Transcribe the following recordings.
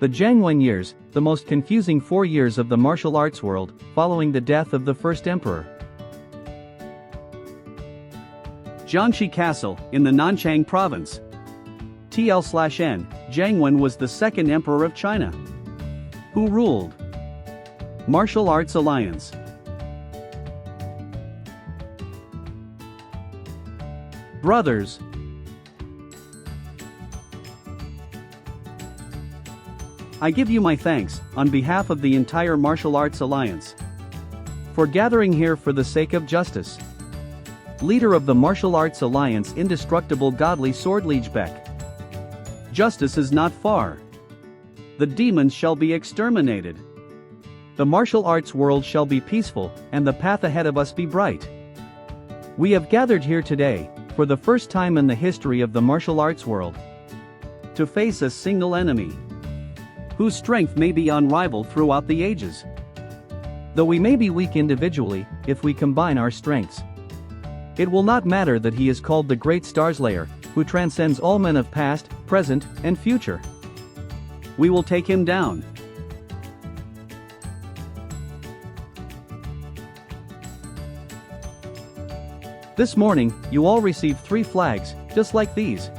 The Jiangwen years, the most confusing 4 years of the martial arts world, following the death of the first emperor. Jiangxi Castle, in the Nanchang province. TL/N, Jiangwen was the second emperor of China. Who ruled? Martial Arts Alliance. Brothers. I give you my thanks, on behalf of the entire Martial Arts Alliance, for gathering here for the sake of justice. Leader of the Martial Arts Alliance, indestructible godly sword Ligebeck. Justice is not far. The demons shall be exterminated. The martial arts world shall be peaceful, and the path ahead of us be bright. We have gathered here today, for the first time in the history of the martial arts world, to face a single enemy, whose strength may be unrivaled throughout the ages. Though we may be weak individually, if we combine our strengths, it will not matter that he is called the Great Starslayer, who transcends all men of past, present, and future. We will take him down. This morning, you all received 3 flags, just like these.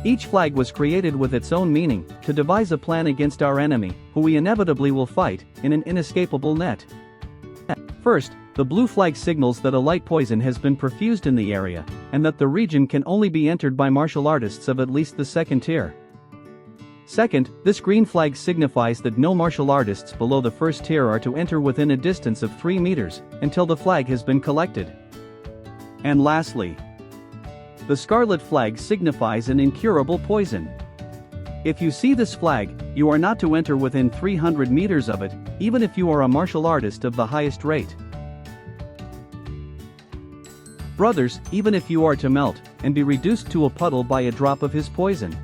Each flag was created with its own meaning, to devise a plan against our enemy, who we inevitably will fight, in an inescapable net. First, the blue flag signals that a light poison has been perfused in the area, and that the region can only be entered by martial artists of at least the 2nd tier. Second, this green flag signifies that no martial artists below the 1st tier are to enter within a distance of 3 meters, until the flag has been collected. And lastly, the scarlet flag signifies an incurable poison. If you see this flag, you are not to enter within 300 meters of it, even if you are a martial artist of the highest rate. Brothers, even if you are to melt, and be reduced to a puddle by a drop of his poison.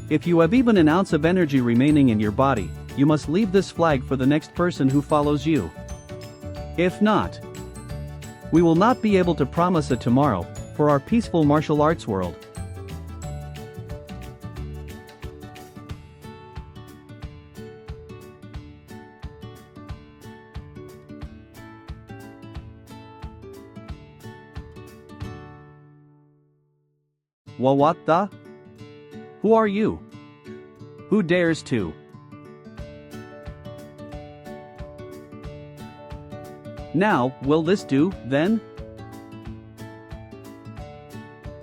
If you have even an ounce of energy remaining in your body, you must leave this flag for the next person who follows you. If not, we will not be able to promise a tomorrow, for our peaceful martial arts world. What the? Who are you? Who dares to? Now, will this do, then?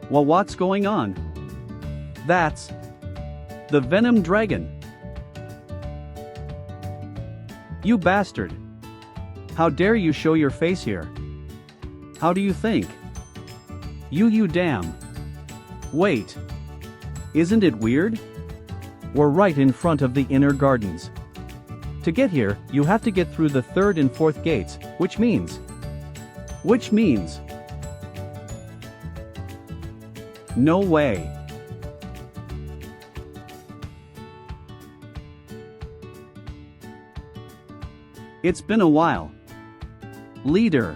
Well, what's going on? That's the Venom Dragon. You bastard! How dare you show your face here? How do you think? You damn! Wait! Isn't it weird? We're right in front of the inner gardens. To get here, you have to get through the 3rd and 4th gates, which means... No way. It's been a while. Leader.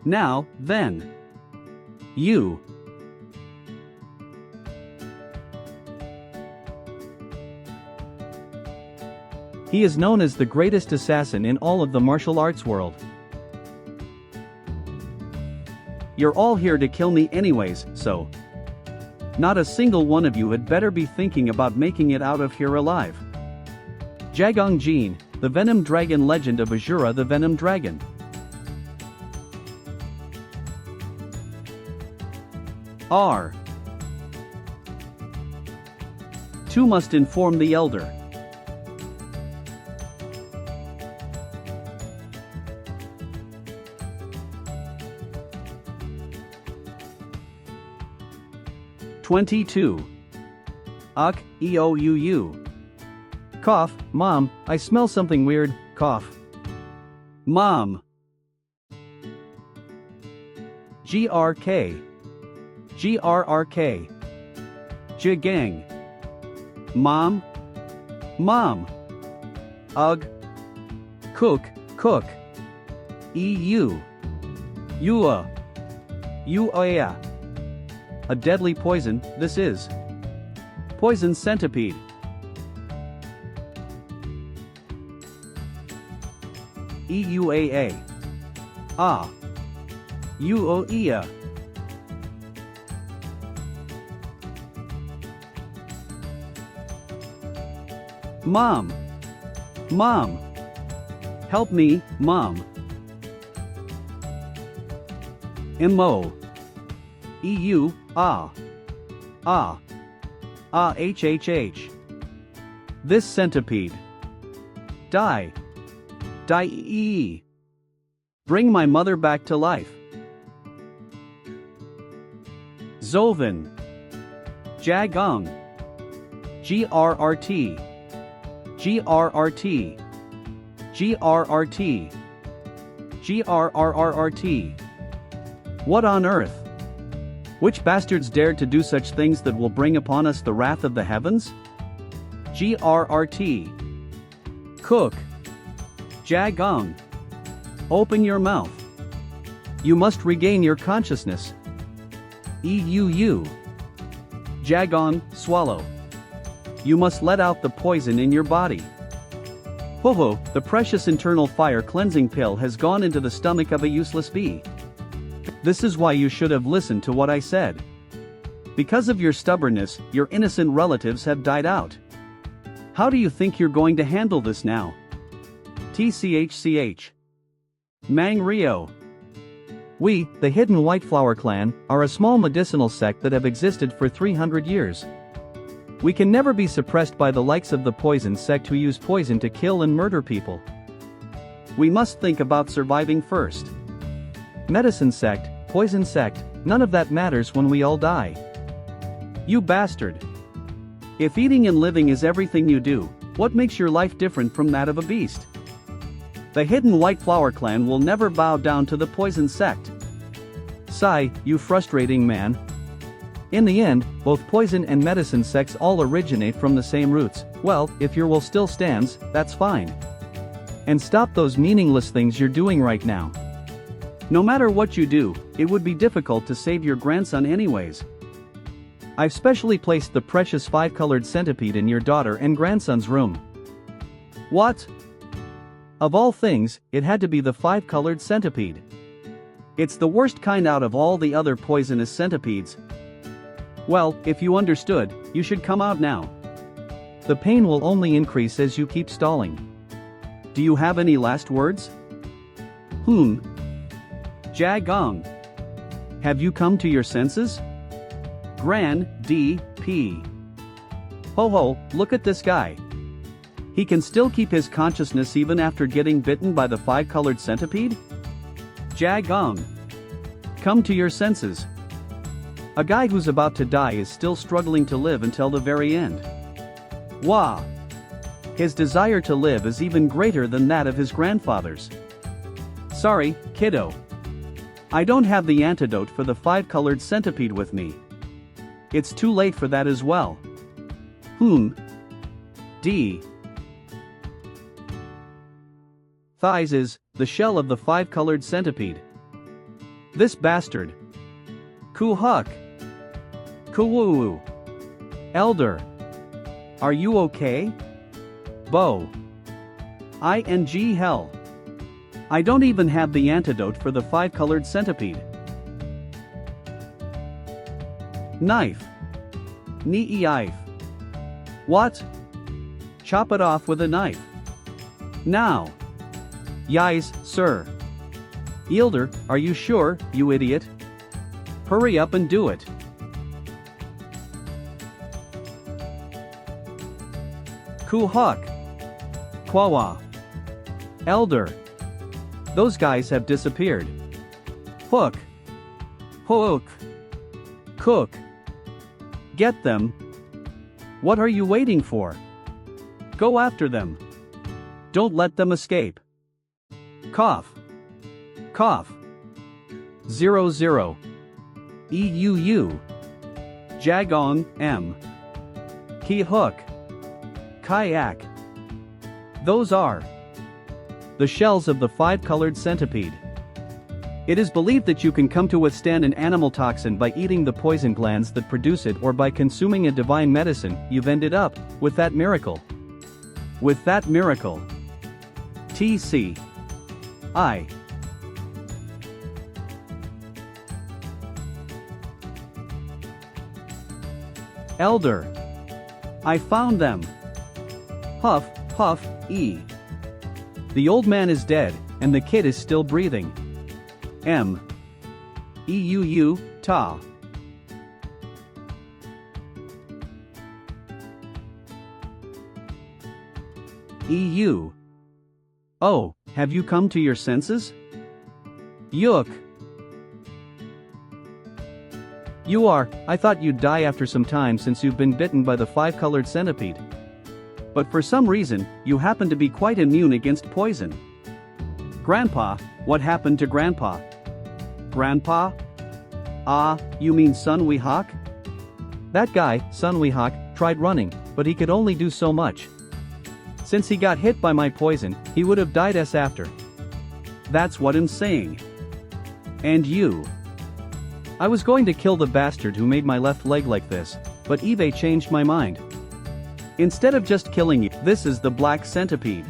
Now, then. You. He is known as the greatest assassin in all of the martial arts world. You're all here to kill me anyways, so not a single one of you had better be thinking about making it out of here alive. Jagong Jin, the Venom Dragon, legend of Asura the Venom Dragon. R. 2 must inform the elder. (22) EOUU. Cough, Mom, I smell something weird, cough. Mom. GRK. GRRK. Jigang. Mom. Mom. Ugh. Cook. EU. Yua. Uoya. A deadly poison, this is. Poison centipede. Euaa. Ah. Uoia. Mom. Mom. Help me, Mom. Mo. EU, ah. Ah. Ah hhh. This centipede. Die. Die. Bring my mother back to life. Zolvin. Jagong. GRRT. GRRT. GRRT. GRRRRT. What on earth? Which bastards dared to do such things that will bring upon us the wrath of the heavens? GRRT. Cook. Jagong. Open your mouth. You must regain your consciousness. EUU. Jagong, swallow. You must let out the poison in your body. Ho-ho, the precious internal fire cleansing pill has gone into the stomach of a useless bee. This is why you should have listened to what I said. Because of your stubbornness, your innocent relatives have died out. How do you think you're going to handle this now? TCHCH. Mang Rio. We, the Hidden White Flower Clan, are a small medicinal sect that have existed for 300 years. We can never be suppressed by the likes of the poison sect who use poison to kill and murder people. We must think about surviving first. Medicine sect, poison sect, none of that matters when we all die. You bastard. If eating and living is everything you do, what makes your life different from that of a beast? The Hidden White Flower Clan will never bow down to the poison sect. Sigh, you frustrating man. In the end, both poison and medicine sects all originate from the same roots. Well, if your will still stands, that's fine. And stop those meaningless things you're doing right now. No matter what you do, it would be difficult to save your grandson anyways. I've specially placed the precious 5-colored centipede in your daughter and grandson's room. What? Of all things, it had to be the 5-colored centipede. It's the worst kind out of all the other poisonous centipedes. Well, if you understood, you should come out now. The pain will only increase as you keep stalling. Do you have any last words? Jagong. Have you come to your senses? Gran D.P. Ho ho, look at this guy. He can still keep his consciousness even after getting bitten by the 5-colored centipede? Jagong. Come to your senses. A guy who's about to die is still struggling to live until the very end. Wah! His desire to live is even greater than that of his grandfather's. Sorry, kiddo. I don't have the antidote for the 5-colored centipede with me. It's too late for that as well. D. Thighs is the shell of the 5-colored centipede. This bastard. Kuhuk. Kuwoo. Elder. Are you okay? Bo. ING hell. I don't even have the antidote for the 5-colored centipede. Knife. Knife. What? Chop it off with a knife. Now. Yis, sir. Elder, are you sure, you idiot? Hurry up and do it. Kuhuk. Kwawa. Elder. Those guys have disappeared. Hook. Hook. Cook. Get them. What are you waiting for? Go after them. Don't let them escape. Cough. Cough. 00. EUU. Jagong, M. Ki hook. Kayak. Those are the shells of the 5-colored centipede. It is believed that you can come to withstand an animal toxin by eating the poison glands that produce it or by consuming a divine medicine. You've ended up with that miracle. With that miracle. TC. I. Elder. I found them. Huff, huff, E. The old man is dead, and the kid is still breathing. M. EUU, ta. EU. Oh, have you come to your senses? Yook. You are. I thought you'd die after some time since you've been bitten by the five-colored centipede. But for some reason, you happen to be quite immune against poison. Grandpa, what happened to Grandpa? Grandpa? Ah, you mean Sun Weehawk? That guy, Sun Weehawk, tried running, but he could only do so much. Since he got hit by my poison, he would have died us after. That's what I'm saying. And you? I was going to kill the bastard who made my left leg like this, but Eve changed my mind. Instead of just killing you, this is the black centipede.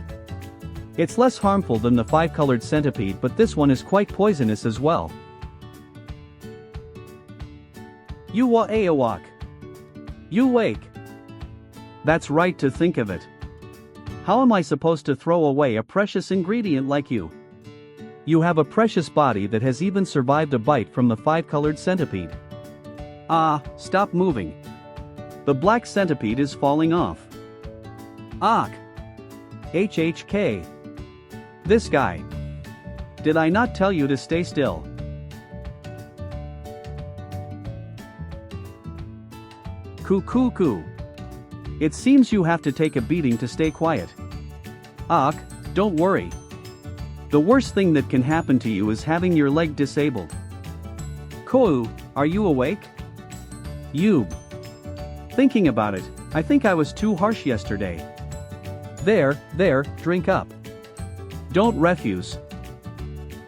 It's less harmful than the five-colored centipede, but this one is quite poisonous as well. You wa-a-walk. You wake. That's right to think of it. How am I supposed to throw away a precious ingredient like you? You have a precious body that has even survived a bite from the five-colored centipede. Ah, stop moving. The black centipede is falling off. Ach. HHK. This guy. Did I not tell you to stay still? Coo. It seems you have to take a beating to stay quiet. Ach, don't worry. The worst thing that can happen to you is having your leg disabled. Kou, are you awake? Yub. Thinking about it, I think I was too harsh yesterday. There, drink up. Don't refuse.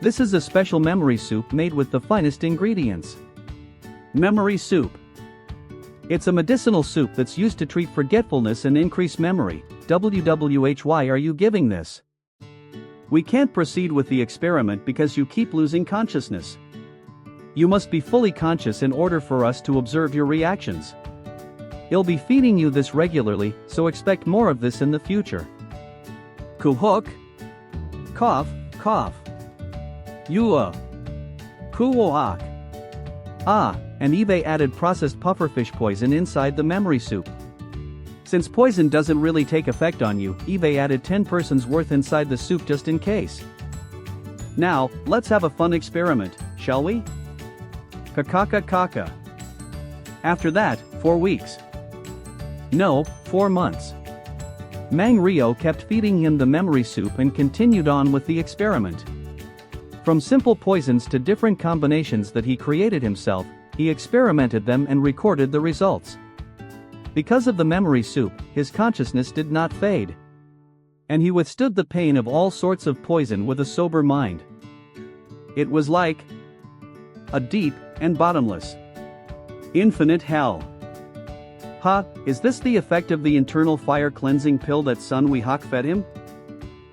This is a special memory soup made with the finest ingredients. Memory soup. It's a medicinal soup that's used to treat forgetfulness and increase memory. Why are you giving this? We can't proceed with the experiment because you keep losing consciousness. You must be fully conscious in order for us to observe your reactions. I'll be feeding you this regularly, so expect more of this in the future. Kuhook. Cough. Yua. Kuoak. Ah, and Eve added processed pufferfish poison inside the memory soup. Since poison doesn't really take effect on you, Eve added 10 persons worth inside the soup just in case. Now, let's have a fun experiment, shall we? Kaka. After that, 4 weeks. No, 4 months. Mang Rio kept feeding him the memory soup and continued on with the experiment. From simple poisons to different combinations that he created himself, he experimented them and recorded the results. Because of the memory soup, his consciousness did not fade. And he withstood the pain of all sorts of poison with a sober mind. It was like a deep and bottomless, infinite hell. Is this the effect of the internal fire cleansing pill that Sun Weehawk fed him?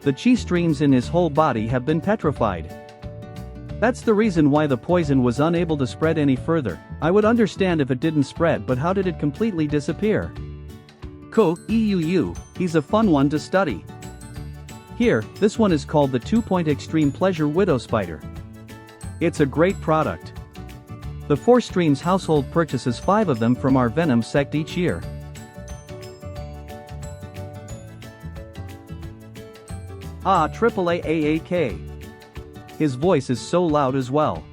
The chi streams in his whole body have been petrified. That's the reason why the poison was unable to spread any further. I would understand if it didn't spread, but how did it completely disappear? He's a fun one to study. Here, this one is called the 2-Point Extreme Pleasure Widow Spider. It's a great product. The 4 Streams household purchases 5 of them from our Venom sect each year. AAAAK. His voice is so loud as well.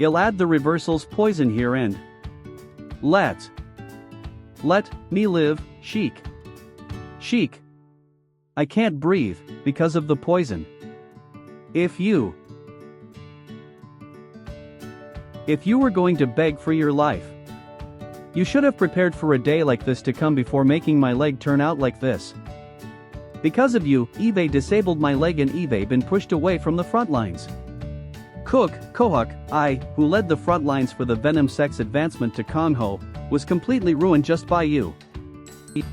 I'll add the reversals poison here and let me live, Sheik. I can't breathe because of the poison. If you were going to beg for your life, you should have prepared for a day like this to come before making my leg turn out like this. Because of you, Eve disabled my leg and Eve been pushed away from the front lines. Cook, Kohuk, who led the front lines for the Venom Sex advancement to Kongho, was completely ruined just by you.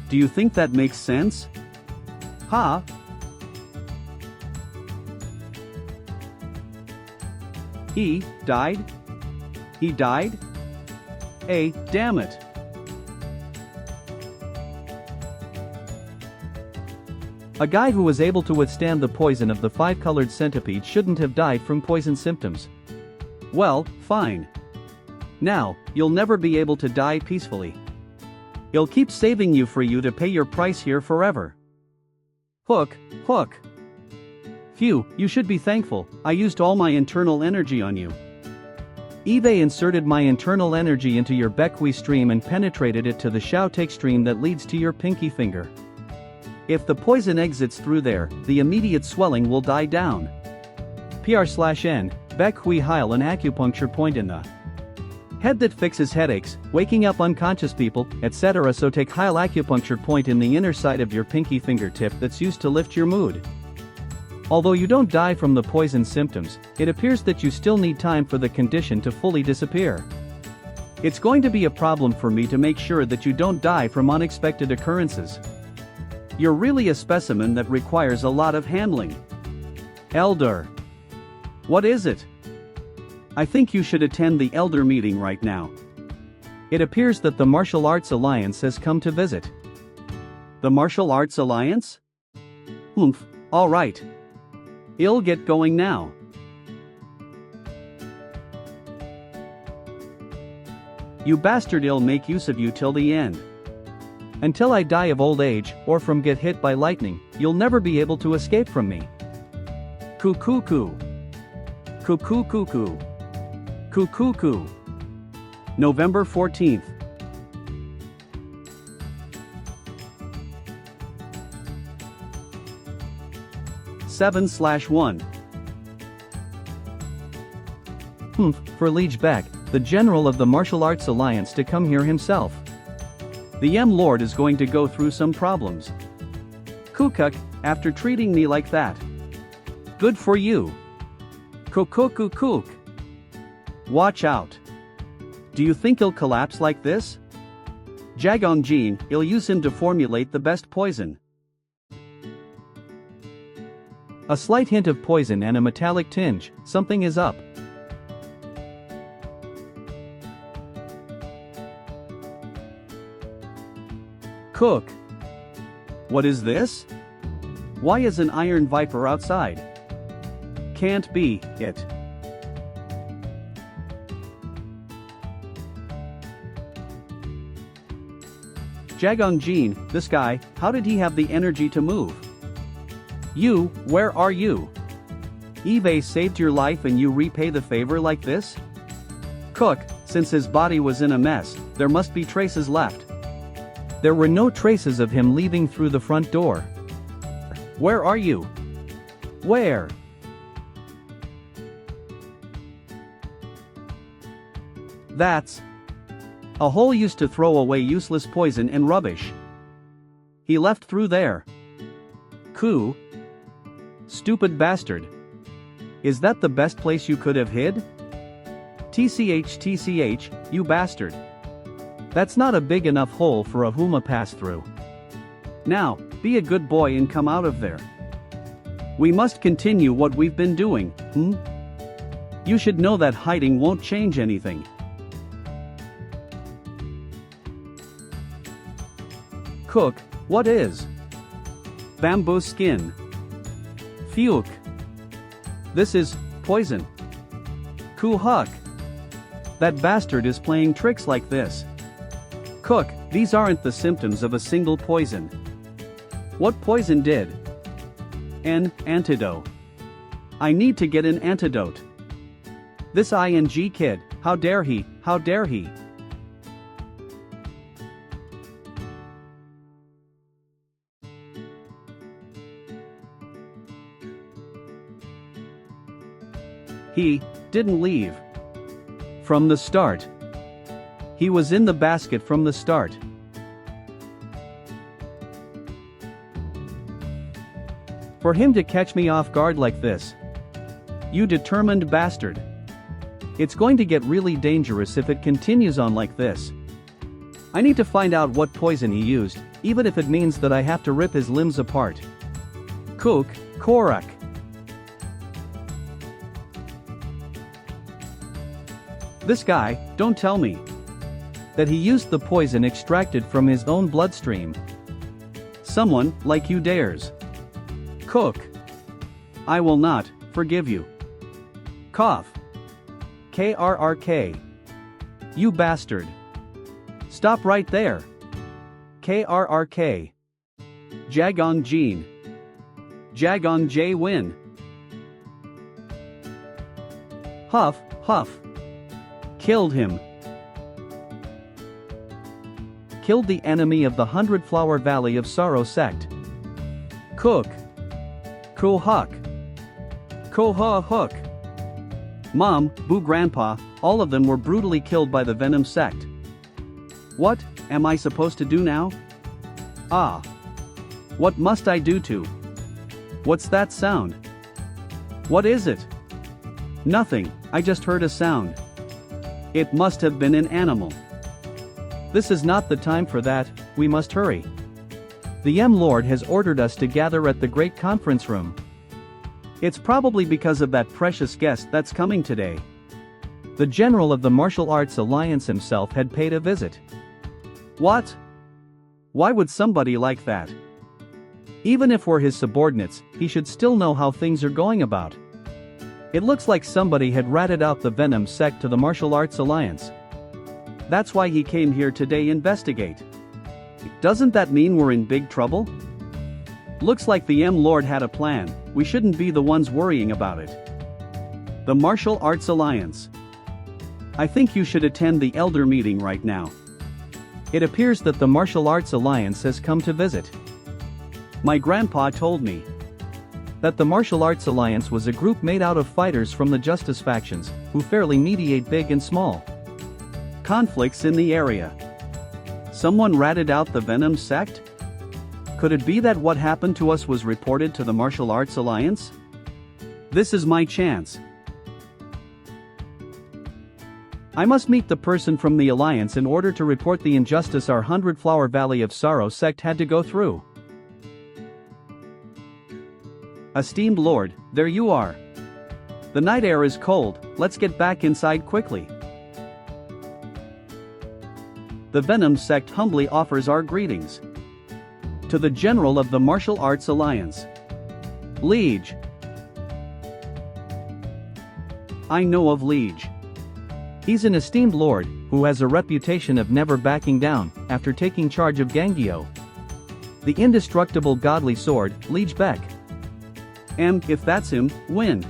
Do you think that makes sense? Ha? He died? He died? Damn it. A guy who was able to withstand the poison of the five-colored centipede shouldn't have died from poison symptoms. Well, fine. Now, you'll never be able to die peacefully. He'll keep saving you for you to pay your price here forever. Hook. Phew, you should be thankful, I used all my internal energy on you. Eve inserted my internal energy into your Bekwi stream and penetrated it to the Shaotek stream that leads to your pinky finger. If the poison exits through there, the immediate swelling will die down. PR/N, Bekwi Heil, an acupuncture point in the head that fixes headaches, waking up unconscious people, etc. So take Heil acupuncture point in the inner side of your pinky fingertip that's used to lift your mood. Although you don't die from the poison symptoms, it appears that you still need time for the condition to fully disappear. It's going to be a problem for me to make sure that you don't die from unexpected occurrences. You're really a specimen that requires a lot of handling. Elder. What is it? I think you should attend the elder meeting right now. It appears that the Martial Arts Alliance has come to visit. The Martial Arts Alliance? Alright. I'll get going now. You bastard, I'll make use of you till the end. Until I die of old age, or from get hit by lightning, you'll never be able to escape from me. Cuckoo. November 14th. (7/1) For Liege Beck, the general of the Martial Arts Alliance, to come here himself. The M-Lord is going to go through some problems. Kukuk, after treating me like that. Good for you. Kukuk. Watch out. Do you think he'll collapse like this? Jagongjin, he'll use him to formulate the best poison. A slight hint of poison and a metallic tinge, something is up. Cook. What is this? Why is an iron viper outside? Can't be it. Jagongjin, this guy, how did he have the energy to move? You, where are you? Eve saved your life and you repay the favor like this? Cook, since his body was in a mess, there must be traces left. There were no traces of him leaving through the front door. Where are you? Where? That's a hole used to throw away useless poison and rubbish. He left through there. Coo. Stupid bastard. Is that the best place you could have hid? TCH, you bastard. That's not a big enough hole for a Huma pass through. Now, be a good boy and come out of there. We must continue what we've been doing, You should know that hiding won't change anything. Cook, what is? Bamboo skin. Fuke. This is poison. Kuhuk. That bastard is playing tricks like this. Cook, these aren't the symptoms of a single poison. What poison did? An antidote. I need to get an antidote. This ING kid, how dare he, how dare he? He didn't leave. From the start. He was in the basket from the start. For him to catch me off guard like this. You determined bastard. It's going to get really dangerous if it continues on like this. I need to find out what poison he used, even if it means that I have to rip his limbs apart. Cook, Korak. This guy, don't tell me that he used the poison extracted from his own bloodstream. Someone like you dares. Cook. I will not forgive you. Cough. KRRK. You bastard. Stop right there. KRRK. Jagong Jean. Jagong J Win. Huff, huff. Killed him. Killed the enemy of the 100-Flower Valley of Sorrow sect. Cook. Kohuk. Kohuk. Mom, Boo Grandpa, all of them were brutally killed by the Venom sect. What am I supposed to do now? Ah. What must I do to? What's that sound? What is it? Nothing, I just heard a sound. It must have been an animal. This is not the time for that, we must hurry. The M-Lord has ordered us to gather at the great conference room. It's probably because of that precious guest that's coming today. The general of the Martial Arts Alliance himself had paid a visit. What? Why would somebody like that? Even if we're his subordinates, he should still know how things are going about. It looks like somebody had ratted out the Venom sect to the Martial Arts Alliance. That's why he came here today investigate. Doesn't that mean we're in big trouble? Looks like the M-Lord had a plan, we shouldn't be the ones worrying about it. The Martial Arts Alliance. I think you should attend the Elder meeting right now. It appears that the Martial Arts Alliance has come to visit. My grandpa told me that the Martial Arts Alliance was a group made out of fighters from the Justice factions, who fairly mediate big and small conflicts in the area. Someone ratted out the Venom sect? Could it be that what happened to us was reported to the Martial Arts Alliance? This is my chance. I must meet the person from the Alliance in order to report the injustice our 100-Flower Valley of Sorrow sect had to go through. Esteemed Lord, there you are. The night air is cold, let's get back inside quickly. The Venom sect humbly offers our greetings to the General of the Martial Arts Alliance. Liege. I know of Liege. He's an esteemed lord, who has a reputation of never backing down, after taking charge of Gangyo. The indestructible godly sword, Liege Beck. If that's him, win.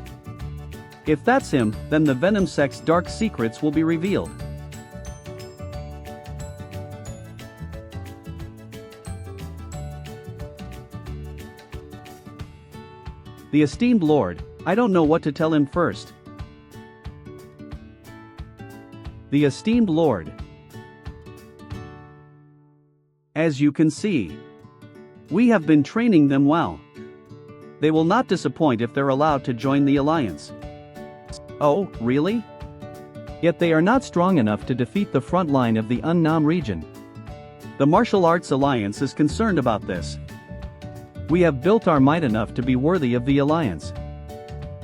If that's him, then the Venom sect's dark secrets will be revealed. The esteemed lord, I don't know what to tell him first. The esteemed lord. As you can see, we have been training them well. They will not disappoint if they're allowed to join the alliance. Oh, really? Yet they are not strong enough to defeat the front line of the Unnam region. The Martial Arts Alliance is concerned about this. We have built our might enough to be worthy of the alliance.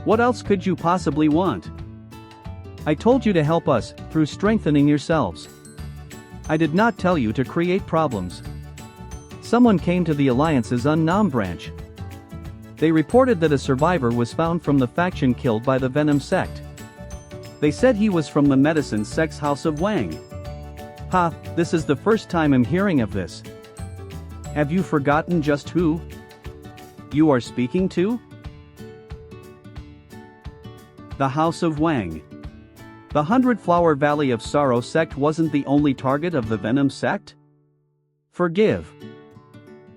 What else could you possibly want? I told you to help us, through strengthening yourselves. I did not tell you to create problems. Someone came to the alliance's Unnam branch. They reported that a survivor was found from the faction killed by the Venom sect. They said he was from the Medicine sect's House of Wang. Ha, this is the first time I'm hearing of this. Have you forgotten just who you are speaking to? The House of Wang. The 100-Flower Valley of Sorrow sect wasn't the only target of the Venom sect? Forgive.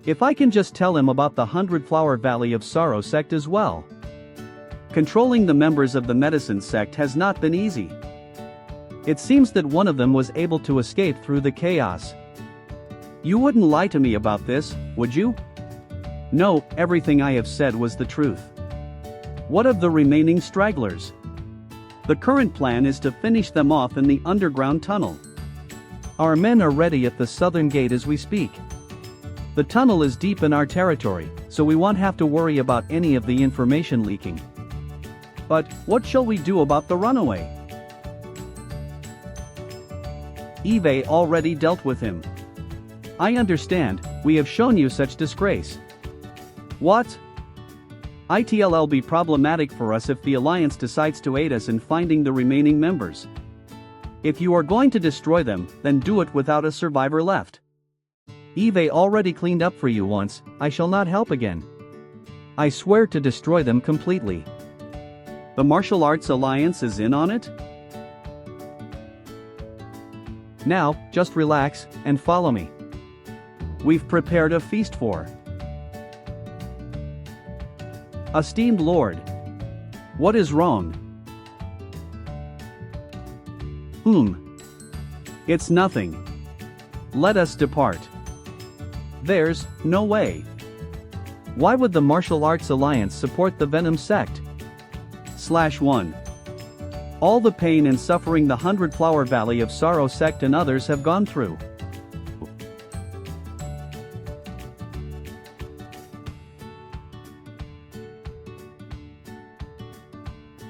If I can just tell him about the 100-Flower Valley of Sorrow sect as well. Controlling the members of the Medicine sect has not been easy. It seems that one of them was able to escape through the chaos. You wouldn't lie to me about this, would you? No, everything I have said was the truth. What of the remaining stragglers? The current plan is to finish them off in the underground tunnel. Our men are ready at the southern gate as we speak. The tunnel is deep in our territory, so we won't have to worry about any of the information leaking. But what shall we do about the runaway? Eve already dealt with him. I understand, we have shown you such disgrace. What? It'll be problematic for us if the Alliance decides to aid us in finding the remaining members. If you are going to destroy them, then do it without a survivor left. Eve already cleaned up for you once, I shall not help again. I swear to destroy them completely. The Martial Arts Alliance is in on it? Now, just relax, and follow me. We've prepared a feast for Esteemed Lord. What is wrong? It's nothing. Let us depart. There's no way. Why would the Martial Arts Alliance support the Venom sect? /1. All the pain and suffering the 100 Flower Valley of Sorrow sect and others have gone through.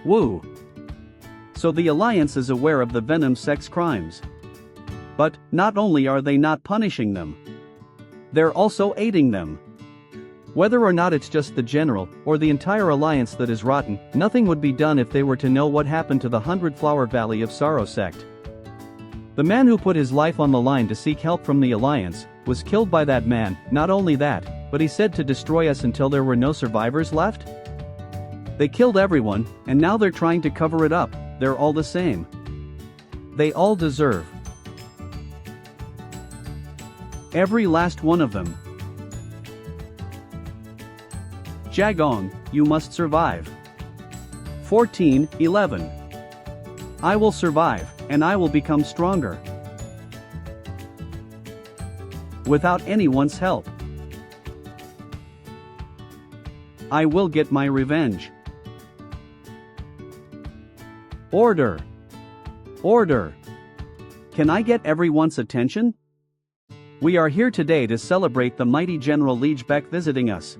Woo. So the Alliance is aware of the Venom sect's crimes. But, not only are they not punishing them, they're also aiding them. Whether or not it's just the General, or the entire Alliance that is rotten, nothing would be done if they were to know what happened to the 100 Flower Valley of Sorrow sect. The man who put his life on the line to seek help from the Alliance, was killed by that man. Not only that, but he said to destroy us until there were no survivors left? They killed everyone, and now they're trying to cover it up. They're all the same. They all deserve. Every last one of them. Jagong, you must survive. 14:11. I will survive, and I will become stronger. Without anyone's help. I will get my revenge. Order! Order! Can I get everyone's attention? We are here today to celebrate the mighty General Liege Beck visiting us.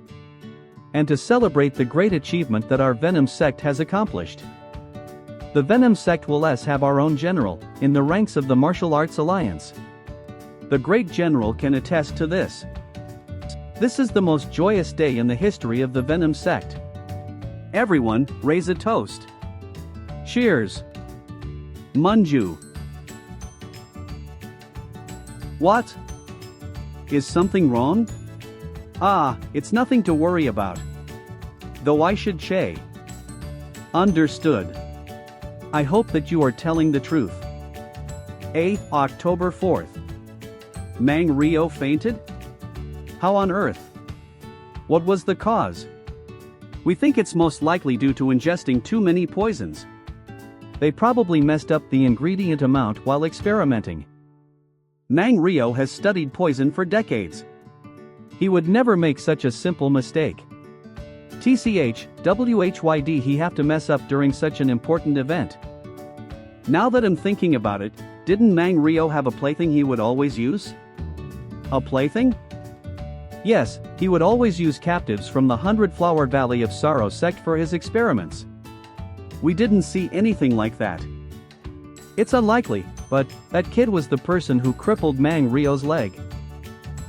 And to celebrate the great achievement that our Venom sect has accomplished. The Venom sect will have our own general, in the ranks of the Martial Arts Alliance. The great general can attest to this. This is the most joyous day in the history of the Venom sect. Everyone, raise a toast. Cheers. Munju. What? Is something wrong? It's nothing to worry about. Though I should say. Understood. I hope that you are telling the truth. October 4th. Mang Rio fainted? How on earth? What was the cause? We think it's most likely due to ingesting too many poisons. They probably messed up the ingredient amount while experimenting. Mang Rio has studied poison for decades. He would never make such a simple mistake. WHYD he have to mess up during such an important event. Now that I'm thinking about it, didn't Mang Rio have a plaything he would always use? A plaything? Yes, he would always use captives from the 100 Flower Valley of Sorrow sect for his experiments. We didn't see anything like that. It's unlikely, but that kid was the person who crippled Mang Rio's leg.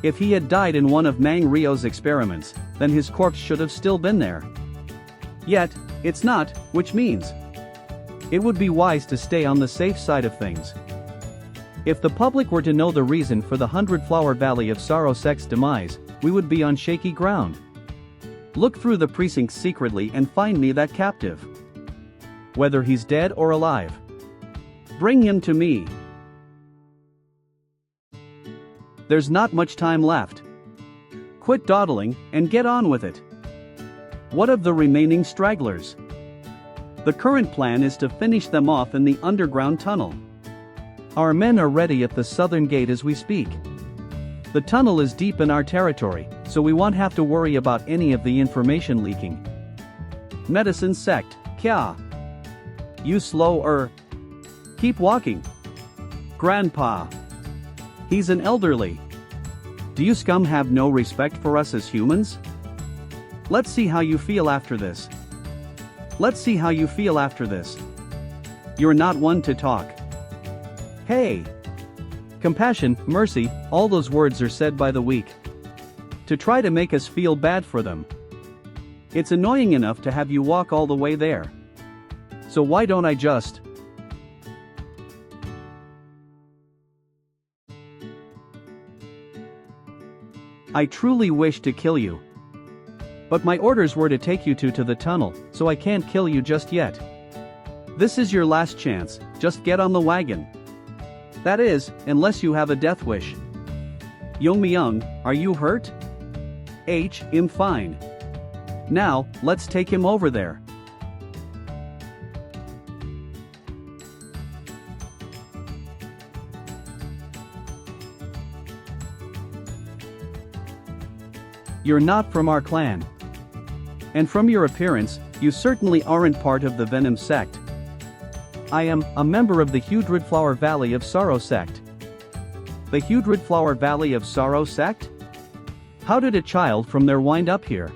If he had died in one of Mang Rio's experiments, then his corpse should have still been there. Yet, it's not, which means it would be wise to stay on the safe side of things. If the public were to know the reason for the 100 Flower Valley of Sorrow sect's demise, we would be on shaky ground. Look through the precincts secretly and find me that captive. Whether he's dead or alive. Bring him to me. There's not much time left. Quit dawdling, and get on with it. What of the remaining stragglers? The current plan is to finish them off in the underground tunnel. Our men are ready at the southern gate as we speak. The tunnel is deep in our territory, so we won't have to worry about any of the information leaking. medicine sect, kya? You slow. Keep walking. Grandpa. He's an elderly. Do you scum have no respect for us as humans? Let's see how you feel after this. Let's see how you feel after this. You're not one to talk. Hey. Compassion, mercy, all those words are said by the weak. To try to make us feel bad for them. It's annoying enough to have you walk all the way there. So why don't I just... I truly wish to kill you. But my orders were to take you to the tunnel, so I can't kill you just yet. This is your last chance, just get on the wagon. That is, unless you have a death wish. Yongmyung, are you hurt? I'm fine. Now, let's take him over there. You're not from our clan. And from your appearance, you certainly aren't part of the Venom sect. I am a member of the Hudred Flower Valley of Sorrow sect. The Hudred Flower Valley of Sorrow sect? How did a child from there wind up here?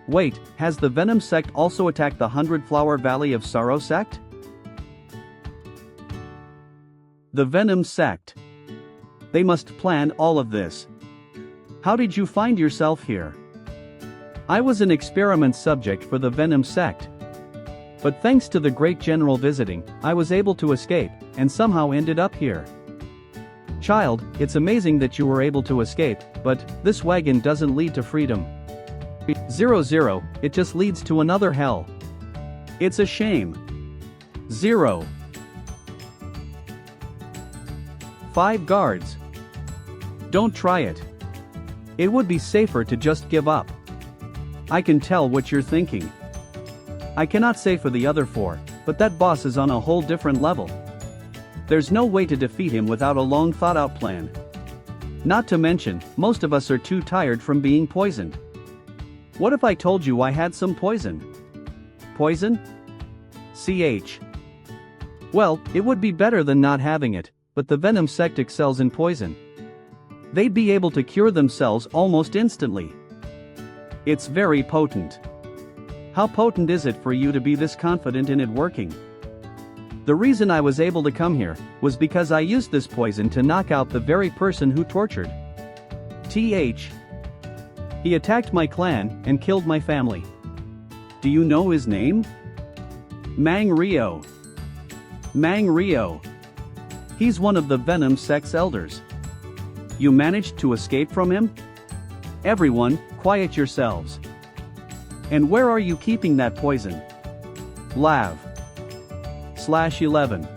Wait, has the Venom sect also attacked the Hundred Flower Valley of Sorrow sect? The Venom sect. They must plan all of this. How did you find yourself here? I was an experiment subject for the Venom sect. But thanks to the great general visiting, I was able to escape, and somehow ended up here. Child, it's amazing that you were able to escape, but this wagon doesn't lead to freedom. 0, it just leads to another hell. It's a shame. 0. 5 guards. Don't try it. It would be safer to just give up. I can tell what you're thinking. I cannot say for the other 4, but that boss is on a whole different level. There's no way to defeat him without a long thought-out plan. Not to mention, most of us are too tired from being poisoned. What if I told you I had some poison? Poison? CH. Well, it would be better than not having it, but the Venom sect excels in poison. They'd be able to cure themselves almost instantly. It's very potent. How potent is it for you to be this confident in it working? The reason I was able to come here was because I used this poison to knock out the very person who tortured. TH. He attacked my clan and killed my family. Do you know his name? Mang Ryo. Mang Ryo. He's one of the Venom sect's elders. You managed to escape from him? Everyone, quiet yourselves. And where are you keeping that poison? Lav. /11.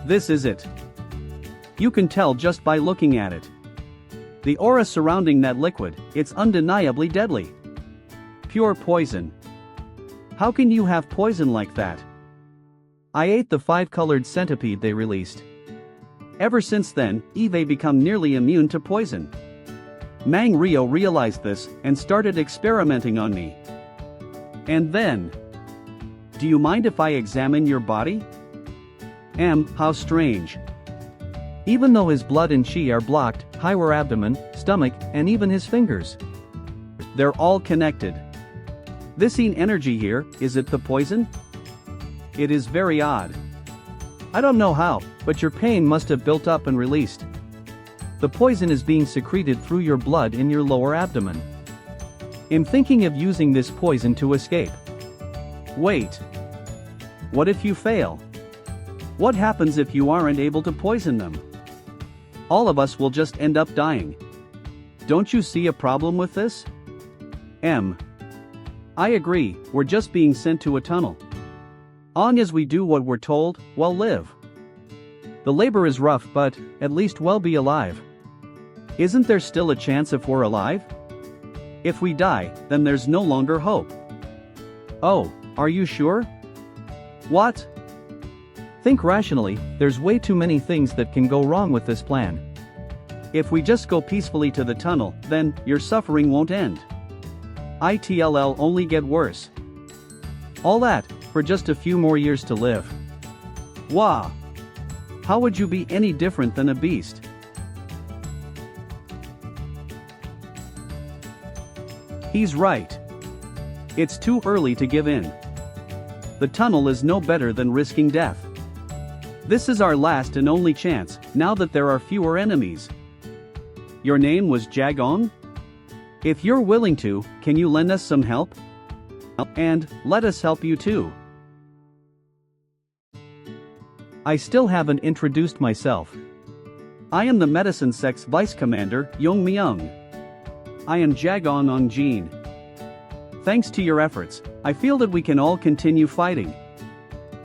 This is it. You can tell just by looking at it. The aura surrounding that liquid, it's undeniably deadly. Pure poison. How can you have poison like that? I ate the 5-colored centipede they released. Ever since then, Eve become nearly immune to poison. Mang Ryo realized this and started experimenting on me. And then... Do you mind if I examine your body? How strange. Even though his blood and chi are blocked, higher abdomen, stomach, and even his fingers. They're all connected. This energy here, is it the poison? It is very odd. I don't know how, but your pain must have built up and released. The poison is being secreted through your blood in your lower abdomen. I'm thinking of using this poison to escape. Wait. What if you fail? What happens if you aren't able to poison them? All of us will just end up dying. Don't you see a problem with this? I agree, we're just being sent to a tunnel. Long as we do what we're told, we'll live. The labor is rough, but at least we'll be alive. Isn't there still a chance if we're alive? If we die, then there's no longer hope. Oh, are you sure? What? Think rationally, there's way too many things that can go wrong with this plan. If we just go peacefully to the tunnel, then your suffering won't end. It'll only get worse. All that, for just a few more years to live. Wah! How would you be any different than a beast? He's right. It's too early to give in. The tunnel is no better than risking death. This is our last and only chance, now that there are fewer enemies. Your name was Jagong? If you're willing to, can you lend us some help? And, let us help you too. I still haven't introduced myself. I am the Medicine Sect's Vice Commander, Yong Myung. I am Jagong on Jean. Thanks to your efforts, I feel that we can all continue fighting.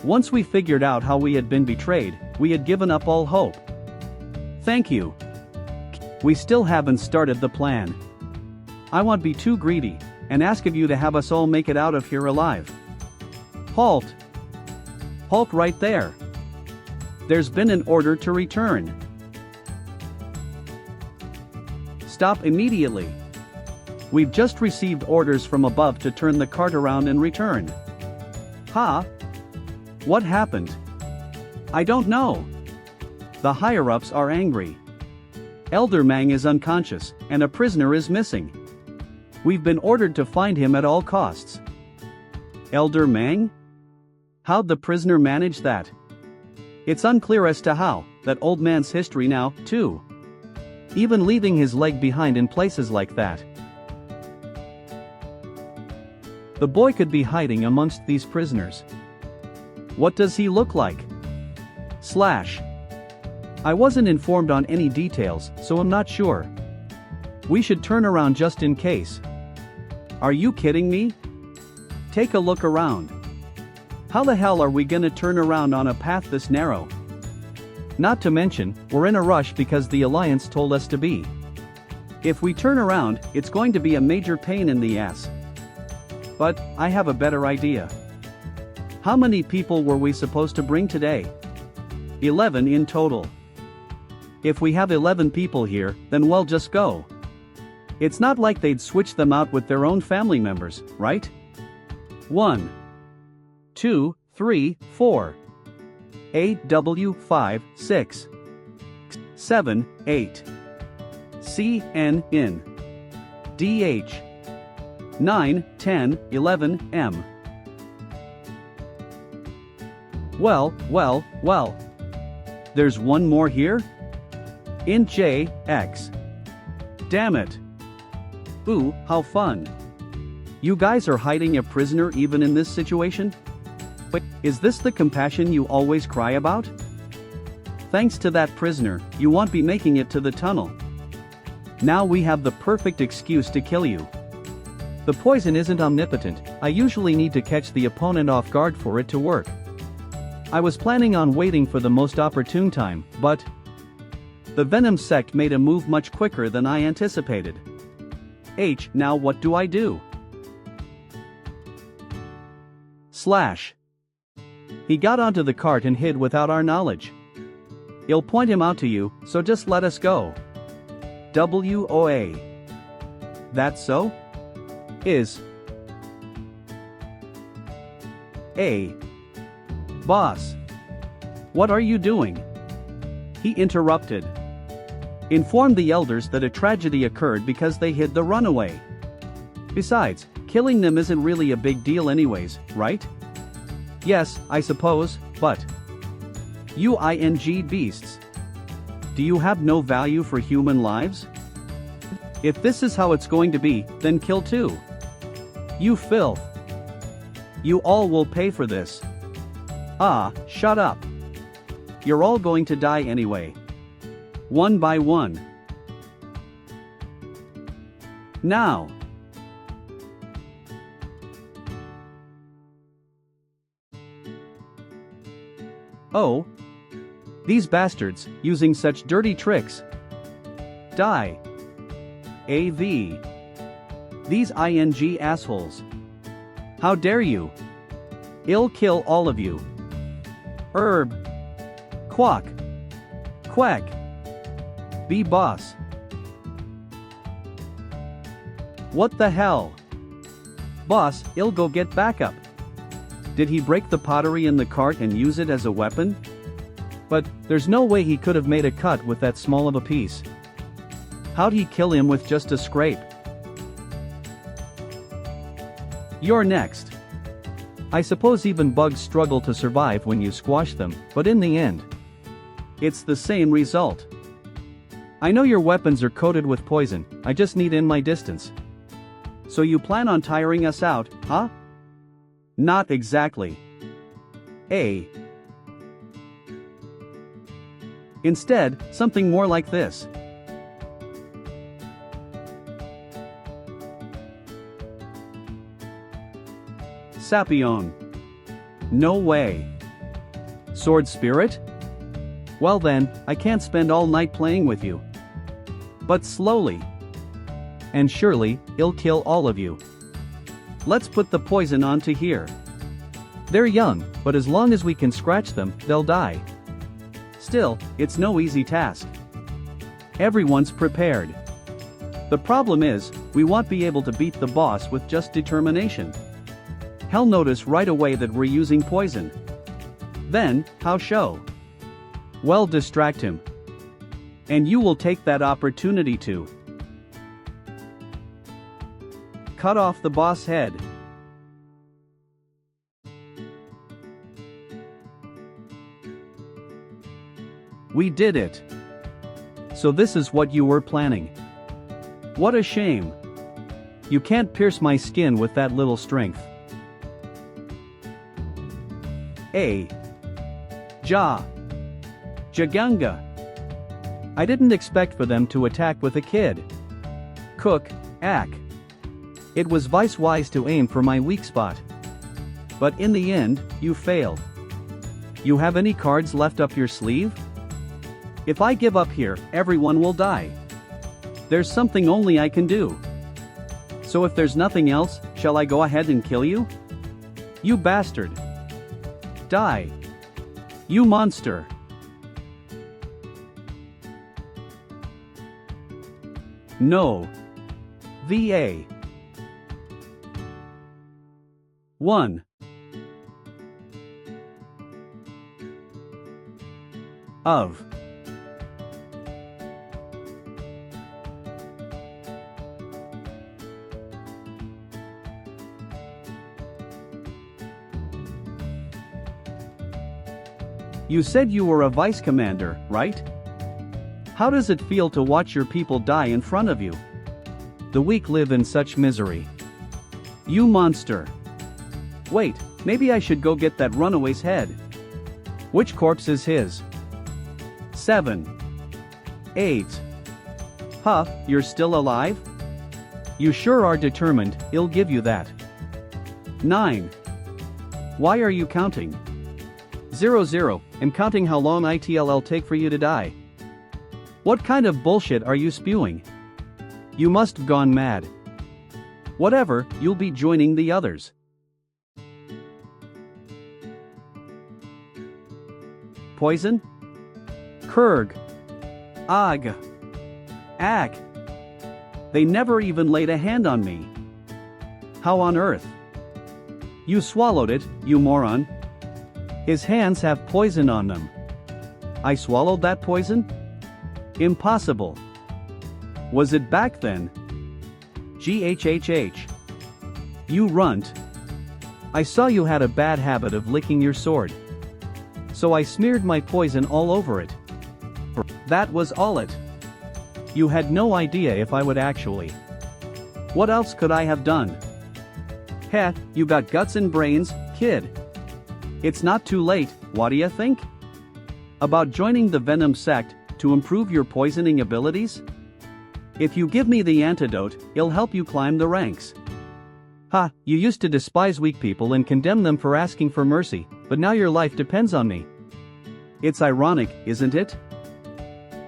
Once we figured out how we had been betrayed, we had given up all hope. Thank you. We still haven't started the plan. I won't be too greedy, and ask of you to have us all make it out of here alive. Halt! Halt right there! There's been an order to return. Stop immediately. We've just received orders from above to turn the cart around and return. Huh? What happened? I don't know. The higher-ups are angry. Elder Mang is unconscious, and a prisoner is missing. We've been ordered to find him at all costs. Elder Mang? How'd the prisoner manage that? It's unclear as to how, that old man's history now, too. Even leaving his leg behind in places like that. The boy could be hiding amongst these prisoners. What does he look like? I wasn't informed on any details, so I'm not sure. We should turn around just in case. Are you kidding me? Take a look around. How the hell are we gonna turn around on a path this narrow? Not to mention, we're in a rush because the Alliance told us to be. If we turn around, it's going to be a major pain in the ass. But, I have a better idea. How many people were we supposed to bring today? 11 in total. If we have 11 people here, then we'll just go. It's not like they'd switch them out with their own family members, right? 1, 2, 3, 4. AW 5, 6, 7, 8. CN in. DH 9, 10, 11, M. Well. There's one more here? In J, X. Damn it. Ooh, how fun. You guys are hiding a prisoner even in this situation? Wait, is this the compassion you always cry about? Thanks to that prisoner, you won't be making it to the tunnel. Now we have the perfect excuse to kill you. The poison isn't omnipotent, I usually need to catch the opponent off guard for it to work. I was planning on waiting for the most opportune time, but the Venom sect made a move much quicker than I anticipated. Now what do I do? He got onto the cart and hid without our knowledge. I'll point him out to you, so just let us go. WOA. That's so? Is a boss. What are you doing? He interrupted. Informed the elders that a tragedy occurred because they hid the runaway. Besides, killing them isn't really a big deal anyways, right? Yes, I suppose, but beasts. Do you have no value for human lives? If this is how it's going to be, then kill too. You filth. You all will pay for this. Shut up. You're all going to die anyway. One by one. Now. Oh. These bastards, using such dirty tricks. Die. AV. These ING assholes. How dare you? I'll kill all of you. Herb. Quack. Quack. Be boss. What the hell? Boss, I'll go get backup. Did he break the pottery in the cart and use it as a weapon? But, there's no way he could have made a cut with that small of a piece. How'd he kill him with just a scrape? You're next. I suppose even bugs struggle to survive when you squash them, but in the end, it's the same result. I know your weapons are coated with poison, I just need in my distance. So you plan on tiring us out, huh? Not exactly. Instead, something more like this. Sapion. No way. Sword spirit? Well then, I can't spend all night playing with you. But slowly. And surely, it'll kill all of you. Let's put the poison onto here. They're young, but as long as we can scratch them, they'll die. Still, it's no easy task. Everyone's prepared. The problem is, we won't be able to beat the boss with just determination. He'll notice right away that we're using poison. Then, how show? Well, distract him. And you will take that opportunity to cut off the boss head. We did it. So this is what you were planning. What a shame. You can't pierce my skin with that little strength. Jaganga. I didn't expect for them to attack with a kid. Cook, ack. It was vice-wise to aim for my weak spot. But in the end, you failed. You have any cards left up your sleeve? If I give up here, everyone will die. There's something only I can do. So if there's nothing else, shall I go ahead and kill you? You bastard. Die. You monster. No. VA 1. Of. You said you were a vice commander, right? How does it feel to watch your people die in front of you? The weak live in such misery. You monster. Wait, maybe I should go get that runaway's head. Which corpse is his? 7. 8. Huh, you're still alive? You sure are determined, I'll give you that. 9. Why are you counting? 00, I'm counting how long it'll take for you to die. What kind of bullshit are you spewing? You must have gone mad. Whatever, you'll be joining the others. Poison? Kurg. Ag. Ack. They never even laid a hand on me. How on earth? You swallowed it, you moron. His hands have poison on them. I swallowed that poison? Impossible. Was it back then? GHHH. You runt. I saw you had a bad habit of licking your sword. So I smeared my poison all over it. That was all it. You had no idea if I would actually. What else could I have done? Heh, you got guts and brains, kid. It's not too late, what do you think? About joining the Venom sect, to improve your poisoning abilities? If you give me the antidote, it'll help you climb the ranks. Ha, you used to despise weak people and condemn them for asking for mercy, but now your life depends on me. It's ironic, isn't it?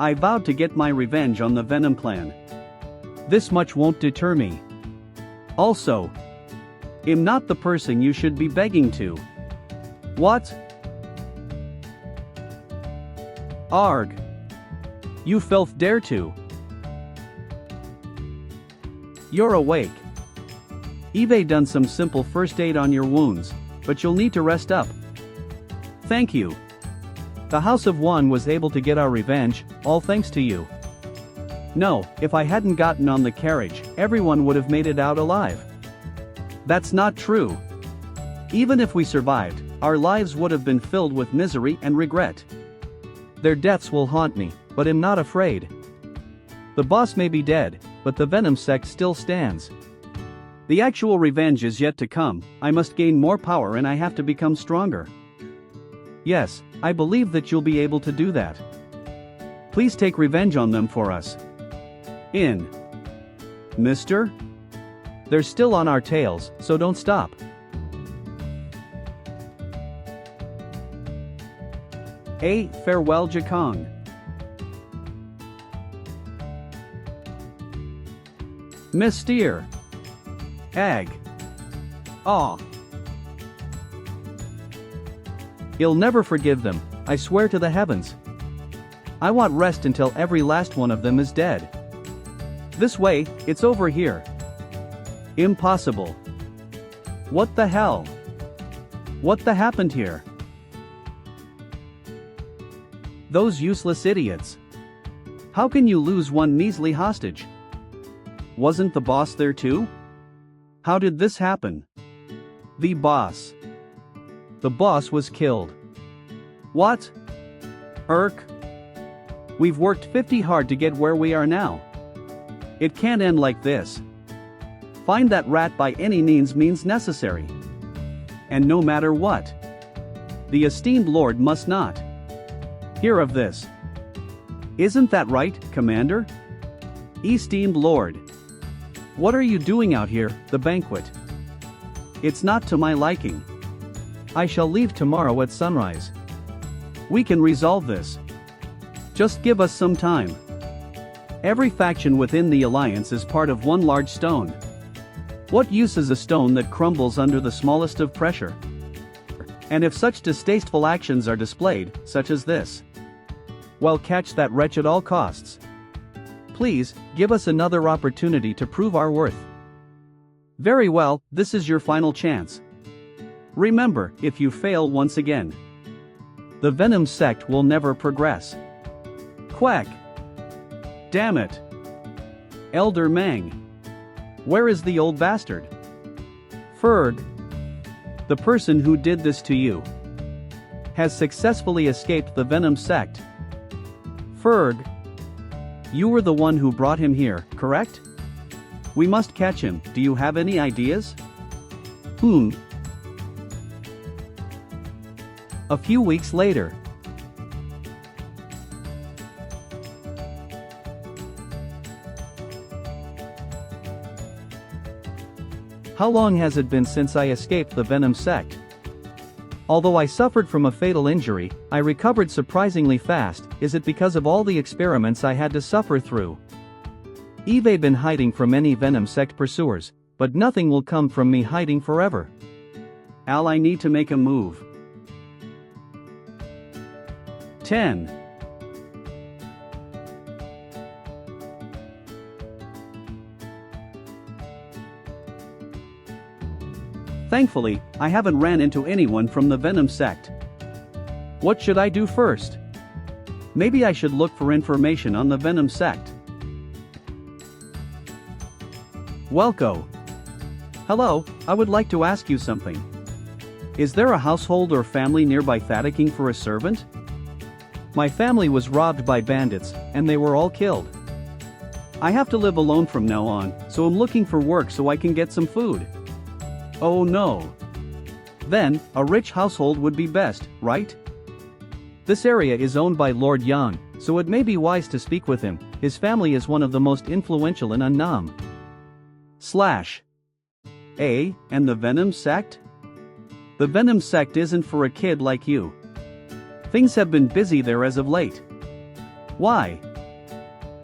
I vowed to get my revenge on the Venom clan. This much won't deter me. Also, I'm not the person you should be begging to. What? Arg. You filth dare to. You're awake. Eve done some simple first aid on your wounds, but you'll need to rest up. Thank you. The House of One was able to get our revenge, all thanks to you. No, if I hadn't gotten on the carriage, everyone would have made it out alive. That's not true. Even if we survived, our lives would have been filled with misery and regret. Their deaths will haunt me, but I'm not afraid. The boss may be dead, but the Venom sect still stands. The actual revenge is yet to come. I must gain more power and I have to become stronger. Yes, I believe that you'll be able to do that. Please take revenge on them for us. Mister? They're still on our tails, so don't stop. Farewell Jakong. Mr. Ag. Aw. You'll never forgive them, I swear to the heavens. I want rest until every last one of them is dead. This way, it's over here. Impossible. What the hell? What the happened here? Those useless idiots. How can you lose one measly hostage? Wasn't the boss there too? How did this happen? The boss. The boss was killed. What? We've worked 50 hard to get where we are now. It can't end like this. Find that rat by any means necessary. And no matter what. The esteemed lord must not hear of this. Isn't that right, Commander? Esteemed lord. What are you doing out here, the banquet? It's not to my liking. I shall leave tomorrow at sunrise. We can resolve this. Just give us some time. Every faction within the alliance is part of one large stone. What use is a stone that crumbles under the smallest of pressure? And if such distasteful actions are displayed, such as this, well, catch that wretch at all costs. Please, give us another opportunity to prove our worth. Very well, this is your final chance. Remember, if you fail once again, the Venom sect will never progress. Quack. Damn it. Elder Mang. Where is the old bastard? Ferg. The person who did this to you has successfully escaped the Venom sect. Ferg. You were the one who brought him here, correct? We must catch him. Do you have any ideas? A few weeks later. How long has it been since I escaped the Venom sect? Although I suffered from a fatal injury, I recovered surprisingly fast. Is it because of all the experiments I had to suffer through? Eve been hiding from any Venom sect pursuers, but nothing will come from me hiding forever. Al, I need to make a move. 10. Thankfully, I haven't ran into anyone from the Venom sect. What should I do first? Maybe I should look for information on the Venom sect. Welco. Hello, I would like to ask you something. Is there a household or family nearby thanking for a servant? My family was robbed by bandits, and they were all killed. I have to live alone from now on, so I'm looking for work so I can get some food. Oh no. Then, a rich household would be best, right? This area is owned by Lord Yang, so it may be wise to speak with him. His family is one of the most influential in Annam. And the Venom sect? The Venom sect isn't for a kid like you. Things have been busy there as of late. Why?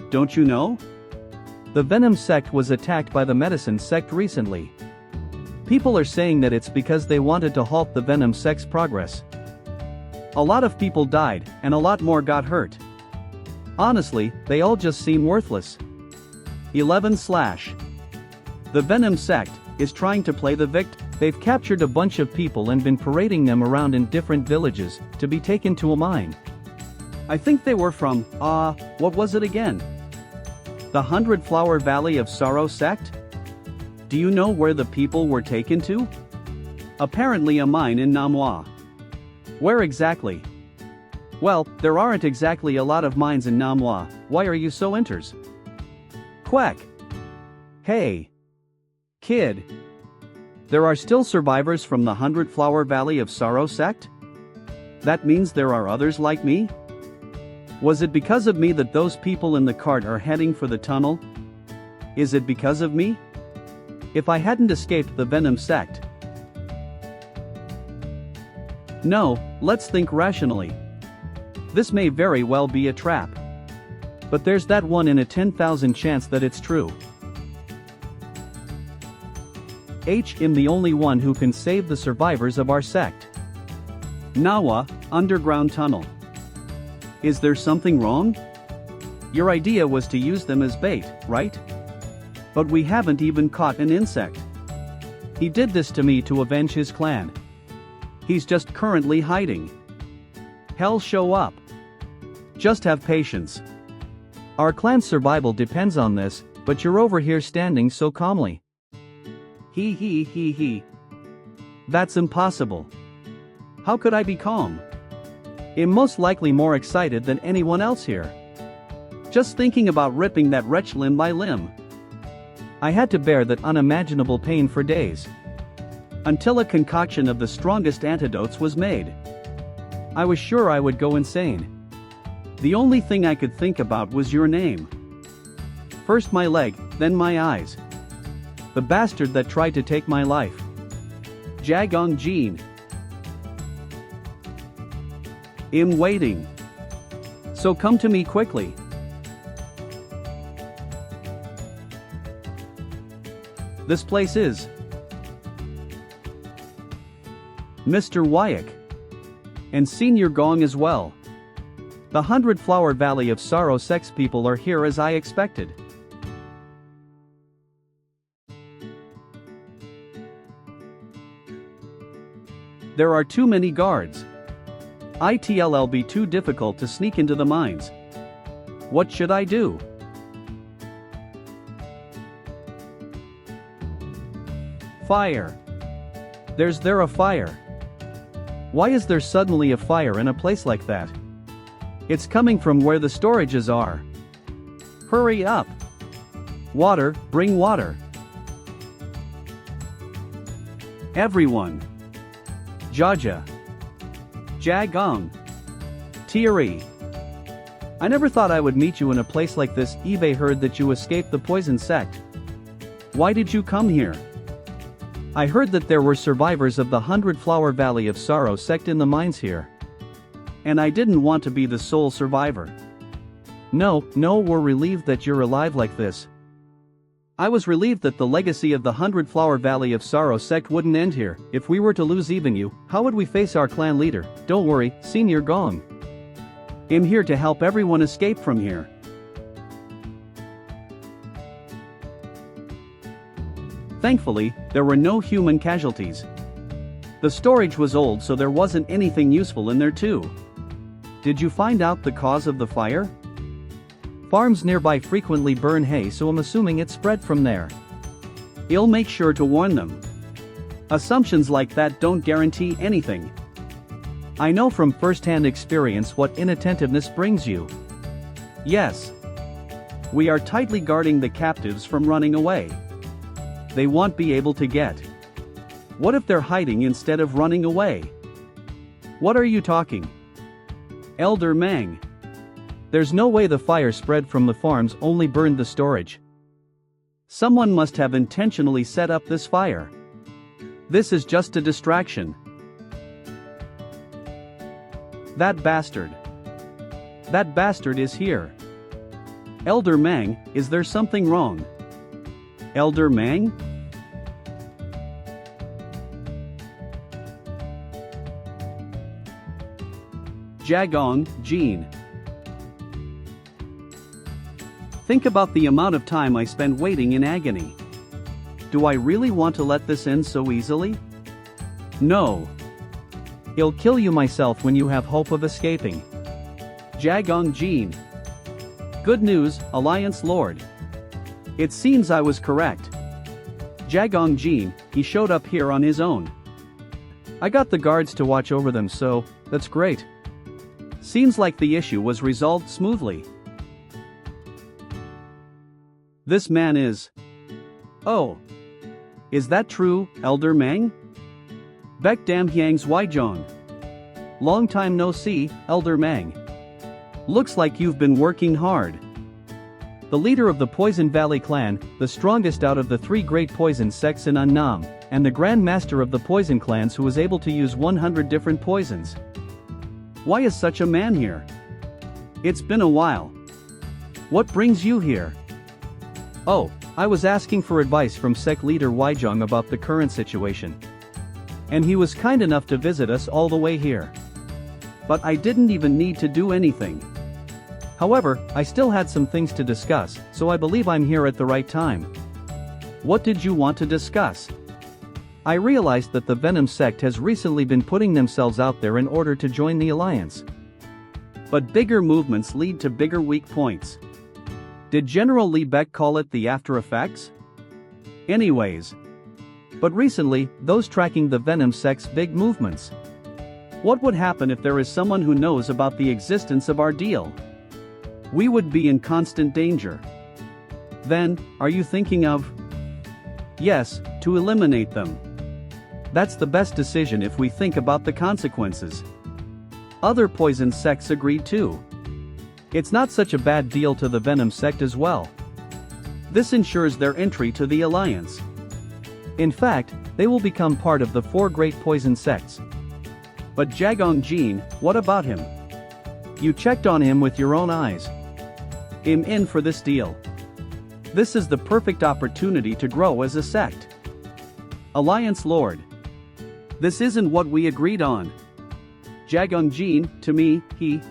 Don't you know? The Venom sect was attacked by the Medicine sect recently. People are saying that it's because they wanted to halt the Venom sect's progress. A lot of people died, and a lot more got hurt. Honestly, they all just seem worthless. 11. The Venom sect, is trying to play the victim. They've captured a bunch of people and been parading them around in different villages to be taken to a mine. I think they were from, what was it again? The 100 Flower Valley of Sorrow sect? Do you know where the people were taken to? Apparently a mine in Manhwa. Where exactly? Well, there aren't exactly a lot of mines in Manhwa. Why are you so enters? Quack. Hey. Kid. There are still survivors from the 100 Flower Valley of Sorrow sect? That means there are others like me? Was it because of me that those people in the cart are heading for the tunnel? Is it because of me? If I hadn't escaped the Venom sect. No, let's think rationally. This may very well be a trap. But there's that 1 in a 10,000 chance that it's true. I'm the only one who can save the survivors of our sect. Nawa, underground tunnel. Is there something wrong? Your idea was to use them as bait, right? But we haven't even caught an insect. He did this to me to avenge his clan. He's just currently hiding. Hell, show up. Just have patience. Our clan's survival depends on this, but you're over here standing so calmly. He. That's impossible. How could I be calm? I'm most likely more excited than anyone else here. Just thinking about ripping that wretch limb by limb. I had to bear that unimaginable pain for days. Until a concoction of the strongest antidotes was made. I was sure I would go insane. The only thing I could think about was your name. First my leg, then my eyes. The bastard that tried to take my life. Jagong Jin. I'm waiting. So come to me quickly. This place is Mr. Wyack. And Senior Gong as well. The 100 Flower Valley of Sorrow sex people are here as I expected. There are too many guards. It'll be too difficult to sneak into the mines. What should I do? Fire. There's a fire. Why is there suddenly a fire in a place like that? It's coming from where the storages are. Hurry up. Water, bring water. Everyone. Jaja. Jagong. Thierry. I never thought I would meet you in a place like this. eBay heard that you escaped the poison sect. Why did you come here? I heard that there were survivors of the 100 Flower Valley of Sorrow sect in the mines here. And I didn't want to be the sole survivor. No, we're relieved that you're alive like this. I was relieved that the legacy of the 100 Flower Valley of Sorrow sect wouldn't end here. If we were to lose even you, how would we face our clan leader? Don't worry, Senior Gong. I'm here to help everyone escape from here. Thankfully, there were no human casualties. The storage was old, so there wasn't anything useful in there too. Did you find out the cause of the fire? Farms nearby frequently burn hay, so I'm assuming it spread from there. I'll make sure to warn them. Assumptions like that don't guarantee anything. I know from first-hand experience what inattentiveness brings you. Yes. We are tightly guarding the captives from running away. They won't be able to get. What if they're hiding instead of running away? What are you talking? Elder Mang. There's no way the fire spread from the farms only burned the storage. Someone must have intentionally set up this fire. This is just a distraction. That bastard. That bastard is here. Elder Mang, is there something wrong? Elder Mang? Jagong Jin. Think about the amount of time I spent waiting in agony. Do I really want to let this end so easily? No. I'll kill you myself when you have hope of escaping. Jagong Jin. Good news, Alliance Lord. It seems I was correct. Jagong Jin, he showed up here on his own. I got the guards to watch over them, so that's great. Seems like the issue was resolved smoothly. This man is... Oh. Is that true, Elder Meng? Baek Dam Hyang's Waijong. Long time no see, Elder Meng. Looks like you've been working hard. The leader of the Poison Valley clan, the strongest out of the 3 great poison sects in Annam, and the Grand Master of the poison clans who was able to use 100 different poisons. Why is such a man here? It's been a while. What brings you here? Oh, I was asking for advice from sect leader Waijong about the current situation. And he was kind enough to visit us all the way here. But I didn't even need to do anything. However, I still had some things to discuss, so I believe I'm here at the right time. What did you want to discuss? I realized that the Venom sect has recently been putting themselves out there in order to join the alliance. But bigger movements lead to bigger weak points. Did General Li Beck call it the after effects? Anyways. But recently, those tracking the Venom sect's big movements. What would happen if there is someone who knows about the existence of our deal? We would be in constant danger. Then, are you thinking of? Yes, to eliminate them. That's the best decision if we think about the consequences. Other poison sects agreed too. It's not such a bad deal to the Venom sect as well. This ensures their entry to the alliance. In fact, they will become part of the 4 great poison sects. But Jagong Jin, what about him? You checked on him with your own eyes. I'm in for this deal. This is the perfect opportunity to grow as a sect. Alliance Lord. This isn't what we agreed on. Jagong Jin, to me, he...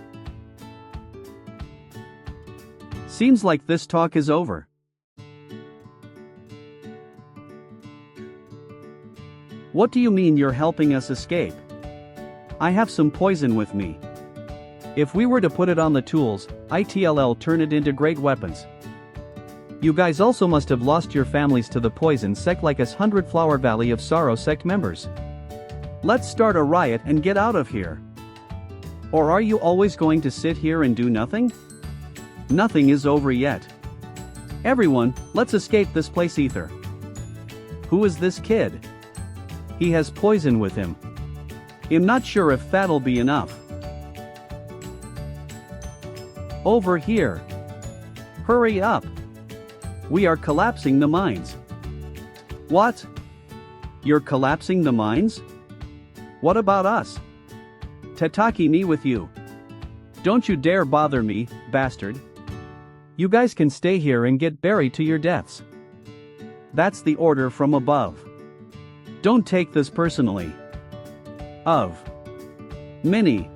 Seems like this talk is over. What do you mean you're helping us escape? I have some poison with me. If we were to put it on the tools, ITLL turn it into great weapons. You guys also must have lost your families to the poison sect like us 100 Flower Valley of Sorrow sect members. Let's start a riot and get out of here. Or are you always going to sit here and do nothing? Nothing is over yet. Everyone, let's escape this place ether. Who is this kid? He has poison with him. I'm not sure if that'll be enough. Over here. Hurry up. We are collapsing the mines. What? You're collapsing the mines? What about us? Tataki me with you. Don't you dare bother me, bastard. You guys can stay here and get buried to your deaths. That's the order from above. Don't take this personally. Of. Mini.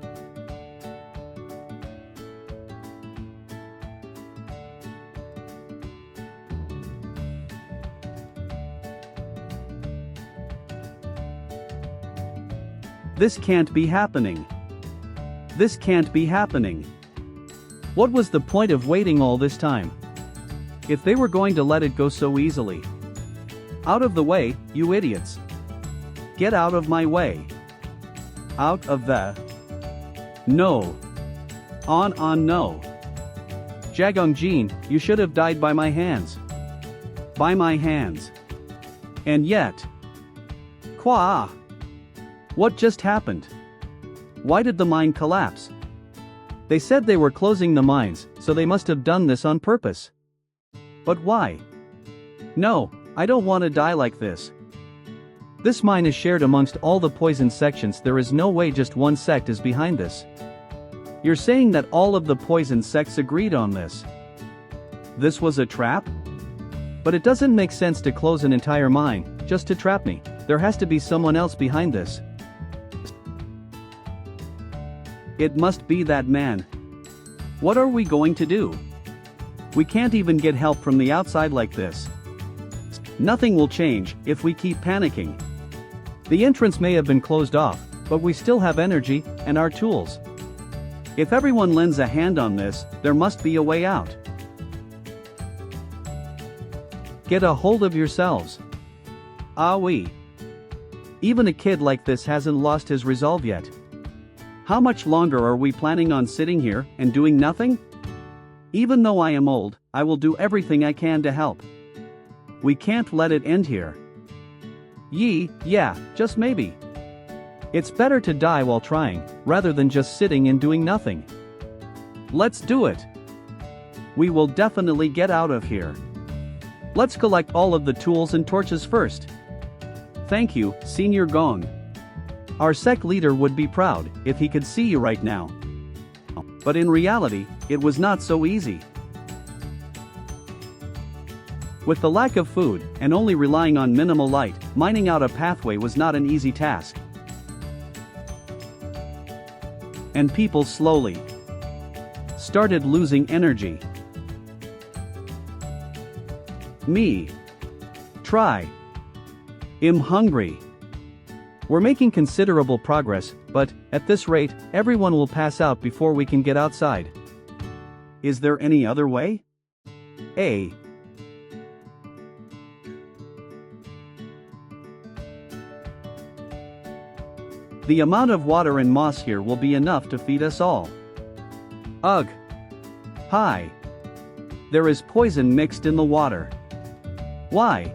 This can't be happening. This can't be happening. What was the point of waiting all this time? If they were going to let it go so easily. Out of the way, you idiots. Get out of my way. Out of the... No. On no. Jagong Jin, you should have died by my hands. By my hands. And yet... Qua. What just happened? Why did the mine collapse? They said they were closing the mines, so they must have done this on purpose. But why? No, I don't want to die like this. This mine is shared amongst all the poison sections. There is no way just one sect is behind this. You're saying that all of the poison sects agreed on this? This was a trap? But it doesn't make sense to close an entire mine, just to trap me. There has to be someone else behind this. It must be that man. What are we going to do? We can't even get help from the outside like this. Nothing will change if we keep panicking. The entrance may have been closed off, but we still have energy and our tools. If everyone lends a hand on this, there must be a way out. Get a hold of yourselves. Ah oui. Even a kid like this hasn't lost his resolve yet. How much longer are we planning on sitting here and doing nothing? Even though I am old, I will do everything I can to help. We can't let it end here. Yeah, just maybe. It's better to die while trying, rather than just sitting and doing nothing. Let's do it. We will definitely get out of here. Let's collect all of the tools and torches first. Thank you, Senior Gong. Our sect leader would be proud if he could see you right now. But in reality, it was not so easy. With the lack of food, and only relying on minimal light, mining out a pathway was not an easy task. And people slowly started losing energy. Me. Try. I'm hungry. We're making considerable progress, but, at this rate, everyone will pass out before we can get outside. Is there any other way? A. The amount of water and moss here will be enough to feed us all. Ugh. Hi. There is poison mixed in the water. Why?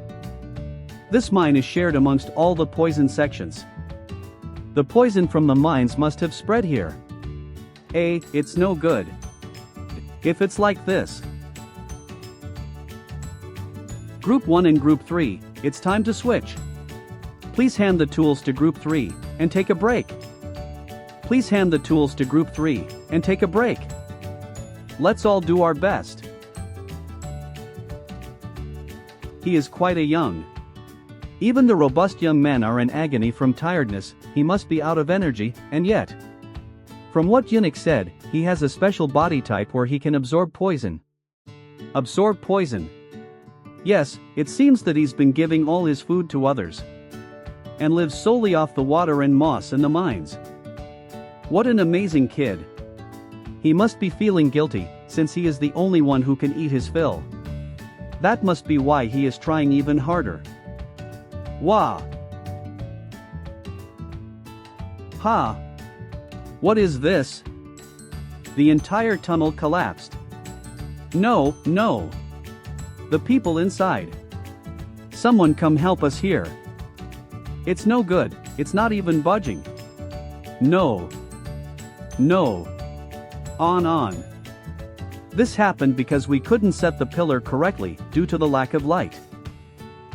This mine is shared amongst all the poison sections. The poison from the mines must have spread here. It's no good. If it's like this. Group 1 and Group 3, it's time to switch. Please hand the tools to Group 3, and take a break. Please hand the tools to Group 3, and take a break. Let's all do our best. He is quite a young. Even the robust young men are in agony from tiredness, he must be out of energy, and yet. From what Eunuch said, he has a special body type where he can absorb poison. Absorb poison. Yes, it seems that he's been giving all his food to others. And lives solely off the water and moss in the mines. What an amazing kid. He must be feeling guilty, since he is the only one who can eat his fill. That must be why he is trying even harder. Wah! Ha! What is this? The entire tunnel collapsed. No. The people inside. Someone come help us here. It's no good, it's not even budging. No. On. This happened because we couldn't set the pillar correctly due to the lack of light.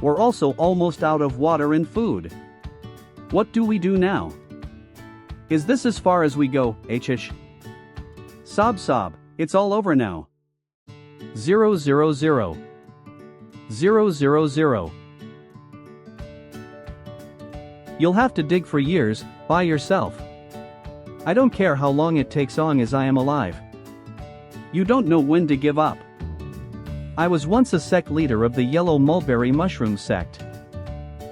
We're also almost out of water and food. What do we do now? Is this as far as we go, Hsh? Sob, it's all over now. 000. 000. You'll have to dig for years, by yourself. I don't care how long it takes long as I am alive. You don't know when to give up. I was once a sect leader of the yellow mulberry mushroom sect.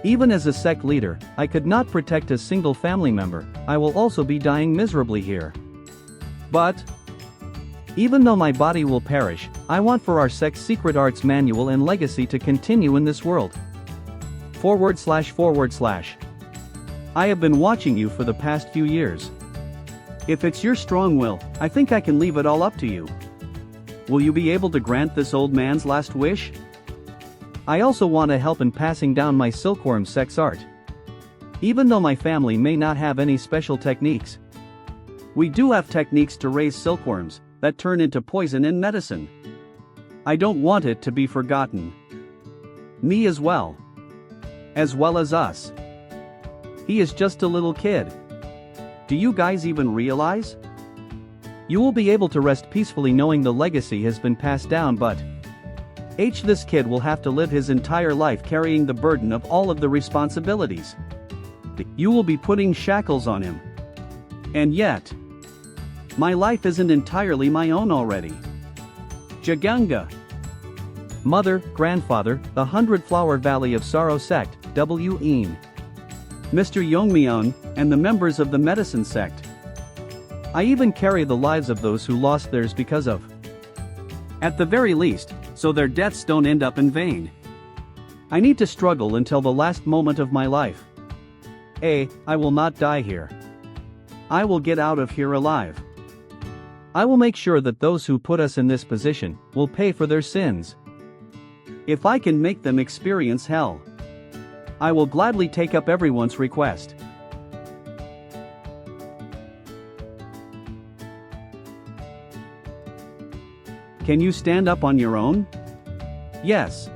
Even as a sect leader, I could not protect a single family member, I will also be dying miserably here. But, even though my body will perish, I want for our sect's secret arts manual and legacy to continue in this world. // I have been watching you for the past few years. If it's your strong will, I think I can leave it all up to you. Will you be able to grant this old man's last wish? I also want to help in passing down my silkworm sex art. Even though my family may not have any special techniques, we do have techniques to raise silkworms that turn into poison and medicine. I don't want it to be forgotten. Me as well. As well as us. He is just a little kid. Do you guys even realize? You will be able to rest peacefully knowing the legacy has been passed down, but this kid will have to live his entire life carrying the burden of all of the responsibilities. You will be putting shackles on him. And yet, my life isn't entirely my own already. Jaganga. Mother, grandfather, the 100-Flower Valley of Sorrow sect, W.E.N. Mr. Yongmyeon, and the members of the medicine sect. I even carry the lives of those who lost theirs because of. At the very least, so their deaths don't end up in vain. I need to struggle until the last moment of my life. I will not die here. I will get out of here alive. I will make sure that those who put us in this position will pay for their sins. If I can make them experience hell, I will gladly take up everyone's request. Can you stand up on your own? Yes.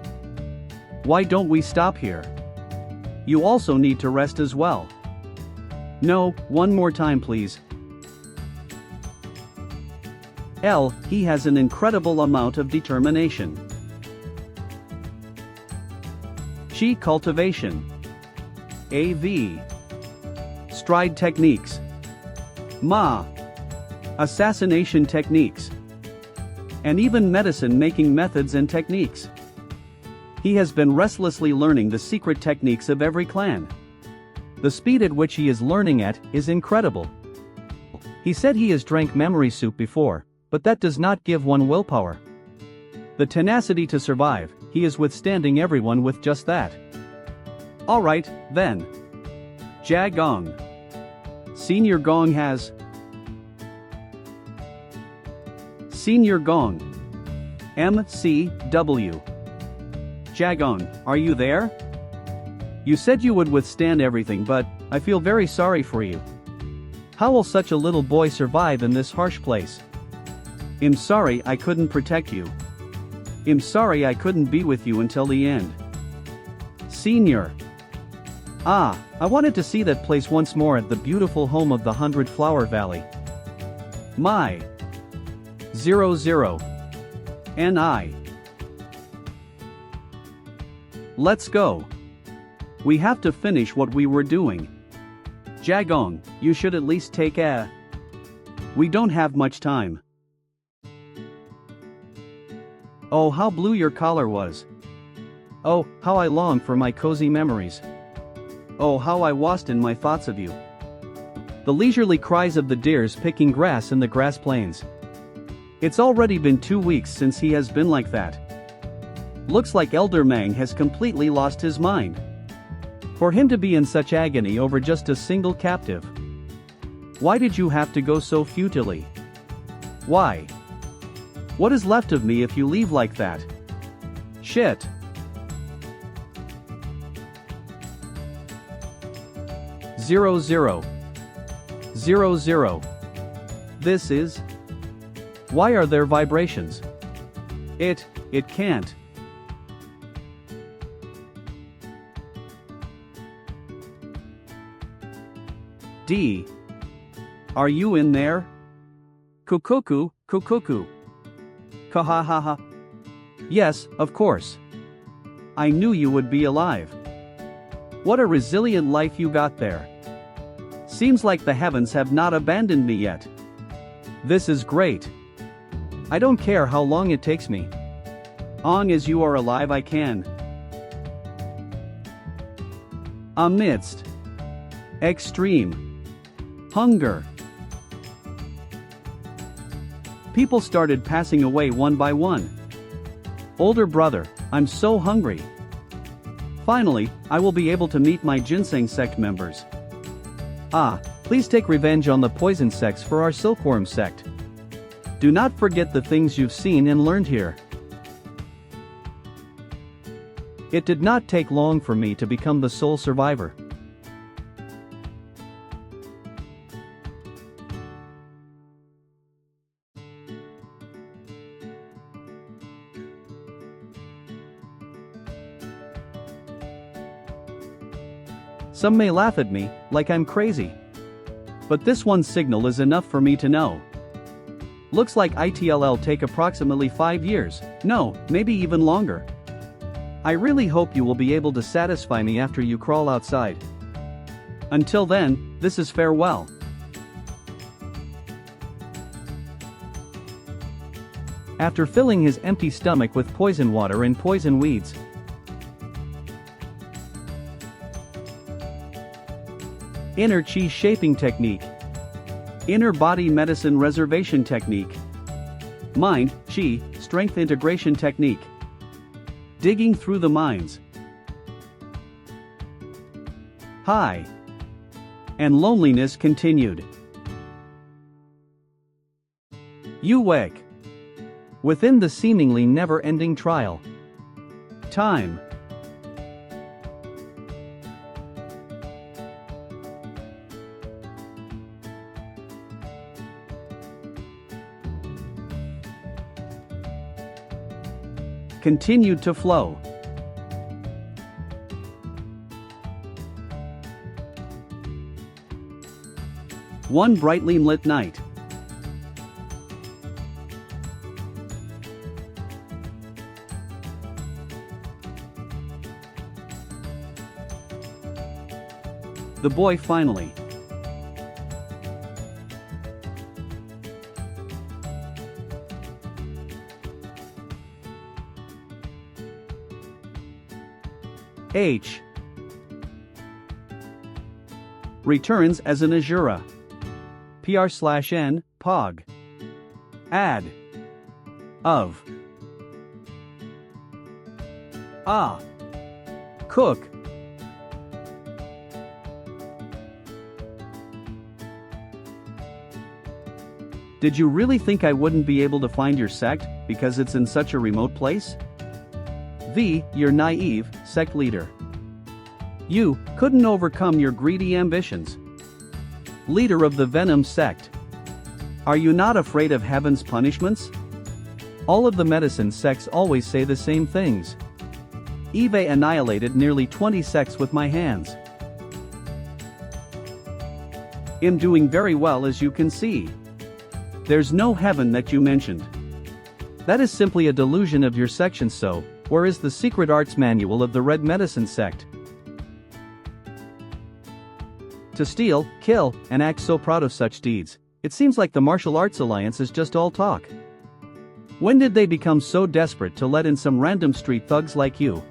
Why don't we stop here? You also need to rest as well. No, one more time please. He has an incredible amount of determination. Chi cultivation. AV. Stride techniques. Ma. Assassination techniques. And even medicine-making methods and techniques. He has been restlessly learning the secret techniques of every clan. The speed at which he is learning at is incredible. He said he has drank memory soup before, but that does not give one willpower. The tenacity to survive, he is withstanding everyone with just that. Alright, then. Jia Gong. Senior Gong has. Senior Gong. MCW. Jagong, are you there? You said you would withstand everything, but I feel very sorry for you. How will such a little boy survive in this harsh place? I'm sorry I couldn't protect you. I'm sorry I couldn't be with you until the end. Senior. I wanted to see that place once more at the beautiful home of the 100-Flower Valley. My. 00. NI. Let's go. We have to finish what we were doing. Jagong, you should at least take a. We don't have much time. Oh, how blue your collar was. Oh, how I long for my cozy memories. Oh, how I wasted in my thoughts of you. The leisurely cries of the deers picking grass in the grass plains. It's already been 2 weeks since he has been like that. Looks like Elder Mang has completely lost his mind. For him to be in such agony over just a single captive. Why did you have to go so futilely? Why? What is left of me if you leave like that? Shit. Zero. This is. Why are there vibrations? It can't. D. Are you in there? Kukuku. Kahahaha. Yes, of course. I knew you would be alive. What a resilient life you got there. Seems like the heavens have not abandoned me yet. This is great. I don't care how long it takes me. Long as you are alive I can. Amidst extreme hunger, people started passing away one by one. Older brother, I'm so hungry. Finally, I will be able to meet my ginseng sect members. Please take revenge on the poison sects for our silkworm sect. Do not forget the things you've seen and learned here. It did not take long for me to become the sole survivor. Some may laugh at me, like I'm crazy. But this one signal is enough for me to know. Looks like it'll take approximately 5 years, no, maybe even longer. I really hope you will be able to satisfy me after you crawl outside. Until then, this is farewell. after filling his empty stomach with poison water and poison weeds. Inner Chi Shaping Technique. Inner Body Medicine Reservation Technique. Mind, Chi, Strength Integration Technique. Digging through the mines. High. And loneliness continued. You wake. Within the seemingly never-ending trial. Time. Continued to flow. One brightly lit night. The boy finally. H. Returns as an Asura. PR/N, Pog. Add. Of. Cook. Did you really think I wouldn't be able to find your sect, because it's in such a remote place? V, you're naive, sect leader. You couldn't overcome your greedy ambitions. Leader of the Venom sect. Are you not afraid of heaven's punishments? All of the medicine sects always say the same things. Eve annihilated nearly 20 sects with my hands. Am doing very well, as you can see. There's no heaven that you mentioned. That is simply a delusion of your section. So, where is the secret arts manual of the Red Medicine sect? To steal, kill, and act so proud of such deeds, it seems like the Martial Arts Alliance is just all talk. When did they become so desperate to let in some random street thugs like you?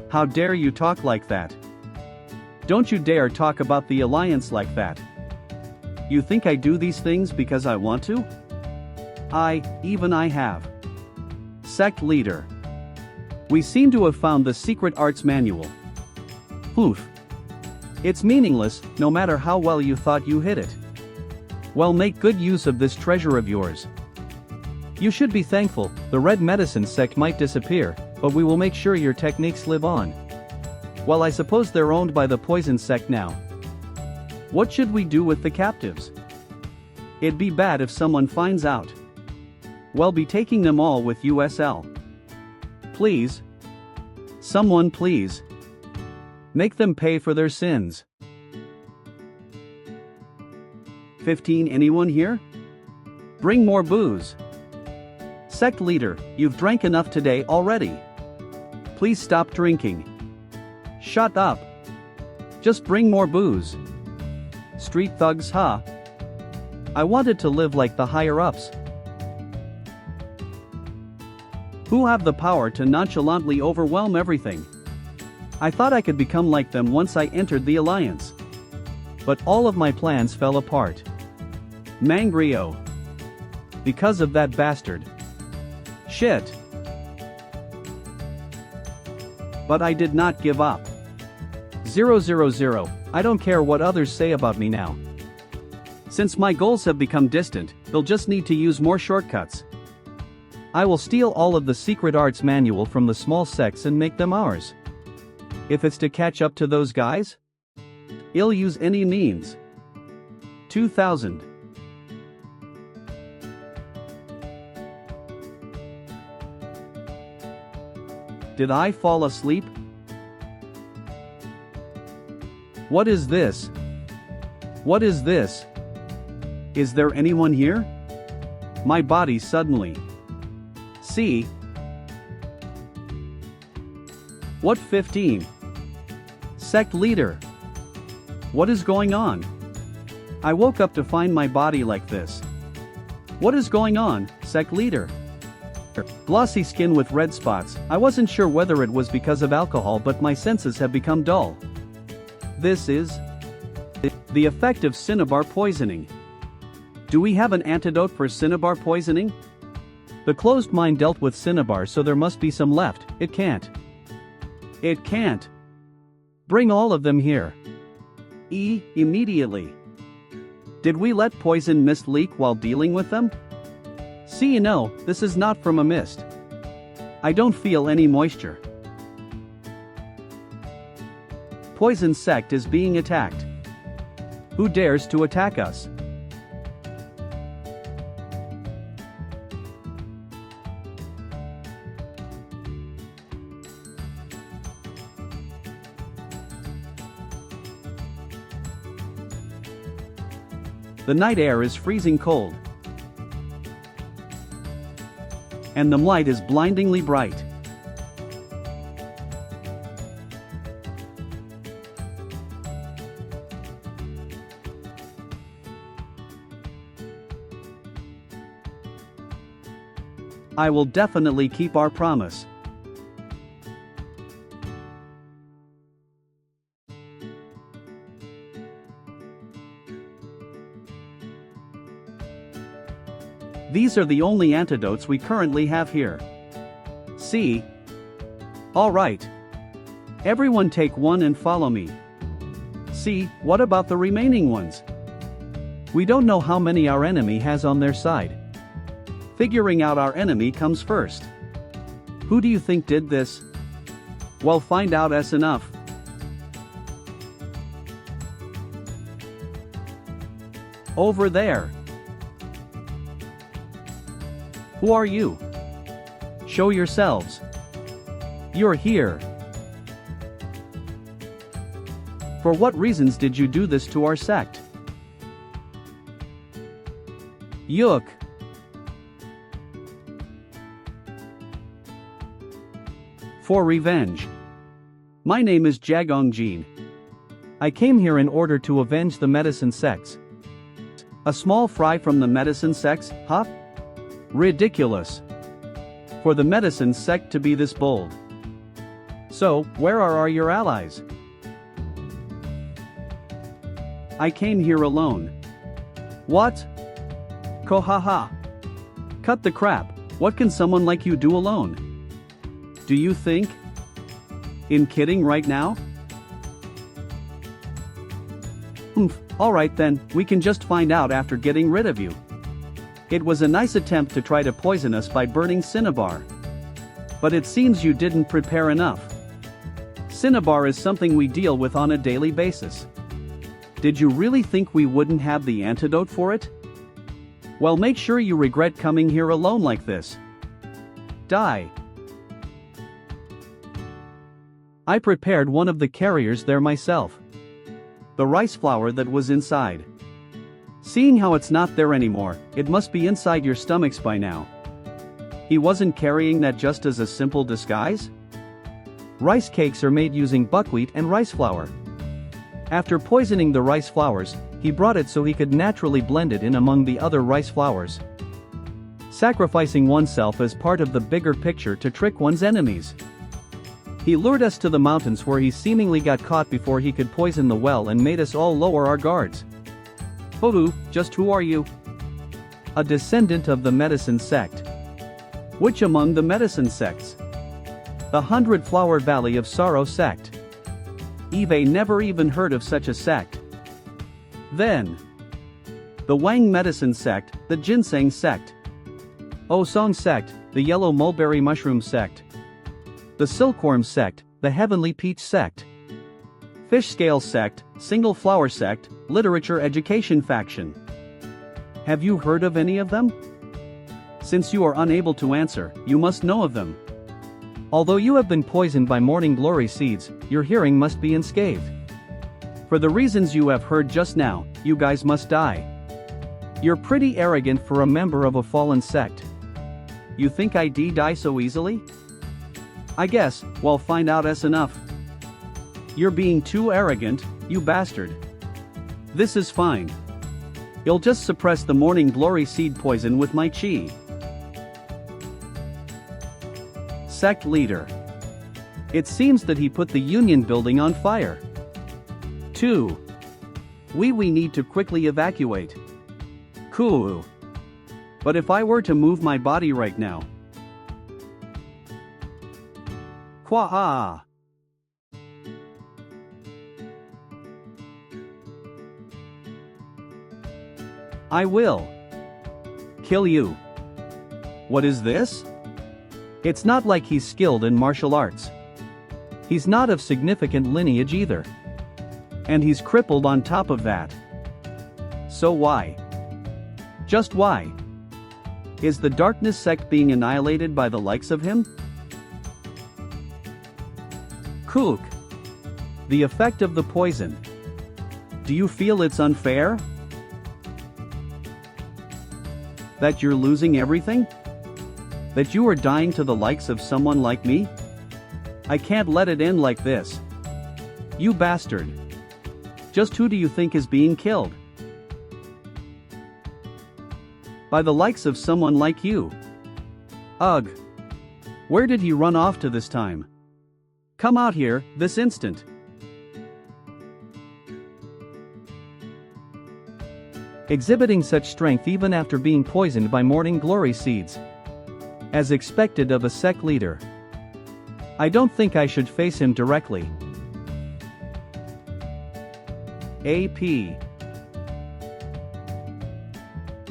How dare you talk like that? Don't you dare talk about the Alliance like that. You think I do these things because I want to? I have. Sect leader. We seem to have found the secret arts manual. Oof. It's meaningless, no matter how well you thought you hid it. Well, make good use of this treasure of yours. You should be thankful. The Red Medicine sect might disappear, but we will make sure your techniques live on. Well, I suppose they're owned by the Poison sect now. What should we do with the captives? It'd be bad if someone finds out. We'll be taking them all with USL. Please. Someone please. Make them pay for their sins. 15. Anyone here? Bring more booze. Sect leader, you've drank enough today already. Please stop drinking. Shut up. Just bring more booze. Street thugs, huh? I wanted to live like the higher-ups. Who have the power to nonchalantly overwhelm everything. I thought I could become like them once I entered the Alliance. But all of my plans fell apart. Mangrio. Because of that bastard. Shit. But I did not give up. 000, I don't care what others say about me now. Since my goals have become distant, they'll just need to use more shortcuts. I will steal all of the secret arts manual from the small sects and make them ours. If it's to catch up to those guys, I'll use any means. 2000. Did I fall asleep? What is this? What is this? Is there anyone here? My body suddenly. See? What 15? Sect leader. What is going on? I woke up to find my body like this. What is going on, sect leader? Glossy skin with red spots. I wasn't sure whether it was because of alcohol, but my senses have become dull. This is the effect of cinnabar poisoning. Do we have an antidote for cinnabar poisoning? The closed mind dealt with cinnabar, so there must be some left. It can't. It can't. Bring all of them here. Immediately. Did we let poison mist leak while dealing with them? See, you know, this is not from a mist. I don't feel any moisture. Poison sect is being attacked. Who dares to attack us? The night air is freezing cold. And the light is blindingly bright. I will definitely keep our promise. These are the only antidotes we currently have here. See? All right. Everyone take one and follow me. See, what about the remaining ones? We don't know how many our enemy has on their side. Figuring out our enemy comes first. Who do you think did this? Well, find out as enough. Over there. Who are you? Show yourselves. You're here. For what reasons did you do this to our sect? Yuk. For revenge. My name is Jagongjin. I came here in order to avenge the medicine sects. A small fry from the medicine sects, huh? Ridiculous. For the medicine sect to be this bold. So, where are your allies? I came here alone. What? Kohaha. Cut the crap. What can someone like you do alone? Do you think? In kidding right now? Alright then, we can just find out after getting rid of you. It was a nice attempt to try to poison us by burning cinnabar. But it seems you didn't prepare enough. Cinnabar is something we deal with on a daily basis. Did you really think we wouldn't have the antidote for it? Well, make sure you regret coming here alone like this. Die. I prepared one of the carriers there myself. The rice flour that was inside. Seeing how it's not there anymore, it must be inside your stomachs by now. He wasn't carrying that just as a simple disguise? Rice cakes are made using buckwheat and rice flour. After poisoning the rice flours, he brought it so he could naturally blend it in among the other rice flours. Sacrificing oneself as part of the bigger picture to trick one's enemies. He lured us to the mountains where he seemingly got caught before he could poison the well and made us all lower our guards. Just who are you? A descendant of the medicine sect. Which among the medicine sects? The 100 Flower Valley of Sorrow sect. Eve never even heard of such a sect. Then. The Wang medicine sect, the Ginseng sect. Osong sect, the Yellow Mulberry Mushroom sect. The Silkworm sect, the Heavenly Peach sect. Fish Scale sect, Single Flower sect, Literature Education faction. Have you heard of any of them? Since you are unable to answer, you must know of them. Although you have been poisoned by morning glory seeds, your hearing must be unscathed. For the reasons you have heard just now, you guys must die. You're pretty arrogant for a member of a fallen sect. You think I'd die so easily? I guess, well, find out as enough. You're being too arrogant, you bastard. This is fine. He'll just suppress the morning glory seed poison with my chi. Sect leader. It seems that he put the Union building on fire. 2. We need to quickly evacuate. Cool. But if I were to move my body right now. Kwa. I will kill you. What is this? It's not like he's skilled in martial arts. He's not of significant lineage either. And he's crippled on top of that. So why? Just why? Is the darkness sect being annihilated by the likes of him? Kook. The effect of the poison. Do you feel it's unfair? That you're losing everything? That you are dying to the likes of someone like me? I can't let it end like this. You bastard. Just who do you think is being killed? By the likes of someone like you. Ugh. Where did he run off to this time? Come out here, this instant. Exhibiting such strength even after being poisoned by morning glory seeds. As expected of a sect leader. I don't think I should face him directly. AP.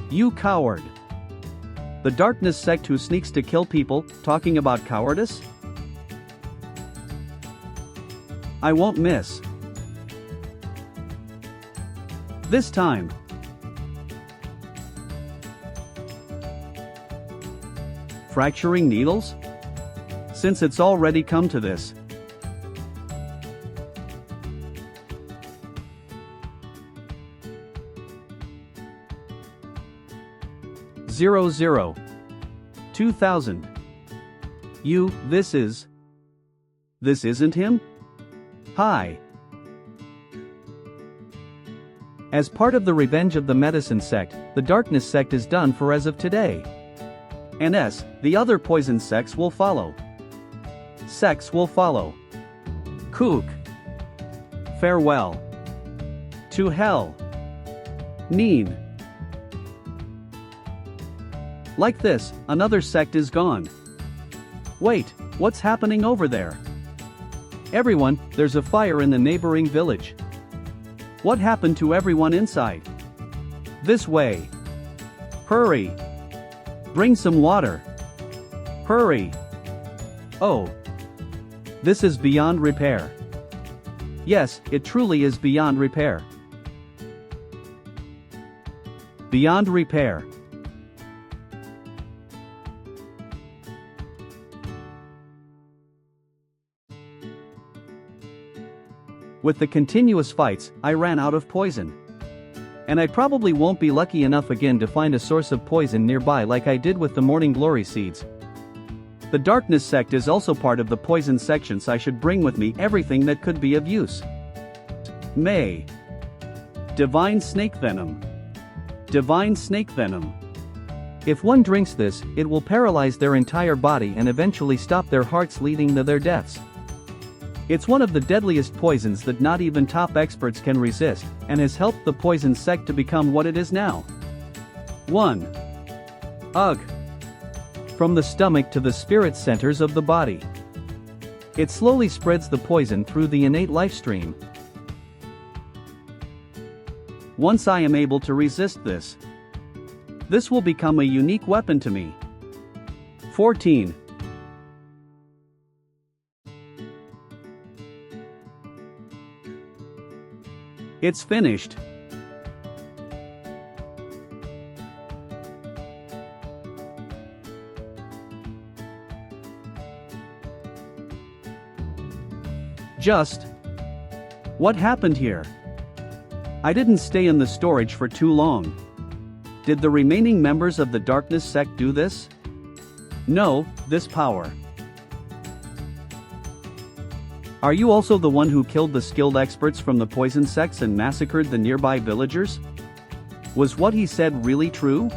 You coward. The darkness sect who sneaks to kill people, talking about cowardice? I won't miss. This time. Fracturing needles? Since it's already come to this. Zero 2000. This isn't him? Hi. As part of the revenge of the medicine sect, the darkness sect is done for as of today. And the other poison sects will follow. Sects will follow. Kook. Farewell. To hell. Mean. Like this, another sect is gone. Wait, what's happening over there? Everyone, there's a fire in the neighboring village. What happened to everyone inside? This way. Hurry. Bring some water. Hurry. Oh. This is beyond repair. Yes, it truly is beyond repair. Beyond repair. With the continuous fights, I ran out of poison. And I probably won't be lucky enough again to find a source of poison nearby like I did with the morning glory seeds. The darkness sect is also part of the poison section, so I should bring with me everything that could be of use. May. Divine snake venom. Divine snake venom. If one drinks this, it will paralyze their entire body and eventually stop their hearts, leading to their deaths. It's one of the deadliest poisons that not even top experts can resist, and has helped the poison sect to become what it is now. 1. Ugh. From the stomach to the spirit centers of the body. It slowly spreads the poison through the innate life stream. Once I am able to resist this will become a unique weapon to me. 14. It's finished. What happened here? I didn't stay in the storage for too long. Did the remaining members of the darkness sect do this? No, this power. Are you also the one who killed the skilled experts from the poison sects and massacred the nearby villagers? Was what he said really true?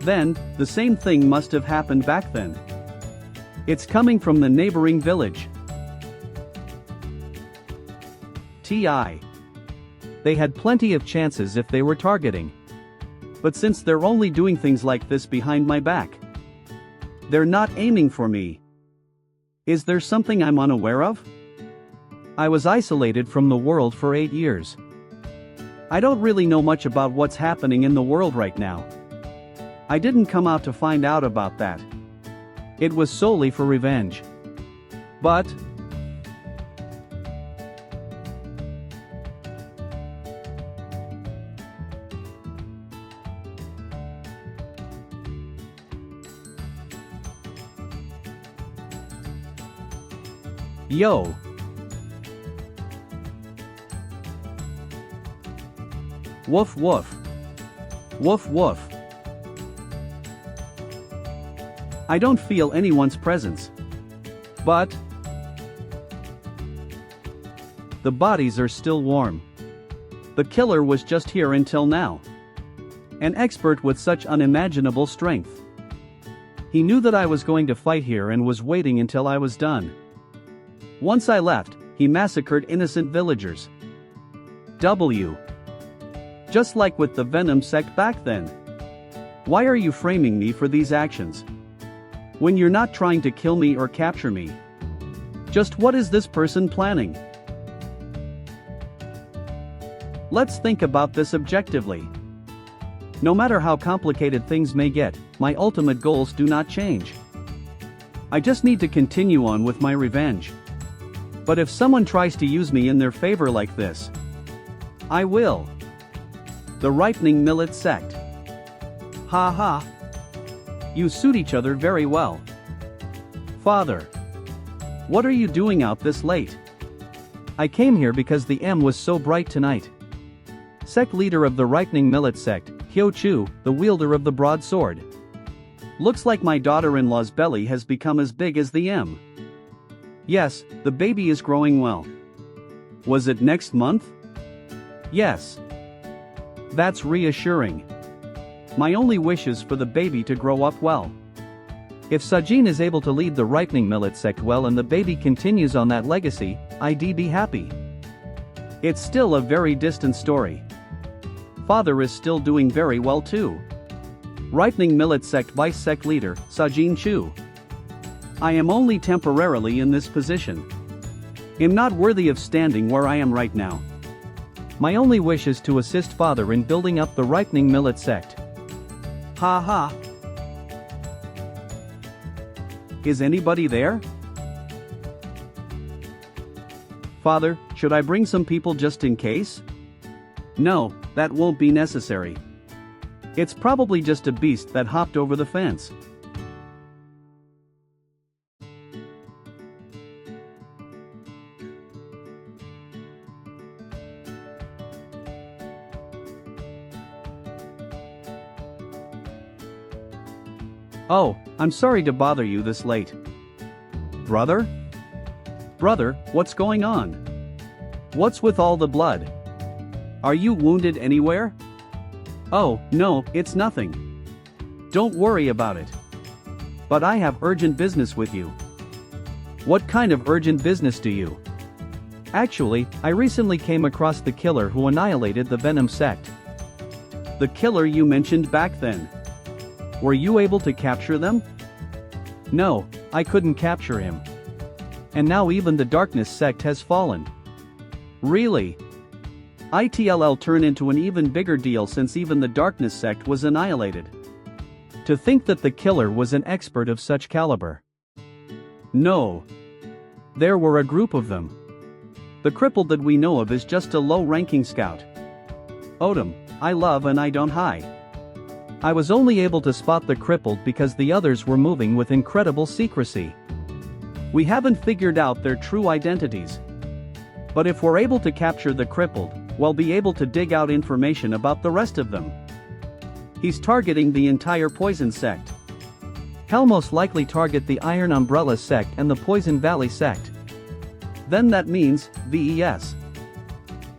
Then, the same thing must have happened back then. It's coming from the neighboring village. TI. They had plenty of chances if they were targeting. But since they're only doing things like this behind my back, they're not aiming for me. Is there something I'm unaware of? I was isolated from the world for 8 years. I don't really know much about what's happening in the world right now. I didn't come out to find out about that. It was solely for revenge. But yo. Woof woof. Woof woof. I don't feel anyone's presence. But the bodies are still warm. The killer was just here until now. An expert with such unimaginable strength. He knew that I was going to fight here and was waiting until I was done. Once I left, he massacred innocent villagers. Just like with the Venom sect back then. Why are you framing me for these actions? When you're not trying to kill me or capture me. Just what is this person planning? Let's think about this objectively. No matter how complicated things may get, my ultimate goals do not change. I just need to continue on with my revenge. But if someone tries to use me in their favor like this, I will. The ripening millet sect. Ha ha. You suit each other very well. Father. What are you doing out this late? I came here because the M was so bright tonight. Sect leader of the ripening millet sect, Hyo Chu, the wielder of the broadsword. Looks like my daughter-in-law's belly has become as big as the M. Yes, the baby is growing well. Was it next month? Yes. That's reassuring. My only wish is for the baby to grow up well. If Sajin is able to lead the ripening millet sect well and the baby continues on that legacy, I'd be happy. It's still a very distant story. Father is still doing very well too. Ripening millet sect vice sect leader, Sajin Chu. I am only temporarily in this position. I'm not worthy of standing where I am right now. My only wish is to assist father in building up the ripening millet sect. Ha ha. Is anybody there? Father, should I bring some people just in case? No, that won't be necessary. It's probably just a beast that hopped over the fence. Oh, I'm sorry to bother you this late. Brother? Brother, what's going on? What's with all the blood? Are you wounded anywhere? Oh, no, it's nothing. Don't worry about it. But I have urgent business with you. What kind of urgent business do you? Actually, I recently came across the killer who annihilated the Venom sect. The killer you mentioned back then. Were you able to capture them? No, I couldn't capture him. And now even the Darkness sect has fallen. Really? ITLL turned into an even bigger deal since even the Darkness sect was annihilated. To think that the killer was an expert of such caliber. No. There were a group of them. The crippled that we know of is just a low-ranking scout. Odom, I love and I don't hide. I was only able to spot the crippled because the others were moving with incredible secrecy. We haven't figured out their true identities. But if we're able to capture the crippled, we'll be able to dig out information about the rest of them. He's targeting the entire Poison sect. He'll most likely target the Iron Umbrella sect and the Poison Valley sect. Then that means VES.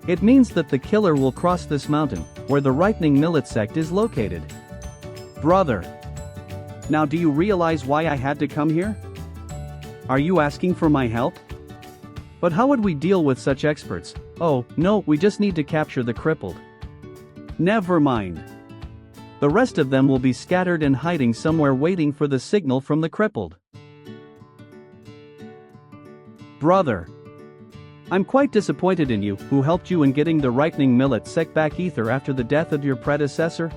It means that the killer will cross this mountain, where the ripening millet sect is located. Brother. Now do you realize why I had to come here? Are you asking for my help? But how would we deal with such experts? Oh, no, we just need to capture the crippled. Never mind. The rest of them will be scattered and hiding somewhere waiting for the signal from the crippled. Brother. I'm quite disappointed in you, who helped you in getting the ripening millet sect back ether after the death of your predecessor?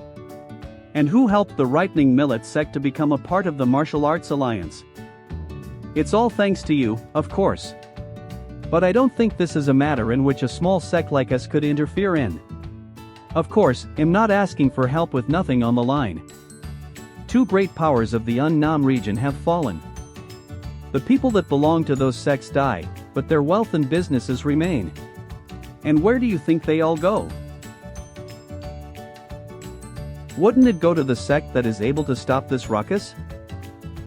And who helped the ripening millet sect to become a part of the Martial Arts Alliance? It's all thanks to you, of course. But I don't think this is a matter in which a small sect like us could interfere in. Of course, I'm not asking for help with nothing on the line. Two great powers of the Unnam region have fallen. The people that belong to those sects die, but their wealth and businesses remain. And where do you think they all go? Wouldn't it go to the sect that is able to stop this ruckus?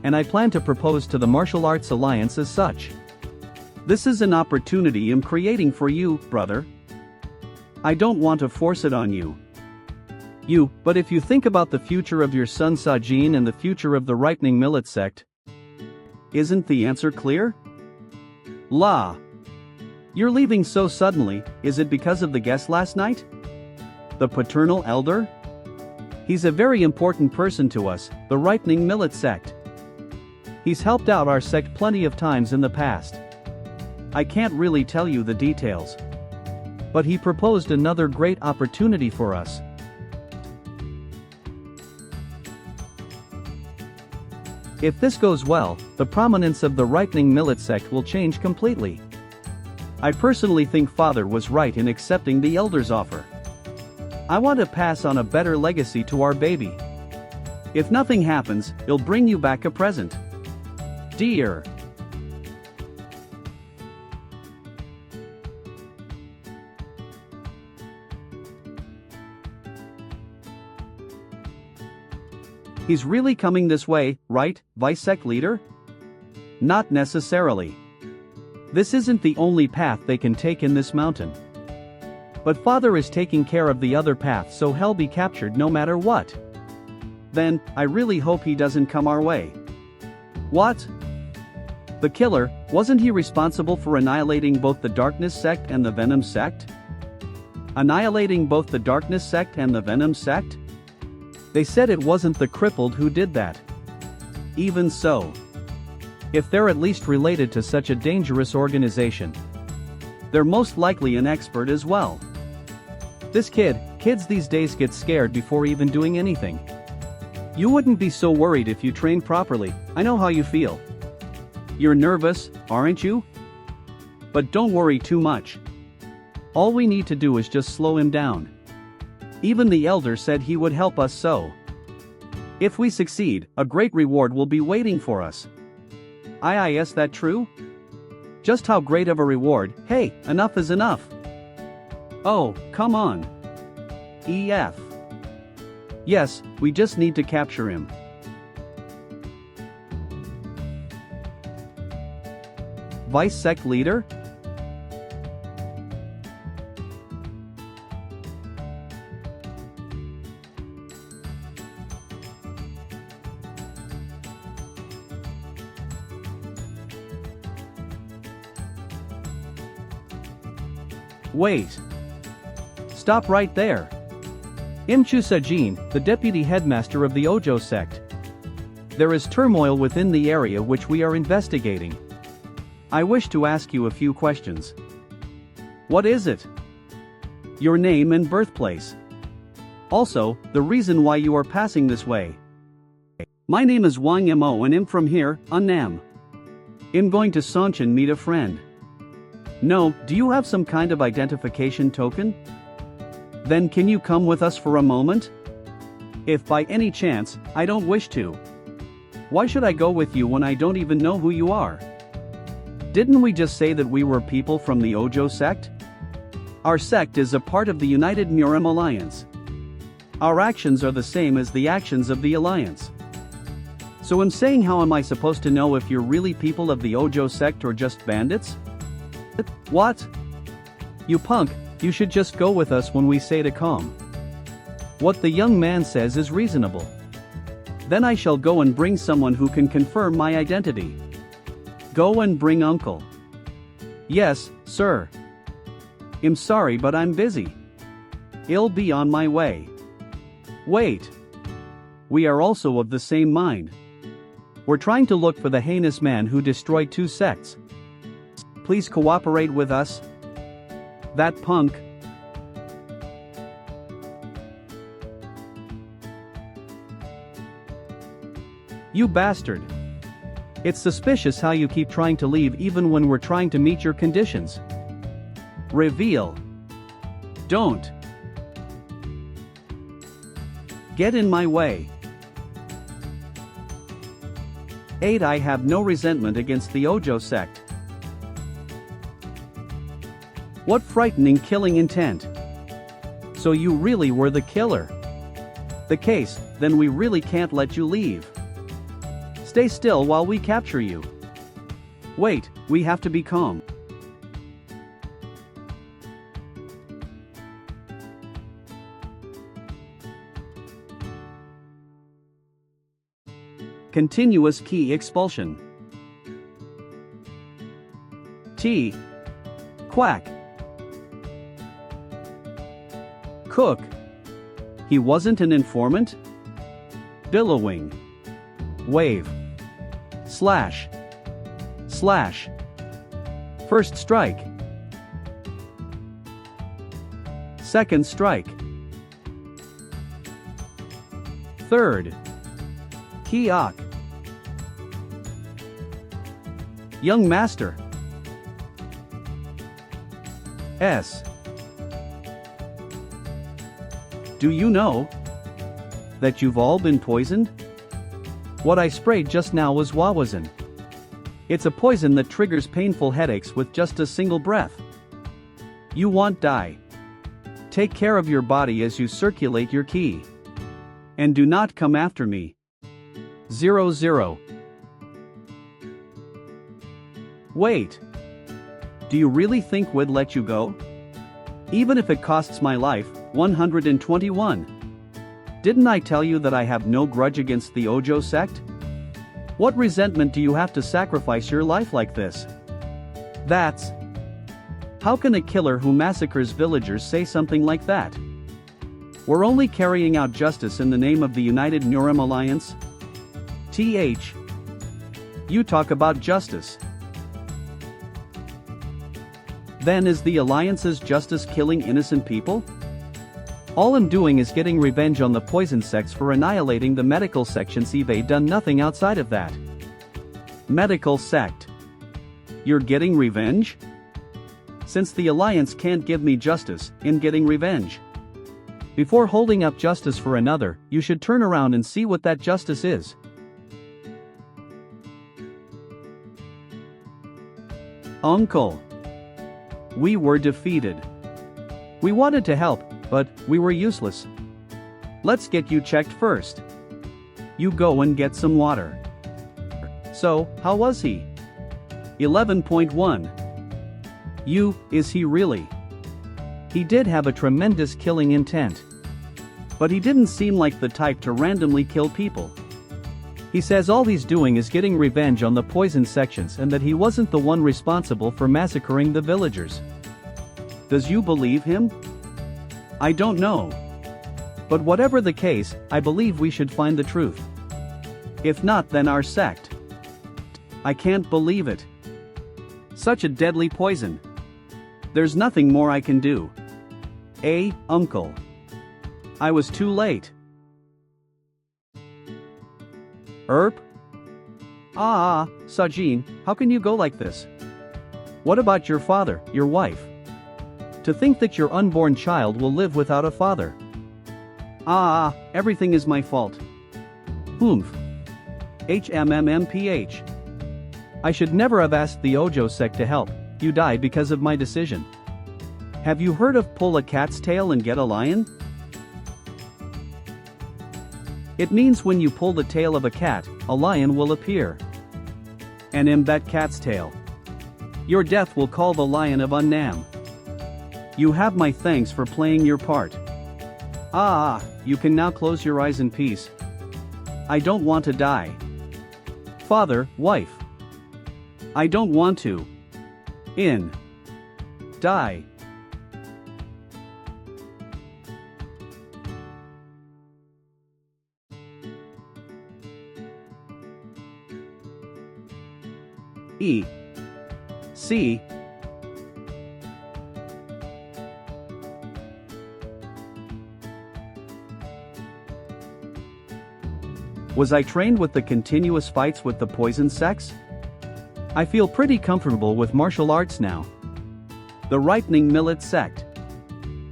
And I plan to propose to the Martial Arts Alliance as such. This is an opportunity I'm creating for you, brother. I don't want to force it on you. But if you think about the future of your son Sajin and the future of the ripening millet sect, isn't the answer clear? La. You're leaving so suddenly, is it because of the guest last night? The paternal elder? He's a very important person to us, the ripening millet sect. He's helped out our sect plenty of times in the past. I can't really tell you the details. But he proposed another great opportunity for us. If this goes well, the prominence of the ripening millet sect will change completely. I personally think Father was right in accepting the elder's offer. I want to pass on a better legacy to our baby. If nothing happens, he'll bring you back a present. Dear. He's really coming this way, right, Vice-Sect Leader? Not necessarily. This isn't the only path they can take in this mountain. But Father is taking care of the other path, so he'll be captured no matter what. Then, I really hope he doesn't come our way. What? The killer, wasn't he responsible for annihilating both the Darkness Sect and the Venom Sect? Annihilating both the Darkness Sect and the Venom Sect? They said it wasn't the crippled who did that. Even so. If they're at least related to such a dangerous organization, they're most likely an expert as well. Kids these days get scared before even doing anything. You wouldn't be so worried if you trained properly, I know how you feel. You're nervous, aren't you? But don't worry too much. All we need to do is just slow him down. Even the elder said he would help us so. If we succeed, a great reward will be waiting for us. Is that true? Just how great of a reward? Hey, enough is enough. Oh, come on. EF. Yes, we just need to capture him. Vice-Sect Leader? Wait. Stop right there. Imchu Sajin, the deputy headmaster of the Ojo sect. There is turmoil within the area which we are investigating. I wish to ask you a few questions. What is it? Your name and birthplace. Also, the reason why you are passing this way. My name is Wang Mo and I'm from here, Unnam. I'm going to Sonchen meet a friend. No, do you have some kind of identification token? Then can you come with us for a moment? If by any chance, I don't wish to. Why should I go with you when I don't even know who you are? Didn't we just say that we were people from the Ojo sect? Our sect is a part of the United Murim Alliance. Our actions are the same as the actions of the Alliance. So I'm saying, how am I supposed to know if you're really people of the Ojo sect or just bandits? What? You punk, you should just go with us when we say to come. What the young man says is reasonable. Then I shall go and bring someone who can confirm my identity. Go and bring uncle. Yes, sir. I'm sorry but I'm busy. I'll be on my way. Wait. We are also of the same mind. We're trying to look for the heinous man who destroyed 2 sects. Please cooperate with us. That punk. You bastard. It's suspicious how you keep trying to leave even when we're trying to meet your conditions. Reveal. Don't. Get in my way. 8. I have no resentment against the Ojo sect. What frightening killing intent. So you really were the killer. The case, then we really can't let you leave. Stay still while we capture you. Wait, we have to be calm. Continuous key expulsion. T. Quack. Cook. He wasn't an informant? Billowing. Wave. Slash. Slash. First strike. Second strike. Third. Kiok. Young master. S. Do you know that you've all been poisoned? What I sprayed just now was wawazin. It's a poison that triggers painful headaches with just a single breath. You want die. Take care of your body as you circulate your ki. And do not come after me. 00. Wait. Do you really think we'd let you go? Even if it costs my life, 121. Didn't I tell you that I have no grudge against the Ojo sect? What resentment do you have to sacrifice your life like this? That's... How can a killer who massacres villagers say something like that? We're only carrying out justice in the name of the United Nurim Alliance. TH. You talk about justice. Then is the Alliance's justice killing innocent people? All I'm doing is getting revenge on the poison sects for annihilating the medical section. See, they done nothing outside of that. Medical sect. You're getting revenge? Since the Alliance can't give me justice, in getting revenge. Before holding up justice for another, you should turn around and see what that justice is. Uncle. We were defeated. We wanted to help, but we were useless. Let's get you checked first. You go and get some water. So, how was he? 11.1. Is he really? He did have a tremendous killing intent. But he didn't seem like the type to randomly kill people. He says all he's doing is getting revenge on the poison sections and that he wasn't the one responsible for massacring the villagers. Does you believe him? I don't know. But whatever the case, I believe we should find the truth. If not, then our sect. I can't believe it. Such a deadly poison. There's nothing more I can do. Uncle. I was too late. Sajin, how can you go like this? What about your father, your wife? To think that your unborn child will live without a father. Everything is my fault. HMMMPH. I should never have asked the Ojo sect to help. You died because of my decision. Have you heard of pull a cat's tail and get a lion? It means when you pull the tail of a cat, a lion will appear. And in that cat's tail. Your death will call the lion of Unnam. You have my thanks for playing your part. You can now close your eyes in peace. I don't want to die. Father, wife. I don't want to. Die. See. Was I trained with the continuous fights with the poison sects? I feel pretty comfortable with martial arts now. The Ripening Millet sect.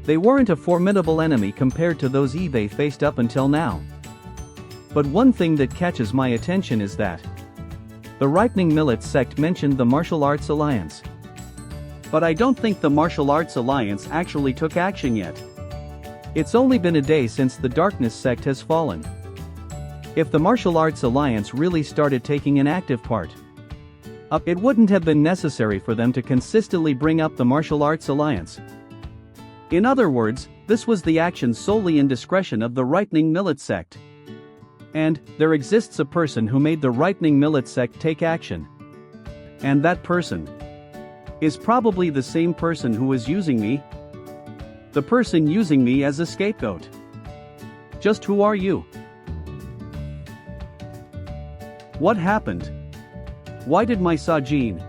They weren't a formidable enemy compared to those eBay faced up until now. But one thing that catches my attention is that the Ripening Millet sect mentioned the Martial Arts Alliance. But I don't think the Martial Arts Alliance actually took action yet. It's only been a day since the Darkness sect has fallen. If the Martial Arts Alliance really started taking an active part, it wouldn't have been necessary for them to consistently bring up the Martial Arts Alliance. In other words, this was the action solely in discretion of the Ripening Millet sect. And there exists a person who made the Ripening Millet sect take action. And that person is probably the same person who is using me. The person using me as a scapegoat. Just who are you? What happened? Why did my Sajin?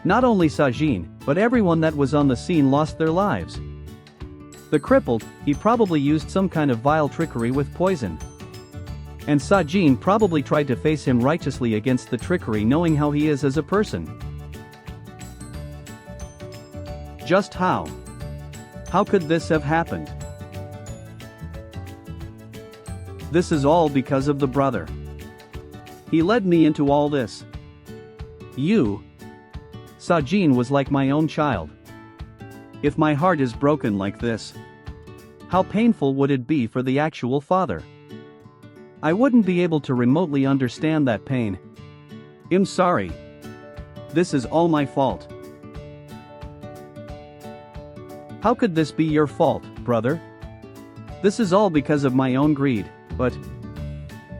Not only Sajin, but everyone that was on the scene lost their lives. The crippled, he probably used some kind of vile trickery with poison. And Sajin probably tried to face him righteously against the trickery, knowing how he is as a person. Just how? How could this have happened? This is all because of the brother. He led me into all this. Sajin was like my own child. If my heart is broken like this, how painful would it be for the actual father? I wouldn't be able to remotely understand that pain. I'm sorry. This is all my fault. How could this be your fault, brother? This is all because of my own greed, but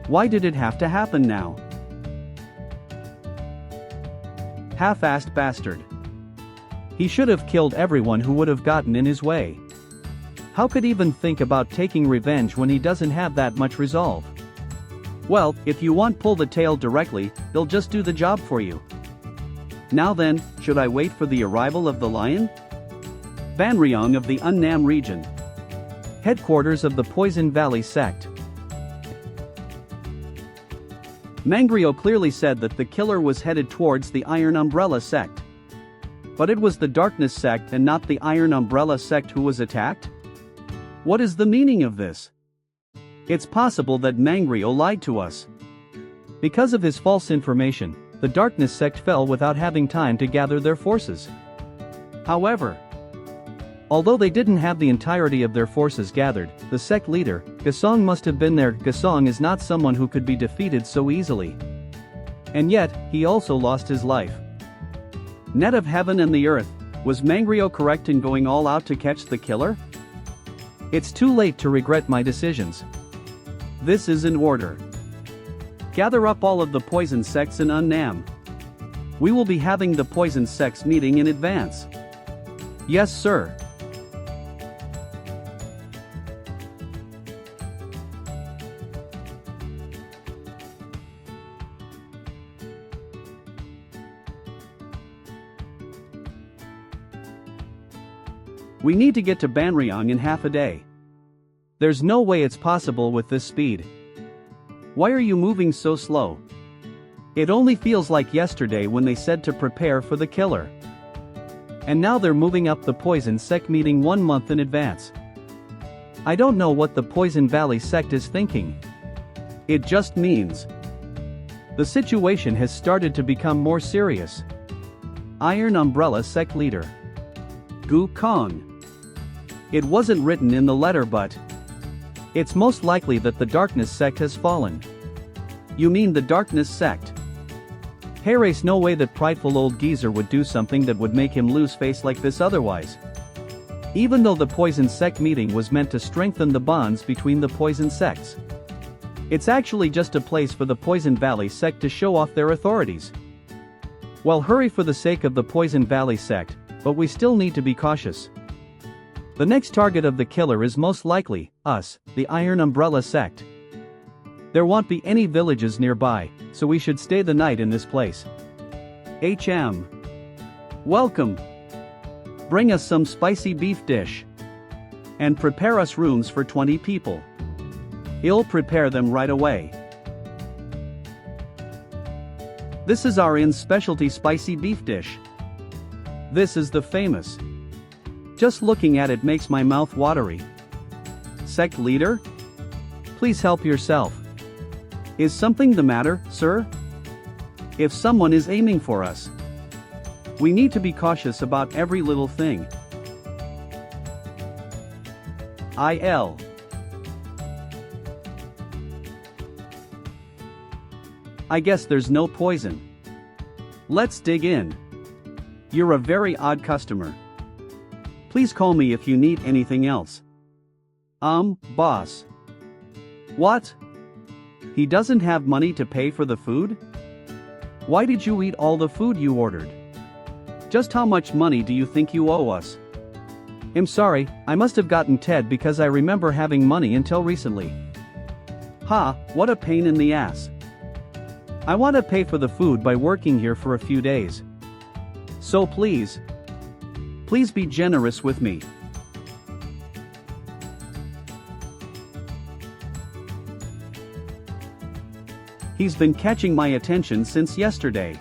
why did it have to happen now? Half-assed bastard. He should have killed everyone who would have gotten in his way. How could even think about taking revenge when he doesn't have that much resolve? Well, if you want pull the tail directly, they'll just do the job for you. Now then, should I wait for the arrival of the lion? Banryong of the Unnam region. Headquarters of the Poison Valley sect. Mangrio clearly said that the killer was headed towards the Iron Umbrella sect. But it was the Darkness sect and not the Iron Umbrella sect who was attacked? What is the meaning of this? It's possible that Mangrio lied to us. Because of his false information, the Darkness sect fell without having time to gather their forces. However, although they didn't have the entirety of their forces gathered, the sect leader, Gasong, must have been there. Gasong is not someone who could be defeated so easily. And yet, he also lost his life. Net of heaven and the earth, was Mangrio correct in going all out to catch the killer? It's too late to regret my decisions. This is an order. Gather up all of the poison sects in Unnam. We will be having the poison sects meeting in advance. Yes, sir. We need to get to Banryong in half a day. There's no way it's possible with this speed. Why are you moving so slow? It only feels like yesterday when they said to prepare for the killer. And now they're moving up the Poison Sect meeting 1 month in advance. I don't know what the Poison Valley sect is thinking. It just means the situation has started to become more serious. Iron Umbrella sect leader Gu Kong. It wasn't written in the letter, but it's most likely that the Darkness sect has fallen. You mean the Darkness sect? Herace, no way that prideful old geezer would do something that would make him lose face like this otherwise. Even though the poison sect meeting was meant to strengthen the bonds between the poison sects. It's actually just a place for the Poison Valley sect to show off their authorities. Well, hurry for the sake of the Poison Valley sect, but we still need to be cautious. The next target of the killer is most likely us, the Iron Umbrella sect. There won't be any villages nearby, so we should stay the night in this place. HM. Welcome. Bring us some spicy beef dish. And prepare us rooms for 20 people. He'll prepare them right away. This is our inn's specialty spicy beef dish. This is the famous. Just looking at it makes my mouth watery. Sect leader? Please help yourself. Is something the matter, sir? If someone is aiming for us, we need to be cautious about every little thing. I guess there's no poison. Let's dig in. You're a very odd customer. Please call me if you need anything else. Boss. What? He doesn't have money to pay for the food? Why did you eat all the food you ordered? Just how much money do you think you owe us? I'm sorry, I must have gotten Ted because I remember having money until recently. Ha, what a pain in the ass. I want to pay for the food by working here for a few days. So please be generous with me. He's been catching my attention since yesterday.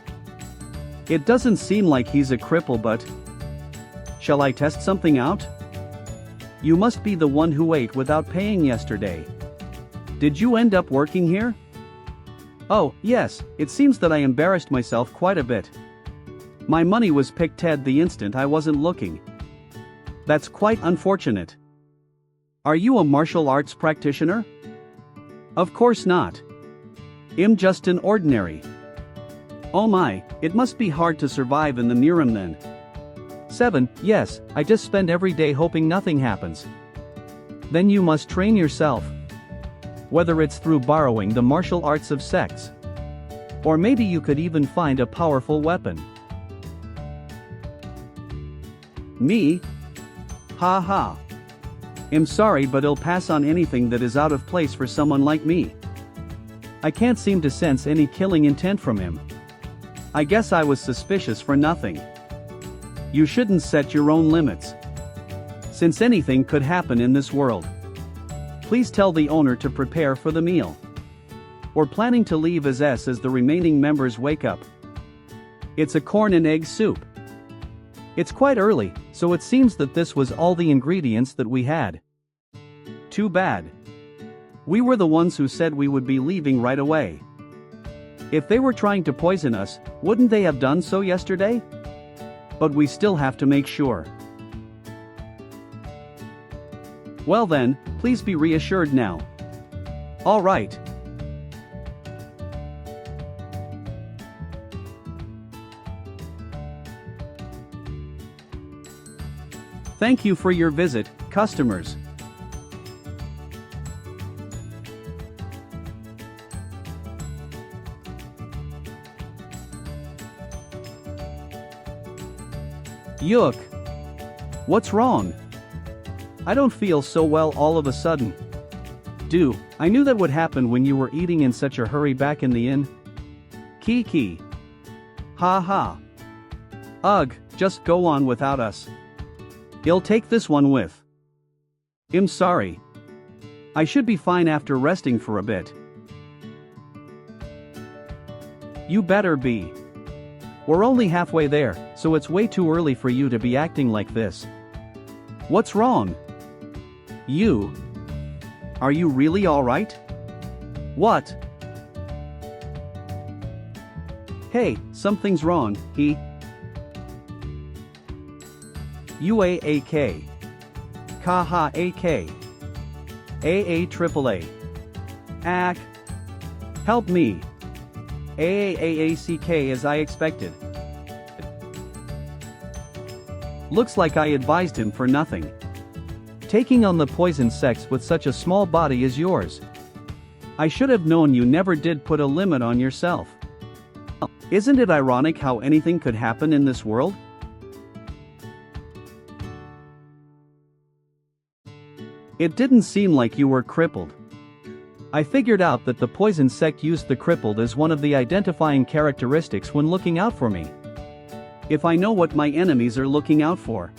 It doesn't seem like he's a cripple, but shall I test something out? You must be the one who ate without paying yesterday. Did you end up working here? Oh, yes, it seems that I embarrassed myself quite a bit. My money was picked Ted the instant I wasn't looking. That's quite unfortunate. Are you a martial arts practitioner? Of course not. I'm just an ordinary. Oh my, it must be hard to survive in the Niram then. 7, yes, I just spend every day hoping nothing happens. Then you must train yourself. Whether it's through borrowing the martial arts of sects. Or maybe you could even find a powerful weapon. Me? Ha ha. I'm sorry, but I'll pass on anything that is out of place for someone like me. I can't seem to sense any killing intent from him. I guess I was suspicious for nothing. You shouldn't set your own limits. Since anything could happen in this world. Please tell the owner to prepare for the meal. We're planning to leave as the remaining members wake up. It's a corn and egg soup. It's quite early, so it seems that this was all the ingredients that we had. Too bad. We were the ones who said we would be leaving right away. If they were trying to poison us, wouldn't they have done so yesterday? But we still have to make sure. Well then, please be reassured now. All right. Thank you for your visit, customers. Yuck. What's wrong? I don't feel so well all of a sudden. I knew that would happen when you were eating in such a hurry back in the inn. Kiki. Ha ha. Ugh, just go on without us. You'll take this one with. I'm sorry. I should be fine after resting for a bit. You better be. We're only halfway there, so it's way too early for you to be acting like this. What's wrong? You. Are you really alright? What? Hey, something's wrong, UAAK. Kaha AK. AA triple A. Ack. Help me. AAAACK as I expected. Looks like I advised him for nothing. taking on the poison sects with such a small body as yours. I should have known you never did put a limit on yourself. Isn't it ironic how anything could happen in this world? It didn't seem like you were crippled. I figured out that the poison sect used the crippled as one of the identifying characteristics when looking out for me. If I know what my enemies are looking out for,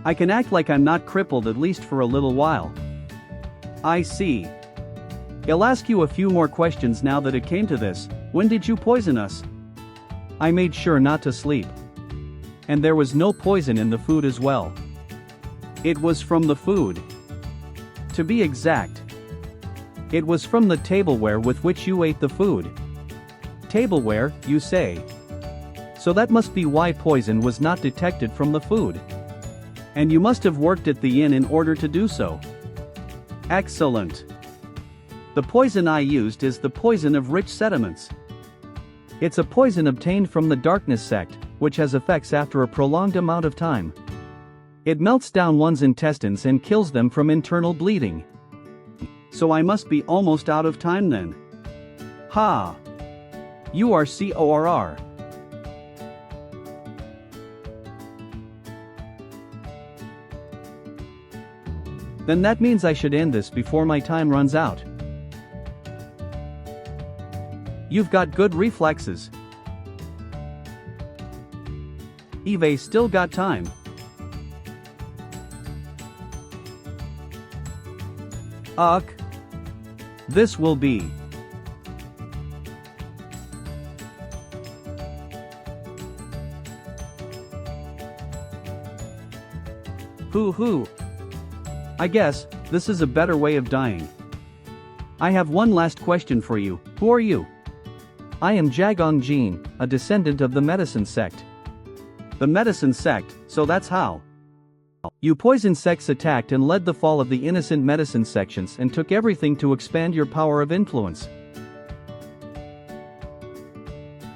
I can act like I'm not crippled at least for a little while. I see. I'll ask you a few more questions now that it came to this. When did you poison us? I made sure not to sleep. And there was no poison in the food as well. It was from the food. To be exact, it was from the tableware with which you ate the food. Tableware, you say? So that must be why poison was not detected from the food. And you must have worked at the inn in order to do so. Excellent. The poison I used is the poison of rich sediments. It's a poison obtained from the darkness sect, which has effects after a prolonged amount of time. It melts down one's intestines and kills them from internal bleeding. So I must be almost out of time then. Ha! You are CORR. Then that means I should end this before my time runs out. You've got good reflexes. Eve still got time. Ugh. This will be. Hoo. I guess, this is a better way of dying. I have one last question for you. Who are you? I am Jagong Jin, a descendant of the medicine sect. The medicine sect, so that's how. You poison sects attacked and led the fall of the innocent medicine sections and took everything to expand your power of influence.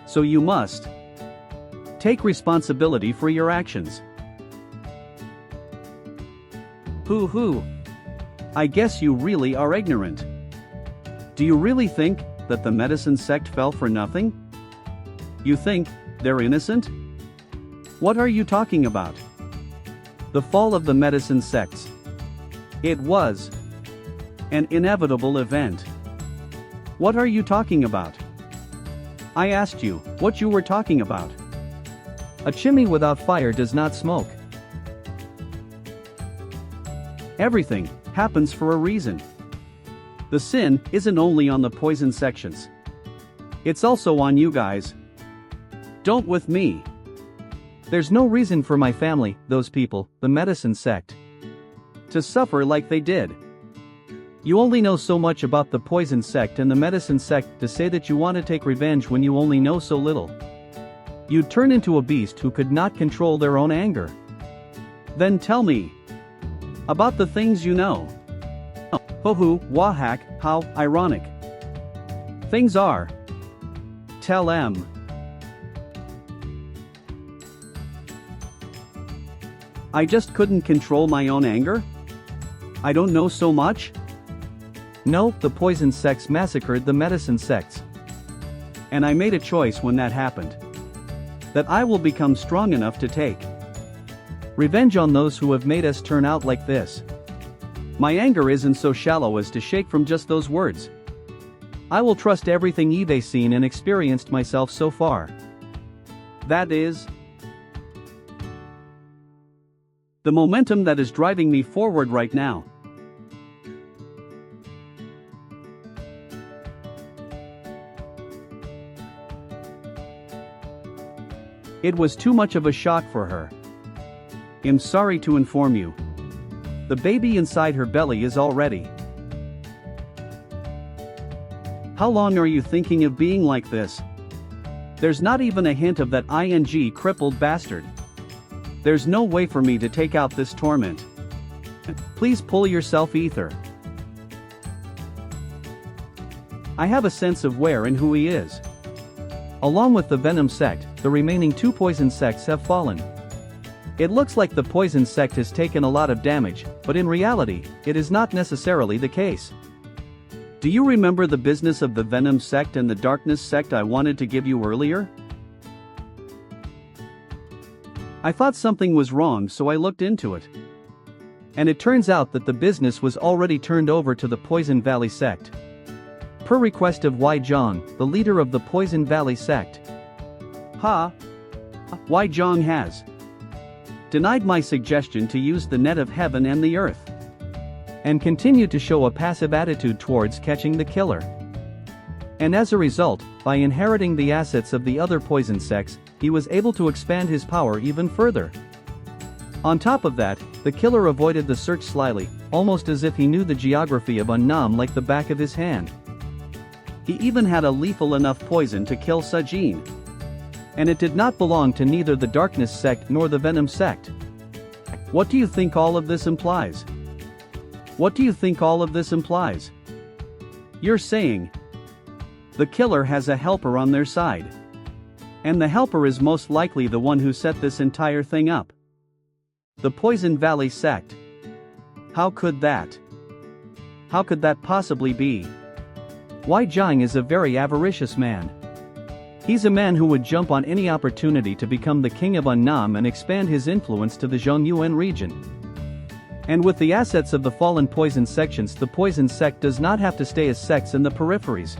So you must take responsibility for your actions. Hoo. I guess you really are ignorant. Do you really think that the medicine sect fell for nothing? You think they're innocent? What are you talking about? The fall of the medicine sects. It was an inevitable event. What are you talking about? I asked you what you were talking about. A chimney without fire does not smoke. Everything happens for a reason. The sin isn't only on the poison sections. It's also on you guys. Don't with me. There's no reason for my family, those people, the medicine sect, to suffer like they did. You only know so much about the poison sect and the medicine sect to say that you want to take revenge when you only know so little. You'd turn into a beast who could not control their own anger. Then tell me about the things you know. Ho wahak, how ironic things are. Tell em. I just couldn't control my own anger? I don't know so much? No, the poison sects massacred the medicine sects. And I made a choice when that happened. That I will become strong enough to take revenge on those who have made us turn out like this. My anger isn't so shallow as to shake from just those words. I will trust everything Eve's seen and experienced myself so far. That is the momentum that is driving me forward right now. It was too much of a shock for her. I'm sorry to inform you. The baby inside her belly is already. How long are you thinking of being like this? There's not even a hint of that ing crippled bastard. There's no way for me to take out this torment. Please pull yourself, Ether. I have a sense of where and who he is. Along with the Venom sect, the remaining two poison sects have fallen. It looks like the poison sect has taken a lot of damage, but in reality, it is not necessarily the case. Do you remember the business of the Venom sect and the Darkness sect I wanted to give you earlier? I thought something was wrong, so I looked into it. And it turns out that the business was already turned over to the Poison Valley sect. Per request of Wei Zhang, the leader of the Poison Valley sect. Wei Zhang has denied my suggestion to use the net of heaven and the earth, and continued to show a passive attitude towards catching the killer. And as a result, by inheriting the assets of the other poison sects, he was able to expand his power even further. On top of that, the killer avoided the search slyly, almost as if he knew the geography of Unnam like the back of his hand. He even had a lethal enough poison to kill Sajin. And it did not belong to neither the Darkness sect nor the Venom sect. What do you think all of this implies? What do you think all of this implies? You're saying the killer has a helper on their side. And the helper is most likely the one who set this entire thing up. The Poison Valley sect. How could that? How could that possibly be? Wei Zhang is a very avaricious man. He's a man who would jump on any opportunity to become the king of Unnam and expand his influence to the Zhongyuan region. And with the assets of the fallen poison sections, the poison sect does not have to stay as sects in the peripheries.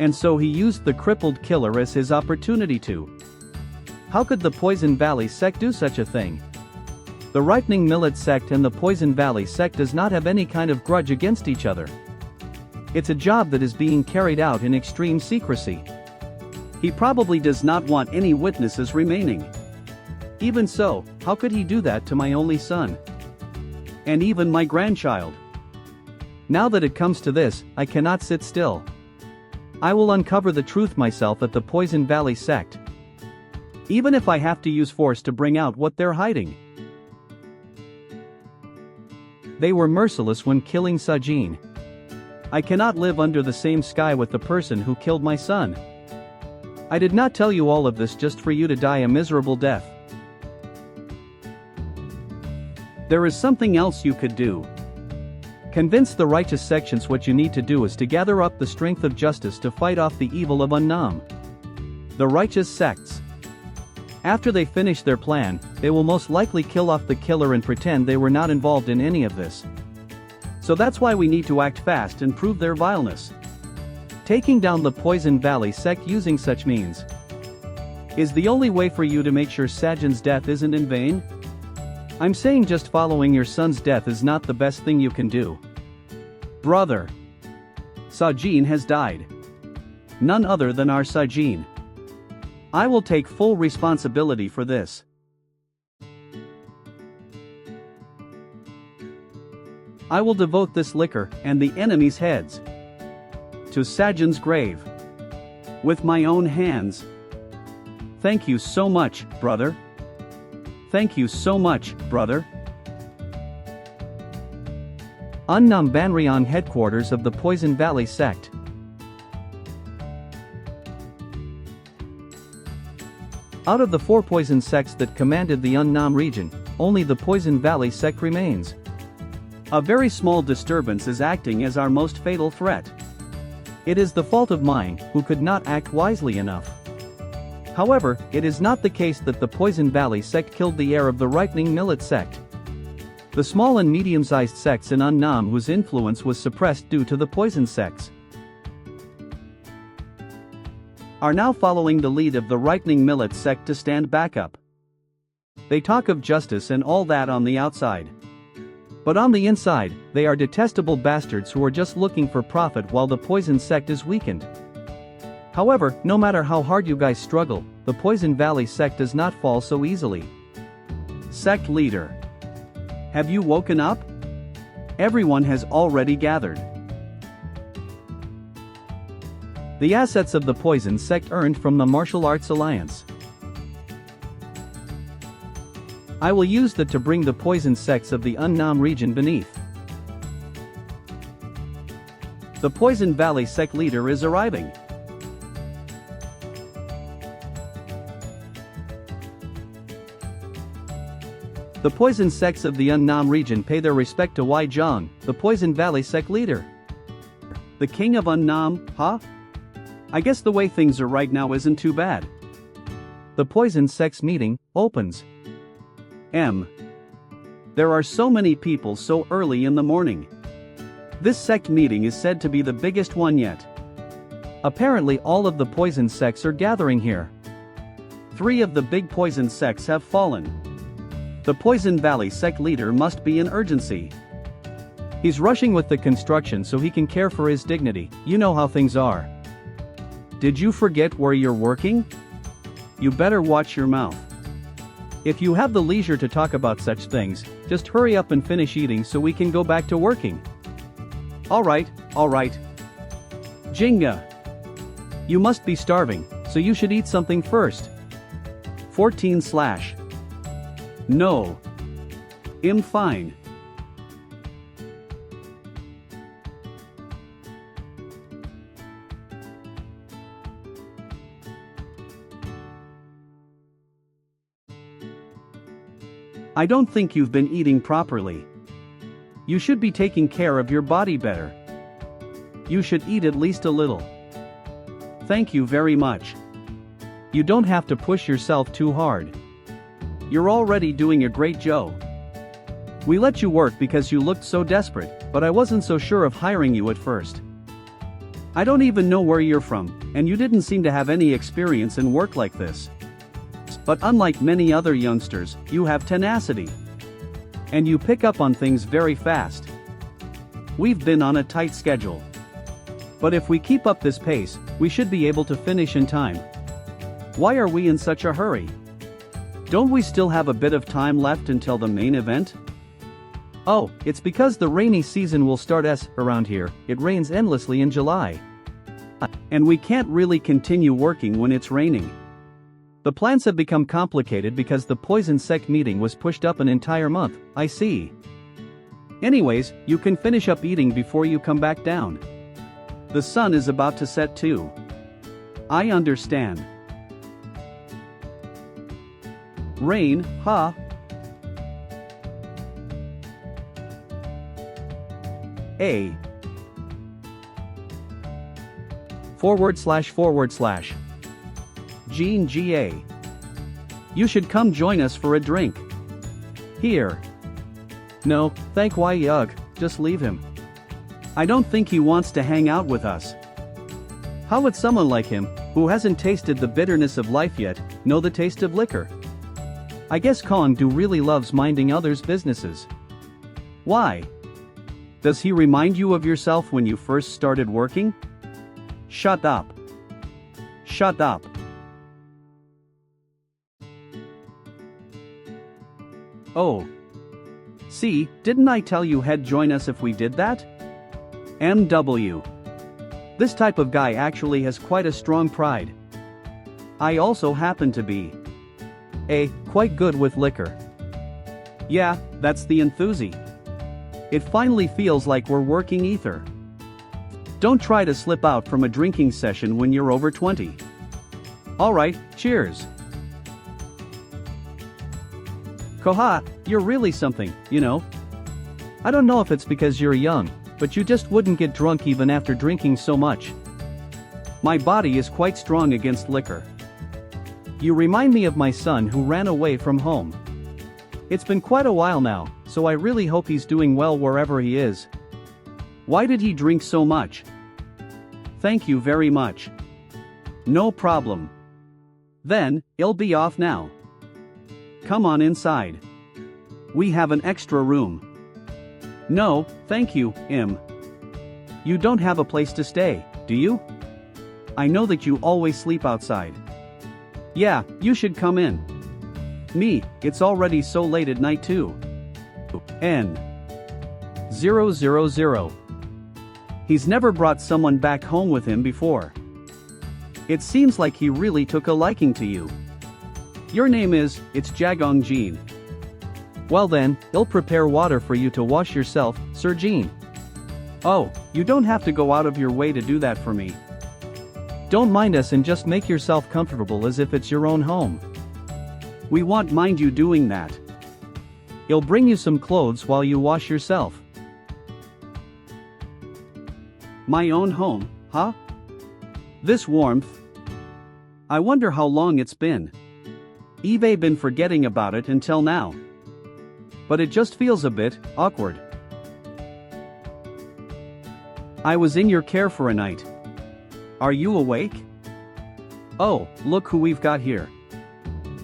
And so he used the crippled killer as his opportunity to. How could the Poison Valley sect do such a thing? The Ripening Millet sect and the Poison Valley sect does not have any kind of grudge against each other. It's a job that is being carried out in extreme secrecy. He probably does not want any witnesses remaining. Even so, how could he do that to my only son? And even my grandchild? Now that it comes to this, I cannot sit still. I will uncover the truth myself at the Poison Valley sect. Even if I have to use force to bring out what they're hiding. They were merciless when killing Sajin. I cannot live under the same sky with the person who killed my son. I did not tell you all of this just for you to die a miserable death. There is something else you could do. Convince the righteous sections what you need to do is to gather up the strength of justice to fight off the evil of Unnam. The righteous sects. After they finish their plan, they will most likely kill off the killer and pretend they were not involved in any of this. So that's why we need to act fast and prove their vileness. Taking down the Poison Valley sect using such means is the only way for you to make sure Sajin's death isn't in vain. I'm saying just following your son's death is not the best thing you can do. Brother, Sajin has died. None other than our Sajin. I will take full responsibility for this. I will devote this liquor and the enemy's heads to Sajin's grave with my own hands. Thank you so much, brother. Thank you so much, brother. Unnam Banriang, headquarters of the Poison Valley sect. Out of the 4 poison sects that commanded the Unnam region, only the Poison Valley sect remains. A very small disturbance is acting as our most fatal threat. It is the fault of mine, who could not act wisely enough. However, it is not the case that the Poison Valley sect killed the heir of the Ripening Millet sect. The small and medium-sized sects in Unnam whose influence was suppressed due to the poison sects are now following the lead of the Ripening Millet sect to stand back up. They talk of justice and all that on the outside. But on the inside, they are detestable bastards who are just looking for profit while the poison sect is weakened. However, no matter how hard you guys struggle, the Poison Valley sect does not fall so easily. Sect leader. Have you woken up? Everyone has already gathered. The assets of the poison sect earned from the Martial Arts Alliance. I will use that to bring the poison sects of the Unnam region beneath. The Poison Valley sect leader is arriving. The poison sects of the Unnam region pay their respect to Wai Zhang, the Poison Valley sect leader. The king of Unnam, huh? I guess the way things are right now isn't too bad. The poison sects meeting opens. There are so many people so early in the morning. This sect meeting is said to be the biggest one yet. Apparently all of the poison sects are gathering here. 3 of the big poison sects have fallen. The Poison Valley sect leader must be in urgency. He's rushing with the construction so he can care for his dignity, you know how things are. Did you forget where you're working? You better watch your mouth. If you have the leisure to talk about such things, just hurry up and finish eating so we can go back to working. Alright. Jinga. You must be starving, so you should eat something first. 14/. No. I'm fine. I don't think you've been eating properly. You should be taking care of your body better. You should eat at least a little. Thank you very much. You don't have to push yourself too hard. You're already doing a great job. We let you work because you looked so desperate, but I wasn't so sure of hiring you at first. I don't even know where you're from, and you didn't seem to have any experience in work like this. But unlike many other youngsters, you have tenacity. And you pick up on things very fast. We've been on a tight schedule. But if we keep up this pace, we should be able to finish in time. Why are we in such a hurry? Don't we still have a bit of time left until the main event? Oh, it's because the rainy season will start around here. It rains endlessly in July. And we can't really continue working when it's raining. The plans have become complicated because the poison sect meeting was pushed up an entire month, I see. Anyways, you can finish up eating before you come back down. The sun is about to set too. I understand. Rain, huh? A / Jean GA. You should come join us for a drink. Here. No, thank Wai Yug, just leave him. I don't think he wants to hang out with us. How would someone like him, who hasn't tasted the bitterness of life yet, know the taste of liquor? I guess Kong Du really loves minding others' businesses. Why? Does he remind you of yourself when you first started working? Shut up. Shut up. Oh. See, didn't I tell you he'd join us if we did that? MW. This type of guy actually has quite a strong pride. I also happen to be quite good with liquor. Yeah, that's the enthusi. It finally feels like we're working ether. Don't try to slip out from a drinking session when you're over 20. Alright, cheers. Koha, you're really something, you know. I don't know if it's because you're young, but you just wouldn't get drunk even after drinking so much. My body is quite strong against liquor. You remind me of my son who ran away from home. It's been quite a while now, so I really hope he's doing well wherever he is. Why did he drink so much? Thank you very much. No problem. Then, I'll be off now. Come on inside. We have an extra room. No, thank you, You don't have a place to stay, do you? I know that you always sleep outside. Yeah, you should come in. Me, it's already so late at night too. N000. He's never brought someone back home with him before. It seems like he really took a liking to you. Your name is, it's Jagong Jean. Well then, I'll prepare water for you to wash yourself, Sir Jean. Oh, you don't have to go out of your way to do that for me. Don't mind us and just make yourself comfortable as if it's your own home. We won't mind you doing that. He'll bring you some clothes while you wash yourself. My own home, huh? This warmth. I wonder how long it's been. I've been forgetting about it until now. But it just feels a bit awkward. I was in your care for a night. Are you awake? Oh, look who we've got here.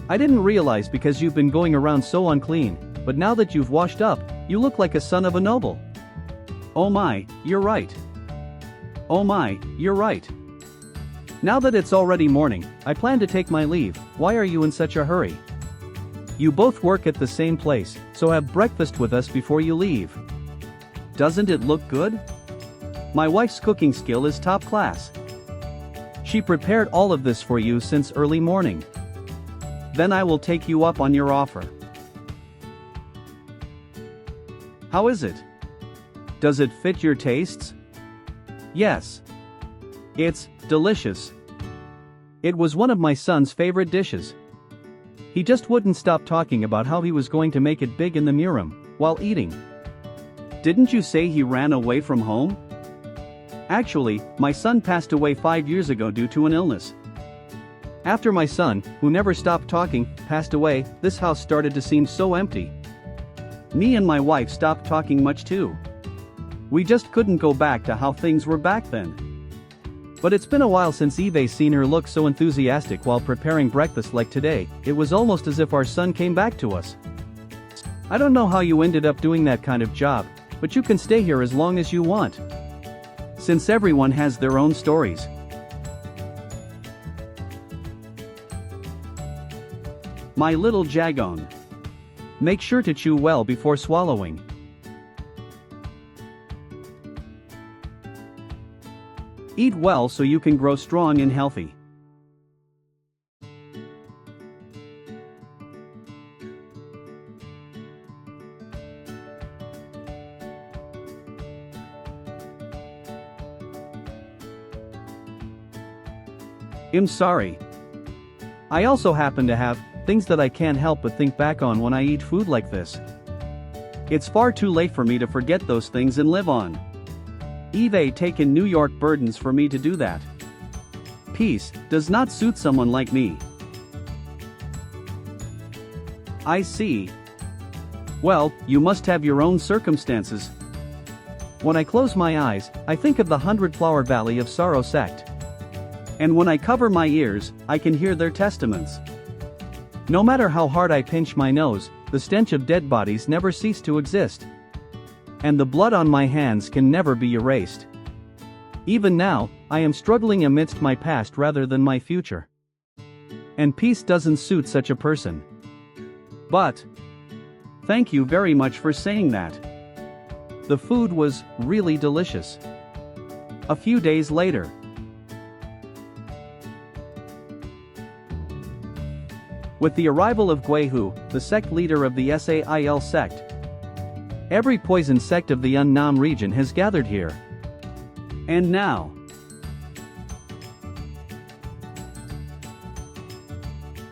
I didn't realize because you've been going around so unclean, but now that you've washed up, you look like a son of a noble. Oh my, you're right. Oh my, you're right. Now that it's already morning, I plan to take my leave. Why are you in such a hurry? You both work at the same place, so have breakfast with us before you leave. Doesn't it look good? My wife's cooking skill is top class. She prepared all of this for you since early morning. Then I will take you up on your offer. How is it? Does it fit your tastes? Yes. It's delicious. It was one of my son's favorite dishes. He just wouldn't stop talking about how he was going to make it big in the murum while eating. Didn't you say he ran away from home? Actually, my son passed away 5 years ago due to an illness. After my son, who never stopped talking, passed away, this house started to seem so empty. Me and my wife stopped talking much too. We just couldn't go back to how things were back then. But it's been a while since I've seen her look so enthusiastic while preparing breakfast like today. It was almost as if our son came back to us. I don't know how you ended up doing that kind of job, but you can stay here as long as you want. Since everyone has their own stories. My little Jagon. Make sure to chew well before swallowing. Eat well so you can grow strong and healthy. I'm sorry. I also happen to have things that I can't help but think back on when I eat food like this. It's far too late for me to forget those things and live on. I've taken New York burdens for me to do that. Peace does not suit someone like me. I see. Well, you must have your own circumstances. When I close my eyes, I think of the 100-Flower Valley of Sorrow sect. And when I cover my ears, I can hear their testaments. No matter how hard I pinch my nose, the stench of dead bodies never cease to exist. And the blood on my hands can never be erased. Even now, I am struggling amidst my past rather than my future. And peace doesn't suit such a person. But thank you very much for saying that. The food was really delicious. A few days later. With the arrival of Guihu, the sect leader of the Sail sect, every poison sect of the Unnam region has gathered here. And now,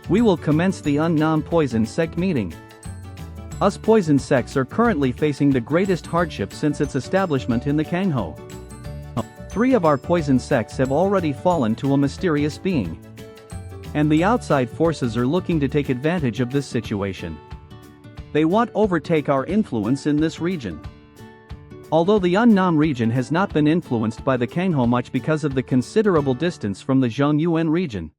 we will commence the Unnam Poison Sect meeting. Us poison sects are currently facing the greatest hardship since its establishment in the Kangho. 3 of our poison sects have already fallen to a mysterious being. And the outside forces are looking to take advantage of this situation. They want to overtake our influence in this region. Although the Unnam region has not been influenced by the Kangho much because of the considerable distance from the Zhongyuan region.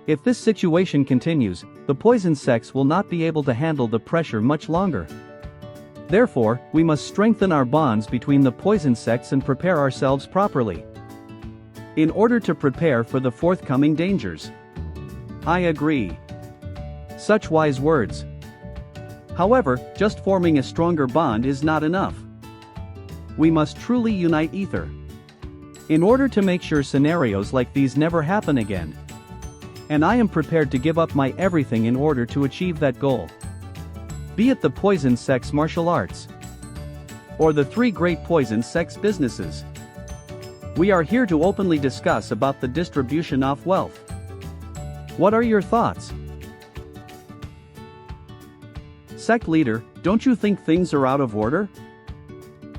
If this situation continues, the poison sects will not be able to handle the pressure much longer. Therefore, we must strengthen our bonds between the poison sects and prepare ourselves properly. In order to prepare for the forthcoming dangers. I agree. Such wise words. However, just forming a stronger bond is not enough. We must truly unite Ether. In order to make sure scenarios like these never happen again. And I am prepared to give up my everything in order to achieve that goal. Be it the poison sect's martial arts. Or the 3 great poison sect's businesses. We are here to openly discuss about the distribution of wealth. What are your thoughts? Sect leader, Don't you think things are out of order?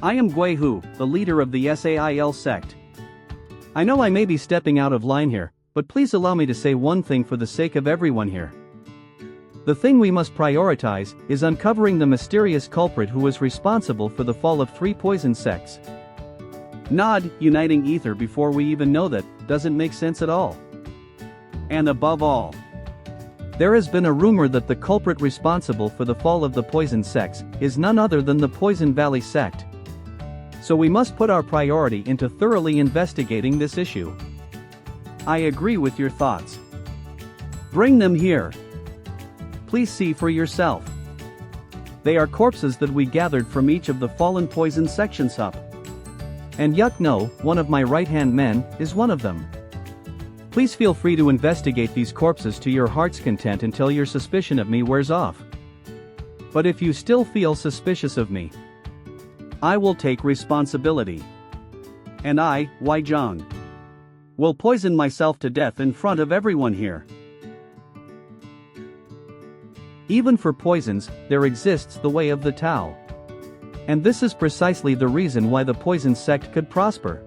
I am Guihu, the leader of the SAIL sect. I know I may be stepping out of line here, but please allow me to say one thing for the sake of everyone here. The thing we must prioritize is uncovering the mysterious culprit who was responsible for the fall of 3 poison sects. Not uniting ether before we even know that doesn't make sense at all. And above all, there has been a rumor that the culprit responsible for the fall of the poison sects is none other than the Poison Valley sect. So we must put our priority into thoroughly investigating this issue. I agree with your thoughts. Bring them here. Please see for yourself. They are corpses that we gathered from each of the fallen poison sections up. And Yuck no, one of my right-hand men, is one of them. Please feel free to investigate these corpses to your heart's content until your suspicion of me wears off. But if you still feel suspicious of me, I will take responsibility. And I, Wai Zhang, will poison myself to death in front of everyone here. Even for poisons, there exists the way of the Tao. And this is precisely the reason why the poison sect could prosper.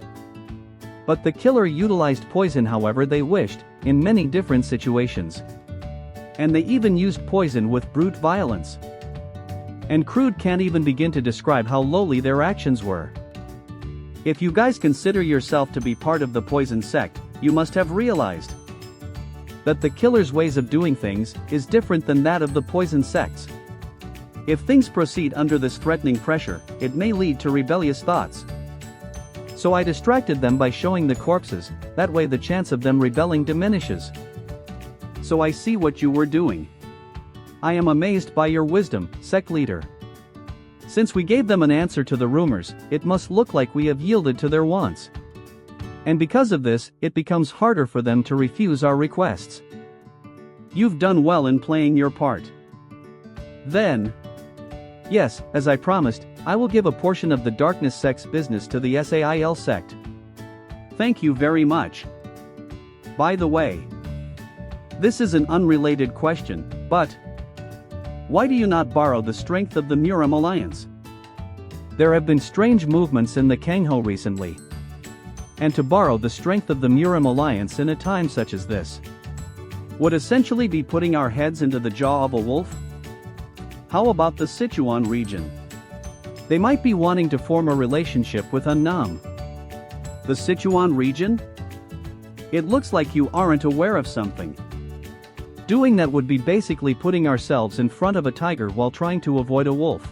But the killer utilized poison however they wished, in many different situations. And they even used poison with brute violence. And Crude can't even begin to describe how lowly their actions were. If you guys consider yourself to be part of the poison sect, you must have realized that the killer's ways of doing things is different than that of the poison sects. If things proceed under this threatening pressure, it may lead to rebellious thoughts. So I distracted them by showing the corpses, that way the chance of them rebelling diminishes. So I see what you were doing. I am amazed by your wisdom, sect leader. Since we gave them an answer to the rumors, it must look like we have yielded to their wants. And because of this, it becomes harder for them to refuse our requests. You've done well in playing your part. Then, yes, as I promised, I will give a portion of the Darkness sect's business to the SAIL sect. Thank you very much. By the way, this is an unrelated question, but why do you not borrow the strength of the Muram Alliance? There have been strange movements in the Kangho recently. And to borrow the strength of the Muram Alliance in a time such as this would essentially be putting our heads into the jaw of a wolf? How about the Sichuan region? They might be wanting to form a relationship with Annam. The Sichuan region? It looks like you aren't aware of something. Doing that would be basically putting ourselves in front of a tiger while trying to avoid a wolf.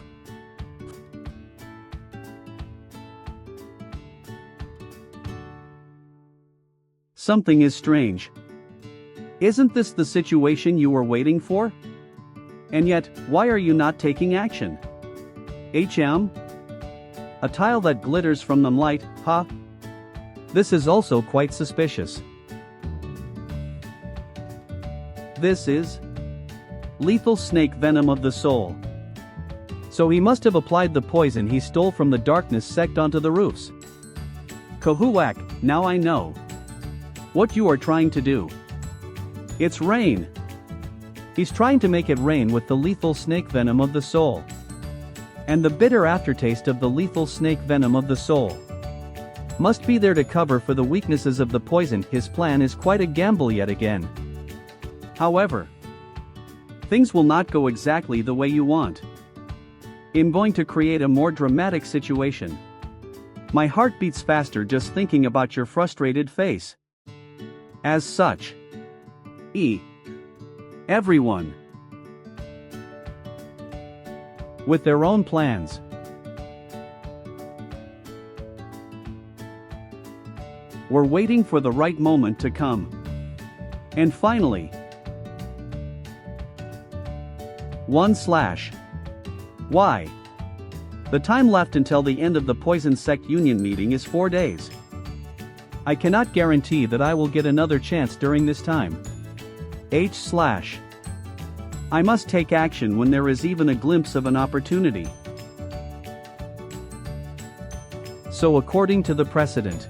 Something is strange. Isn't this the situation you were waiting for? And yet, why are you not taking action? HM? A tile that glitters from the light, huh? This is also quite suspicious. This is lethal snake venom of the soul. So he must have applied the poison he stole from the Darkness sect onto the roofs. Kohuak, now I know what you are trying to do. It's rain. He's trying to make it rain with the lethal snake venom of the soul. And the bitter aftertaste of the lethal snake venom of the soul must be there to cover for the weaknesses of the poison. His plan is quite a gamble yet again. However, things will not go exactly the way you want. I'm going to create a more dramatic situation. My heart beats faster just thinking about your frustrated face. As such, everyone with their own plans. We're waiting for the right moment to come. And finally, 1/Y. The time left until the end of the Poison Sect Union meeting is 4 days. I cannot guarantee that I will get another chance during this time. I must take action when there is even a glimpse of an opportunity. So according to the precedent,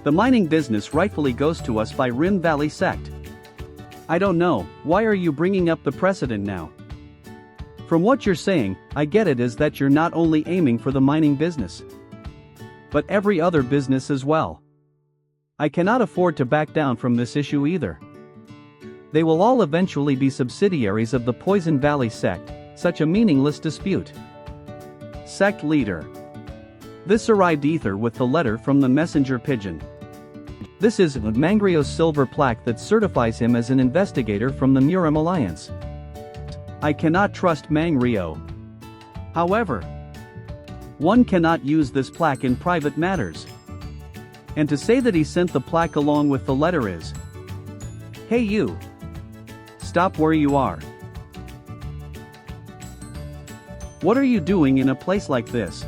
the mining business rightfully goes to us by Rim Valley sect. I don't know, why are you bringing up the precedent now? From what you're saying, I get it is that you're not only aiming for the mining business, but every other business as well. I cannot afford to back down from this issue either. They will all eventually be subsidiaries of the Poison Valley sect, such a meaningless dispute. Sect leader. This arrived ether with the letter from the messenger pigeon. This is Mangrio's silver plaque that certifies him as an investigator from the Murim Alliance. I cannot trust Mangrio. However, one cannot use this plaque in private matters. And to say that he sent the plaque along with the letter is, hey you! Stop where you are. What are you doing in a place like this?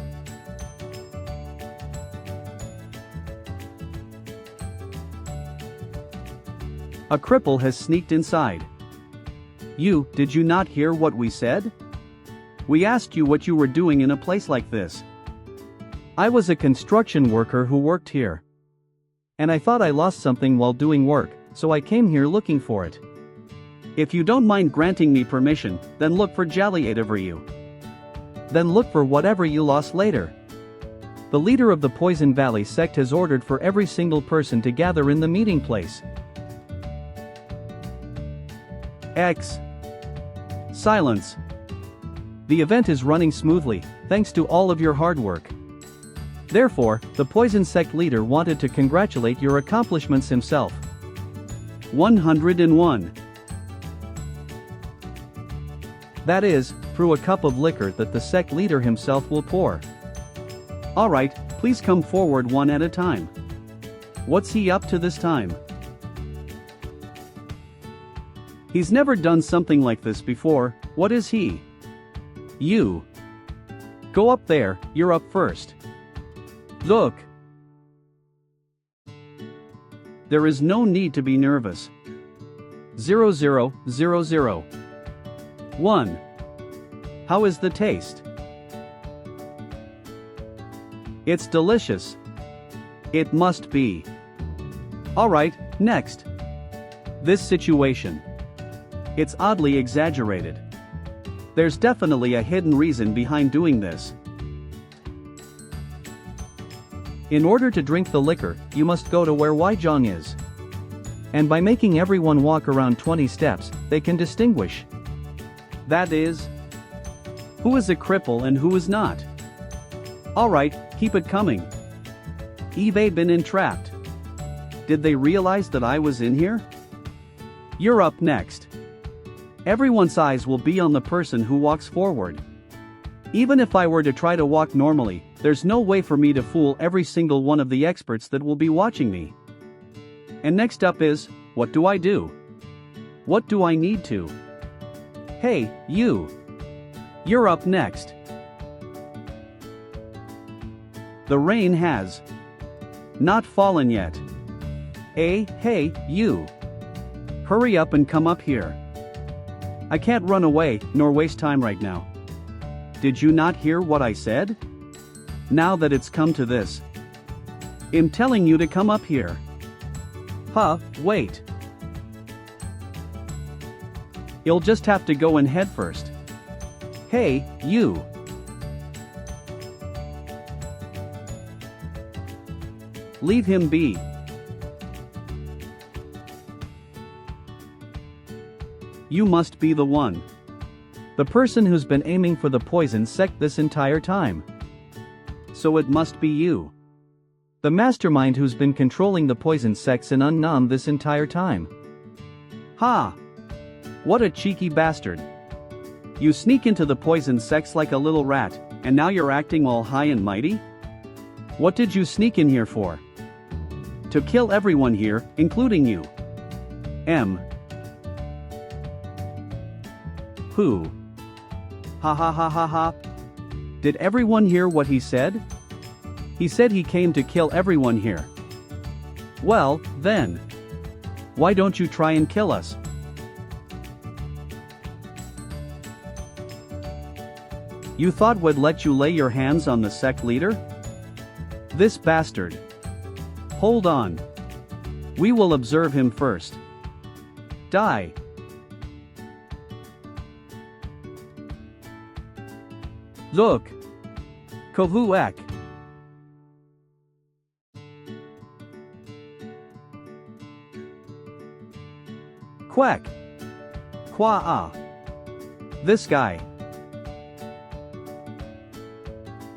A cripple has sneaked inside. Did you not hear what we said? We asked you what you were doing in a place like this. I was a construction worker who worked here. And I thought I lost something while doing work, so I came here looking for it. If you don't mind granting me permission, then look for Jaliate over you. Then look for whatever you lost later. The leader of the Poison Valley sect has ordered for every single person to gather in the meeting place. X. Silence. The event is running smoothly, thanks to all of your hard work. Therefore, the Poison Sect leader wanted to congratulate your accomplishments himself. 101. That is, through a cup of liquor that the sect leader himself will pour. Alright, please come forward one at a time. What's he up to this time? He's never done something like this before. What is he? You. Go up there, you're up first. Look. There is no need to be nervous. 0000. 1. How is the taste? It's delicious. It must be. Alright, next. This situation. It's oddly exaggerated. There's definitely a hidden reason behind doing this. In order to drink the liquor, you must go to where Weijong is. And by making everyone walk around 20 steps, they can distinguish. That is, who is a cripple and who is not. Alright, keep it coming. Eve been entrapped. Did they realize that I was in here? You're up next. Everyone's eyes will be on the person who walks forward. Even if I were to try to walk normally, there's no way for me to fool every single one of the experts that will be watching me. And next up is, what do I do? What do I need to? Hey, you. You're up next. The rain has not fallen yet. Hey, you. Hurry up and come up here. I can't run away, nor waste time right now. Did you not hear what I said? Now that it's come to this, I'm telling you to come up here. Wait. You'll just have to go in head first. Hey, you. Leave him be. You must be the one. The person who's been aiming for the poison sect this entire time. So it must be you. The mastermind who's been controlling the poison sects in Unnam this entire time. Ha! What a cheeky bastard. You sneak into the poison sects like a little rat, and now you're acting all high and mighty? What did you sneak in here for? To kill everyone here, including you. Who? Ha. Did everyone hear what he said? He said he came to kill everyone here. Well, then. Why don't you try and kill us? You thought we'd let you lay your hands on the sect leader? This bastard. Hold on. We will observe him first. Die. Look. Kovu ek. Quack. Qua ah. This guy.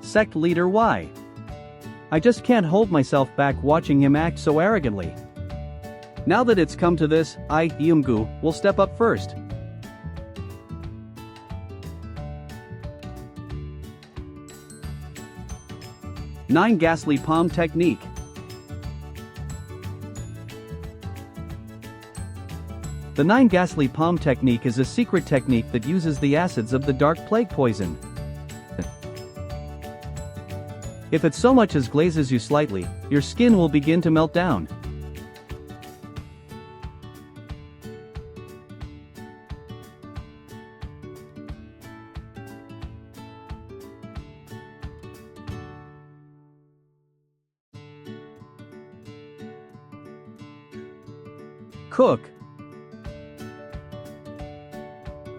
Sect leader Y. I just can't hold myself back watching him act so arrogantly. Now that it's come to this, I, Yumgu, will step up first. Nine Ghastly Palm Technique. The 9 Ghastly Palm Technique is a secret technique that uses the acids of the dark plague poison. If it so much as glazes you slightly, your skin will begin to melt down. Cook.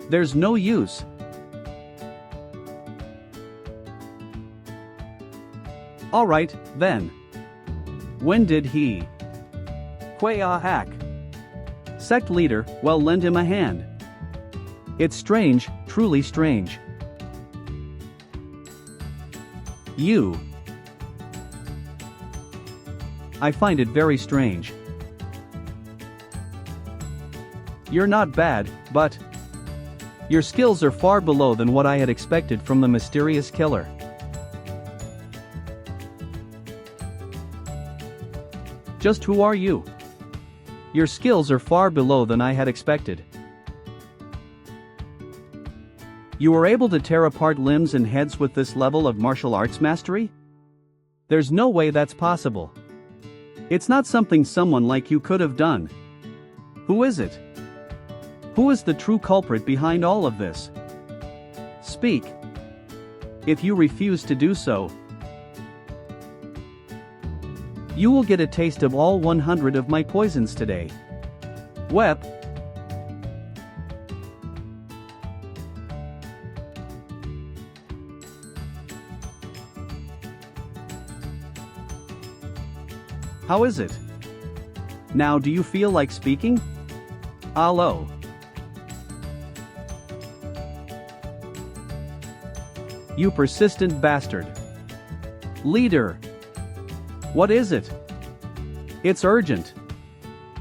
There's no use. Alright, then. When did he? Kwea hack. Sect leader, well, lend him a hand. It's strange, truly strange. You. I find it very strange. You're not bad, but your skills are far below than what I had expected from the mysterious killer. Just who are you? Your skills are far below than I had expected. You were able to tear apart limbs and heads with this level of martial arts mastery? There's no way that's possible. It's not something someone like you could have done. Who is it? Who is the true culprit behind all of this? Speak. If you refuse to do so, you will get a taste of all 100 of my poisons today. Wep. How is it? Now do you feel like speaking? Allo. You persistent bastard. Leader. What is it? It's urgent.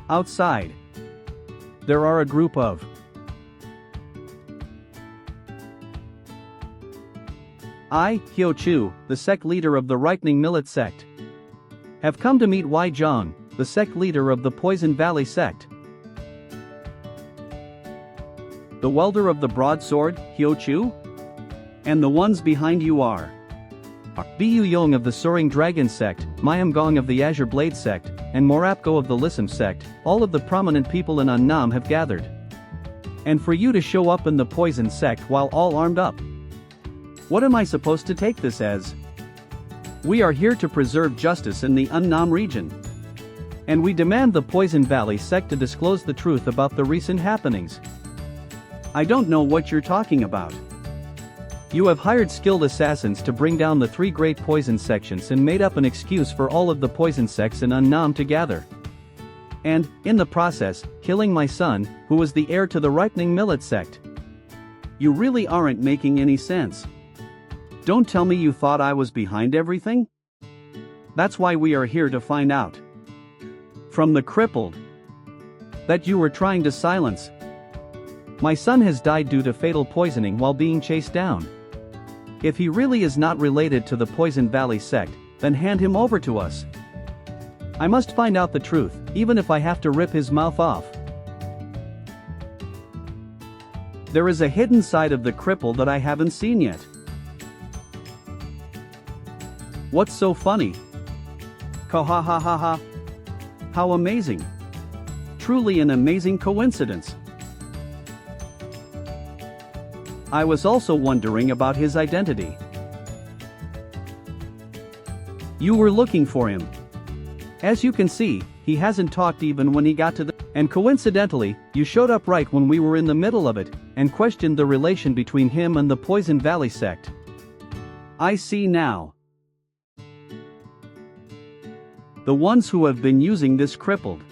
Outside. There are a group of I, Hyo-chu, the sect leader of the Ripening Millet sect, have come to meet Wai Zhang, the sect leader of the Poison Valley sect. The welder of the broadsword, Hyo-chu? And the ones behind you are Bu Yong of the Soaring Dragon sect, Mayam Gong of the Azure Blade sect, and Morapgo of the Lissam sect. All of the prominent people in Unnam have gathered. And for you to show up in the Poison sect while all armed up. What am I supposed to take this as? We are here to preserve justice in the Unnam region. And we demand the Poison Valley sect to disclose the truth about the recent happenings. I don't know what you're talking about. You have hired skilled assassins to bring down the 3 great poison sections and made up an excuse for all of the poison sects in Unnam to gather. And, in the process, killing my son, who was the heir to the Ripening Millet sect. You really aren't making any sense. Don't tell me you thought I was behind everything? That's why we are here to find out. From the crippled that you were trying to silence. My son has died due to fatal poisoning while being chased down. If he really is not related to the Poison Valley sect, then hand him over to us. I must find out the truth, even if I have to rip his mouth off. There is a hidden side of the cripple that I haven't seen yet. What's so funny? Ha ha ha ha ha. How amazing. Truly an amazing coincidence. I was also wondering about his identity. You were looking for him. As you can see, he hasn't talked even when he got to the— And coincidentally, you showed up right when we were in the middle of it, and questioned the relation between him and the Poison Valley sect. I see now. The ones who have been using this crippled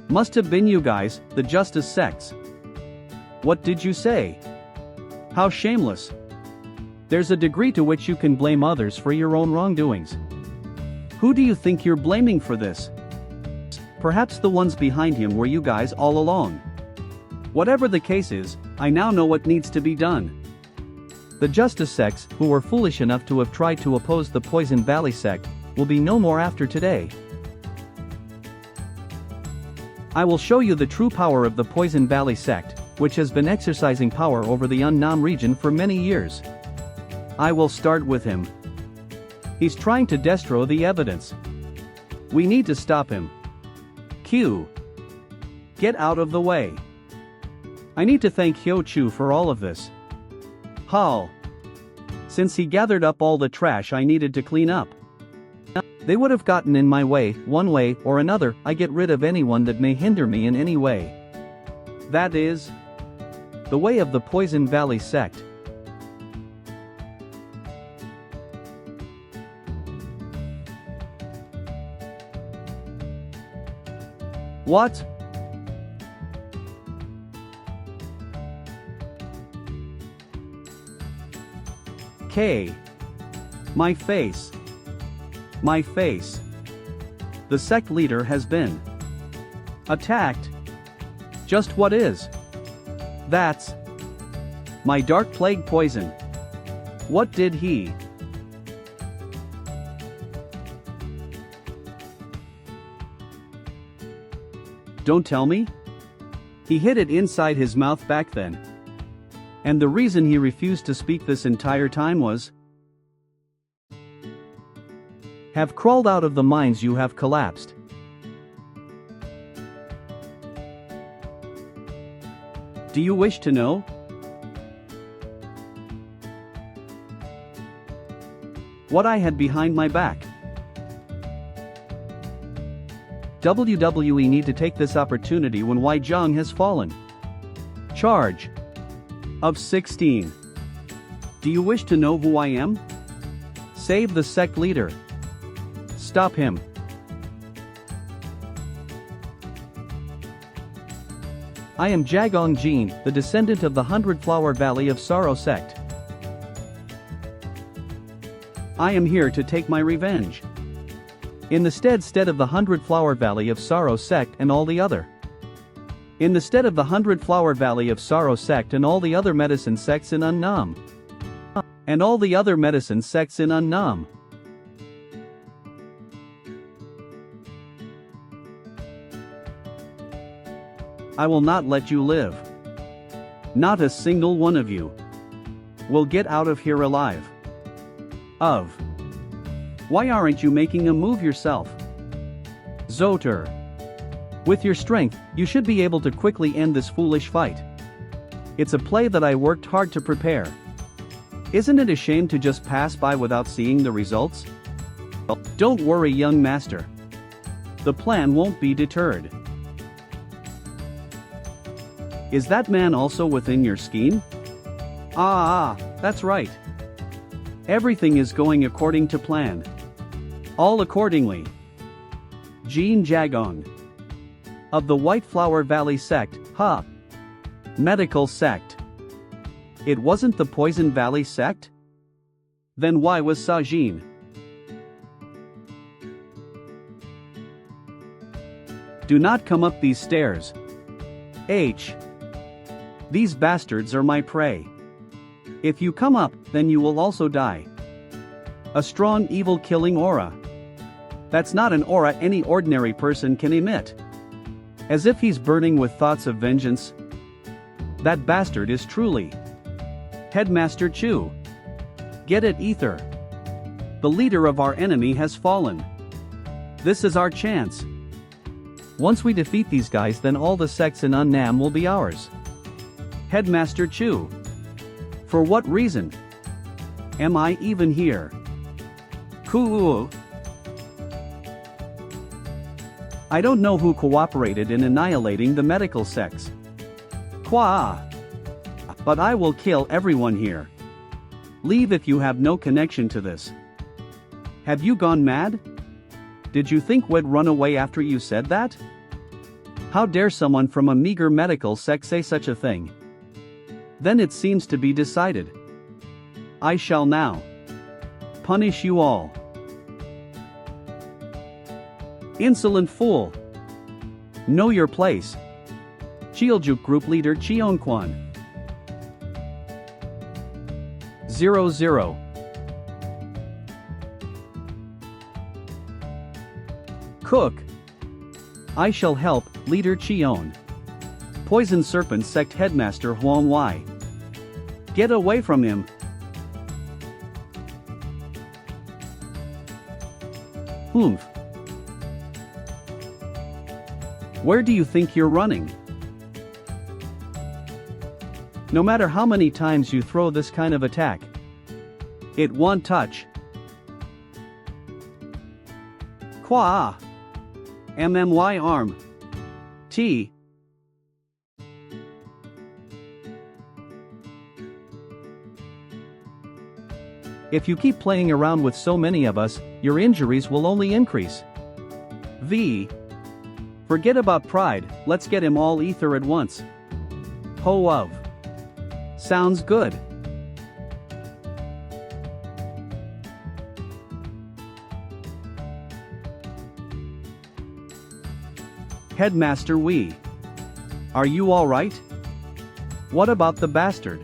must have been you guys, the Justice sects. What did you say? How shameless. There's a degree to which you can blame others for your own wrongdoings. Who do you think you're blaming for this? Perhaps the ones behind him were you guys all along. Whatever the case is, I now know what needs to be done. The Justice sects, who were foolish enough to have tried to oppose the Poison Valley sect, will be no more after today. I will show you the true power of the Poison Valley sect, which has been exercising power over the Unnam region for many years. I will start with him. He's trying to destroy the evidence. We need to stop him. Q. Get out of the way. I need to thank Hyo Chu for all of this. Hal. Since he gathered up all the trash I needed to clean up. They would have gotten in my way, one way or another. I get rid of anyone that may hinder me in any way. That is the way of the Poison Valley sect. What? K. My face. My face. The sect leader has been attacked. Just what is? That's my dark plague poison. What did he? Don't tell me? He hid it inside his mouth back then. And the reason he refused to speak this entire time was have crawled out of the mines you have collapsed. Do you wish to know? What I had behind my back? WWE need to take this opportunity when Wei Zhang has fallen. Charge of 16. Do you wish to know who I am? Save the sect leader. Stop him. I am Jagong Jin, the descendant of the 100-Flower Valley of Sorrow sect. I am here to take my revenge. In the stead of the 100-Flower Valley of Sorrow sect and all the other. In the stead of the 100-Flower Valley of Sorrow sect and all the other medicine sects in Unnam. And all the other medicine sects in Unnam. I will not let you live. Not a single one of you will get out of here alive. Why aren't you making a move yourself? Zoter. With your strength, you should be able to quickly end this foolish fight. It's a play that I worked hard to prepare. Isn't it a shame to just pass by without seeing the results? Don't worry, young master. The plan won't be deterred. Is that man also within your scheme? That's right. Everything is going according to plan. All accordingly. Jean Jagong. Of the White Flower Valley sect, Medical sect. It wasn't the Poison Valley sect? Then why was Sajin? Do not come up these stairs. These bastards are my prey. If you come up, then you will also die. A strong evil killing aura. That's not an aura any ordinary person can emit. As if he's burning with thoughts of vengeance. That bastard is truly Headmaster Chu. Get it, Ether. The leader of our enemy has fallen. This is our chance. Once we defeat these guys, then all the sects in Unnam will be ours. Headmaster Chu. For what reason am I even here? Cool. I don't know who cooperated in annihilating the medical sects. But I will kill everyone here. Leave if you have no connection to this. Have you gone mad? Did you think we'd run away after you said that? How dare someone from a meager medical sect say such a thing? Then it seems to be decided. I shall now punish you all. Insolent fool! Know your place. Cheoljuk Group Leader Cheonkwan. 00. Cook. I shall help, Leader Cheon. Poison Serpent Sect Headmaster Huang Wai. Get away from him. Humph. Where do you think you're running? No matter how many times you throw this kind of attack, it won't touch. Qua. MMY arm. T. If you keep playing around with so many of us, your injuries will only increase. V. Forget about pride, let's get him all ether at once. Ho of. Sounds good. Headmaster Wee. Are you alright? What about the bastard?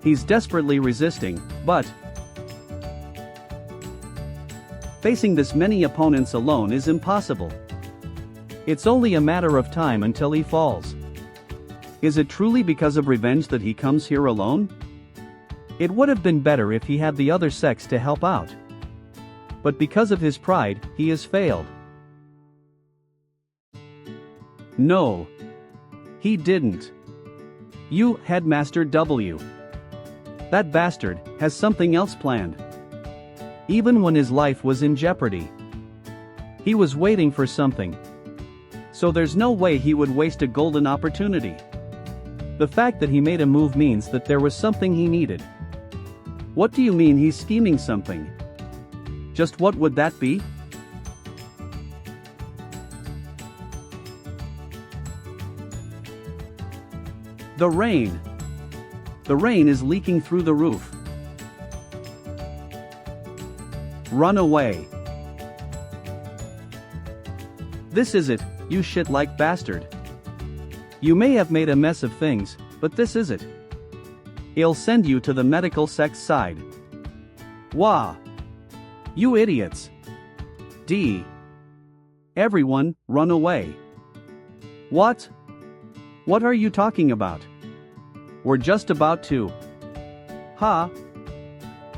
He's desperately resisting, but facing this many opponents alone is impossible. It's only a matter of time until he falls. Is it truly because of revenge that he comes here alone? It would have been better if he had the other sects to help out. But because of his pride, he has failed. No. He didn't. You, Headmaster W. That bastard has something else planned. Even when his life was in jeopardy, he was waiting for something. So there's no way he would waste a golden opportunity. The fact that he made a move means that there was something he needed. What do you mean he's scheming something? Just what would that be? The rain. The rain is leaking through the roof. Run away. This is it, you shit-like bastard. You may have made a mess of things, but this is it. He'll send you to the medical sect's side. Wah! You idiots! D. Everyone, run away. What? What are you talking about? We're just about to. Ha!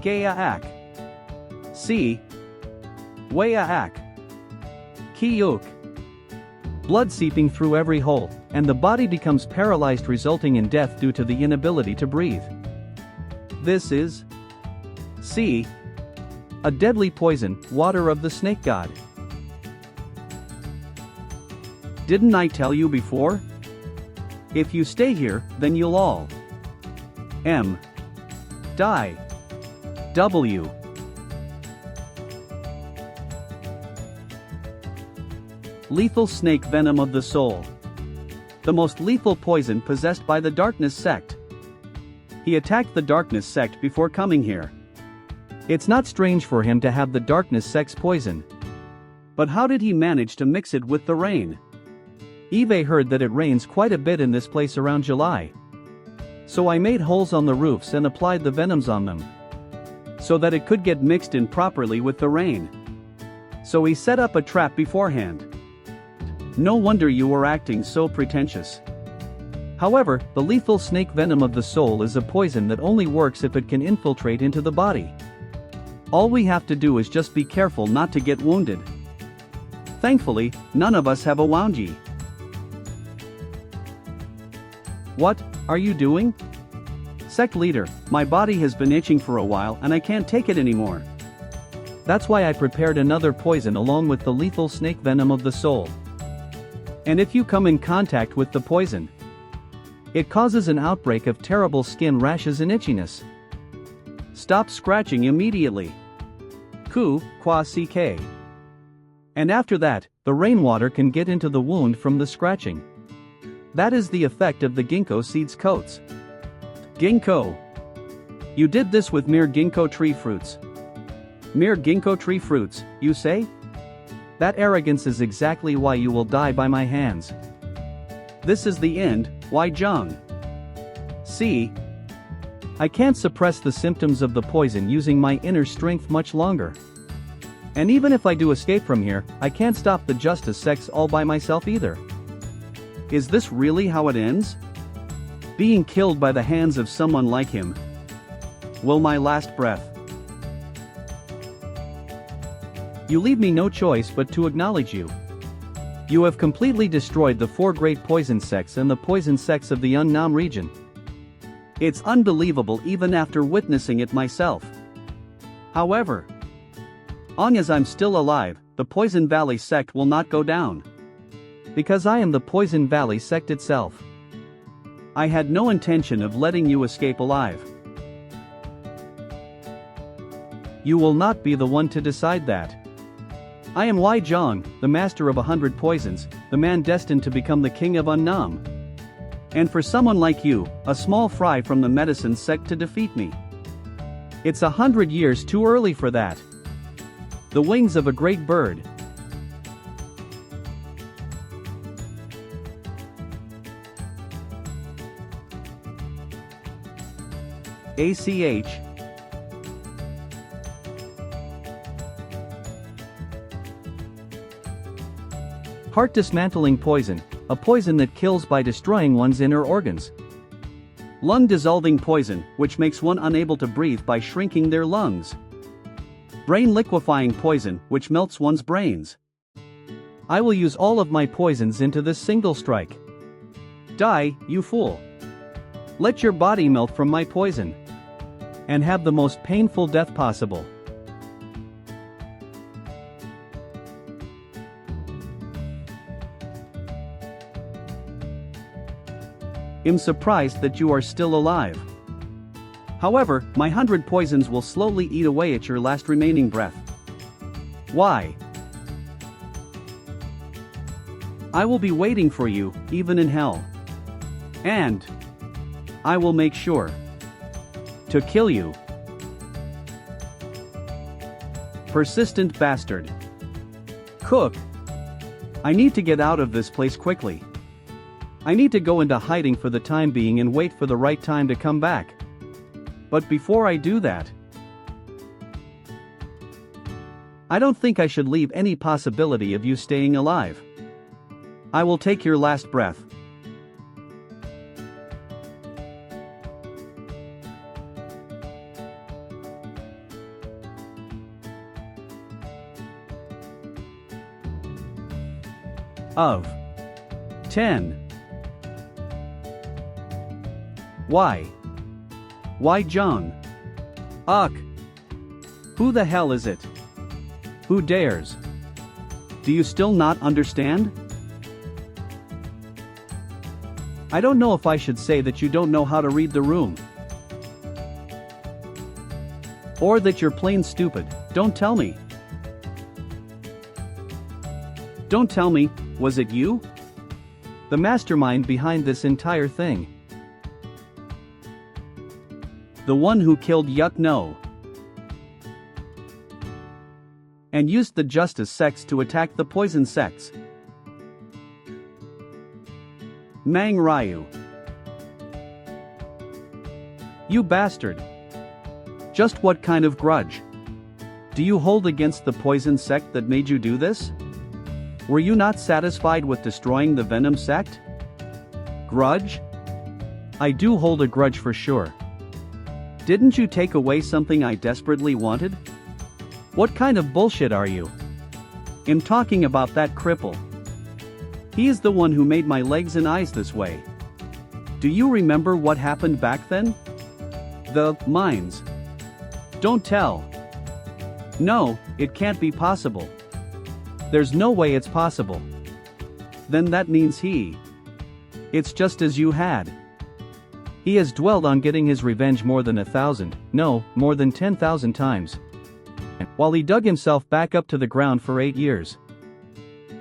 Gaya ak. C. Waya ak. Kiyuk. Blood seeping through every hole, and the body becomes paralyzed, resulting in death due to the inability to breathe. This is C. A deadly poison, water of the snake god. Didn't I tell you before? If you stay here, then you'll all M. Die. W. Lethal snake venom of the soul. The most lethal poison possessed by the darkness sect. He attacked the darkness sect before coming here. It's not strange for him to have the darkness sect's poison. But how did he manage to mix it with the rain? Eve heard that it rains quite a bit in this place around July. So I made holes on the roofs and applied the venoms on them, so that it could get mixed in properly with the rain. So he set up a trap beforehand. No wonder you were acting so pretentious. However, the lethal snake venom of the soul is a poison that only works if it can infiltrate into the body. All we have to do is just be careful not to get wounded. Thankfully, none of us have a woundji. What are you doing? Sect leader, my body has been itching for a while and I can't take it anymore. That's why I prepared another poison along with the lethal snake venom of the soul. And if you come in contact with the poison, It causes an outbreak of terrible skin rashes and itchiness. Stop scratching immediately. Ku, kwa ck. And after that, the rainwater can get into the wound from the scratching. That is the effect of the ginkgo seeds coats. Ginkgo. You did this with mere ginkgo tree fruits. Mere ginkgo tree fruits, you say? That arrogance is exactly why you will die by my hands. This is the end, Wai Zhang. See? I can't suppress the symptoms of the poison using my inner strength much longer. And even if I do escape from here, I can't stop the justice sects all by myself either. Is this really how it ends? Being killed by the hands of someone like him. Will my last breath. You leave me no choice but to acknowledge you. You have completely destroyed the 4 great poison sects and the poison sects of the Unnam region. It's unbelievable even after witnessing it myself. However, long as I'm still alive, the Poison Valley sect will not go down. Because I am the Poison Valley sect itself. I had no intention of letting you escape alive. You will not be the one to decide that. I am Wai Zhang, the master of 100 poisons, the man destined to become the king of Unnam. And for someone like you, a small fry from the medicine sect to defeat me. It's 100 years too early for that. The wings of a great bird. ACH. Heart dismantling poison, a poison that kills by destroying one's inner organs. Lung dissolving poison, which makes one unable to breathe by shrinking their lungs. Brain liquefying poison, which melts one's brains. I will use all of my poisons into this single strike. Die, you fool. Let your body melt from my poison. And have the most painful death possible. I'm surprised that you are still alive. However, my 100 poisons will slowly eat away at your last remaining breath. Why? I will be waiting for you, even in hell. And I will make sure to kill you. Persistent bastard. Cook. I need to get out of this place quickly. I need to go into hiding for the time being and wait for the right time to come back. But before I do that, I don't think I should leave any possibility of you staying alive. I will take your last breath. Of 10. Why? Wai Zhang? Ugh. Who the hell is it? Who dares? Do you still not understand? I don't know if I should say that you don't know how to read the room. Or that you're plain stupid. Don't tell me. Don't tell me, was it you? The mastermind behind this entire thing. The one who killed Yuk No. And used the justice sects to attack the poison sects. Mang Ryu. You bastard. Just what kind of grudge do you hold against the poison sect that made you do this? Were you not satisfied with destroying the Venom sect? Grudge? I do hold a grudge for sure. Didn't you take away something I desperately wanted? What kind of bullshit are you? I'm talking about that cripple. He is the one who made my legs and eyes this way. Do you remember what happened back then? The mines. Don't tell. No, it can't be possible. There's no way it's possible. Then that means he. It's just as you had. He has dwelled on getting his revenge more than 1,000, no, more than 10,000 times, while he dug himself back up to the ground for 8 years.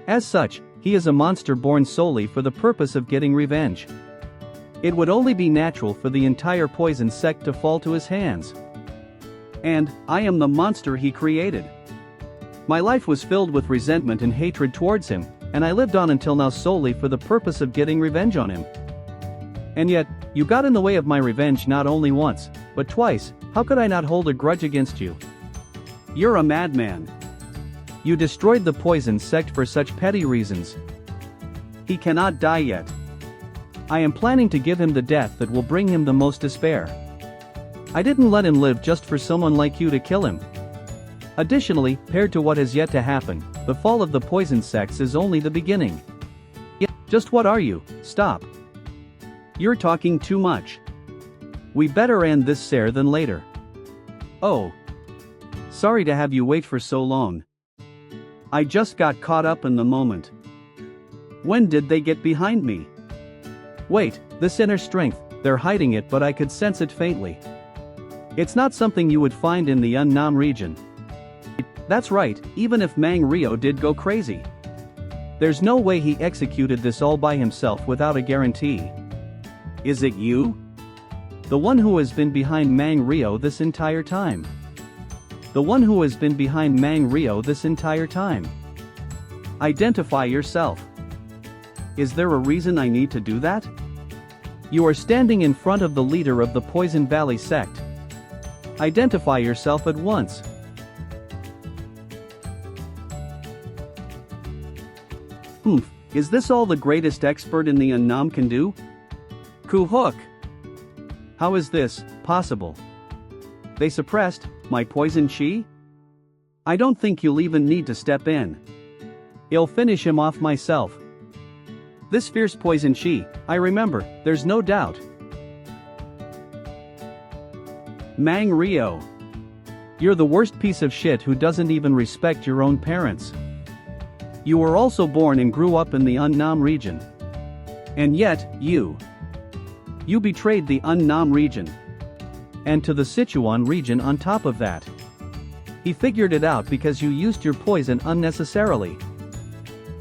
As such, he is a monster born solely for the purpose of getting revenge. It would only be natural for the entire poison sect to fall to his hands. And I am the monster he created. My life was filled with resentment and hatred towards him, and I lived on until now solely for the purpose of getting revenge on him. And yet, you got in the way of my revenge not only once, but twice. How could I not hold a grudge against you? You're a madman. You destroyed the poison sect for such petty reasons. He cannot die yet. I am planning to give him the death that will bring him the most despair. I didn't let him live just for someone like you to kill him. Additionally, paired to what has yet to happen, the fall of the poison sects is only the beginning. Yeah, just what are you? Stop. You're talking too much. We better end this sooner than later. Oh. Sorry to have you wait for so long. I just got caught up in the moment. When did they get behind me? Wait, this inner strength, they're hiding it, but I could sense it faintly. It's not something you would find in the Unnam region. That's right, even if Mang Rio did go crazy. There's no way he executed this all by himself without a guarantee. Is it you? The one who has been behind Mang Rio this entire time. The one who has been behind Mang Rio this entire time. Identify yourself. Is there a reason I need to do that? You are standing in front of the leader of the Poison Valley sect. Identify yourself at once. Is this all the greatest expert in the Unnam can do? Kuhuk! How is this possible? They suppressed my poison chi? I don't think you'll even need to step in. I'll finish him off myself. This fierce poison chi, I remember, there's no doubt. Mang Rio. You're the worst piece of shit who doesn't even respect your own parents. You were also born and grew up in the Unnam region. And yet, you betrayed the Unnam region. And to the Sichuan region on top of that. He figured it out because you used your poison unnecessarily.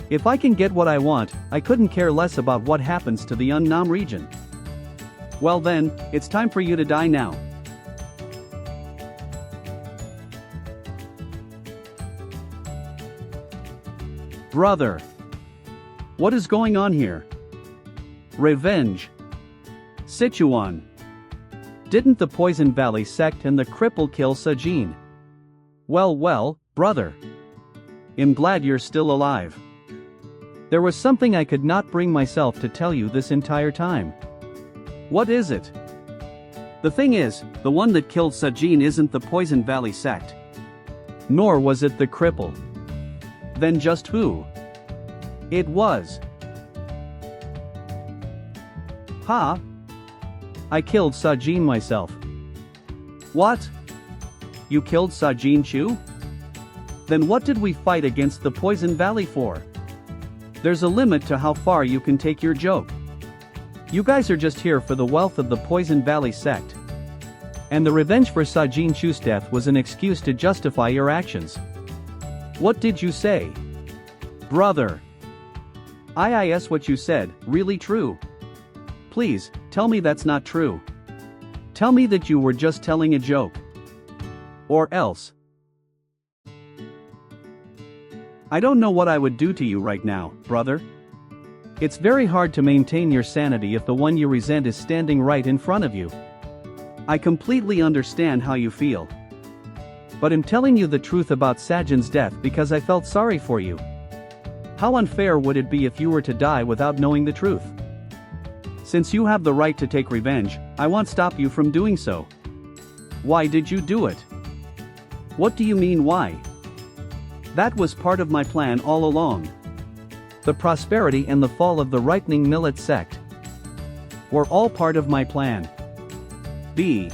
If I can get what I want, I couldn't care less about what happens to the Unnam region. Well then, it's time for you to die now. Brother. What is going on here? Revenge. Sichuan. Didn't the Poison Valley sect and the cripple kill Sajin? Well, brother. I'm glad you're still alive. There was something I could not bring myself to tell you this entire time. What is it? The thing is, the one that killed Sajin isn't the Poison Valley sect. Nor was it the cripple. Then just who? It was. Ha! I killed Sajin myself. What? You killed Sajin Chu? Then what did we fight against the Poison Valley for? There's a limit to how far you can take your joke. You guys are just here for the wealth of the Poison Valley sect. And the revenge for Sajin Chu's death was an excuse to justify your actions. What did you say? Brother. Is what you said really true? Please, tell me that's not true. Tell me that you were just telling a joke. Or else. I don't know what I would do to you right now, brother. It's very hard to maintain your sanity if the one you resent is standing right in front of you. I completely understand how you feel. But I'm telling you the truth about Sajin's death because I felt sorry for you. How unfair would it be if you were to die without knowing the truth? Since you have the right to take revenge, I won't stop you from doing so. Why did you do it? What do you mean why? That was part of my plan all along. The prosperity and the fall of the ripening millet sect were all part of my plan. B.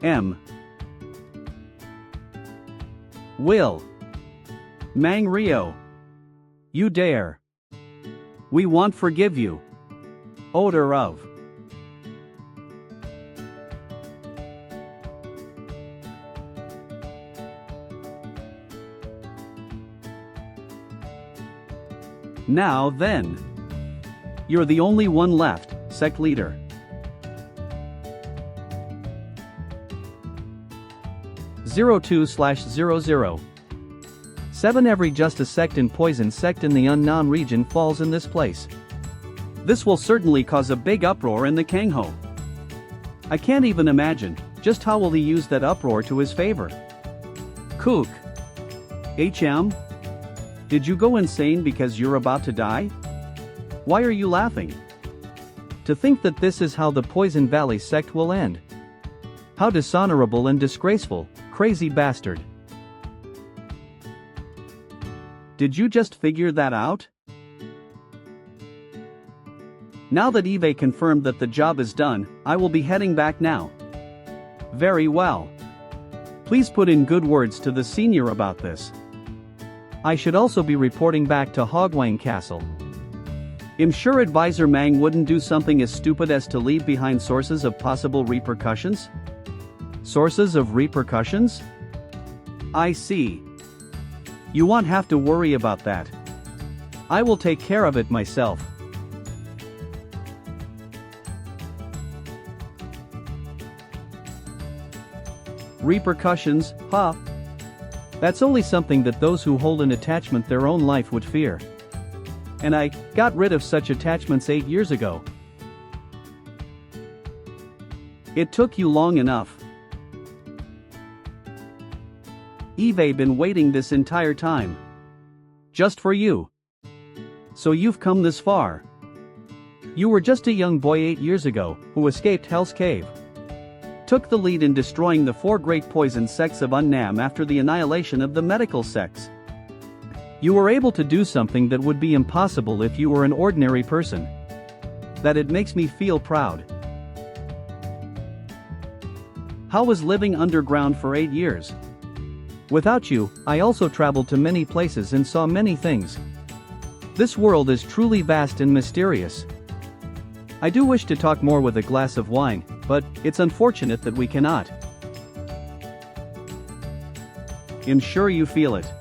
M. Will. Mang Rio. You dare. We won't forgive you. Odor of. Now then. You're the only one left, sect leader. (02/00) 7 Every Justice sect and Poison sect in the unknown region falls in this place. This will certainly cause a big uproar in the Kangho. I can't even imagine, just how will he use that uproar to his favor? Kook. HM? Did you go insane because you're about to die? Why are you laughing? To think that this is how the Poison Valley sect will end. How dishonorable and disgraceful, crazy bastard. Did you just figure that out? Now that Eve confirmed that the job is done, I will be heading back now. Very well. Please put in good words to the senior about this. I should also be reporting back to Hogwang Castle. I'm sure Advisor Mang wouldn't do something as stupid as to leave behind sources of possible repercussions? Sources of repercussions? I see. You won't have to worry about that. I will take care of it myself. Repercussions, huh? That's only something that those who hold an attachment their own life would fear. And I got rid of such attachments 8 years ago. It took you long enough. Eve been waiting this entire time. Just for you. So you've come this far. You were just a young boy 8 years ago, who escaped Hell's Cave. Took the lead in destroying the 4 great poison sects of Unnam after the annihilation of the medical sects. You were able to do something that would be impossible if you were an ordinary person. That it makes me feel proud. How was living underground for 8 years? Without you, I also traveled to many places and saw many things. This world is truly vast and mysterious. I do wish to talk more with a glass of wine, but it's unfortunate that we cannot. I'm sure you feel it.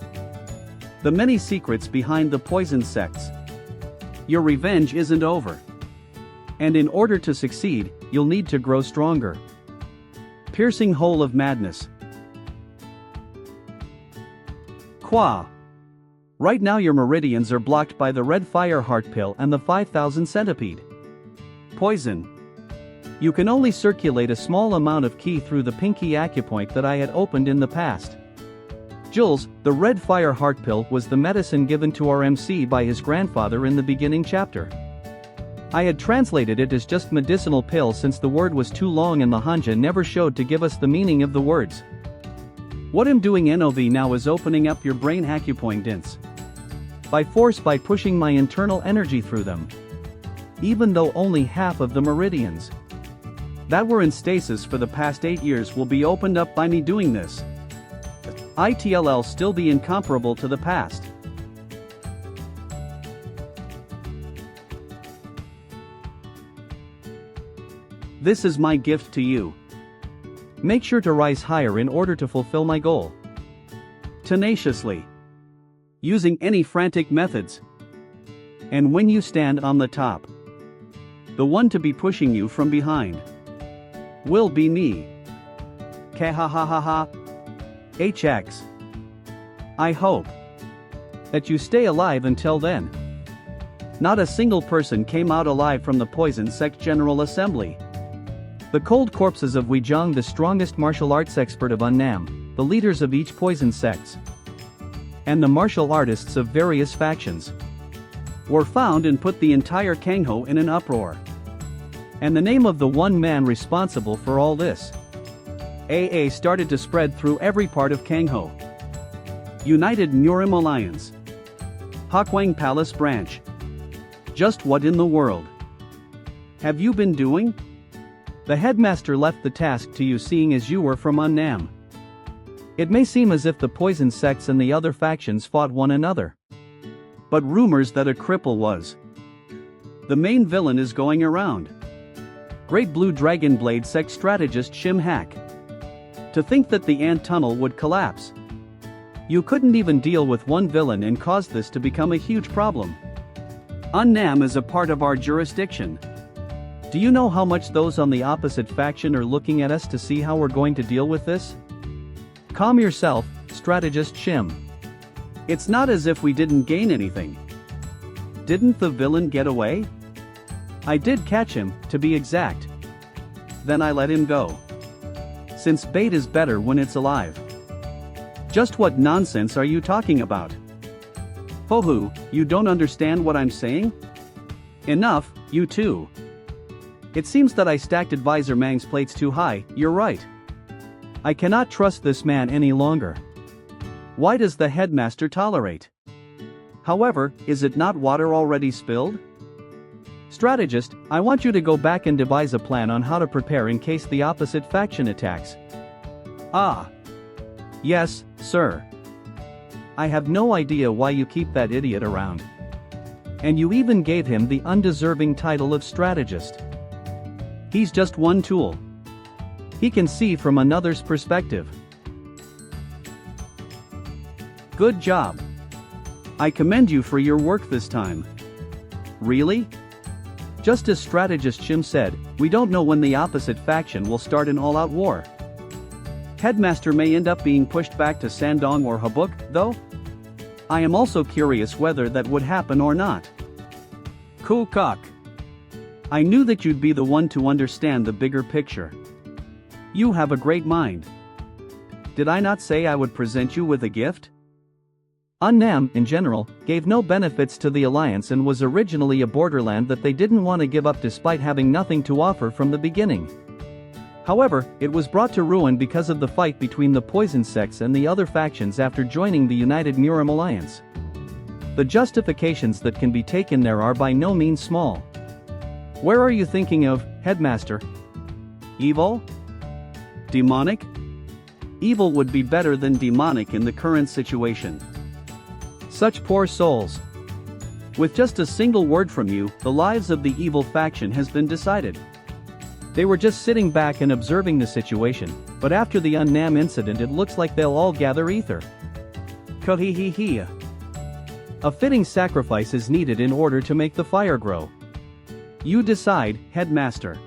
The many secrets behind the poison sects. Your revenge isn't over. And in order to succeed, you'll need to grow stronger. Piercing hole of madness. Qua. Right now your meridians are blocked by the red fire heart pill and the 5000 centipede. Poison. You can only circulate a small amount of ki through the pinky acupoint that I had opened in the past. Jules, the red fire heart pill was the medicine given to our MC by his grandfather in the beginning chapter. I had translated it as just medicinal pill since the word was too long and the Hanja never showed to give us the meaning of the words. What I'm doing NOV now is opening up your brain acupoints. By force, by pushing my internal energy through them. Even though only half of the meridians that were in stasis for the past 8 years will be opened up by me doing this. ITLL still be incomparable to the past. This is my gift to you. Make sure to rise higher in order to fulfill my goal. Tenaciously. Using any frantic methods. And when you stand on the top, the one to be pushing you from behind will be me. Kahahahaha. HX. I hope that you stay alive until then. Not a single person came out alive from the Poison Sect General Assembly. The cold corpses of Weijong, the strongest martial arts expert of Unnam, the leaders of each poison sects, and the martial artists of various factions, were found and put the entire Kangho in an uproar. And the name of the one man responsible for all this, AA, started to spread through every part of Kangho. United Murim Alliance. Hokwang Palace Branch. Just what in the world have you been doing? The headmaster left the task to you, seeing as you were from Unnam. It may seem as if the poison sects and the other factions fought one another. But rumors that a cripple was the main villain is going around. Great Blue Dragon Blade sect strategist Shim Hack. To think that the ant tunnel would collapse. You couldn't even deal with one villain and cause this to become a huge problem. Unnam is a part of our jurisdiction. Do you know how much those on the opposite faction are looking at us to see how we're going to deal with this? Calm yourself, strategist Shim. It's not as if we didn't gain anything. Didn't the villain get away? I did catch him, to be exact. Then I let him go. Since bait is better when it's alive. Just what nonsense are you talking about? Hohu, you don't understand what I'm saying? Enough, you too. It seems that I stacked Advisor Mang's plates too high, you're right. I cannot trust this man any longer. Why does the headmaster tolerate? However, is it not water already spilled? Strategist, I want you to go back and devise a plan on how to prepare in case the opposite faction attacks. Ah. Yes, sir. I have no idea why you keep that idiot around. And you even gave him the undeserving title of strategist. He's just one tool. He can see from another's perspective. Good job. I commend you for your work this time. Really? Just as strategist Shim said, we don't know when the opposite faction will start an all-out war. Headmaster may end up being pushed back to Sandong or Habuk, though. I am also curious whether that would happen or not. Cool cock. I knew that you'd be the one to understand the bigger picture. You have a great mind. Did I not say I would present you with a gift? Unnam, in general, gave no benefits to the alliance and was originally a borderland that they didn't want to give up despite having nothing to offer from the beginning. However, it was brought to ruin because of the fight between the poison sects and the other factions after joining the United Murim Alliance. The justifications that can be taken there are by no means small. Where are you thinking of, Headmaster? Evil? Demonic? Evil would be better than demonic in the current situation. Such poor souls. With just a single word from you, the lives of the evil faction has been decided. They were just sitting back and observing the situation, but after the Unnam incident it looks like they'll all gather ether. Kohihihi. A fitting sacrifice is needed in order to make the fire grow. You decide, Headmaster.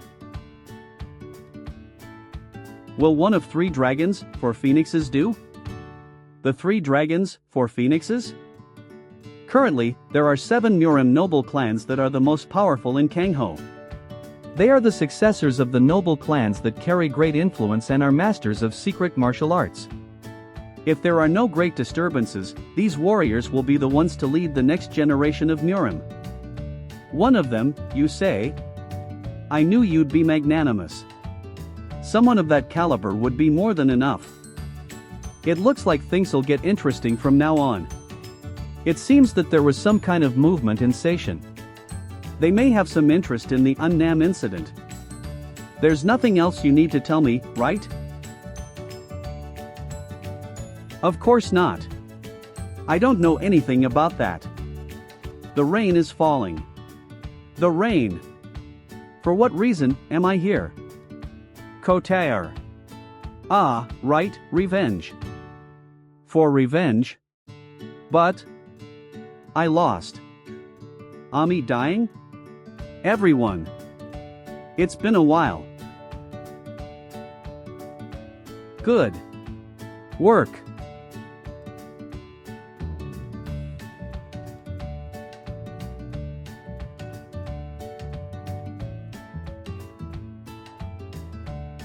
Will one of 3 dragons, for phoenixes do? The 3 dragons, for phoenixes? Currently, there are 7 Murim noble clans that are the most powerful in Kangho. They are the successors of the noble clans that carry great influence and are masters of secret martial arts. If there are no great disturbances, these warriors will be the ones to lead the next generation of Murim. One of them, you say? I knew you'd be magnanimous. Someone of that caliber would be more than enough. It looks like things'll get interesting from now on. It seems that there was some kind of movement in Seishan. They may have some interest in the Unnam incident. There's nothing else you need to tell me, right? Of course not. I don't know anything about that. The rain is falling. The rain. For what reason am I here? Kotair. Ah, right, revenge. For revenge? But I lost. Ami dying? Everyone. It's been a while. Good work.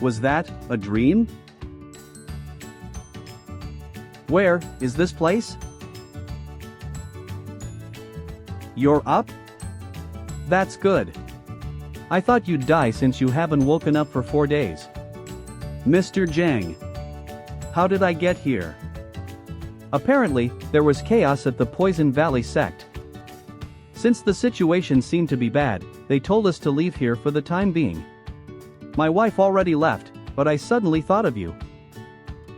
Was that a dream? Where is this place? You're up? That's good. I thought you'd die since you haven't woken up for 4 days. Mr. Zhang. How did I get here? Apparently, there was chaos at the Poison Valley sect. Since the situation seemed to be bad, they told us to leave here for the time being. My wife already left, but I suddenly thought of you.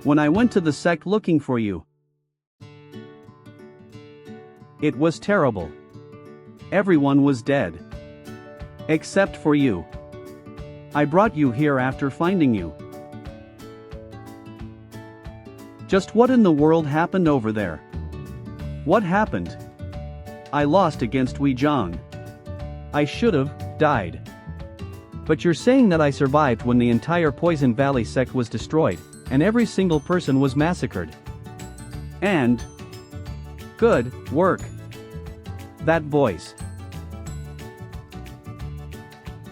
When I went to the sect looking for you. It was terrible. Everyone was dead. Except for you. I brought you here after finding you. Just what in the world happened over there? What happened? I lost against Wei Zhang. I should've died. But you're saying that I survived when the entire Poison Valley sect was destroyed, and every single person was massacred. And good work. That voice.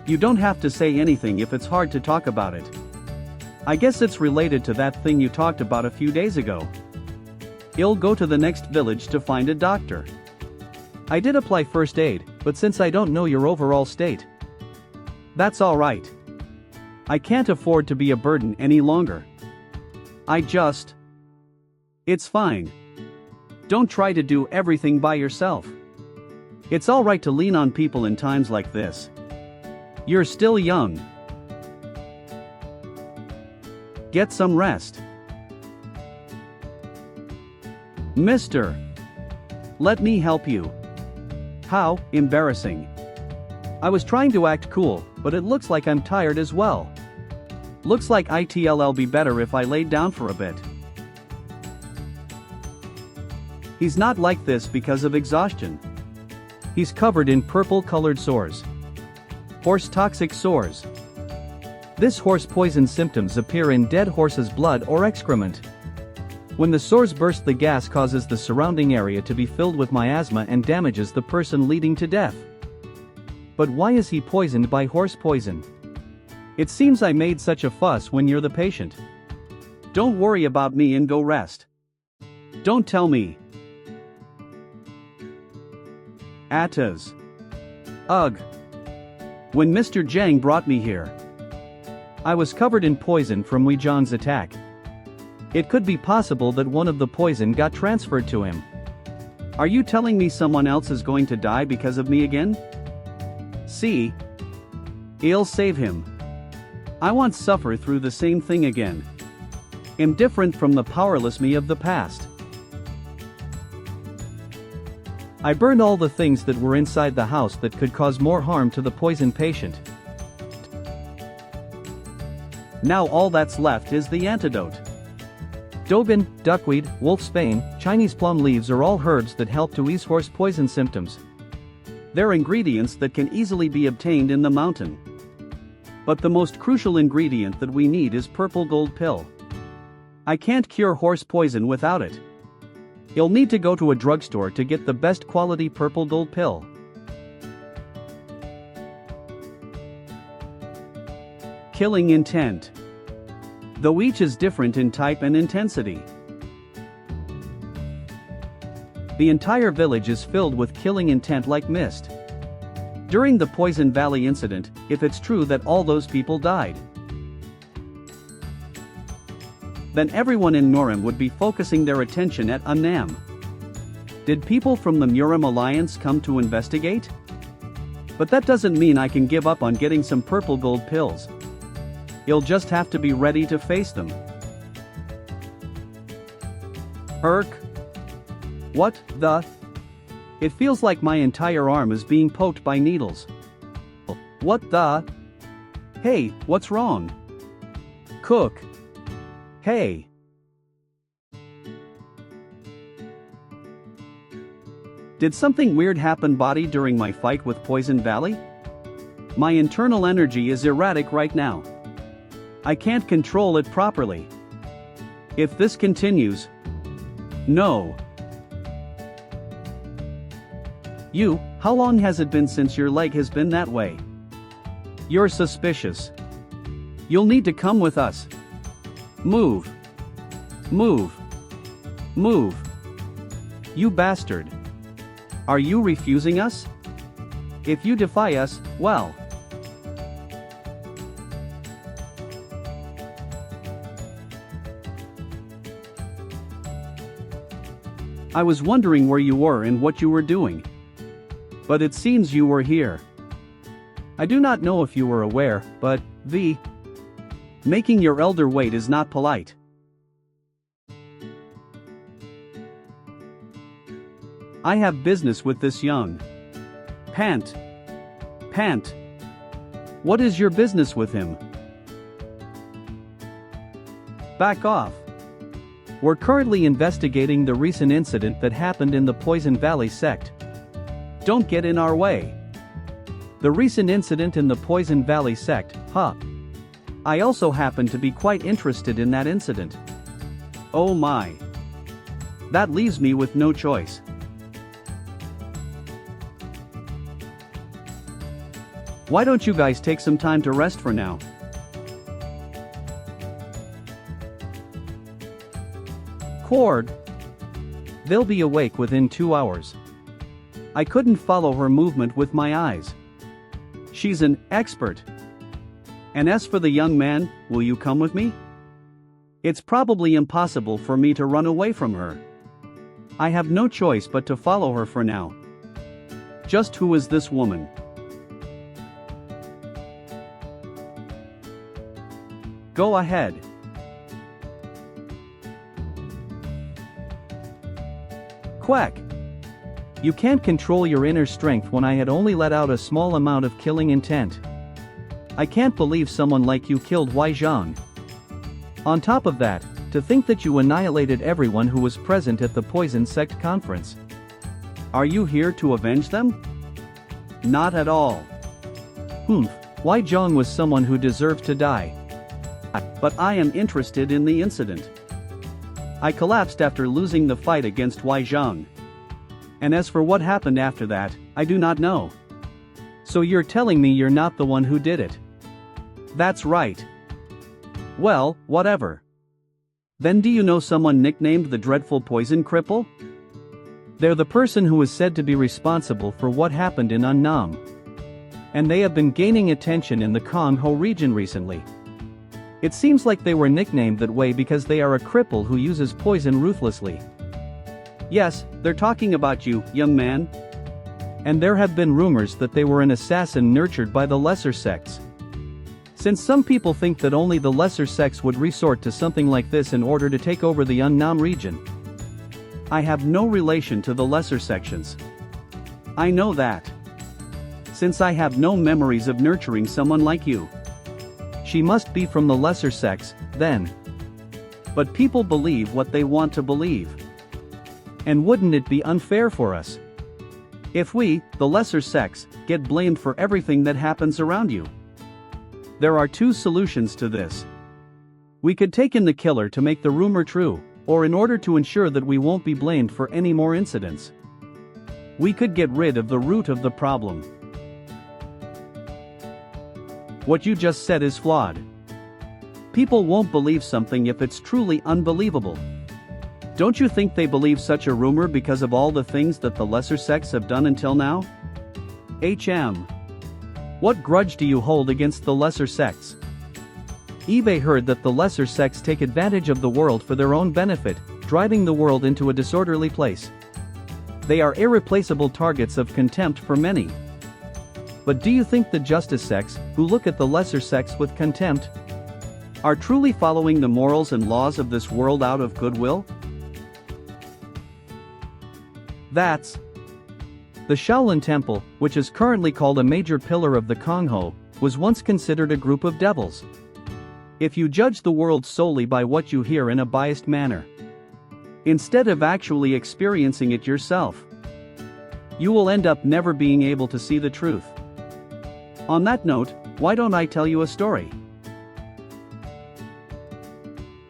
You don't have to say anything if it's hard to talk about it. I guess it's related to that thing you talked about a few days ago. I'll go to the next village to find a doctor. I did apply first aid, but since I don't know your overall state. That's alright. I can't afford to be a burden any longer. It's fine. Don't try to do everything by yourself. It's alright to lean on people in times like this. You're still young. Get some rest. Mister. Let me help you. How embarrassing. I was trying to act cool, but it looks like I'm tired as well. Looks like it'll be better if I laid down for a bit. He's not like this because of exhaustion. He's covered in purple-colored sores. Horse toxic sores. This horse poison symptoms appear in dead horse's blood or excrement. When the sores burst, the gas causes the surrounding area to be filled with miasma and damages the person, leading to death. But why is he poisoned by horse poison? It seems I made such a fuss when you're the patient. Don't worry about me and go rest. Don't tell me. Atas. Ugh. When Mr. Zhang brought me here, I was covered in poison from Wei Zhang's attack. It could be possible that one of the poison got transferred to him. Are you telling me someone else is going to die because of me again? See? I'll save him. I won't suffer through the same thing again. I'm different from the powerless me of the past. I burned all the things that were inside the house that could cause more harm to the poison patient. Now all that's left is the antidote. Dobin, duckweed, wolfsbane, Chinese plum leaves are all herbs that help to ease horse poison symptoms. They're ingredients that can easily be obtained in the mountain. But the most crucial ingredient that we need is purple gold pill. I can't cure horse poison without it. You'll need to go to a drugstore to get the best quality purple gold pill. Killing intent. Though each is different in type and intensity. The entire village is filled with killing intent like mist. During the Poison Valley incident, if it's true that all those people died, then everyone in Norim would be focusing their attention at Annam. Did people from the Murim Alliance come to investigate? But that doesn't mean I can give up on getting some purple gold pills. You'll just have to be ready to face them. What the? It feels like my entire arm is being poked by needles. What the? Hey, what's wrong? Cook. Hey. Did something weird happen body during my fight with Poison Valley? My internal energy is erratic right now. I can't control it properly. If this continues... No. How long has it been since your leg has been that way? You're suspicious. You'll need to come with us. Move. Move. Move. You bastard. Are you refusing us? If you defy us, well... I was wondering where you were and what you were doing. But it seems you were here. I do not know if you were aware, but, making your elder wait is not polite. I have business with this young. Pant. Pant. What is your business with him? Back off. We're currently investigating the recent incident that happened in the Poison Valley sect. Don't get in our way. The recent incident in the Poison Valley sect, huh? I also happen to be quite interested in that incident. Oh my. That leaves me with no choice. Why don't you guys take some time to rest for now? Cord. They'll be awake within 2 hours. I couldn't follow her movement with my eyes. She's an expert. And as for the young man, will you come with me? It's probably impossible for me to run away from her. I have no choice but to follow her for now. Just who is this woman? Go ahead. Quack. You can't control your inner strength when I had only let out a small amount of killing intent. I can't believe someone like you killed Wei Zhang. On top of that, to think that you annihilated everyone who was present at the Poison Sect conference. Are you here to avenge them? Not at all. Wei Zhang was someone who deserves to die. But I am interested in the incident. I collapsed after losing the fight against Wei Zhang. And as for what happened after that, I do not know. So you're telling me you're not the one who did it? That's right. Well, whatever. Then do you know someone nicknamed the Dreadful Poison Cripple? They're the person who is said to be responsible for what happened in Unnam. And they have been gaining attention in the Kongho region recently. It seems like they were nicknamed that way because they are a cripple who uses poison ruthlessly. Yes, they're talking about you, young man. And there have been rumors that they were an assassin nurtured by the lesser sects. Since some people think that only the lesser sects would resort to something like this in order to take over the Unnam region. I have no relation to the lesser sections. I know that. Since I have no memories of nurturing someone like you. She must be from the lesser sects, then. But people believe what they want to believe. And wouldn't it be unfair for us if we, the lesser sects, get blamed for everything that happens around you? There are two solutions to this. We could take in the killer to make the rumor true, or in order to ensure that we won't be blamed for any more incidents. We could get rid of the root of the problem. What you just said is flawed. People won't believe something if it's truly unbelievable. Don't you think they believe such a rumor because of all the things that the lesser sects have done until now? What grudge do you hold against the lesser sects? eBay heard that the lesser sects take advantage of the world for their own benefit, driving the world into a disorderly place. They are irreplaceable targets of contempt for many. But do you think the justice sects, who look at the lesser sects with contempt, are truly following the morals and laws of this world out of goodwill? That's the Shaolin Temple, which is currently called a major pillar of the Kongho, was once considered a group of devils. If you judge the world solely by what you hear in a biased manner, instead of actually experiencing it yourself, you will end up never being able to see the truth. On that note, why don't I tell you a story?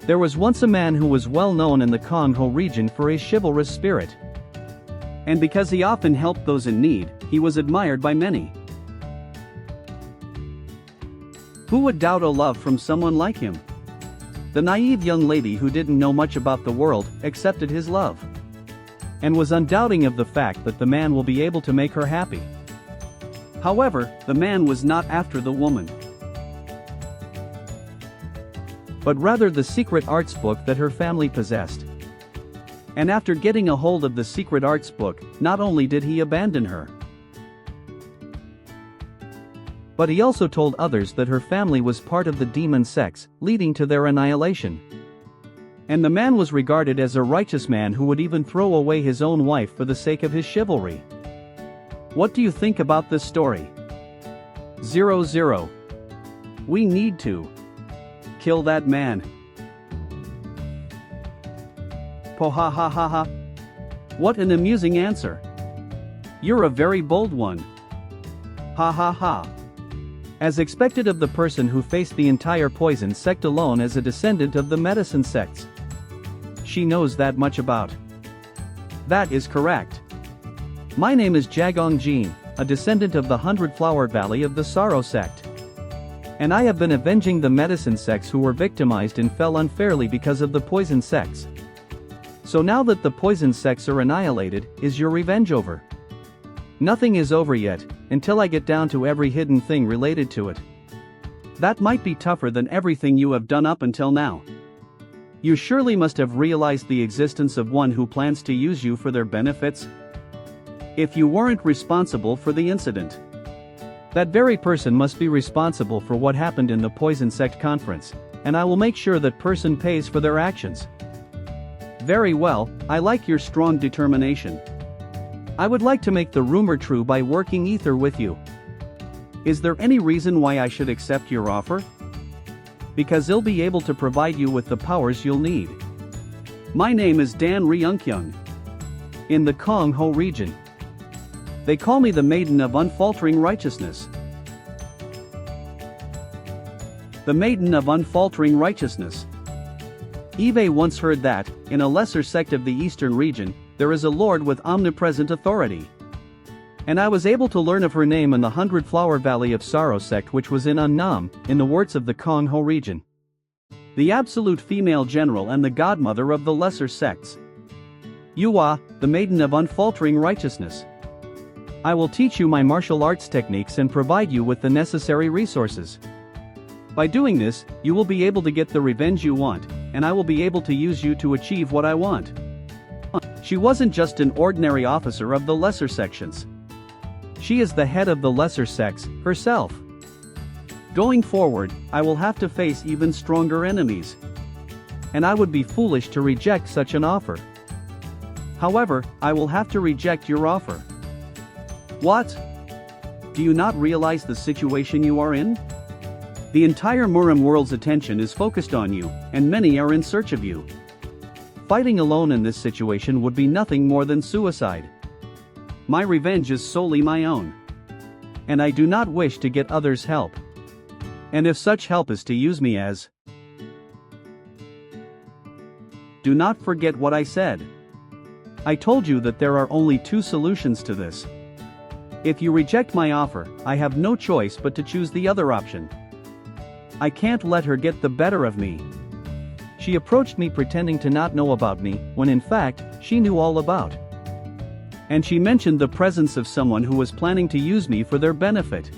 There was once a man who was well known in the Kongho region for his chivalrous spirit. And because he often helped those in need, he was admired by many. Who would doubt a love from someone like him? The naive young lady who didn't know much about the world accepted his love. And was undoubting of the fact that the man will be able to make her happy. However, the man was not after the woman, but rather the secret arts book that her family possessed. And after getting a hold of the secret arts book, not only did he abandon her, but he also told others that her family was part of the demon sects, leading to their annihilation. And the man was regarded as a righteous man who would even throw away his own wife for the sake of his chivalry. What do you think about this story? 00. We need to kill that man. Po ha ha ha ha. What an amusing answer. You're a very bold one. Ha ha ha. As expected of the person who faced the entire poison sect alone as a descendant of the medicine sects. She knows that much about. That is correct. My name is Jagong Jin, a descendant of the 100-Flower Valley of the Sorrow sect. And I have been avenging the medicine sects who were victimized and fell unfairly because of the poison sects. So now that the poison sects are annihilated, is your revenge over? Nothing is over yet, until I get down to every hidden thing related to it. That might be tougher than everything you have done up until now. You surely must have realized the existence of one who plans to use you for their benefits. If you weren't responsible for the incident, that very person must be responsible for what happened in the Poison Sect conference, and I will make sure that person pays for their actions. Very well, I like your strong determination. I would like to make the rumor true by working ether with you. Is there any reason why I should accept your offer? Because they'll be able to provide you with the powers you'll need. My name is Dan Ryungkyung. In the Kong Ho region. They call me the Maiden of Unfaltering Righteousness. The Maiden of Unfaltering Righteousness. Eve once heard that, in a lesser sect of the eastern region, there is a lord with omnipresent authority. And I was able to learn of her name in the 100-Flower Valley of Sorrow sect, which was in Unnam, in the words of the Kong Ho region. The absolute female general and the godmother of the lesser sects. You are, the Maiden of Unfaltering Righteousness. I will teach you my martial arts techniques and provide you with the necessary resources. By doing this, you will be able to get the revenge you want, and I will be able to use you to achieve what I want. She wasn't just an ordinary officer of the lesser sections. She is the head of the lesser sects, herself. Going forward, I will have to face even stronger enemies. And I would be foolish to reject such an offer. However, I will have to reject your offer. What? Do you not realize the situation you are in? The entire Murim world's attention is focused on you, and many are in search of you. Fighting alone in this situation would be nothing more than suicide. My revenge is solely my own. And I do not wish to get others' help. And if such help is to use me as... Do not forget what I said. I told you that there are only two solutions to this. If you reject my offer, I have no choice but to choose the other option. I can't let her get the better of me. She approached me pretending to not know about me, when in fact, she knew all about. And she mentioned the presence of someone who was planning to use me for their benefit.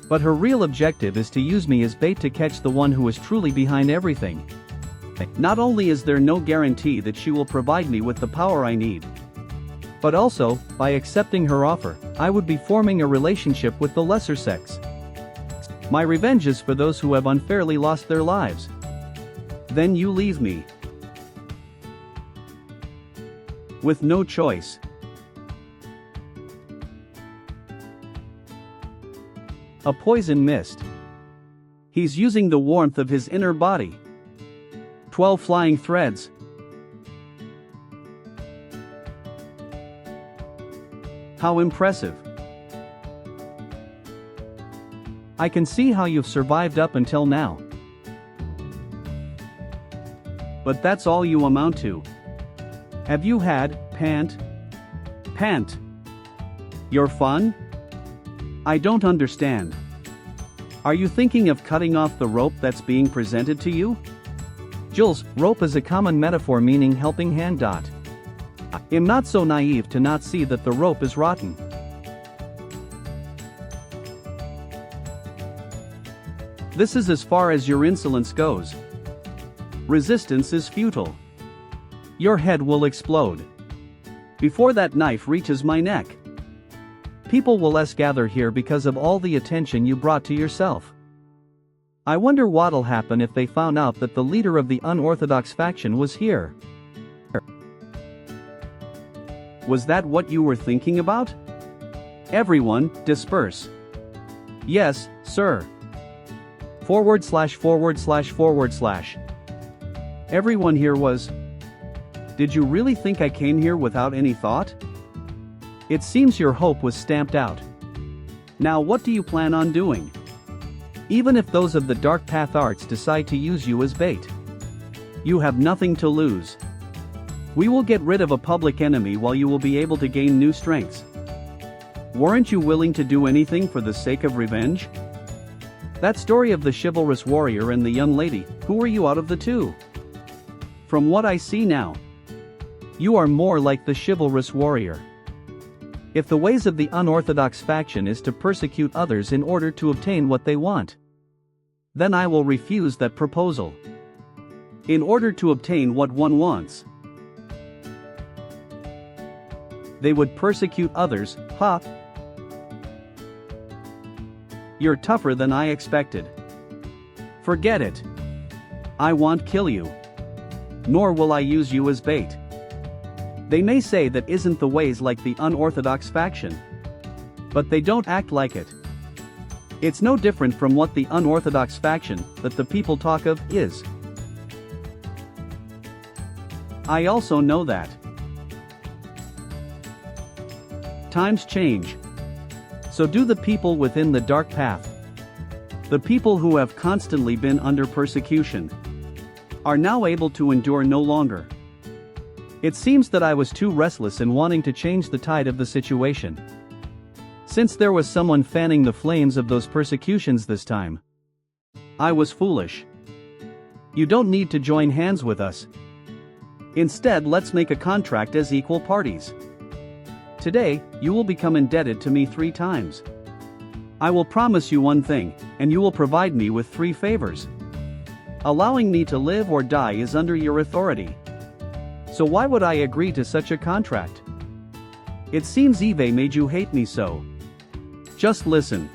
But her real objective is to use me as bait to catch the one who is truly behind everything. Not only is there no guarantee that she will provide me with the power I need, but also, by accepting her offer, I would be forming a relationship with the lesser sex. My revenge is for those who have unfairly lost their lives. Then you leave me with no choice. A poison mist. He's using the warmth of his inner body. 12 flying threads. How impressive. I can see how you've survived up until now. But that's all you amount to. Have you had pant? Your fun? I don't understand. Are you thinking of cutting off the rope that's being presented to you? Jules, rope is a common metaphor meaning helping hand. I'm not so naive to not see that the rope is rotten. This is as far as your insolence goes. Resistance is futile. Your head will explode before that knife reaches my neck. People will gather here because of all the attention you brought to yourself. I wonder what'll happen if they found out that the leader of the unorthodox faction was here. Was that what you were thinking about? Everyone, disperse. Yes, sir. .. Everyone here was. Did you really think I came here without any thought? It seems your hope was stamped out. Now what do you plan on doing? Even if those of the Dark Path Arts decide to use you as bait, you have nothing to lose. We will get rid of a public enemy while you will be able to gain new strengths. Weren't you willing to do anything for the sake of revenge? That story of the chivalrous warrior and the young lady, who were you out of the two? From what I see now, you are more like the chivalrous warrior. If the ways of the unorthodox faction is to persecute others in order to obtain what they want, then I will refuse that proposal. In order to obtain what one wants, they would persecute others, ha! You're tougher than I expected. Forget it. I won't kill you. Nor will I use you as bait. They may say that isn't the ways like the unorthodox faction, but they don't act like it. It's no different from what the unorthodox faction that the people talk of is. I also know that times change. So do the people within the dark path. The people who have constantly been under persecution are now able to endure no longer. It seems that I was too restless in wanting to change the tide of the situation. Since there was someone fanning the flames of those persecutions this time, I was foolish. You don't need to join hands with us. Instead, let's make a contract as equal parties. Today, you will become indebted to me 3 times. I will promise you one thing, and you will provide me with 3 favors. Allowing me to live or die is under your authority. So why would I agree to such a contract? It seems Eve made you hate me so. Just listen.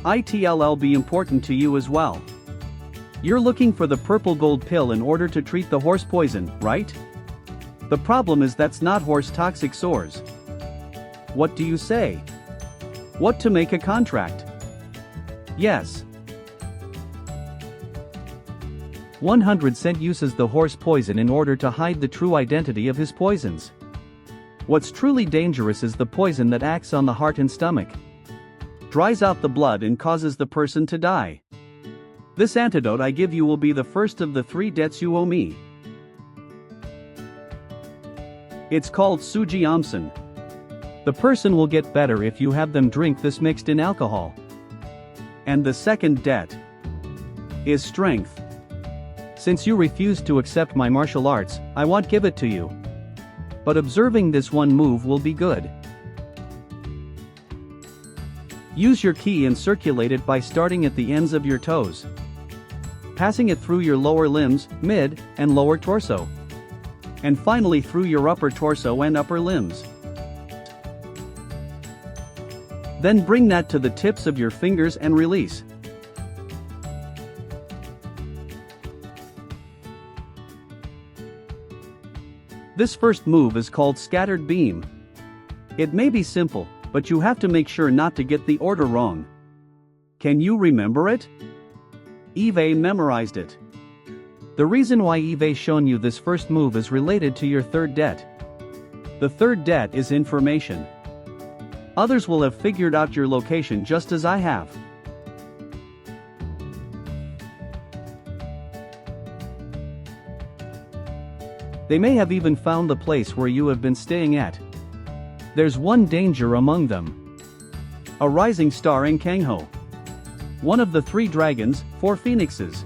It'll be important to you as well. You're looking for the purple gold pill in order to treat the horse poison, right? The problem is that's not horse toxic sores. What do you say? What, to make a contract? Yes. 100% uses the horse poison in order to hide the true identity of his poisons. What's truly dangerous is the poison that acts on the heart and stomach, dries out the blood and causes the person to die. This antidote I give you will be the first of the 3 debts you owe me. It's called Suji Amsan. The person will get better if you have them drink this mixed in alcohol. And the second debt is strength. Since you refused to accept my martial arts, I won't give it to you. But observing this one move will be good. Use your ki and circulate it by starting at the ends of your toes, passing it through your lower limbs, mid, and lower torso, and finally through your upper torso and upper limbs. Then bring that to the tips of your fingers and release. This first move is called Scattered Beam. It may be simple, but you have to make sure not to get the order wrong. Can you remember it? Eve memorized it. The reason why Eve's shown you this first move is related to your third debt. The third debt is information. Others will have figured out your location just as I have. They may have even found the place where you have been staying at. There's one danger among them. A rising star in Kangho. One of the 3 dragons, 4 phoenixes.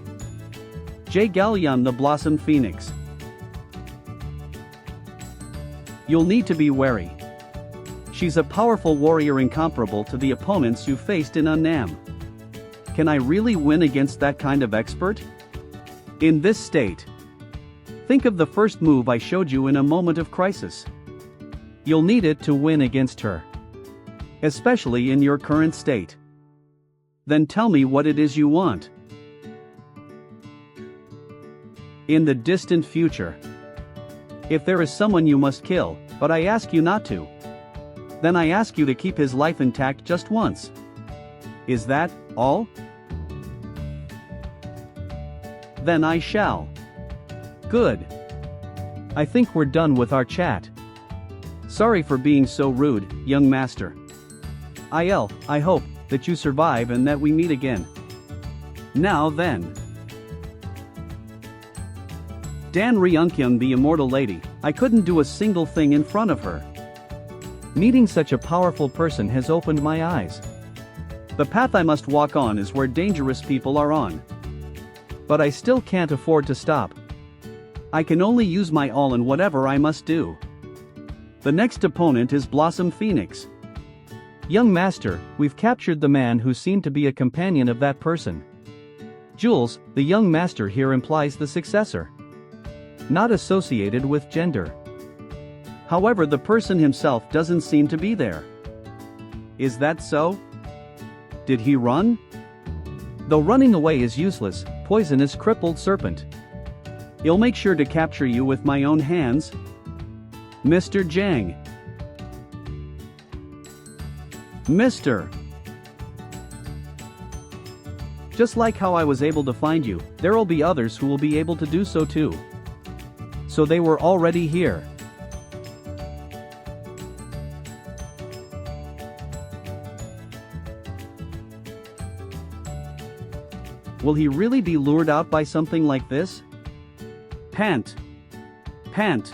J. Gallion the Blossom Phoenix. You'll need to be wary. She's a powerful warrior incomparable to the opponents you faced in Unnam. Can I really win against that kind of expert? In this state, think of the first move I showed you in a moment of crisis. You'll need it to win against her, especially in your current state. Then tell me what it is you want. In the distant future. If there is someone you must kill, but I ask you not to, then I ask you to keep his life intact just once. Is that all? Then I shall. Good. I think we're done with our chat. Sorry for being so rude, young master. I hope that you survive and that we meet again. Now then. Dan Ryunkyung, the immortal lady, I couldn't do a single thing in front of her. Meeting such a powerful person has opened my eyes. The path I must walk on is where dangerous people are on. But I still can't afford to stop. I can only use my all in whatever I must do. The next opponent is Blossom Phoenix. Young master, we've captured the man who seemed to be a companion of that person. Jules, the young master here implies the successor. Not associated with gender. However, the person himself doesn't seem to be there. Is that so? Did he run? Though running away is useless, poisonous crippled serpent. I'll make sure to capture you with my own hands. Mr. Jang. Mr. Just like how I was able to find you, there'll be others who will be able to do so too. So they were already here. Will he really be lured out by something like this? Pant. Pant.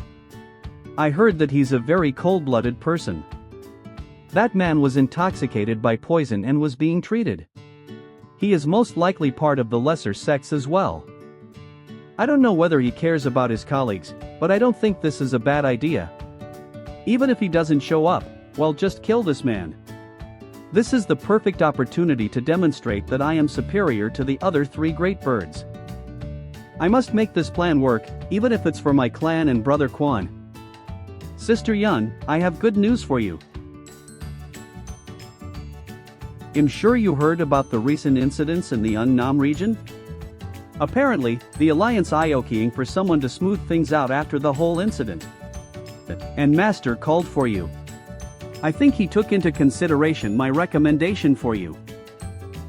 I heard that he's a very cold-blooded person. That man was intoxicated by poison and was being treated. He is most likely part of the lesser sex as well. I don't know whether he cares about his colleagues, but I don't think this is a bad idea. Even if he doesn't show up, well, just kill this man. This is the perfect opportunity to demonstrate that I am superior to the other three great birds. I must make this plan work, even if it's for my clan and brother Quan. Sister Yun, I have good news for you. I'm sure you heard about the recent incidents in the Unnam region? Apparently, the Alliance Iokiing for someone to smooth things out after the whole incident. And Master called for you. I think he took into consideration my recommendation for you.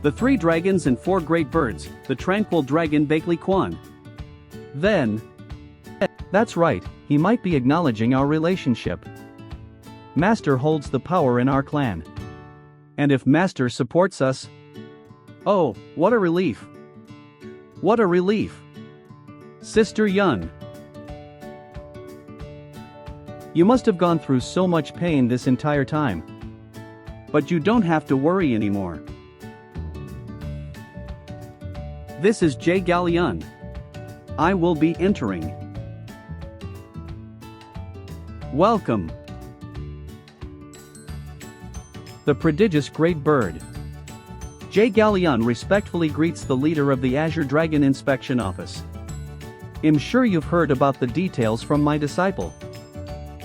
The 3 dragons and 4 great birds, the tranquil dragon Bakley Quan. Then. That's right, he might be acknowledging our relationship. Master holds the power in our clan. And if Master supports us. Oh, what a relief. What a relief. Sister Yun. You must have gone through so much pain this entire time. But you don't have to worry anymore. This is J. Galleon. I will be entering. Welcome. The prodigious great bird. J. Galleon respectfully greets the leader of the Azure Dragon Inspection Office. I'm sure you've heard about the details from my disciple.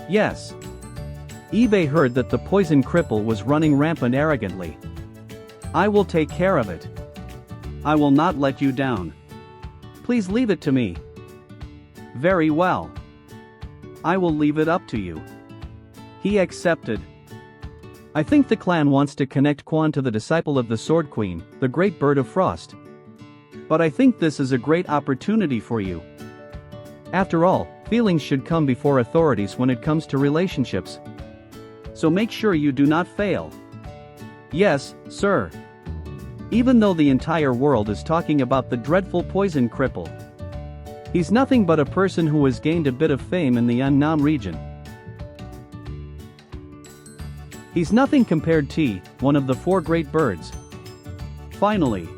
Yes. eBay heard that the poison cripple was running rampant arrogantly. I will take care of it. I will not let you down. Please leave it to me. Very well. I will leave it up to you. He accepted. I think the clan wants to connect Quan to the disciple of the Sword Queen, the great bird of frost. But I think this is a great opportunity for you. After all, feelings should come before authorities when it comes to relationships. So make sure you do not fail. Yes, sir. Even though the entire world is talking about the dreadful poison cripple. He's nothing but a person who has gained a bit of fame in the Unnam region. He's nothing compared to one of the 4 great birds. Finally,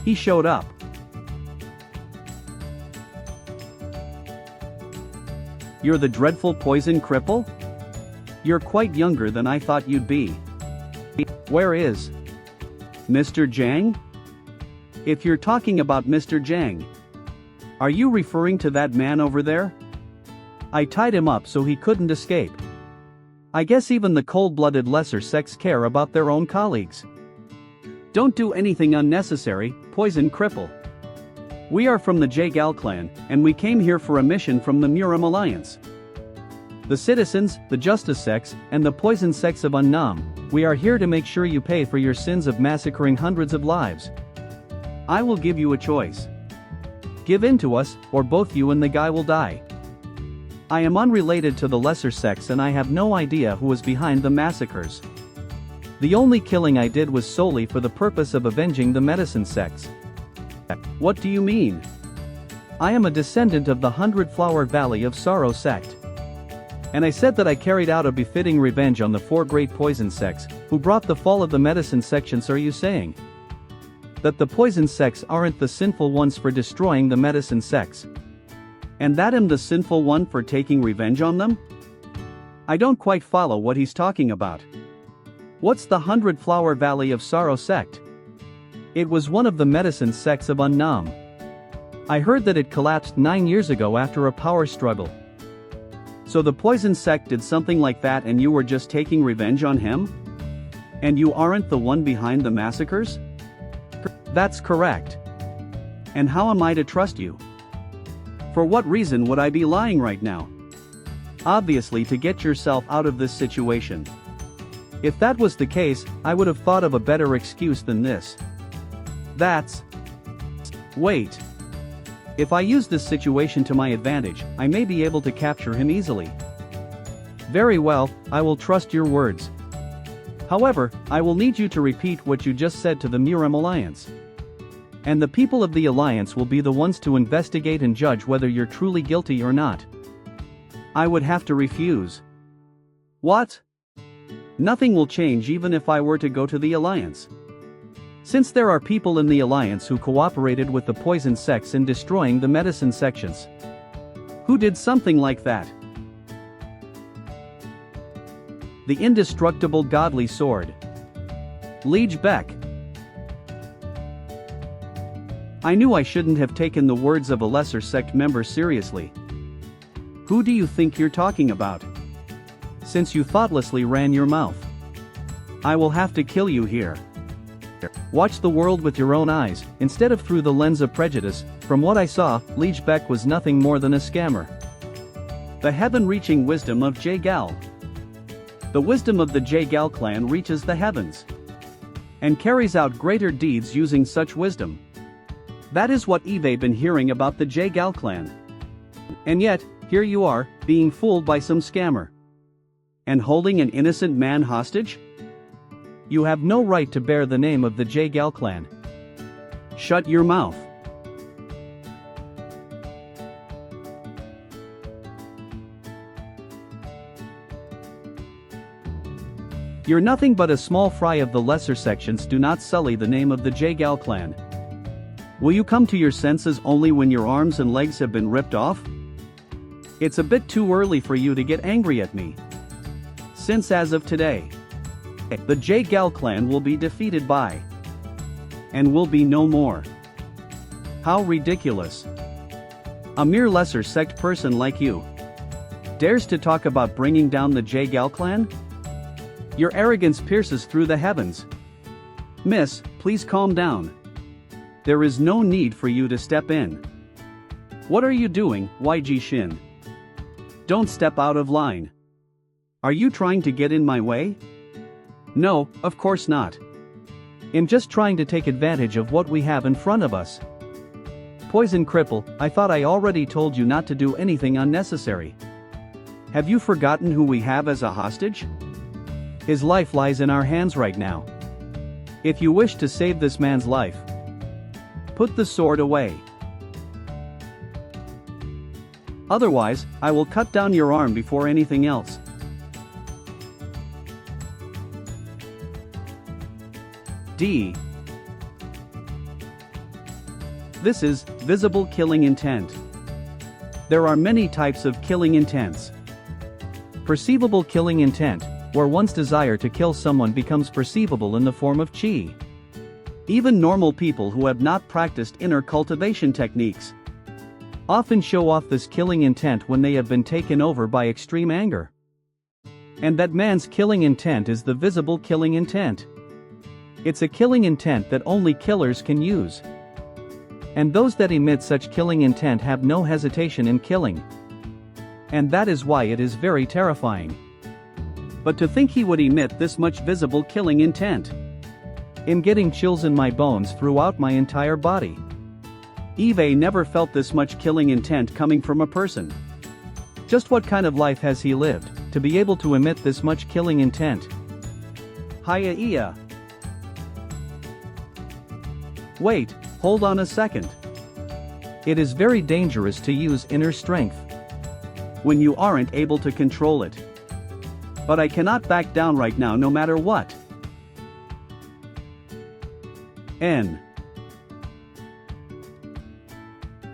he showed up. You're the dreadful poison cripple? You're quite younger than I thought you'd be. Where is Mr. Jang? If you're talking about Mr. Jang, are you referring to that man over there? I tied him up so he couldn't escape. I guess even the cold-blooded lesser sex care about their own colleagues. Don't do anything unnecessary, poison cripple. We are from the J-Gal clan, and we came here for a mission from the Muram Alliance. The citizens, the Justice Sects, and the Poison Sects of Unnam, we are here to make sure you pay for your sins of massacring hundreds of lives. I will give you a choice. Give in to us, or both you and the guy will die. I am unrelated to the lesser sects and I have no idea who was behind the massacres. The only killing I did was solely for the purpose of avenging the medicine sects. What do you mean? I am a descendant of the 100-Flower Valley of Sorrow sect. And I said that I carried out a befitting revenge on the 4 great poison sects, who brought the fall of the medicine sections. Are you saying that the poison sects aren't the sinful ones for destroying the medicine sects? And that I'm the sinful one for taking revenge on them? I don't quite follow what he's talking about. What's the 100-Flower Valley of Sorrow sect? It was one of the medicine sects of Unnam. I heard that it collapsed 9 years ago after a power struggle. So the poison sect did something like that and you were just taking revenge on him? And you aren't the one behind the massacres? That's correct. And how am I to trust you? For what reason would I be lying right now? Obviously to get yourself out of this situation. If that was the case, I would have thought of a better excuse than this. Wait. If I use this situation to my advantage, I may be able to capture him easily. Very well, I will trust your words. However, I will need you to repeat what you just said to the Muram Alliance. And the people of the Alliance will be the ones to investigate and judge whether you're truly guilty or not. I would have to refuse. What? Nothing will change even if I were to go to the Alliance. Since there are people in the Alliance who cooperated with the poison sects in destroying the medicine sections. Who did something like that? The indestructible godly sword. Liege Beck. I knew I shouldn't have taken the words of a lesser sect member seriously. Who do you think you're talking about? Since you thoughtlessly ran your mouth. I will have to kill you here. Watch the world with your own eyes, instead of through the lens of prejudice. From what I saw, Liege Beck was nothing more than a scammer. The heaven-reaching wisdom of J-Gal. The wisdom of the J-Gal clan reaches the heavens. And carries out greater deeds using such wisdom. That is what Eve been hearing about the J-Gal clan. And yet, here you are, being fooled by some scammer. And holding an innocent man hostage? You have no right to bear the name of the J-Gal clan. Shut your mouth. You're nothing but a small fry of the lesser sections. Do not sully the name of the J-Gal clan. Will you come to your senses only when your arms and legs have been ripped off? It's a bit too early for you to get angry at me. Since as of today, the J-Gal clan will be defeated by and will be no more. How ridiculous. A mere lesser sect person like you dares to talk about bringing down the J-Gal clan? Your arrogance pierces through the heavens. Miss, please calm down. There is no need for you to step in. What are you doing, YG Shin? Don't step out of line. Are you trying to get in my way? No, of course not. I'm just trying to take advantage of what we have in front of us. Poison cripple, I thought I already told you not to do anything unnecessary. Have you forgotten who we have as a hostage? His life lies in our hands right now. If you wish to save this man's life, put the sword away. Otherwise, I will cut down your arm before anything else. D. This is visible killing intent. There are many types of killing intents. Perceivable killing intent, where one's desire to kill someone becomes perceivable in the form of chi. Even normal people who have not practiced inner cultivation techniques often show off this killing intent when they have been taken over by extreme anger. And that man's killing intent is the visible killing intent. It's a killing intent that only killers can use. And those that emit such killing intent have no hesitation in killing. And that is why it is very terrifying. But to think he would emit this much visible killing intent. I'm getting chills in my bones throughout my entire body. Eve never felt this much killing intent coming from a person. Just what kind of life has he lived, to be able to emit this much killing intent? Hiya. Wait, hold on a second. It is very dangerous to use inner strength when you aren't able to control it. But I cannot back down right now no matter what.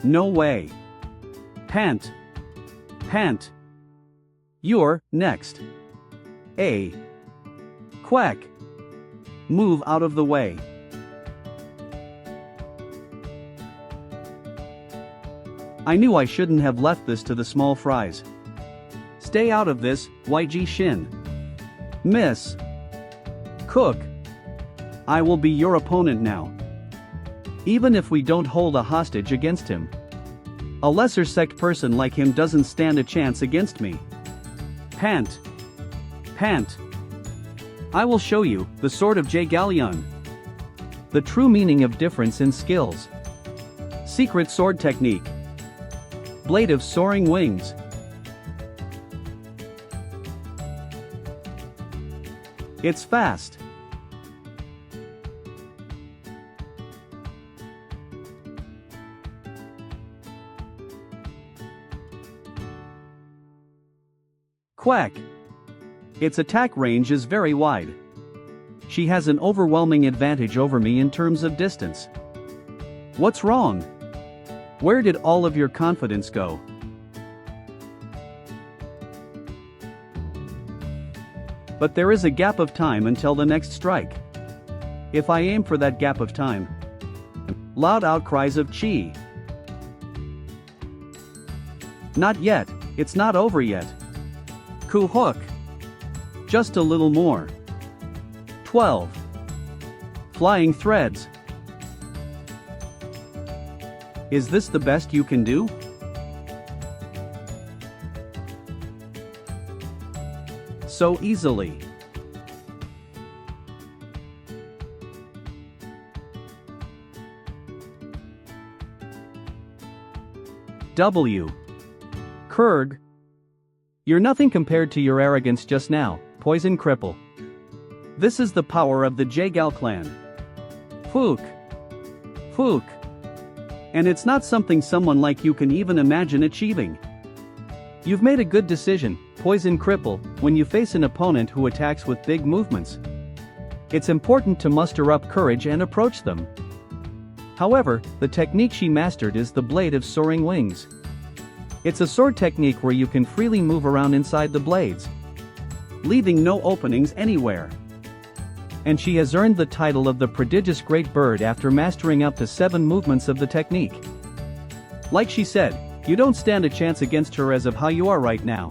No way. Pant. You're next. Quack. Move out of the way. I knew I shouldn't have left this to the small fries. Stay out of this, YG Shin. Miss Cook. I will be your opponent now. Even if we don't hold a hostage against him. A lesser sect person like him doesn't stand a chance against me. Pant. I will show you, the sword of J Galleon. The true meaning of difference in skills. Secret sword technique. Blade of soaring wings. It's fast. Quack. Its attack range is very wide. She has an overwhelming advantage over me in terms of distance. What's wrong? Where did all of your confidence go? But there is a gap of time until the next strike. If I aim for that gap of time. Loud outcries of chi. Not yet, it's not over yet. Ku hook. Just a little more. 12. Flying threads. Is this the best you can do? So easily. W. Kurg. You're nothing compared to your arrogance just now, poison cripple. This is the power of the Jagal clan. Fook. And it's not something someone like you can even imagine achieving. You've made a good decision, poison cripple, when you face an opponent who attacks with big movements. It's important to muster up courage and approach them. However, the technique she mastered is the blade of soaring wings. It's a sword technique where you can freely move around inside the blades, leaving no openings anywhere. And she has earned the title of the prodigious great bird after mastering up to 7 movements of the technique. Like she said, you don't stand a chance against her as of how you are right now.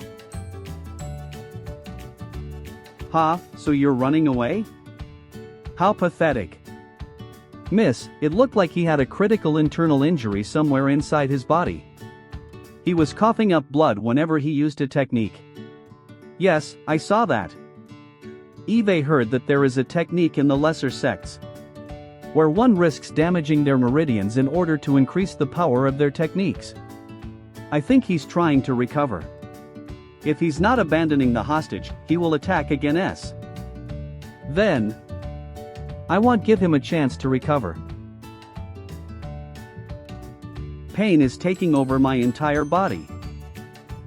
So you're running away? How pathetic. Miss, it looked like he had a critical internal injury somewhere inside his body. He was coughing up blood whenever he used a technique. Yes, I saw that. Eve heard that there is a technique in the lesser sects where one risks damaging their meridians in order to increase the power of their techniques. I think he's trying to recover. If he's not abandoning the hostage, he will attack again. Then I won't give him a chance to recover. Pain is taking over my entire body.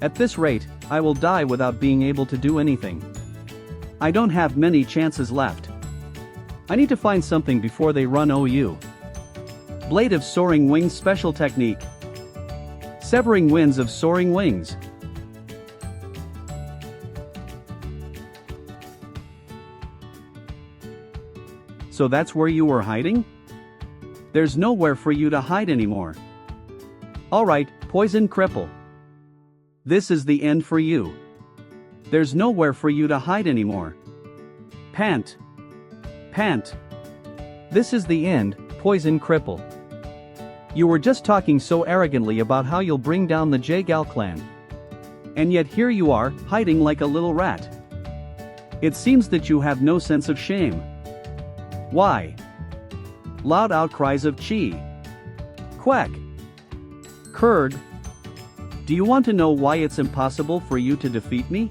At this rate, I will die without being able to do anything. I don't have many chances left. I need to find something before they run OU. Blade of soaring wings special technique. Severing winds of soaring wings. So that's where you were hiding? There's nowhere for you to hide anymore. Alright, poison cripple. This is the end for you. There's nowhere for you to hide anymore. Pant. This is the end, poison cripple. You were just talking so arrogantly about how you'll bring down the Jaegal clan. And yet here you are, hiding like a little rat. It seems that you have no sense of shame. Why? Loud outcries of chi. Quack. Kurd. Do you want to know why it's impossible for you to defeat me?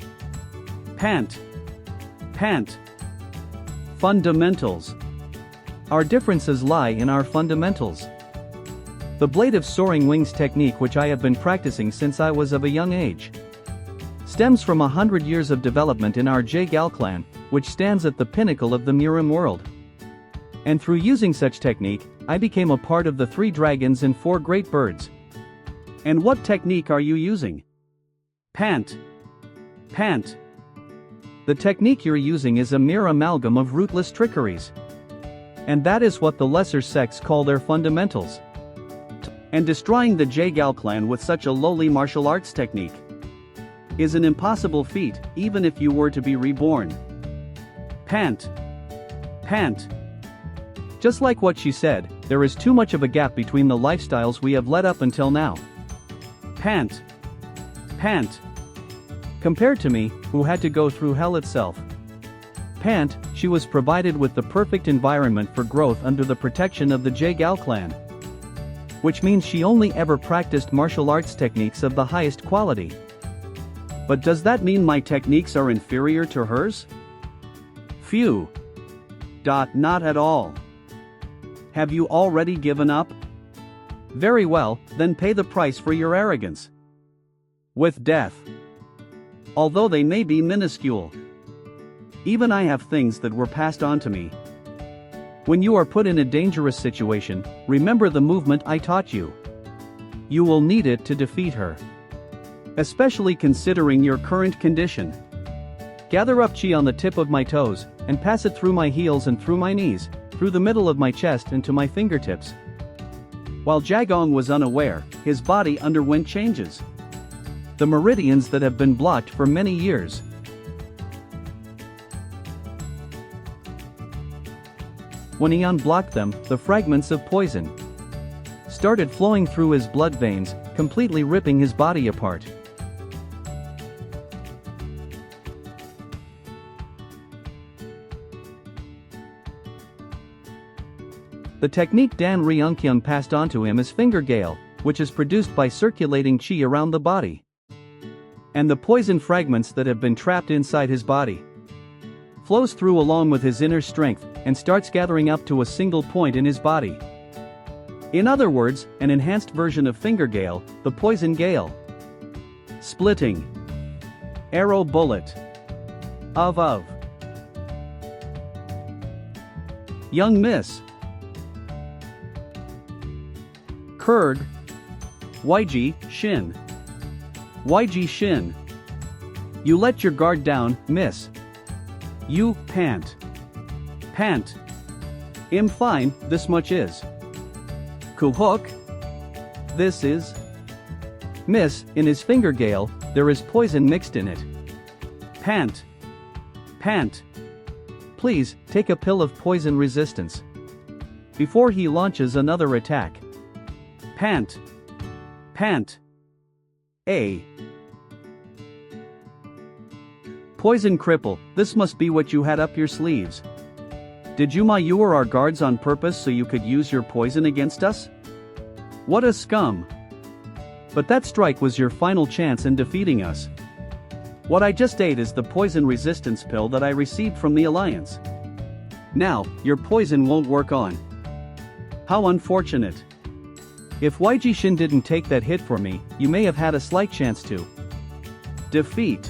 Pant. Pant. Fundamentals. Our differences lie in our fundamentals. The blade of soaring wings technique, which I have been practicing since I was of a young age, stems from 100 years of development in our Jaegal clan, which stands at the pinnacle of the Murim world. And through using such technique, I became a part of the 3 dragons and 4 great birds. And what technique are you using? Pant. Pant. The technique you're using is a mere amalgam of rootless trickeries. And that is what the lesser sects call their fundamentals. And destroying the Jaegal clan with such a lowly martial arts technique is an impossible feat, even if you were to be reborn. Pant. Pant. Just like what she said, there is too much of a gap between the lifestyles we have led up until now. Pant. Pant. Compared to me, who had to go through hell itself. Pant, she was provided with the perfect environment for growth under the protection of the Jaegal clan. Which means she only ever practiced martial arts techniques of the highest quality. But does that mean my techniques are inferior to hers? Phew. Not at all. Have you already given up? Very well, then pay the price for your arrogance. With death. Although they may be minuscule. Even I have things that were passed on to me. When you are put in a dangerous situation, remember the movement I taught you. You will need it to defeat her. Especially considering your current condition. Gather up chi on the tip of my toes, and pass it through my heels and through my knees, through the middle of my chest and to my fingertips. While Jagong was unaware, his body underwent changes. The meridians that have been blocked for many years. When he unblocked them, the fragments of poison started flowing through his blood veins, completely ripping his body apart. The technique Dan Ryungkyung passed on to him is finger gale, which is produced by circulating chi around the body. And the poison fragments that have been trapped inside his body flows through along with his inner strength and starts gathering up to a single point in his body. In other words, an enhanced version of finger gale, the poison gale. Splitting. Arrow bullet. Of. Young miss. Kurg. YG, Shin. YG Shin. You let your guard down, miss. You, pant. Pant. Fine, this much is. Kuhuk. This is. Miss, in his finger gale, there is poison mixed in it. Pant. Pant. Please, take a pill of poison resistance. Before he launches another attack. Pant. Pant. A. Poison cripple, this must be what you had up your sleeves. Did you Mayur our guards on purpose so you could use your poison against us? What a scum. But that strike was your final chance in defeating us. What I just ate is the poison resistance pill that I received from the Alliance. Now, your poison won't work on. How unfortunate. If YG Shin didn't take that hit for me, you may have had a slight chance to defeat.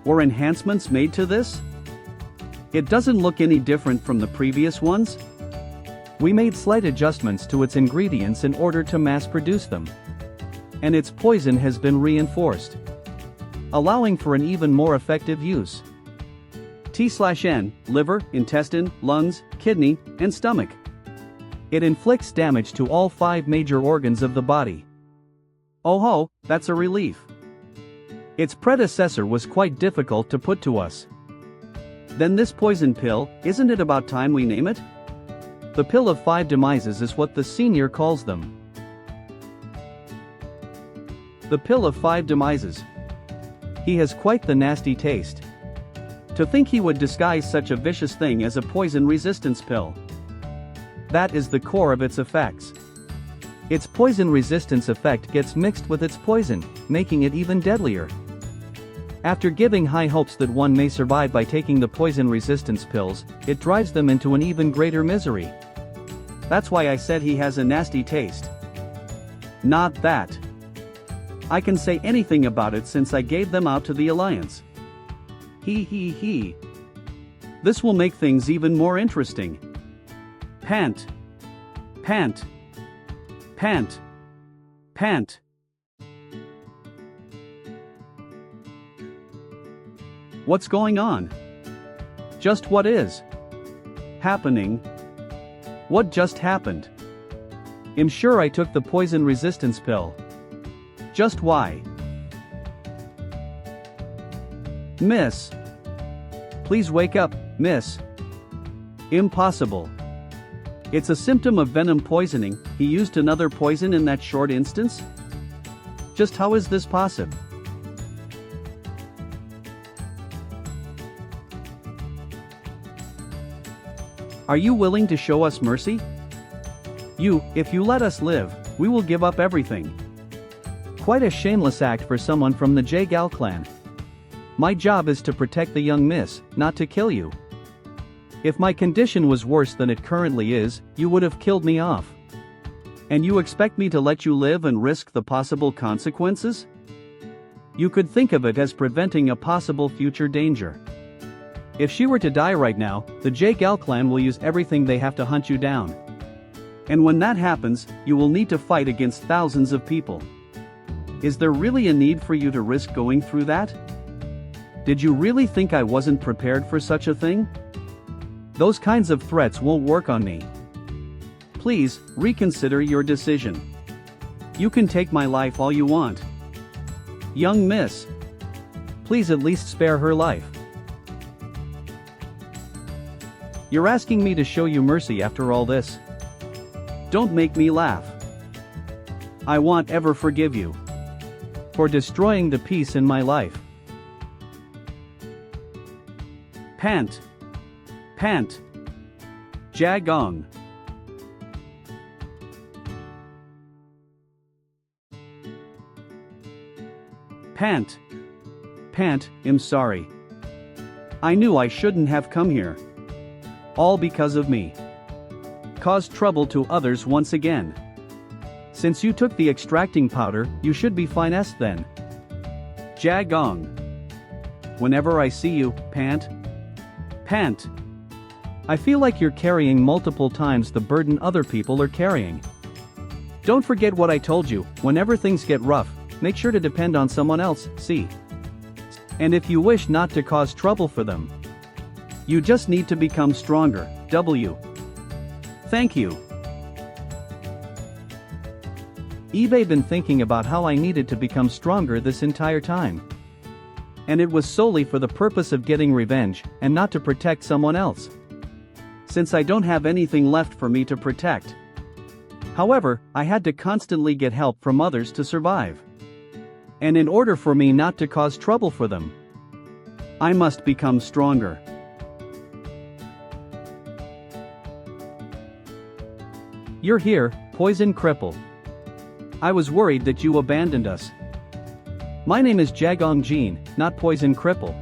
Were enhancements made to this? It doesn't look any different from the previous ones. We made slight adjustments to its ingredients in order to mass produce them. And its poison has been reinforced, allowing for an even more effective use. T/N, liver, intestine, lungs, kidney, and stomach. It inflicts damage to all 5 major organs of the body. Oh ho, that's a relief. Its predecessor was quite difficult to put to us. Then this poison pill, isn't it about time we name it? The pill of 5 demises is what the senior calls them. The pill of 5 demises. He has quite the nasty taste. To think he would disguise such a vicious thing as a poison resistance pill. That is the core of its effects. Its poison resistance effect gets mixed with its poison, making it even deadlier. After giving high hopes that one may survive by taking the poison resistance pills, it drives them into an even greater misery. That's why I said he has a nasty taste. Not that. I can say anything about it since I gave them out to the Alliance. He. This will make things even more interesting. Pant. Pant. Pant. Pant. What's going on? Just what is happening? What just happened? I'm sure I took the poison resistance pill. Just why? Miss. Please wake up, miss. Impossible. It's a symptom of venom poisoning. He used another poison in that short instance? Just how is this possible? Are you willing to show us mercy? If you let us live, we will give up everything. Quite a shameless act for someone from the J-Gal clan. My job is to protect the young miss, not to kill you. If my condition was worse than it currently is, you would have killed me off. And you expect me to let you live and risk the possible consequences? You could think of it as preventing a possible future danger. If she were to die right now, the J-Gal clan will use everything they have to hunt you down. And when that happens, you will need to fight against thousands of people. Is there really a need for you to risk going through that? Did you really think I wasn't prepared for such a thing? Those kinds of threats won't work on me. Please, reconsider your decision. You can take my life all you want. Young miss. Please at least spare her life. You're asking me to show you mercy after all this? Don't make me laugh. I won't ever forgive you for destroying the peace in my life. Pant. Pant. Jagong. Pant. Pant, I'm sorry. I knew I shouldn't have come here. All because of me. Caused trouble to others once again. Since you took the extracting powder, you should be finessed then. Jagong. Whenever I see you, Pant. Pant. I feel like you're carrying multiple times the burden other people are carrying. Don't forget what I told you, whenever things get rough, make sure to depend on someone else, see. And if you wish not to cause trouble for them, you just need to become stronger, W. Thank you. I've been thinking about how I needed to become stronger this entire time. And it was solely for the purpose of getting revenge, and not to protect someone else. Since I don't have anything left for me to protect. However, I had to constantly get help from others to survive. And in order for me not to cause trouble for them, I must become stronger. You're here, Poison Cripple. I was worried that you abandoned us. My name is Jagong Jean, not Poison Cripple.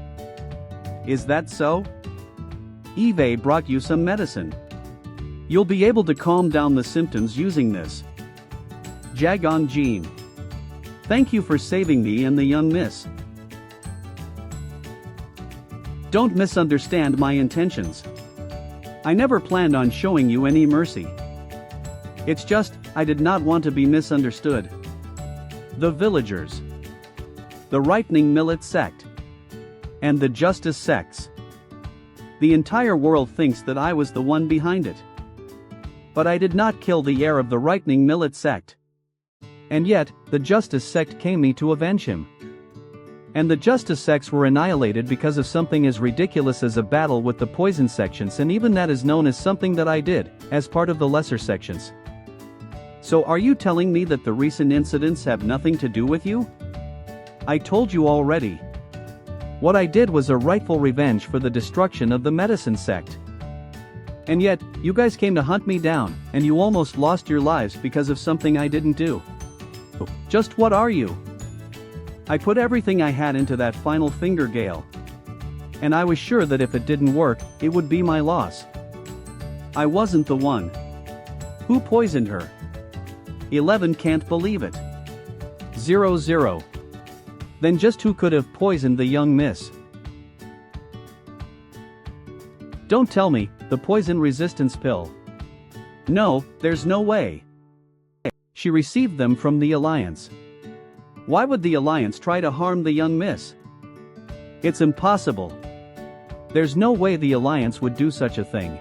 Is that so? Eve brought you some medicine. You'll be able to calm down the symptoms using this. Jagong Jean. Thank you for saving me and the young miss. Don't misunderstand my intentions. I never planned on showing you any mercy. It's just, I did not want to be misunderstood. The villagers. The ripening millet sect. And the justice sects. The entire world thinks that I was the one behind it. But I did not kill the heir of the ripening millet sect. And yet, the justice sect came me to avenge him. And the Justice sects were annihilated because of something as ridiculous as a battle with the poison sections, and even that is known as something that I did, as part of the lesser sections. So are you telling me that the recent incidents have nothing to do with you? I told you already. What I did was a rightful revenge for the destruction of the medicine sect. And yet, you guys came to hunt me down, and you almost lost your lives because of something I didn't do. Just what are you? I put everything I had into that final finger gale. And I was sure that if it didn't work, it would be my loss. I wasn't the one. Who poisoned her? 11 can't believe it. 00. Then just who could have poisoned the young miss? Don't tell me, the poison resistance pill. No, there's no way. She received them from the Alliance. Why would the Alliance try to harm the young miss? It's impossible. There's no way the Alliance would do such a thing.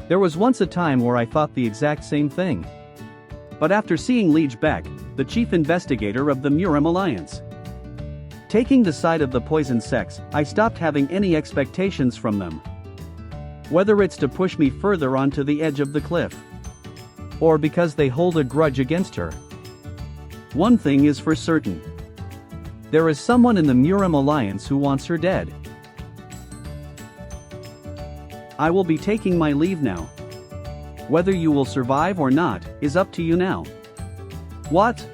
There was once a time where I thought the exact same thing. But after seeing Liege Beck, the chief investigator of the Murim Alliance, taking the side of the poison sects, I stopped having any expectations from them. Whether it's to push me further onto the edge of the cliff, or because they hold a grudge against her. One thing is for certain. There is someone in the Murim Alliance who wants her dead. I will be taking my leave now. Whether you will survive or not, is up to you now. What?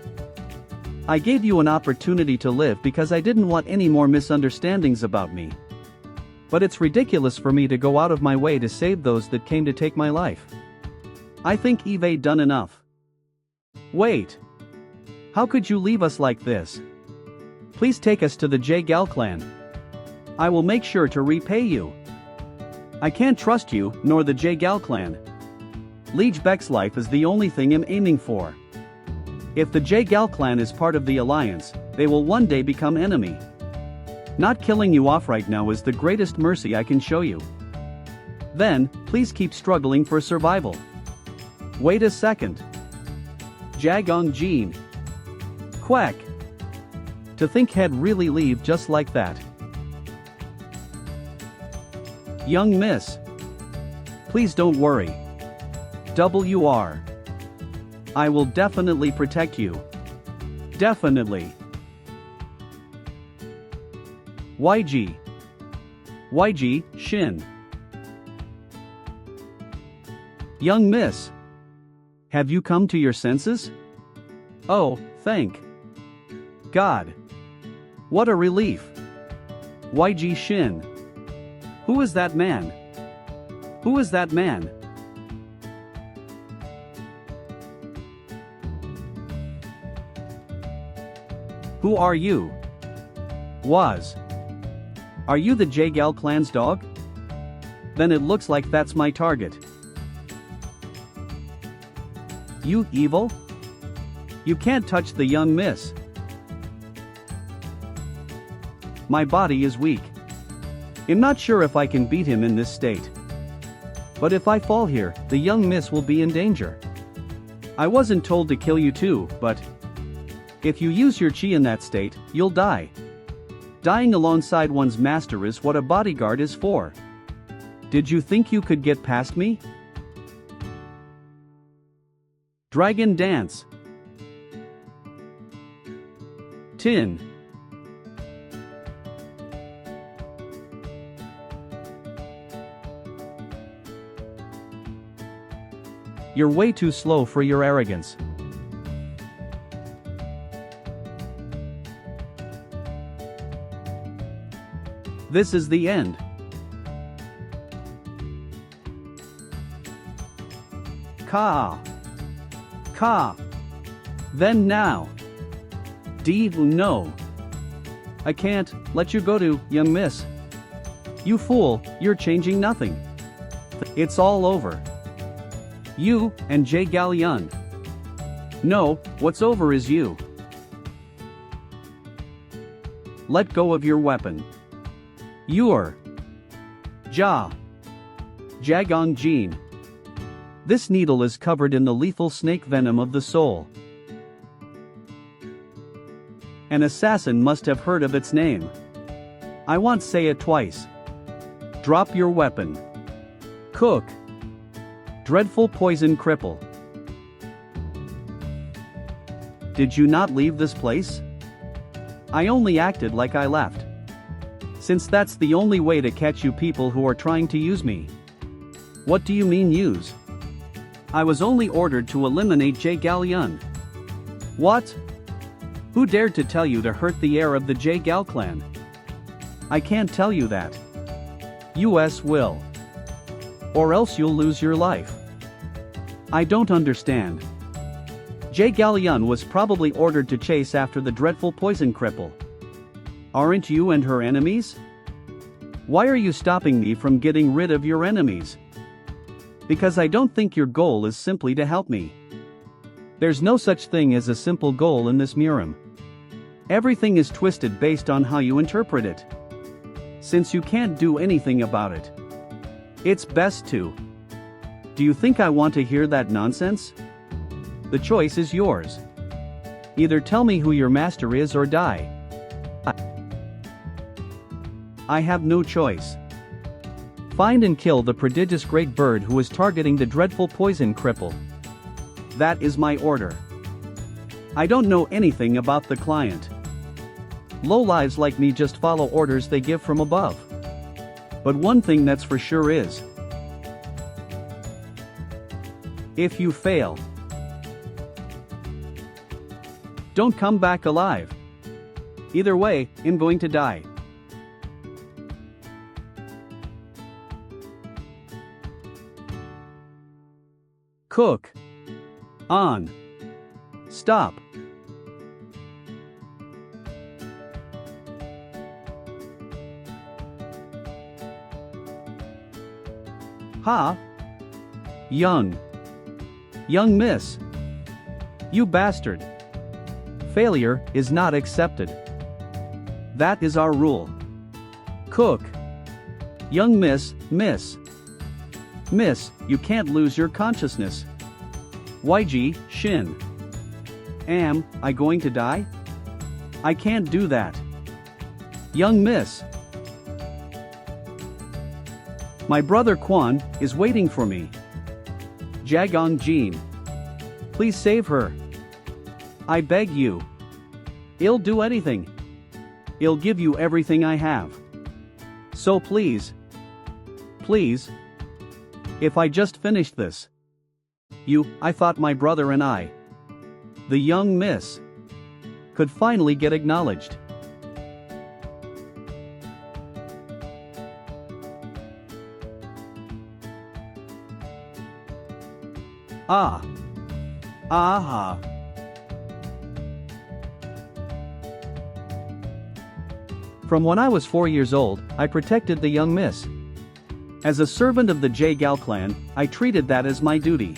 I gave you an opportunity to live because I didn't want any more misunderstandings about me. But it's ridiculous for me to go out of my way to save those that came to take my life. I think Eve done enough. Wait. How could you leave us like this? Please take us to the J-Gal clan. I will make sure to repay you. I can't trust you, nor the J-Gal clan. Liege Beck's life is the only thing I'm aiming for. If the J-Gal clan is part of the Alliance, they will one day become enemy. Not killing you off right now is the greatest mercy I can show you. Then, please keep struggling for survival. Wait a second. Jagong Jean. Quack. To think he'd really leave just like that. Young miss. Please don't worry. WR. I will definitely protect you. Definitely. YG. YG, Shin. Young miss. Have you come to your senses? Oh, thank God. What a relief. YG Shin. Who is that man? Who is that man? Who are you? Was. Are you the J-Gal clan's dog? Then it looks like that's my target. You evil? You can't touch the young miss. My body is weak. I'm not sure if I can beat him in this state. But if I fall here, the young miss will be in danger. I wasn't told to kill you too, but if you use your chi in that state, you'll die. Dying alongside one's master is what a bodyguard is for. Did you think you could get past me? Dragon Dance. Tin. You're way too slow for your arrogance. This is the end. Ka. Ka. Then now. No. I can't let you go to, young miss. You fool, you're changing nothing. It's all over. You and J. Gallion. No, what's over is you. Let go of your weapon. You're Jagong Jean. This needle is covered in the lethal snake venom of the soul. An assassin must have heard of its name. I want say it twice. Drop your weapon. Cook. Dreadful poison cripple. Did you not leave this place? I only acted like I left. Since that's the only way to catch you people who are trying to use me. What do you mean use? I was only ordered to eliminate J Galleon. What? Who dared to tell you to hurt the heir of the J Gal clan? I can't tell you that. US will. Or else you'll lose your life. I don't understand. J Galleon was probably ordered to chase after the dreadful poison cripple. Aren't you and her enemies? Why are you stopping me from getting rid of your enemies? Because I don't think your goal is simply to help me. There's no such thing as a simple goal in this Murim. Everything is twisted based on how you interpret it. Since you can't do anything about it, it's best to. Do you think I want to hear that nonsense? The choice is yours. Either tell me who your master is or die. I have no choice. Find and kill the prodigious great bird who is targeting the dreadful poison cripple. That is my order. I don't know anything about the client. Lowlives like me just follow orders they give from above. But one thing that's for sure is, if you fail, don't come back alive. Either way, I'm going to die. Cook. On. Stop. Ha. Young miss. You bastard. Failure is not accepted. That is our rule. Cook. Young miss, you can't lose your consciousness. YG, Shin. Am I going to die? I can't do that. Young miss. My brother Quan is waiting for me. Jagong Jean. Please save her. I beg you. I'll do anything. I'll give you everything I have. So please. If I just finished this. I thought my brother and I, the young miss, could finally get acknowledged. Aha. From when I was 4 years old, I protected the young miss. As a servant of the J Gal clan, I treated that as my duty.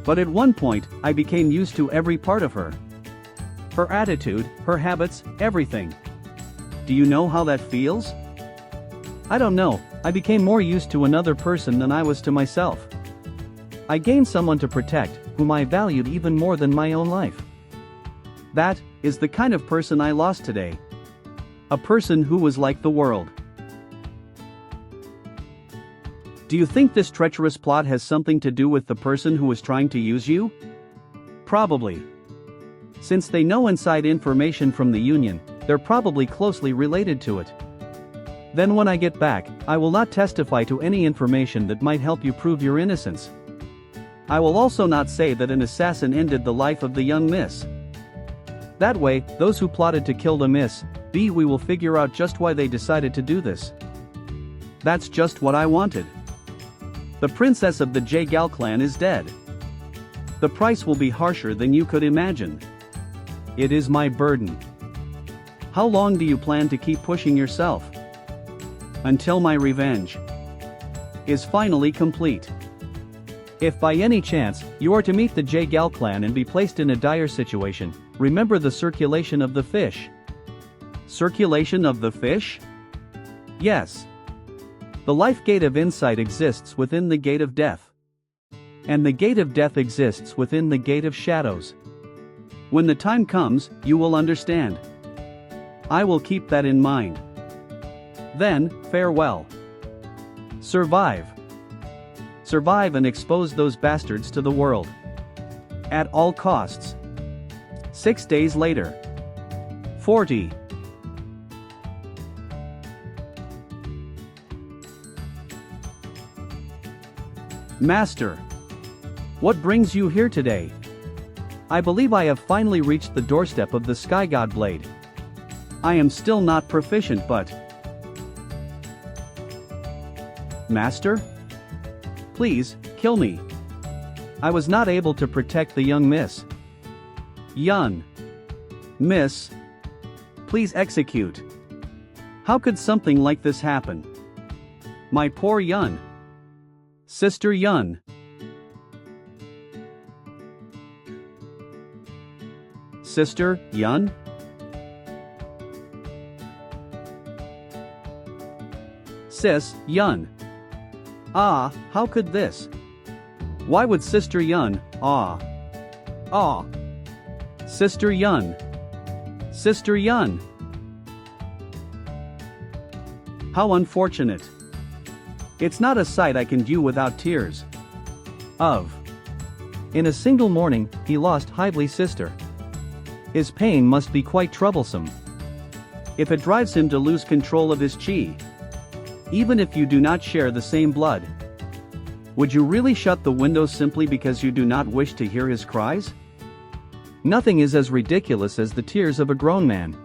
But at one point, I became used to every part of her. Her attitude, her habits, everything. Do you know how that feels? I don't know, I became more used to another person than I was to myself. I gained someone to protect, whom I valued even more than my own life. That is the kind of person I lost today. A person who was like the world. Do you think this treacherous plot has something to do with the person who was trying to use you? Probably. Since they know inside information from the Union, they're probably closely related to it. Then when I get back, I will not testify to any information that might help you prove your innocence. I will also not say that an assassin ended the life of the young miss. That way, those who plotted to kill the miss, we will figure out just why they decided to do this. That's just what I wanted. The princess of the J Gal clan is dead. The price will be harsher than you could imagine. It is my burden. How long do you plan to keep pushing yourself? Until my revenge is finally complete. If by any chance, you are to meet the J Gal clan and be placed in a dire situation, remember the circulation of the fish. Circulation of the fish? Yes. The life gate of insight exists within the gate of death. And the gate of death exists within the gate of shadows. When the time comes, you will understand. I will keep that in mind. Then, farewell. Survive. Survive and expose those bastards to the world. At all costs. 6 days later. 40. Master. What brings you here today? I believe I have finally reached the doorstep of the Sky God Blade. I am still not proficient but... Master? Please, kill me. I was not able to protect the young Miss. Yun. Miss. Please execute. How could something like this happen? My poor Yun. Sister Yun. Sister Yun? Sis Yun. Ah, how could this? Why would Sister Yun, Sister Yun. Sister Yun. How unfortunate. It's not a sight I can view without tears. In a single morning, he lost Hively's sister. His pain must be quite troublesome. If it drives him to lose control of his chi. Even if you do not share the same blood. Would you really shut the window simply because you do not wish to hear his cries? Nothing is as ridiculous as the tears of a grown man.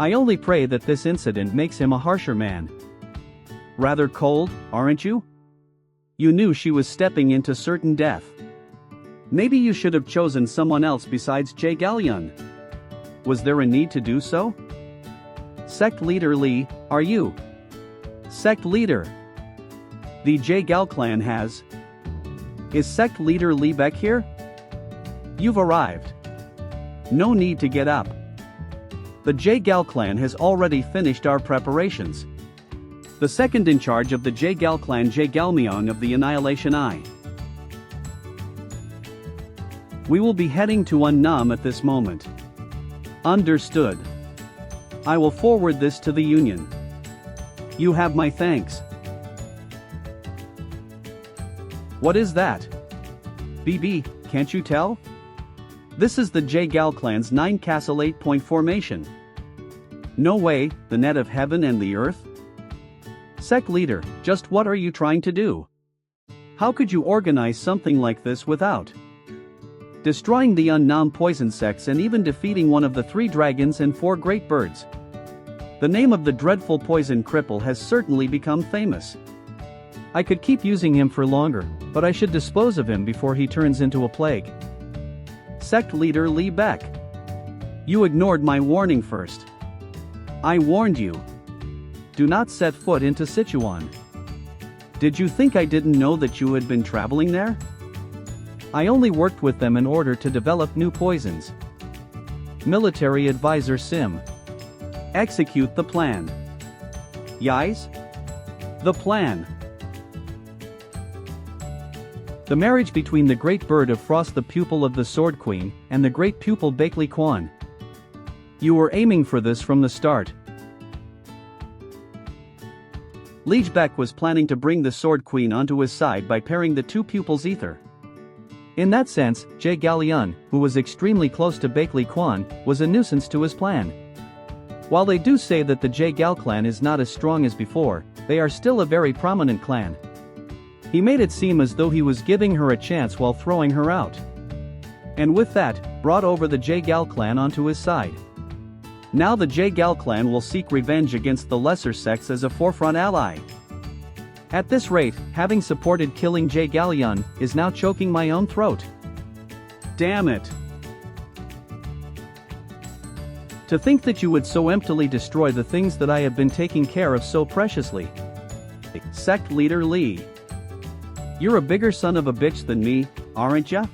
I only pray that this incident makes him a harsher man. Rather cold, aren't you? You knew she was stepping into certain death. Maybe you should have chosen someone else besides Jae Galyun. Was there a need to do so? Sect Leader Lee, are you? Sect Leader. The Jae Gal clan has. Is Sect Leader Lee Beck here? You've arrived. No need to get up. The Jae Gal clan has already finished our preparations. The second in charge of the Jae Gal clan, Jae Galmyeong of the Annihilation Eye. We will be heading to Unnam at this moment. Understood. I will forward this to the Union. You have my thanks. What is that? BB, can't you tell? This is the Jae Gal clan's 9 castle 8-point formation. No way, the net of heaven and the earth? Sect leader, just what are you trying to do? How could you organize something like this without destroying the Unnam poison sects and even defeating one of the 3 dragons and 4 great birds? The name of the dreadful poison cripple has certainly become famous. I could keep using him for longer, but I should dispose of him before he turns into a plague. Sect leader Lee Beck. You ignored my warning first. I warned you. Do not set foot into Sichuan. Did you think I didn't know that you had been traveling there? I only worked with them in order to develop new poisons. Military Advisor Sim. Execute the plan. Yes? The plan. The marriage between the great bird of frost, the pupil of the Sword Queen, and the great pupil Bakley Kwan. You were aiming for this from the start. Liege Beck was planning to bring the Sword Queen onto his side by pairing the 2 pupils ether. In that sense, Jae Galyun, who was extremely close to Bakley Kwan, was a nuisance to his plan. While they do say that the Jae Gal clan is not as strong as before, they are still a very prominent clan. He made it seem as though he was giving her a chance while throwing her out. And with that, brought over the Jae Gal clan onto his side. Now the Jae Gal clan will seek revenge against the lesser sects as a forefront ally. At this rate, having supported killing Jae Galyun is now choking my own throat. Damn it. To think that you would so emptily destroy the things that I have been taking care of so preciously. Sect leader Lee. You're a bigger son of a bitch than me, aren't ya?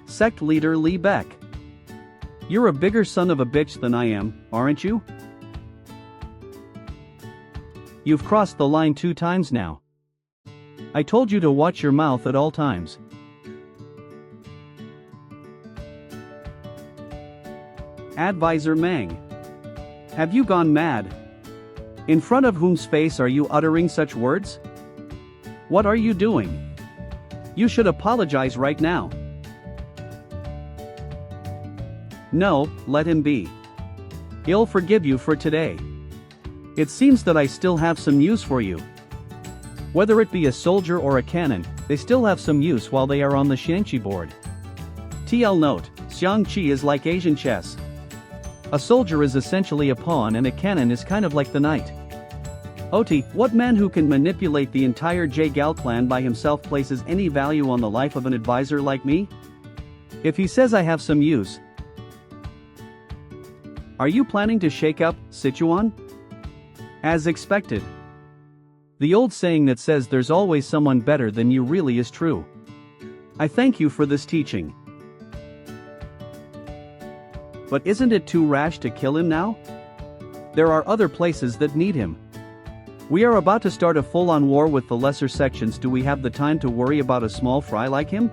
Sect leader Lee Beck. You're a bigger son of a bitch than I am, aren't you? You've crossed the line 2 times now. I told you to watch your mouth at all times. Advisor Mang. Have you gone mad? In front of whom's face are you uttering such words? What are you doing? You should apologize right now. No, let him be. He'll forgive you for today. It seems that I still have some use for you. Whether it be a soldier or a cannon, they still have some use while they are on the Xiangqi board. TL note, Xiangqi is like Asian chess. A soldier is essentially a pawn and a cannon is kind of like the knight. Oti, what man who can manipulate the entire J-Gal clan by himself places any value on the life of an advisor like me? If he says I have some use. Are you planning to shake up, Sichuan? As expected. The old saying that says there's always someone better than you really is true. I thank you for this teaching. But isn't it too rash to kill him now? There are other places that need him. We are about to start a full-on war with the lesser sections. Do we have the time to worry about a small fry like him?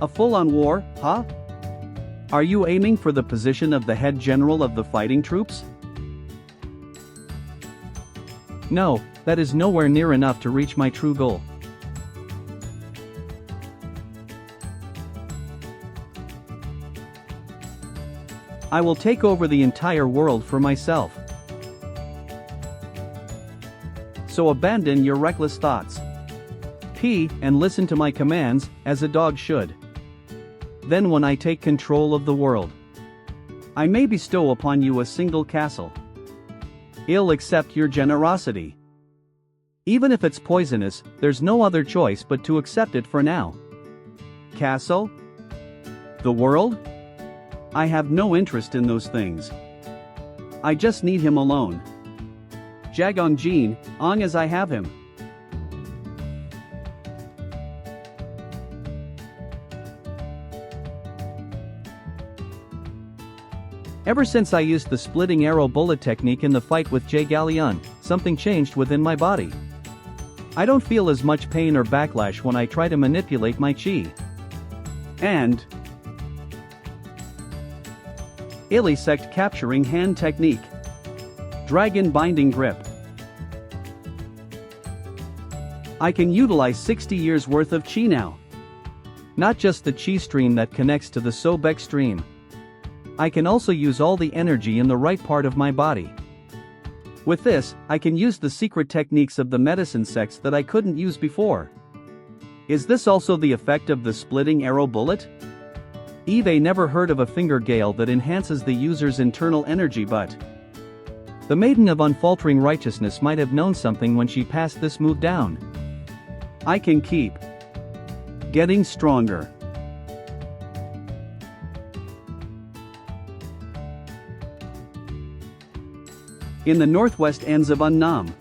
A full-on war, huh? Are you aiming for the position of the head general of the fighting troops? No, that is nowhere near enough to reach my true goal. I will take over the entire world for myself. So abandon your reckless thoughts. And listen to my commands, as a dog should. Then when I take control of the world, I may bestow upon you a single castle. I'll accept your generosity. Even if it's poisonous, there's no other choice but to accept it for now. Castle? The world? I have no interest in those things. I just need him alone. Jagong Jin, long as I have him. Ever since I used the splitting arrow bullet technique in the fight with Jay Galleon, something changed within my body. I don't feel as much pain or backlash when I try to manipulate my chi. And Illy sect capturing hand technique. Dragon binding grip. I can utilize 60 years worth of chi now. Not just the chi stream that connects to the Sobek stream. I can also use all the energy in the right part of my body. With this, I can use the secret techniques of the medicine sects that I couldn't use before. Is this also the effect of the splitting arrow bullet? Eve never heard of a finger gale that enhances the user's internal energy, but the maiden of unfaltering righteousness might have known something when she passed this move down. I can keep getting stronger. In the northwest ends of Annam,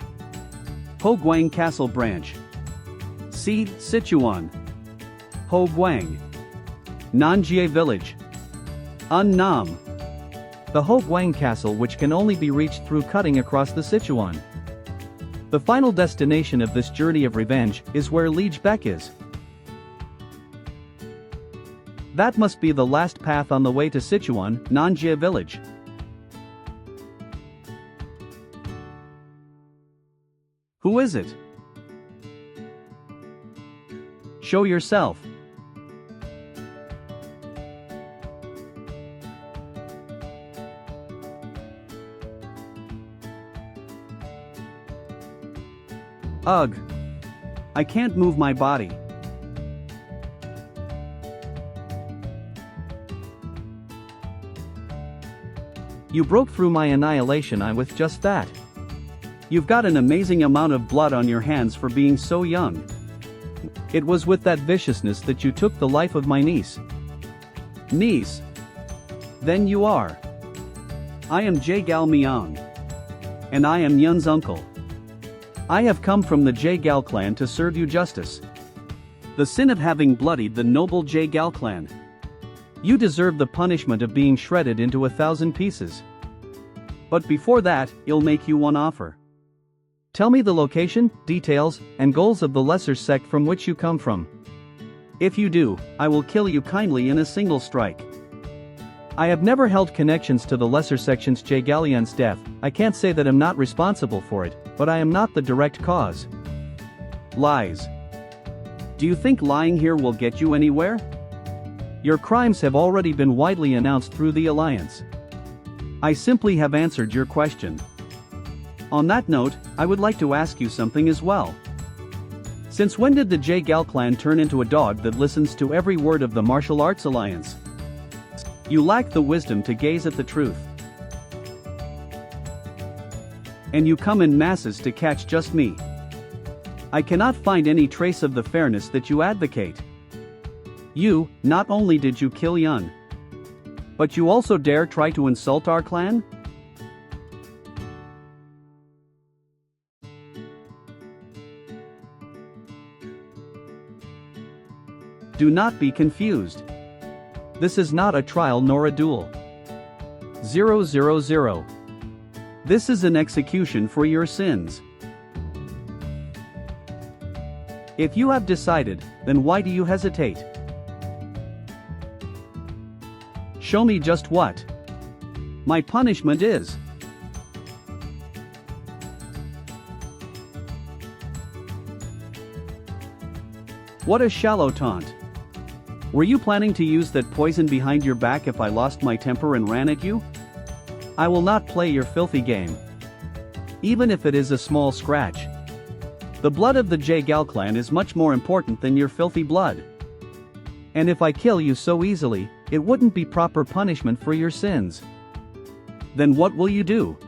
Hoguang Castle Branch. See, Sichuan. Hoguang. Nanjie Village. Annam. The Hoguang Castle, which can only be reached through cutting across the Sichuan. The final destination of this journey of revenge is where Liege Beck is. That must be the last path on the way to Sichuan, Nanjie Village. Who is it? Show yourself. Ugh. I can't move my body. You broke through my annihilation eye with just that. You've got an amazing amount of blood on your hands for being so young. It was with that viciousness that you took the life of my niece. Niece? Then you are. I am Jay Gal Miang. And I am Yun's uncle. I have come from the Jay Gal clan to serve you justice. The sin of having bloodied the noble Jay Gal clan. You deserve the punishment of being shredded into 1,000 pieces. But before that, I'll make you one offer. Tell me the location, details, and goals of the lesser sect from which you come from. If you do, I will kill you kindly in a single strike. I have never held connections to the lesser sections. J. Gallian's death, I can't say that I'm not responsible for it, but I am not the direct cause. Lies. Do you think lying here will get you anywhere? Your crimes have already been widely announced through the Alliance. I simply have answered your question. On that note, I would like to ask you something as well. Since when did the J-Gal clan turn into a dog that listens to every word of the Martial Arts Alliance? You lack the wisdom to gaze at the truth. And you come in masses to catch just me. I cannot find any trace of the fairness that you advocate. You, not only did you kill Yun, but you also dare try to insult our clan? Do not be confused. This is not a trial nor a duel. 000. This is an execution for your sins. If you have decided, then why do you hesitate? Show me just what my punishment is. What a shallow taunt. Were you planning to use that poison behind your back if I lost my temper and ran at you? I will not play your filthy game. Even if it is a small scratch. The blood of the J-Gal clan is much more important than your filthy blood. And if I kill you so easily, it wouldn't be proper punishment for your sins. Then what will you do?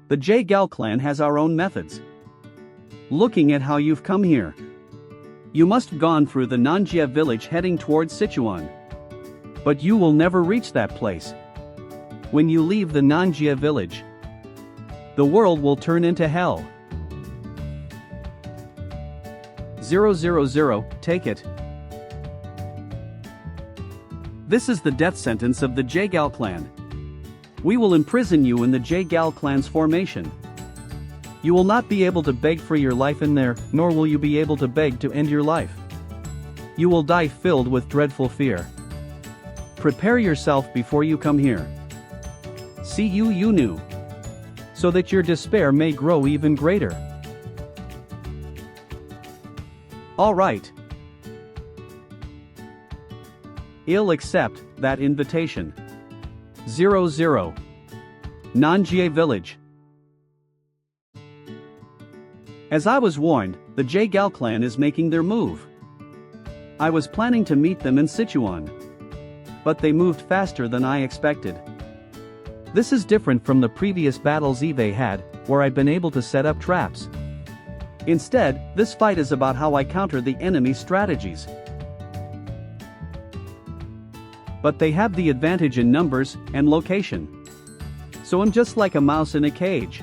The J-Gal clan has our own methods. Looking at how you've come here, you must have gone through the Nanjia village heading towards Sichuan. But you will never reach that place. When you leave the Nanjia village, the world will turn into hell. 000, take it. This is the death sentence of the J-Gal clan. We will imprison you in the J-Gal clan's formation. You will not be able to beg for your life in there, nor will you be able to beg to end your life. You will die filled with dreadful fear. Prepare yourself before you come here. See you knew. So that your despair may grow even greater. All right. I'll accept that invitation. 00. Nanjie Village. As I was warned, the J-Gal clan is making their move. I was planning to meet them in Sichuan. But they moved faster than I expected. This is different from the previous battles Eve had, where I'd been able to set up traps. Instead, this fight is about how I counter the enemy's strategies. But they have the advantage in numbers and location. So I'm just like a mouse in a cage.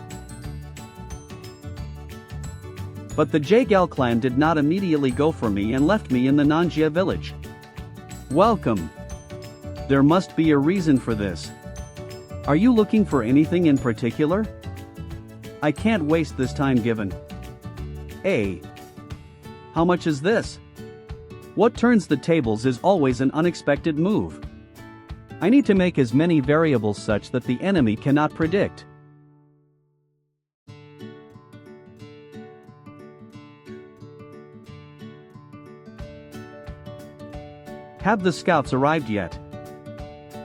But the J-Gal clan did not immediately go for me and left me in the Nanjia village. Welcome. There must be a reason for this. Are you looking for anything in particular? I can't waste this time given. A. How much is this? What turns the tables is always an unexpected move. I need to make as many variables such that the enemy cannot predict. Have the scouts arrived yet?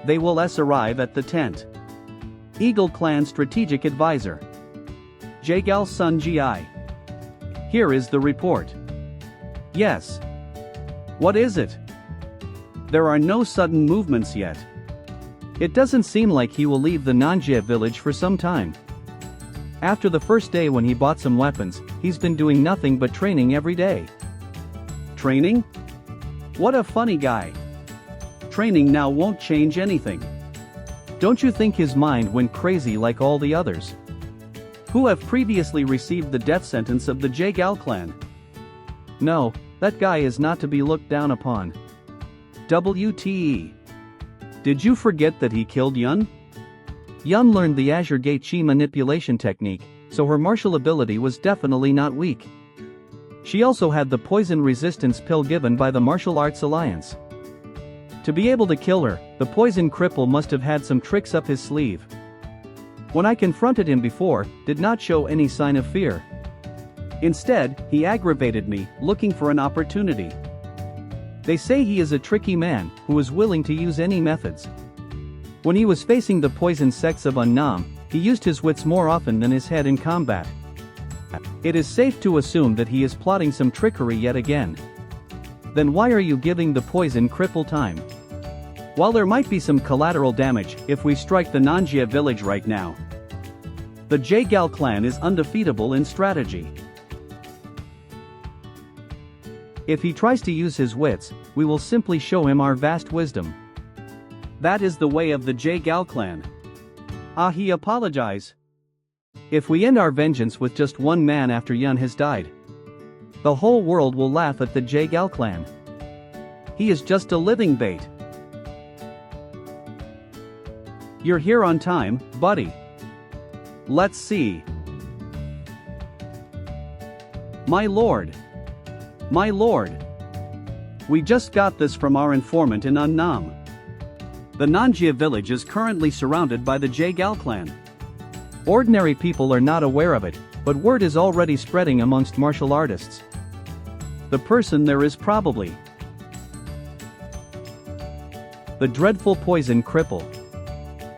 They will arrive at the tent. Eagle Clan Strategic Advisor. J-Gal Sun Gi. Here is the report. Yes. What is it? There are no sudden movements yet. It doesn't seem like he will leave the Nanjia village for some time. After the first day when he bought some weapons, he's been doing nothing but training every day. Training? What a funny guy. Training now won't change anything. Don't you think his mind went crazy like all the others? Who have previously received the death sentence of the J-Gal clan? No, that guy is not to be looked down upon. WTE. Did you forget that he killed Yun? Yun learned the Azure Gate Chi manipulation technique, so her martial ability was definitely not weak. She also had the poison resistance pill given by the Martial Arts Alliance. To be able to kill her, the poison cripple must have had some tricks up his sleeve. When I confronted him before, did not show any sign of fear. Instead, he aggravated me, looking for an opportunity. They say he is a tricky man, who is willing to use any methods. When he was facing the poison sects of Unnam, he used his wits more often than his head in combat. It is safe to assume that he is plotting some trickery yet again. Then why are you giving the poison cripple time? While there might be some collateral damage if we strike the Nanjia village right now, the Jaegal clan is undefeatable in strategy. If he tries to use his wits, we will simply show him our vast wisdom. That is the way of the Jaegal clan. He apologize. If we end our vengeance with just one man after Yun has died, the whole world will laugh at the Jaegal clan. He is just a living bait. You're here on time, buddy. Let's see. My lord. My lord. We just got this from our informant in Unnam. The Nanjia village is currently surrounded by the Jaegal clan. Ordinary people are not aware of it, but word is already spreading amongst martial artists. The person there is probably the dreadful poison cripple.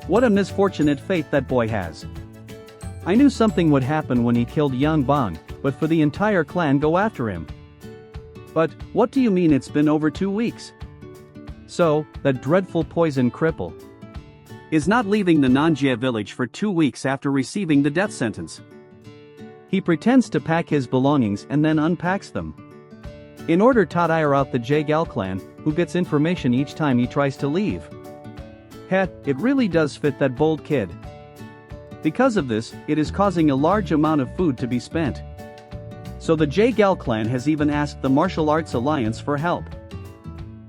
What a misfortunate fate that boy has. I knew something would happen when he killed Yang Bang, but for the entire clan go after him. But, what do you mean it's been over 2 weeks? So, that dreadful poison cripple is not leaving the Nanjia village for 2 weeks after receiving the death sentence. He pretends to pack his belongings and then unpacks them in order to tire out the Jaegal clan, who gets information each time he tries to leave. It really does fit that bold kid. Because of this, it is causing a large amount of food to be spent. So the Jaegal clan has even asked the Martial Arts Alliance for help.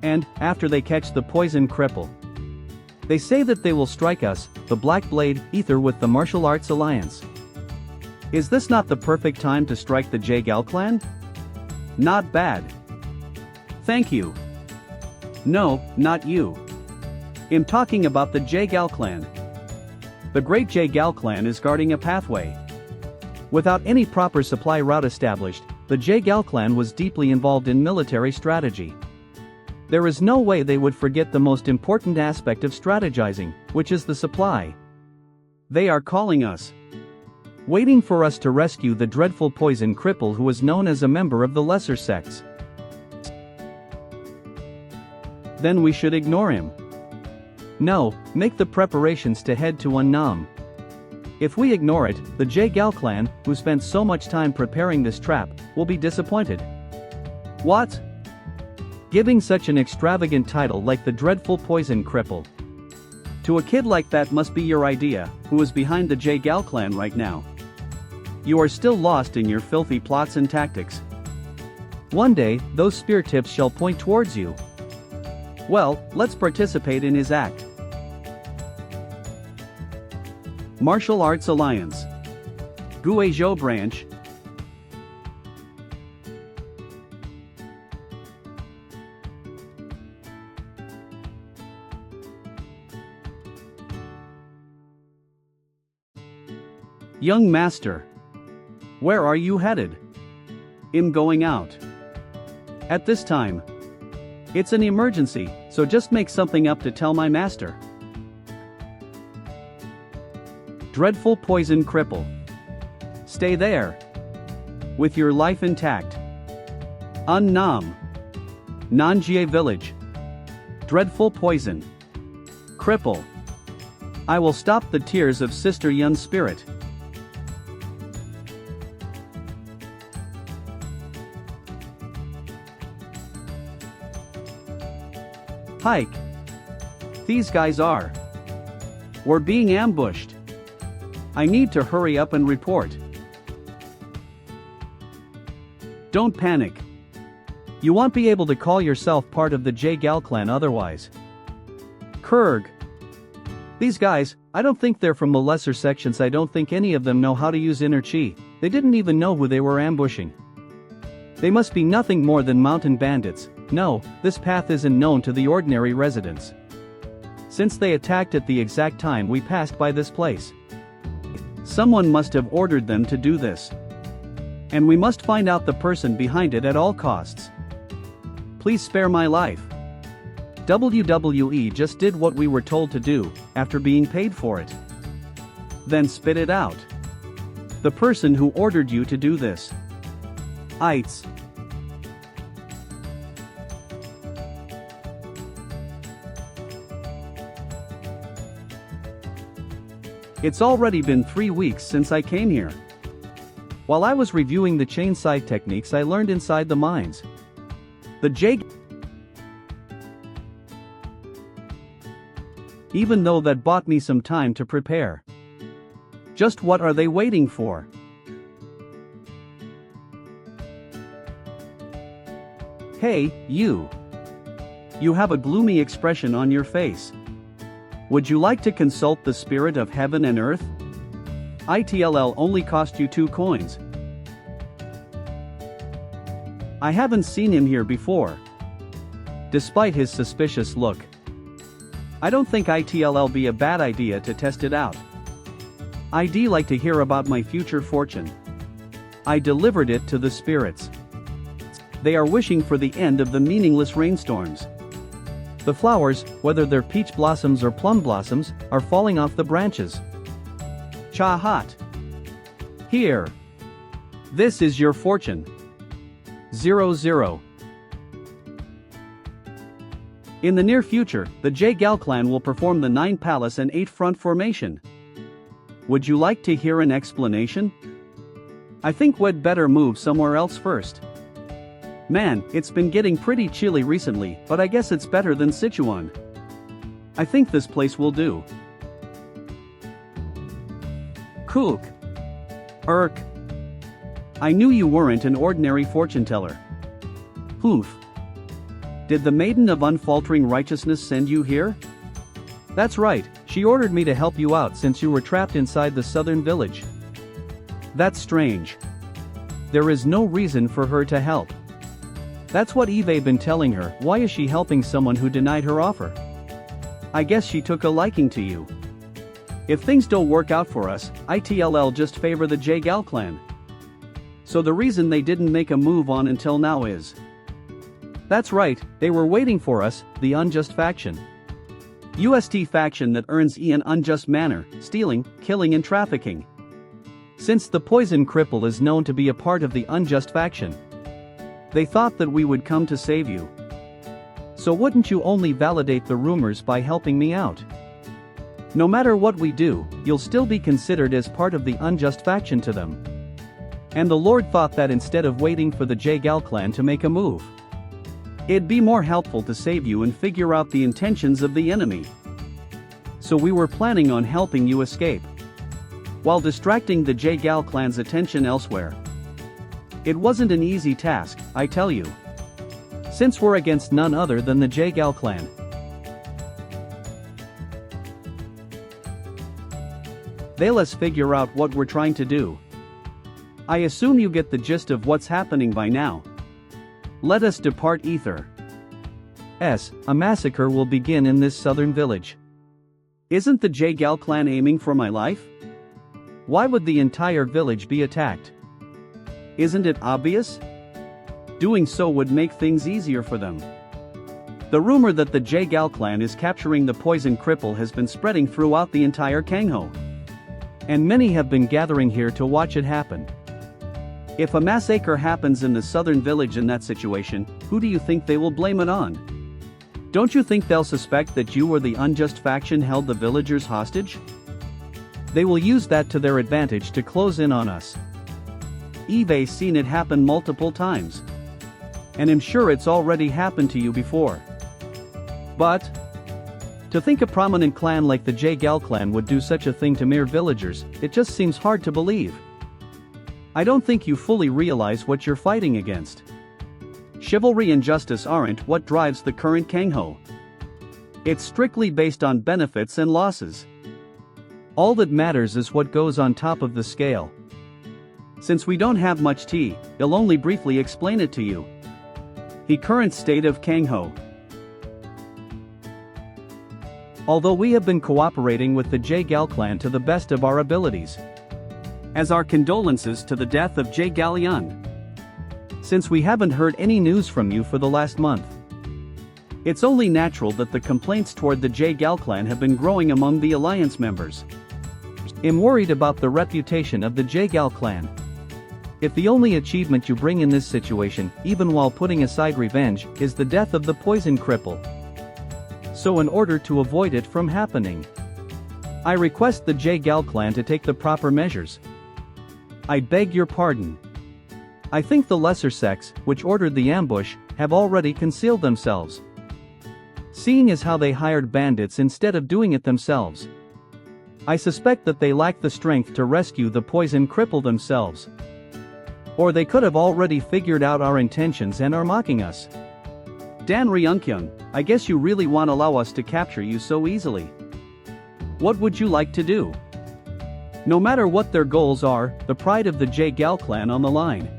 And, after they catch the poison cripple, they say that they will strike us, the Black Blade, Ether with the Martial Arts Alliance. Is this not the perfect time to strike the Jaegal clan? Not bad. Thank you. No, not you. I'm talking about the Jaegal clan. The great Jaegal clan is guarding a pathway. Without any proper supply route established, the Jaegal clan was deeply involved in military strategy. There is no way they would forget the most important aspect of strategizing, which is the supply. They are calling us, waiting for us to rescue the dreadful poison cripple who is known as a member of the lesser sects. Then we should ignore him. No, make the preparations to head to Unnam. If we ignore it, the Jaegal clan, who spent so much time preparing this trap, will be disappointed. What? Giving such an extravagant title like the dreadful poison cripple to a kid like that must be your idea, who is behind the Jaegal clan right now. You are still lost in your filthy plots and tactics. One day, those spear tips shall point towards you. Well, let's participate in his act. Martial Arts Alliance. Guizhou Branch. Young master. Where are you headed? I'm going out. At this time. It's an emergency, so just make something up to tell my master. Dreadful poison cripple. Stay there. With your life intact. Unnam. Nanjie village. Dreadful poison cripple. I will stop the tears of Sister Yun's spirit. Hike. These guys are. We're being ambushed. I need to hurry up and report. Don't panic. You won't be able to call yourself part of the Jaegal clan otherwise. Kurg. These guys, I don't think they're from the lesser sections. I don't think any of them know how to use inner chi. They didn't even know who they were ambushing. They must be nothing more than mountain bandits, No, this path isn't known to the ordinary residents. Since they attacked at the exact time we passed by this place. Someone must have ordered them to do this. And we must find out the person behind it at all costs. Please spare my life. WWE just did what we were told to do, after being paid for it. Then spit it out. The person who ordered you to do this. Ites. It's already been 3 weeks since I came here. While I was reviewing the chain scythe techniques I learned inside the mines. The J. Even though that bought me some time to prepare. Just what are they waiting for? Hey, you. You have a gloomy expression on your face. Would you like to consult the spirit of heaven and earth? ITLL only cost you 2 coins. I haven't seen him here before. Despite his suspicious look. I don't think ITLL be a bad idea to test it out. I'd like to hear about my future fortune. I delivered it to the spirits. They are wishing for the end of the meaningless rainstorms. The flowers, whether they're peach blossoms or plum blossoms, are falling off the branches. Cha hot. Here. This is your fortune. 00. In the near future, the J Gal clan will perform the 9 palace and 8 front formation. Would you like to hear an explanation? I think we'd better move somewhere else first. Man, it's been getting pretty chilly recently, but I guess it's better than Sichuan. I think this place will do. Kook. I knew you weren't an ordinary fortune teller. Hoof. Did the Maiden of Unfaltering Righteousness send you here? That's right, she ordered me to help you out since you were trapped inside the southern village. That's strange. There is no reason for her to help. That's what Eve been telling her. Why is she helping someone who denied her offer? I guess she took a liking to you. If things don't work out for us, ITLL just favor the J Gal clan. So the reason they didn't make a move on until now is. That's right, they were waiting for us, the unjust faction. UST faction that earns E in unjust manner, stealing, killing and trafficking. Since the poison cripple is known to be a part of the unjust faction. They thought that we would come to save you. So wouldn't you only validate the rumors by helping me out? No matter what we do, you'll still be considered as part of the unjust faction to them. And the Lord thought that instead of waiting for the J Gal clan to make a move, it'd be more helpful to save you and figure out the intentions of the enemy. So we were planning on helping you escape, while distracting the J Gal clan's attention elsewhere. It wasn't an easy task, I tell you. Since we're against none other than the J Gal clan. They'll let us figure out what we're trying to do. I assume you get the gist of what's happening by now. Let us depart ether. A massacre will begin in this southern village. Isn't the J Gal clan aiming for my life? Why would the entire village be attacked? Isn't it obvious? Doing so would make things easier for them. The rumor that the J Gal clan is capturing the poison cripple has been spreading throughout the entire Kangho. And many have been gathering here to watch it happen. If a massacre happens in the southern village in that situation, who do you think they will blame it on? Don't you think they'll suspect that you or the unjust faction held the villagers hostage? They will use that to their advantage to close in on us. Eve's seen it happen multiple times. And I'm sure it's already happened to you before. But to think a prominent clan like the J Gal clan would do such a thing to mere villagers, it just seems hard to believe. I don't think you fully realize what you're fighting against. Chivalry and justice aren't what drives the current Kangho. It's strictly based on benefits and losses. All that matters is what goes on top of the scale. Since we don't have much tea, I'll only briefly explain it to you. He current state of Kangho. Although we have been cooperating with the J-Gal clan to the best of our abilities. As our condolences to the death of J. Galleon. Since we haven't heard any news from you for the last month. It's only natural that the complaints toward the J-Gal clan have been growing among the alliance members. I'm worried about the reputation of the J-Gal clan. If the only achievement you bring in this situation, even while putting aside revenge, is the death of the poison cripple. So in order to avoid it from happening, I request the J-Gal clan to take the proper measures. I beg your pardon. I think the lesser sects, which ordered the ambush, have already concealed themselves. Seeing as how they hired bandits instead of doing it themselves. I suspect that they lack the strength to rescue the poison cripple themselves. Or they could have already figured out our intentions and are mocking us. Dan Ryunkyung, I guess you really want to allow us to capture you so easily. What would you like to do? No matter what their goals are, the pride of the J-Gal clan on the line.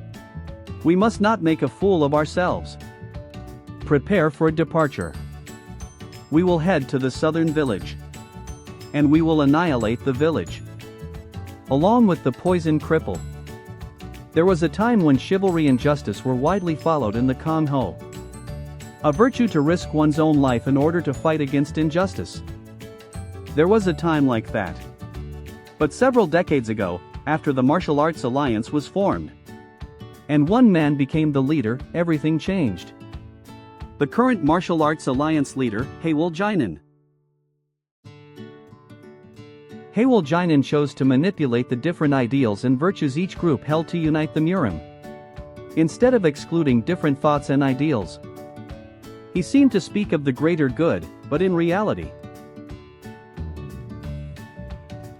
We must not make a fool of ourselves. Prepare for departure. We will head to the southern village. And we will annihilate the village. Along with the poison cripple. There was a time when chivalry and justice were widely followed in the Kangho. A virtue to risk one's own life in order to fight against injustice. There was a time like that. But several decades ago, after the martial arts alliance was formed, and one man became the leader, everything changed. The current martial arts alliance leader, Haewol Jinan. Haewol Jinan chose to manipulate the different ideals and virtues each group held to unite the Murim. Instead of excluding different thoughts and ideals, he seemed to speak of the greater good, but in reality,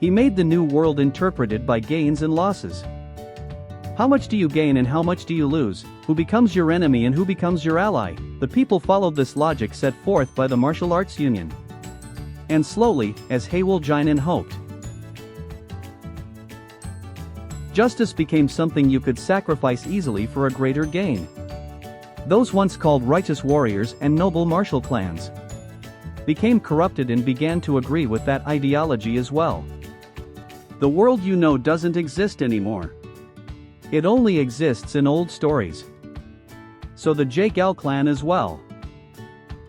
he made the new world interpreted by gains and losses. How much do you gain and how much do you lose? Who becomes your enemy and who becomes your ally? The people followed this logic set forth by the Martial Arts Union. And slowly, as Haewol Jinan hoped, justice became something you could sacrifice easily for a greater gain. Those once called righteous warriors and noble martial clans became corrupted and began to agree with that ideology as well. The world you know doesn't exist anymore. It only exists in old stories. So the J-Gal clan as well.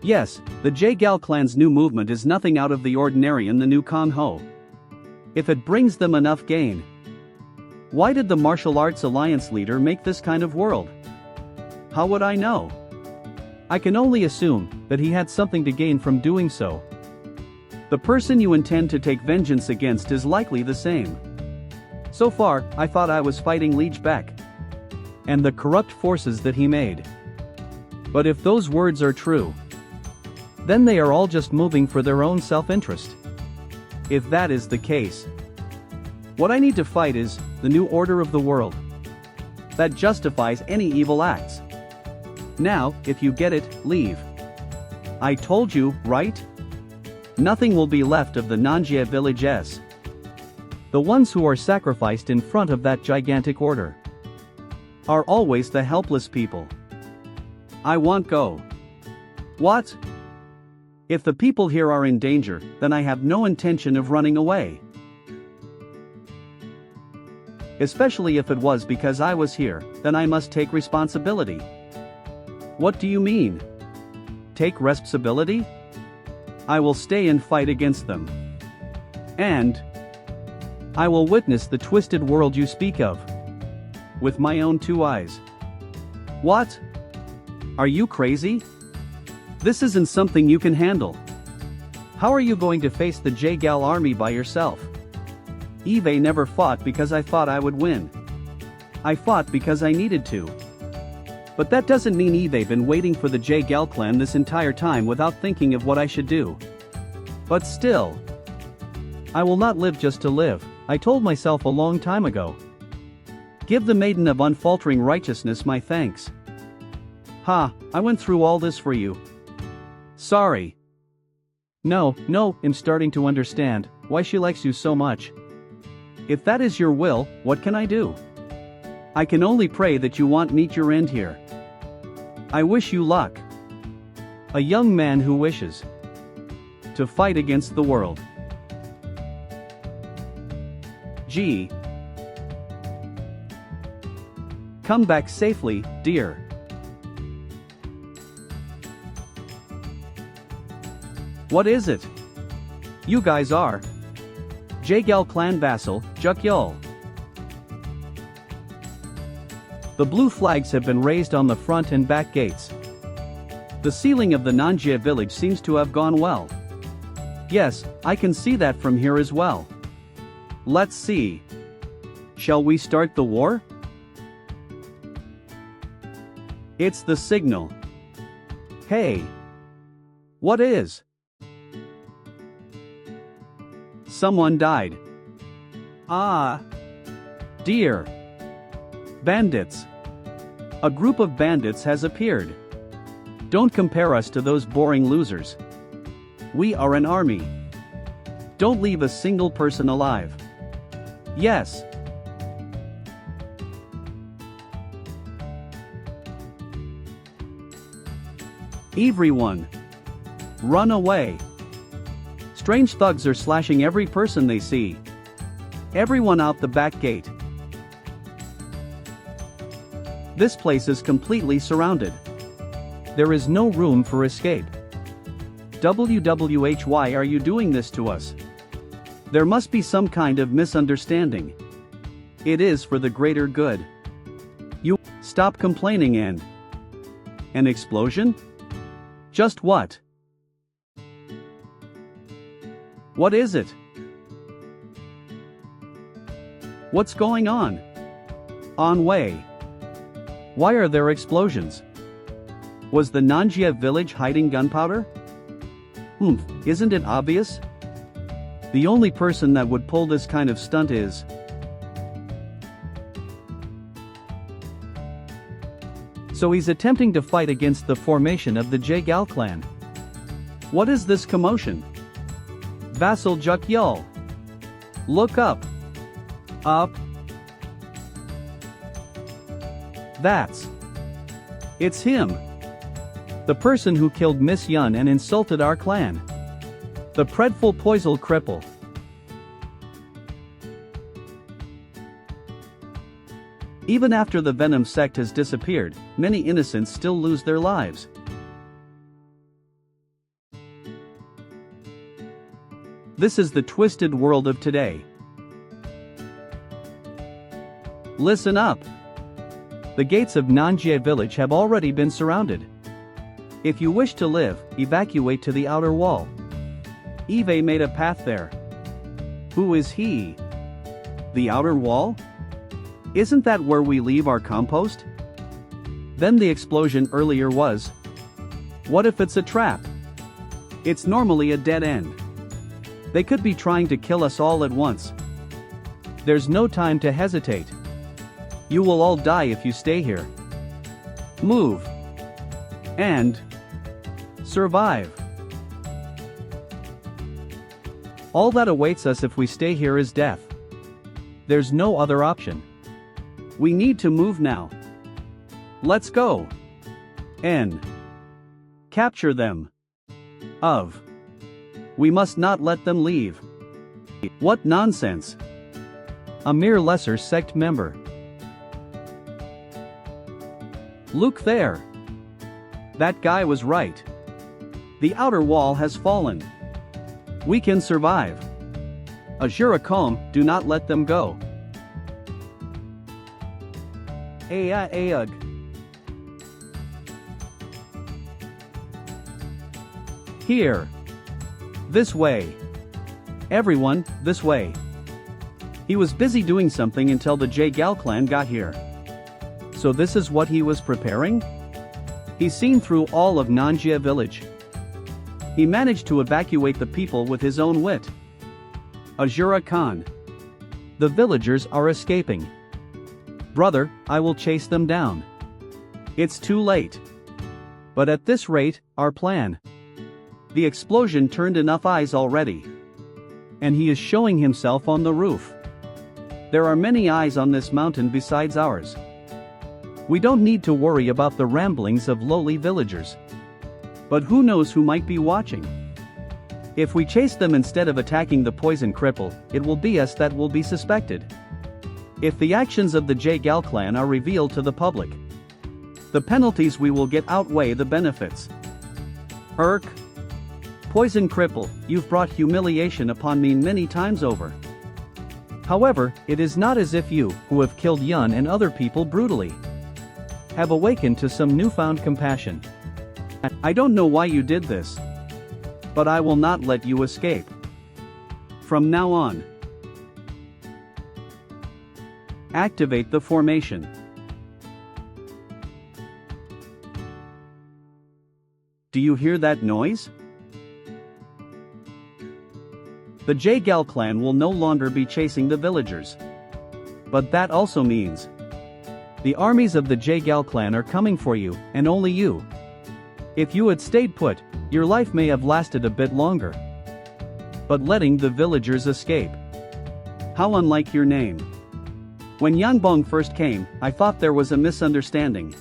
Yes, the J-Gal clan's new movement is nothing out of the ordinary in the new Kangho. If it brings them enough gain. Why did the Martial Arts Alliance leader make this kind of world? How would I know? I can only assume that he had something to gain from doing so. The person you intend to take vengeance against is likely the same. So far, I thought I was fighting Liege Beck and the corrupt forces that he made. But if those words are true, then they are all just moving for their own self-interest. If that is the case, what I need to fight is the new order of the world that justifies any evil acts. Now, if you get it, leave. I told you, right? Nothing will be left of the Nanjia villages. The ones who are sacrificed in front of that gigantic order are always the helpless people. I won't go. What? If the people here are in danger, then I have no intention of running away. Especially if it was because I was here, then I must take responsibility. What do you mean? Take responsibility? I will stay and fight against them. And I will witness the twisted world you speak of. With my own two eyes. What? Are you crazy? This isn't something you can handle. How are you going to face the J-Gal army by yourself? Eve never fought because I thought I would win. I fought because I needed to. But that doesn't mean Eve been waiting for the J-Gal clan this entire time without thinking of what I should do. But still, I will not live just to live, I told myself a long time ago. Give the maiden of unfaltering righteousness my thanks. Ha, I went through all this for you. Sorry. No, I'm starting to understand why she likes you so much. If that is your will, what can I do? I can only pray that you won't meet your end here. I wish you luck. A young man who wishes to fight against the world. G. Come back safely, dear. What is it? You guys are Jaegal clan vassal, Jukyul. The blue flags have been raised on the front and back gates. The sealing of the Nanjia village seems to have gone well. Yes, I can see that from here as well. Let's see. Shall we start the war? It's the signal. Hey! What is? Someone died. Ah! Dear! Bandits! A group of bandits has appeared. Don't compare us to those boring losers. We are an army. Don't leave a single person alive. Yes. Everyone. Run away. Strange thugs are slashing every person they see. Everyone out the back gate. This place is completely surrounded. There is no room for escape. WWH, why are you doing this to us? There must be some kind of misunderstanding. It is for the greater good. You stop complaining and an explosion? Just what? What is it? What's going on? On way. Why are there explosions? Was the Nanjia village hiding gunpowder? Isn't it obvious? The only person that would pull this kind of stunt is so he's attempting to fight against the formation of the Jaegal clan. What is this commotion? Vassal Jukyul. Look up. Up. It's him. The person who killed Miss Yun and insulted our clan. The dreadful Poisel cripple. Even after the Venom sect has disappeared, many innocents still lose their lives. This is the twisted world of today. Listen up. The gates of Nanjia village have already been surrounded. If you wish to live, evacuate to the outer wall. Eve made a path there. Who is he? The outer wall? Isn't that where we leave our compost? Then the explosion earlier was. What if it's a trap? It's normally a dead end. They could be trying to kill us all at once. There's no time to hesitate. You will all die if you stay here. Move. And survive. All that awaits us if we stay here is death. There's no other option. We need to move now. Let's go. N. Capture them. Of. We must not let them leave. What nonsense. A mere lesser sect member. Look there. That guy was right. The outer wall has fallen. We can survive. Asura, do not let them go. Aug. Here. This way. Everyone, this way. He was busy doing something until the Jaegal clan got here. So this is what he was preparing? He's seen through all of Nanjia village. He managed to evacuate the people with his own wit. Asura Khan. The villagers are escaping. Brother, I will chase them down. It's too late. But at this rate, our plan. The explosion turned enough eyes already. And he is showing himself on the roof. There are many eyes on this mountain besides ours. We don't need to worry about the ramblings of lowly villagers. But who knows who might be watching? If we chase them instead of attacking the poison cripple, it will be us that will be suspected. If the actions of the J-Gal clan are revealed to the public, the penalties we will get outweigh the benefits. Poison cripple, you've brought humiliation upon me many times over. However, it is not as if you, who have killed Yun and other people brutally, have awakened to some newfound compassion. I don't know why you did this, but I will not let you escape. From now on, activate the formation. Do you hear that noise? The J-Gal clan will no longer be chasing the villagers. But that also means the armies of the J-Gal clan are coming for you, and only you. If you had stayed put, your life may have lasted a bit longer. But letting the villagers escape. How unlike your name. When Yanbong first came, I thought there was a misunderstanding.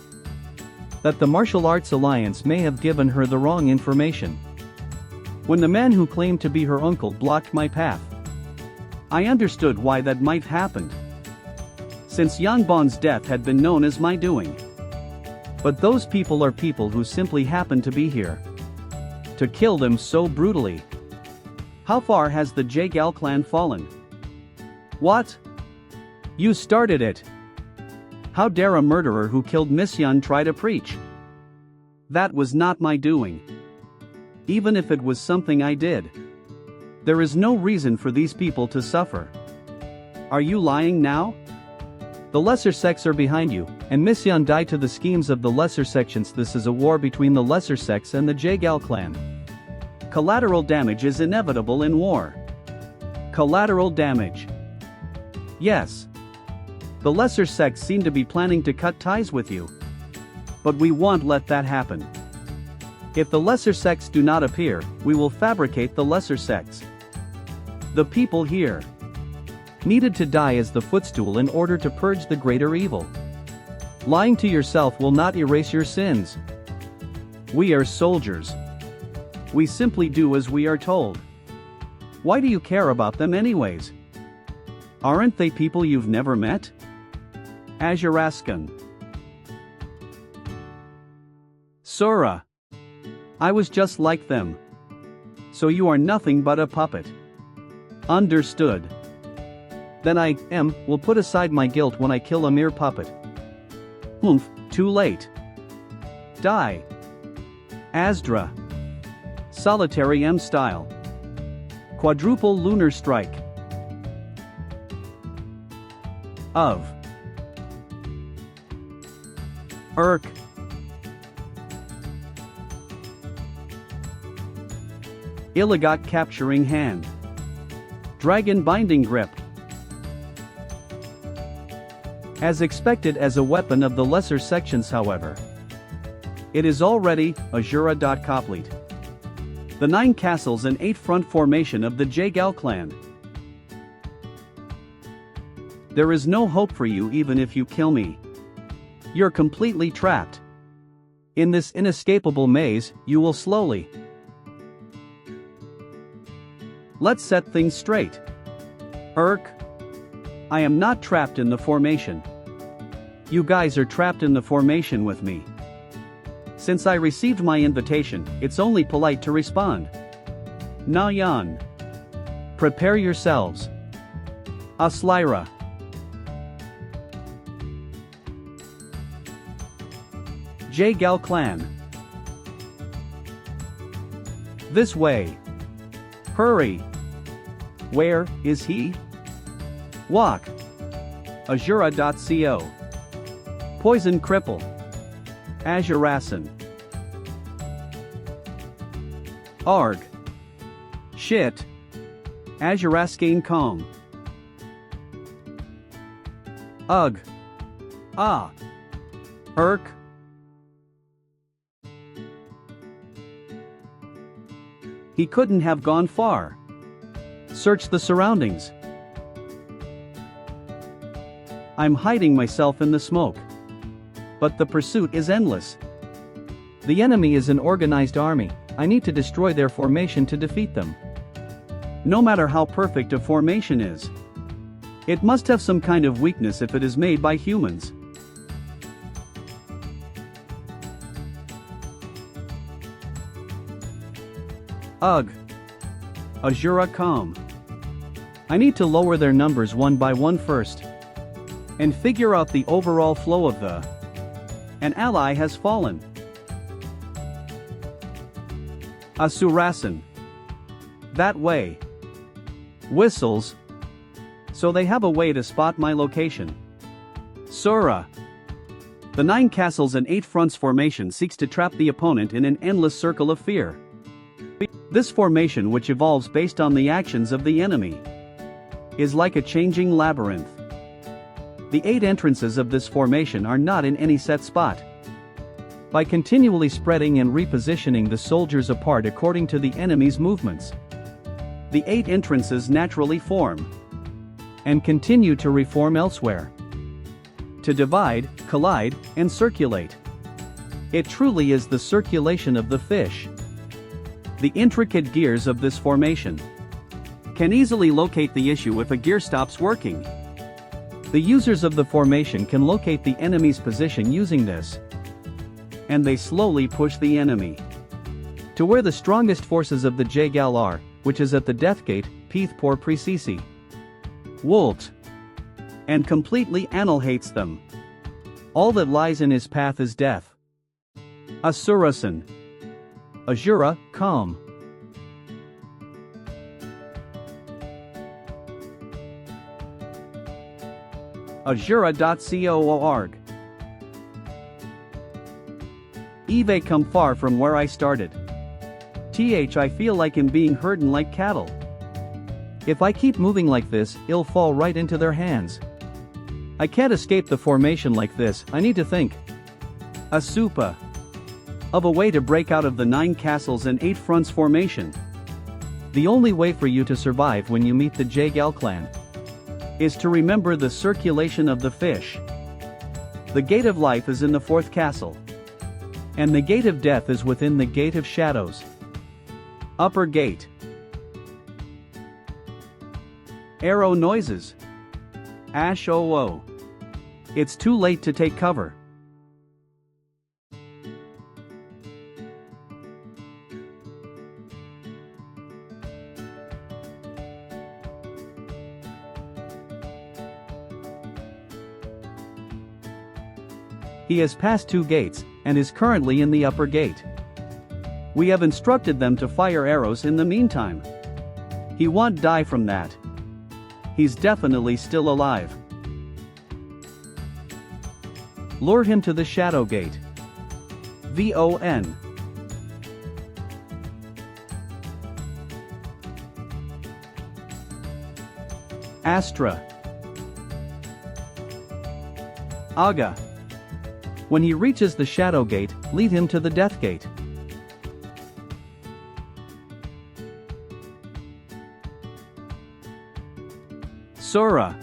That the Martial Arts Alliance may have given her the wrong information. When the man who claimed to be her uncle blocked my path, I understood why that might have happened. Since Yanbong's death had been known as my doing. But those people are people who simply happened to be here. To kill them so brutally. How far has the J-Gal clan fallen? What? You started it. How dare a murderer who killed Miss Yun try to preach? That was not my doing. Even if it was something I did. There is no reason for these people to suffer. Are you lying now? The lesser sects are behind you, and Miss Yun died to the schemes of the lesser sections. This is a war between the lesser sects and the J-Gal clan. Collateral damage is inevitable in war. Collateral damage. Yes. The lesser sects seem to be planning to cut ties with you. But we won't let that happen. If the lesser sects do not appear, we will fabricate the lesser sects. The people here needed to die as the footstool in order to purge the greater evil. Lying to yourself will not erase your sins. We are soldiers. We simply do as we are told. Why do you care about them anyways? Aren't they people you've never met? Azuraskan. Sura. I was just like them. So you are nothing but a puppet. Understood. Then I will put aside my guilt when I kill a mere puppet. Too late. Die. Asdra. Solitary M style. Quadruple lunar strike. Of. Illigot capturing hand. Dragon binding grip. As expected as a weapon of the lesser sections, however, it is already Asura. Complete. The 9 castles and 8 front formation of the J-Gal clan. There is no hope for you even if you kill me. You're completely trapped. In this inescapable maze, you will slowly. Let's set things straight. I am not trapped in the formation. You guys are trapped in the formation with me. Since I received my invitation, it's only polite to respond. Nayan. Prepare yourselves. Aslyra. J-Gal clan. This way. Hurry. Where is he? Walk. Asura.co. Poison cripple. Azurasan. Arg. Shit. Azuraskane Kong. Ugh. Ah. He couldn't have gone far. Search the surroundings. I'm hiding myself in the smoke. But the pursuit is endless. The enemy is an organized army. I need to destroy their formation to defeat them. No matter how perfect a formation is, it must have some kind of weakness if it is made by humans. Ugh. Asura calm. I need to lower their numbers one by one first, and figure out the overall flow of the. An ally has fallen. Asurasan. That way. Whistles. So they have a way to spot my location. Sura. The 9 castles and 8 fronts formation seeks to trap the opponent in an endless circle of fear. This formation, which evolves based on the actions of the enemy, is like a changing labyrinth. The 8 entrances of this formation are not in any set spot. By continually spreading and repositioning the soldiers apart according to the enemy's movements, the 8 entrances naturally form and continue to reform elsewhere, to divide, collide, and circulate. It truly is the circulation of the fish. The intricate gears of this formation can easily locate the issue if a gear stops working. The users of the formation can locate the enemy's position using this, and they slowly push the enemy to where the strongest forces of the Jagal are, which is at the Death Gate, Peathpor Precisi. Wolves. And completely annihilates them. All that lies in his path is death. Asurasan. Asura, calm. Asura.coorg. Eve come far from where I started. I feel like I'm being herded like cattle. If I keep moving like this, it'll fall right into their hands. I can't escape the formation like this. I need to think. Asupa. Of a way to break out of the 9 castles and 8 fronts formation. The only way for you to survive when you meet the Jagal clan is to remember the circulation of the fish. The gate of life is in the 4th castle, and the gate of death is within the gate of shadows. Upper gate. Arrow noises. Ash oo. It's too late to take cover. He has passed 2 gates, and is currently in the upper gate. We have instructed them to fire arrows in the meantime. He won't die from that. He's definitely still alive. Lure him to the Shadow Gate. VON. Astra. Aga. When he reaches the Shadow Gate, lead him to the Death Gate. Sura.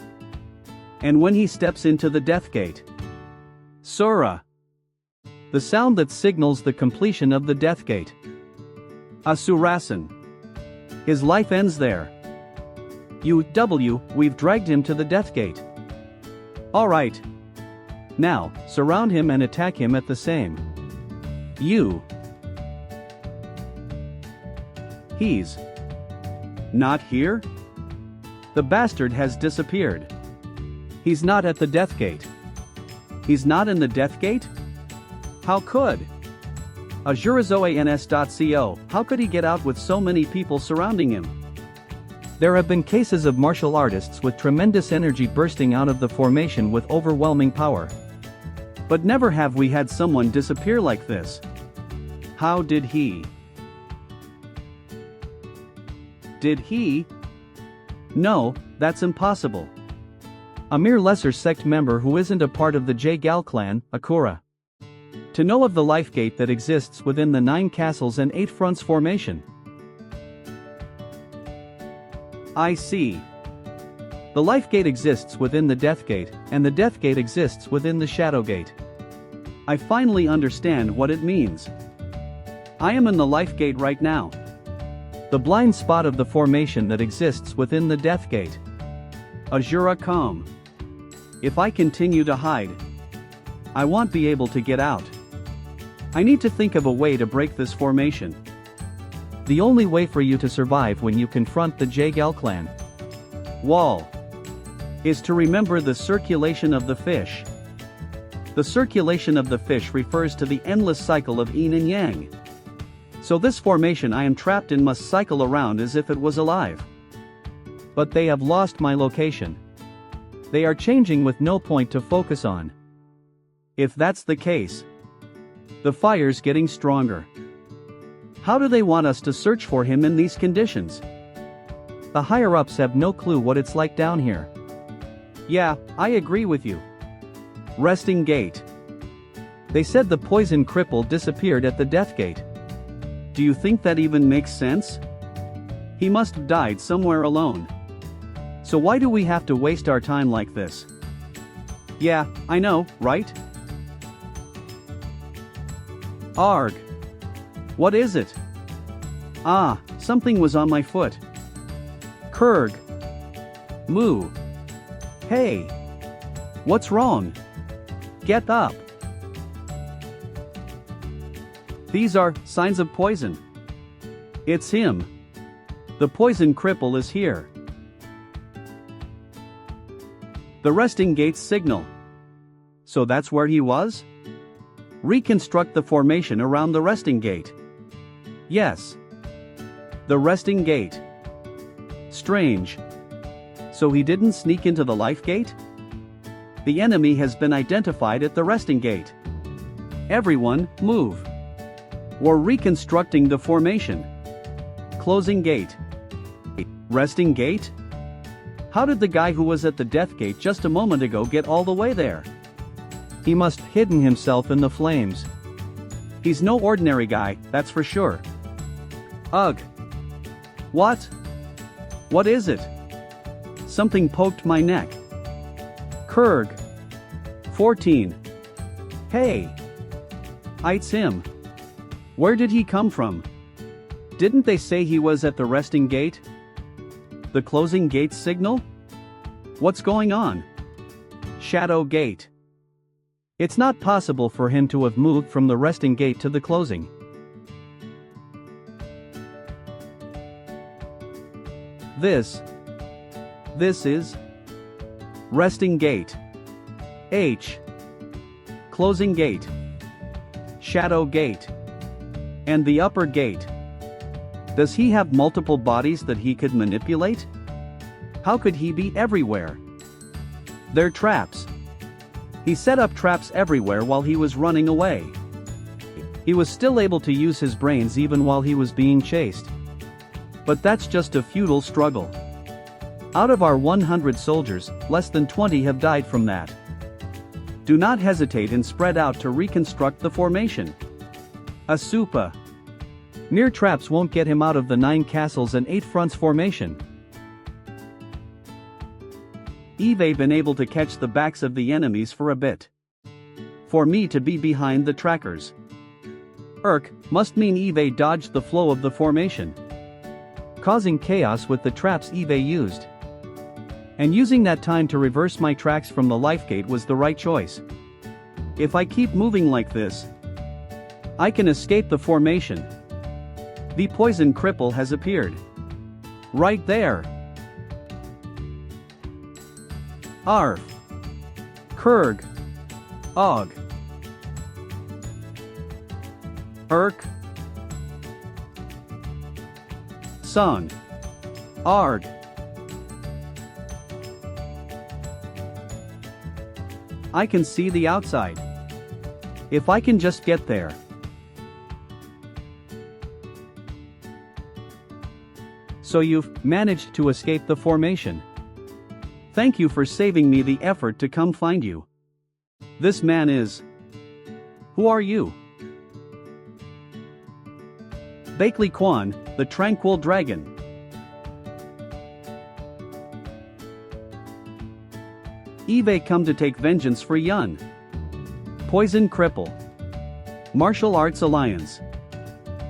And when he steps into the Death Gate. Sura. The sound that signals the completion of the Death Gate. Asurasan. His life ends there. We've dragged him to the Death Gate. Alright. Now, surround him and attack him at the same. He's not here? The bastard has disappeared. He's not at the Death Gate. He's not in the Death Gate? How could? Azurazoans.co, how could he get out with so many people surrounding him? There have been cases of martial artists with tremendous energy bursting out of the formation with overwhelming power. But never have we had someone disappear like this. How did he? Did he? No, that's impossible. A mere lesser sect member who isn't a part of the Jagal clan, Akura. To know of the life gate that exists within the 9 castles and 8 fronts formation. I see. The life gate exists within the Death Gate, and the Death Gate exists within the Shadow Gate. I finally understand what it means. I am in the life gate right now. The blind spot of the formation that exists within the death gate. Asura come. If I continue to hide, I won't be able to get out. I need to think of a way to break this formation. The only way for you to survive when you confront the Jagal clan wall is to remember the circulation of the fish. The circulation of the fish refers to the endless cycle of yin and yang. So this formation I am trapped in must cycle around as if it was alive. But they have lost my location. They are changing with no point to focus on. If that's the case, the fire's getting stronger. How do they want us to search for him in these conditions? The higher-ups have no clue what it's like down here. Yeah, I agree with you. Resting gate. They said the poison cripple disappeared at the death gate. Do you think that even makes sense? He must have died somewhere alone. So why do we have to waste our time like this? Yeah, I know, right? Arg. What is it? Ah, something was on my foot. Kurg. Moo. Hey. What's wrong? Get up. These are signs of poison. It's him. The poison cripple is here. The resting gate's signal. So that's where he was? Reconstruct the formation around the resting gate. Yes. The resting gate. Strange. So he didn't sneak into the life gate? The enemy has been identified at the resting gate. Everyone, move. We're reconstructing the formation. Closing gate. Resting gate? How did the guy who was at the death gate just a moment ago get all the way there? He must have hidden himself in the flames. He's no ordinary guy, that's for sure. Ugh. What? What is it? Something poked my neck. Kurg. 14. Hey. It's him. Where did he come from? Didn't they say he was at the resting gate? The closing gate signal? What's going on? Shadow gate. It's not possible for him to have moved from the resting gate to the closing. This is resting gate. H. Closing gate. Shadow gate. And the upper gate. Does he have multiple bodies that he could manipulate? How could he be everywhere? They're traps. He set up traps everywhere while he was running away. He was still able to use his brains even while he was being chased. But that's just a futile struggle. Out of our 100 soldiers, less than 20 have died from that. Do not hesitate and spread out to reconstruct the formation. Asupa. Mere traps won't get him out of the 9 castles and 8 fronts formation. Eve been able to catch the backs of the enemies for a bit. For me to be behind the trackers. Must mean Eve dodged the flow of the formation, causing chaos with the traps Eve used. And using that time to reverse my tracks from the life gate was the right choice. If I keep moving like this, I can escape the formation. The poison cripple has appeared. Right there. Arf. Kurg. Og. Sung. Arg. I can see the outside. If I can just get there. So you've managed to escape the formation. Thank you for saving me the effort to come find you. This man is... Who are you? Bakley Quan, the Tranquil Dragon. Eve come to take vengeance for Yun. Poison Cripple. Martial Arts Alliance.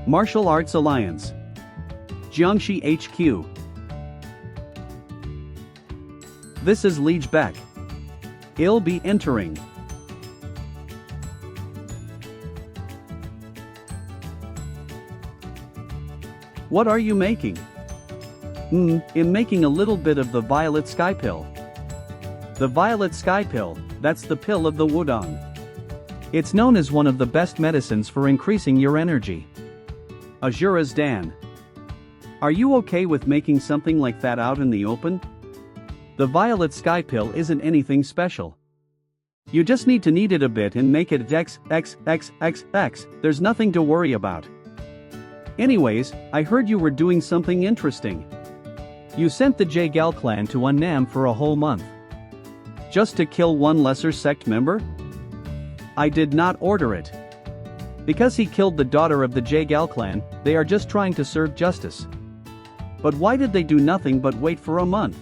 Martial Arts Alliance. Jiangxi HQ. This is Liege Beck. I'll be entering. What are you making? I'm making a little bit of the violet sky pill. The violet sky pill, that's the pill of the Wudong. It's known as one of the best medicines for increasing your energy. Asura's Dan. Are you okay with making something like that out in the open? The violet sky pill isn't anything special. You just need to knead it a bit and make it XXXXX, there's nothing to worry about. Anyways, I heard you were doing something interesting. You sent the Jaegal clan to Annam for a whole month. Just to kill one lesser sect member? I did not order it. Because he killed the daughter of the Jaegal clan, they are just trying to serve justice. But why did they do nothing but wait for a month?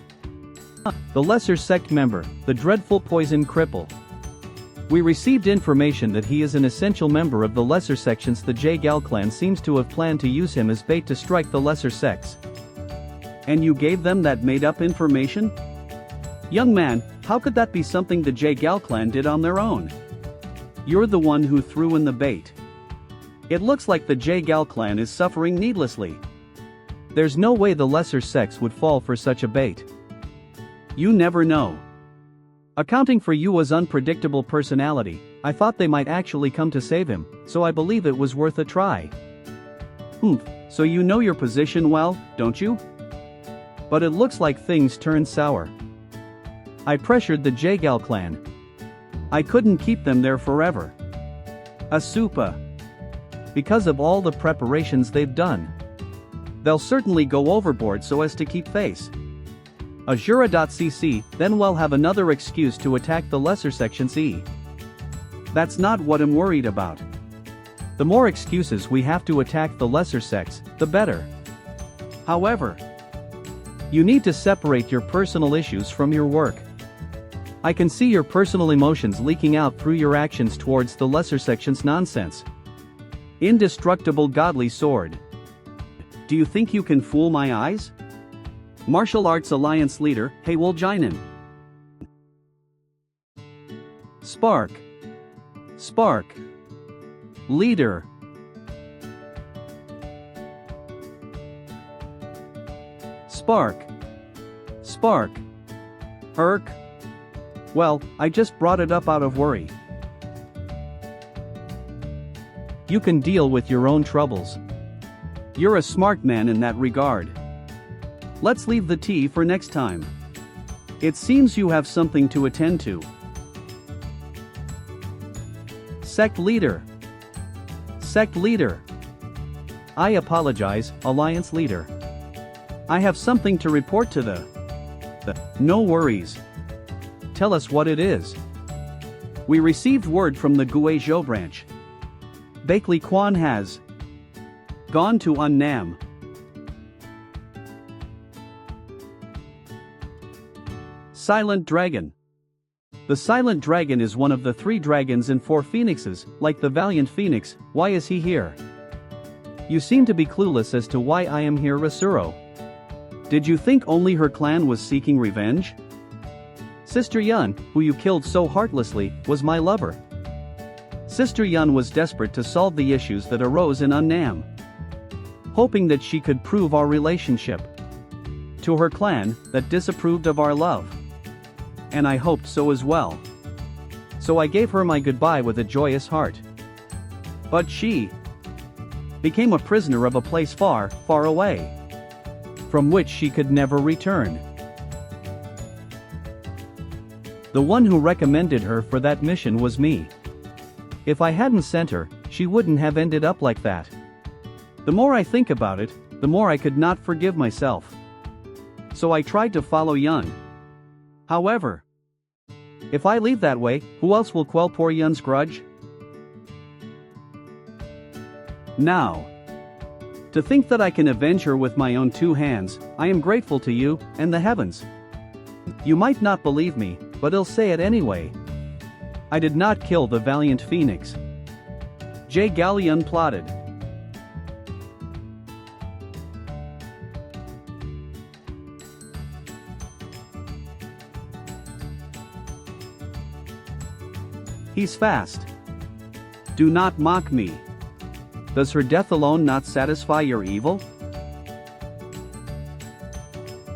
The lesser sect member, the dreadful Poison Cripple. We received information that he is an essential member of the lesser sections. The Jaegal clan seems to have planned to use him as bait to strike the lesser sects. And you gave them that made-up information? Young man, how could that be something the Jaegal clan did on their own? You're the one who threw in the bait. It looks like the Jaegal clan is suffering needlessly. There's no way the lesser sects would fall for such a bait. You never know. Accounting for Yua's unpredictable personality, I thought they might actually come to save him, so I believe it was worth a try. So you know your position well, don't you? But it looks like things turned sour. I pressured the Jaegal clan. I couldn't keep them there forever. Asupa. Because of all the preparations they've done. They'll certainly go overboard so as to keep face. Asura.cc, then we'll have another excuse to attack the lesser sections. That's not what I'm worried about. The more excuses we have to attack the lesser sects, the better. However, you need to separate your personal issues from your work. I can see your personal emotions leaking out through your actions towards the lesser sections nonsense. Indestructible godly sword. Do you think you can fool my eyes? Martial Arts Alliance leader, Haewol Jinan. Spark. Spark. Leader. Spark. Spark. Irk. Well, I just brought it up out of worry. You can deal with your own troubles. You're a smart man in that regard. Let's leave the tea for next time. It seems you have something to attend to. Sect leader. Sect leader. I apologize, Alliance leader. I have something to report to the. No worries. Tell us what it is. We received word from the Guizhou branch. Bakley Quan has gone to Annam. Silent Dragon. The Silent Dragon is one of the 3 dragons and 4 phoenixes, like the Valiant Phoenix. Why is he here? You seem to be clueless as to why I am here, Asura. Did you think only her clan was seeking revenge? Sister Yun, who you killed so heartlessly, was my lover. Sister Yun was desperate to solve the issues that arose in Annam, hoping that she could prove our relationship to her clan that disapproved of our love. And I hoped so as well. So I gave her my goodbye with a joyous heart. But she became a prisoner of a place far, far away, from which she could never return. The one who recommended her for that mission was me. If I hadn't sent her, she wouldn't have ended up like that. The more I think about it, the more I could not forgive myself. So I tried to follow Yun. However, if I leave that way, who else will quell poor Yun's grudge? Now, to think that I can avenge her with my own 2 hands, I am grateful to you and the heavens. You might not believe me, but I'll say it anyway. I did not kill the valiant phoenix. Jae Galleon plotted. He's fast. Do not mock me. Does her death alone not satisfy your evil?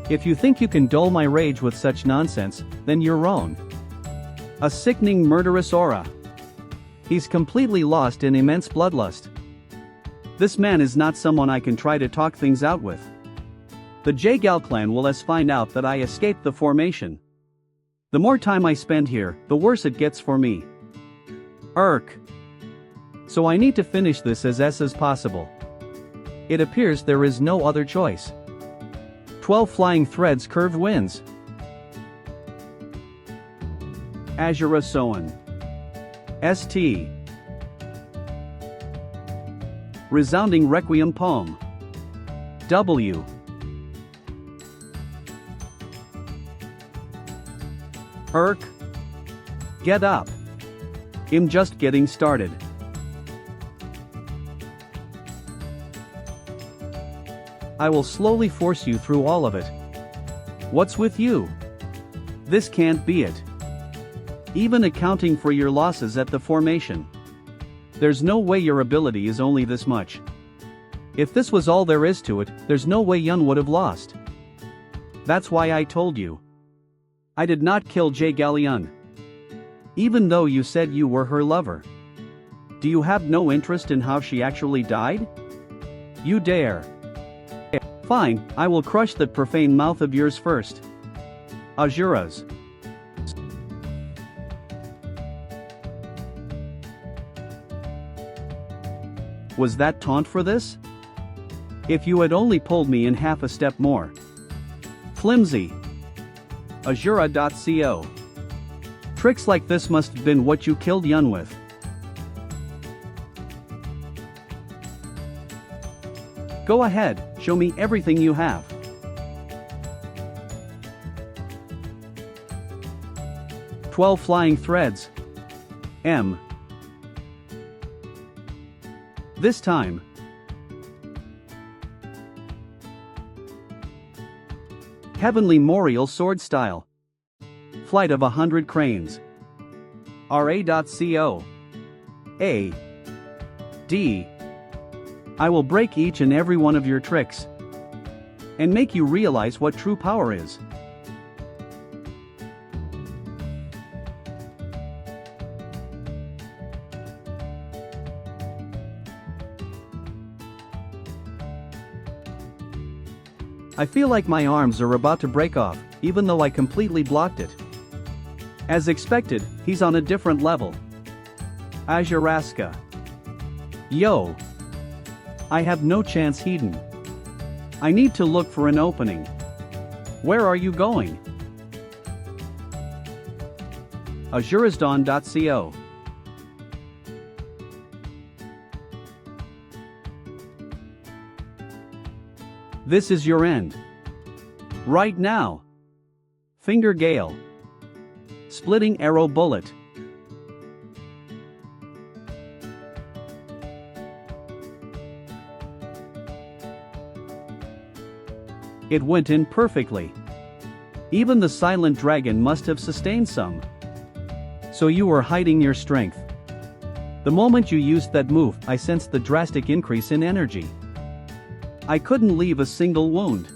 If you think you can dull my rage with such nonsense, then you're wrong. A sickening murderous aura. He's completely lost in immense bloodlust. This man is not someone I can try to talk things out with. The Jaegal clan will find out that I escaped the formation. The more time I spend here, the worse it gets for me. So I need to finish this as possible. It appears there is no other choice. 12 flying threads curved winds. Asura Soen. St. Resounding Requiem poem. W. Get up. I'm just getting started. I will slowly force you through all of it. What's with you? This can't be it. Even accounting for your losses at the formation. There's no way your ability is only this much. If this was all there is to it, there's no way Yun would have lost. That's why I told you. I did not kill Jae Galleon. Even though you said you were her lover. Do you have no interest in how she actually died? You dare. Fine, I will crush that profane mouth of yours first. Asura's. Was that taunt for this? If you had only pulled me in half a step more. Flimsy. Asura.co. Tricks like this must have been what you killed Yun with. Go ahead, show me everything you have. "12 flying threads. M. This time. Heavenly Moriel sword style. Flight of 100 cranes. RA.co. A. D. I will break each and every one of your tricks. And make you realize what true power is. I feel like my arms are about to break off, even though I completely blocked it. As expected, he's on a different level. Ajaraska. Yo. I have no chance Hedon. I need to look for an opening. Where are you going? Azurazdawn.co. This is your end. Right now. Finger Gale. Splitting arrow bullet. It went in perfectly. Even the silent dragon must have sustained some. So you were hiding your strength. The moment you used that move, I sensed the drastic increase in energy. I couldn't leave a single wound.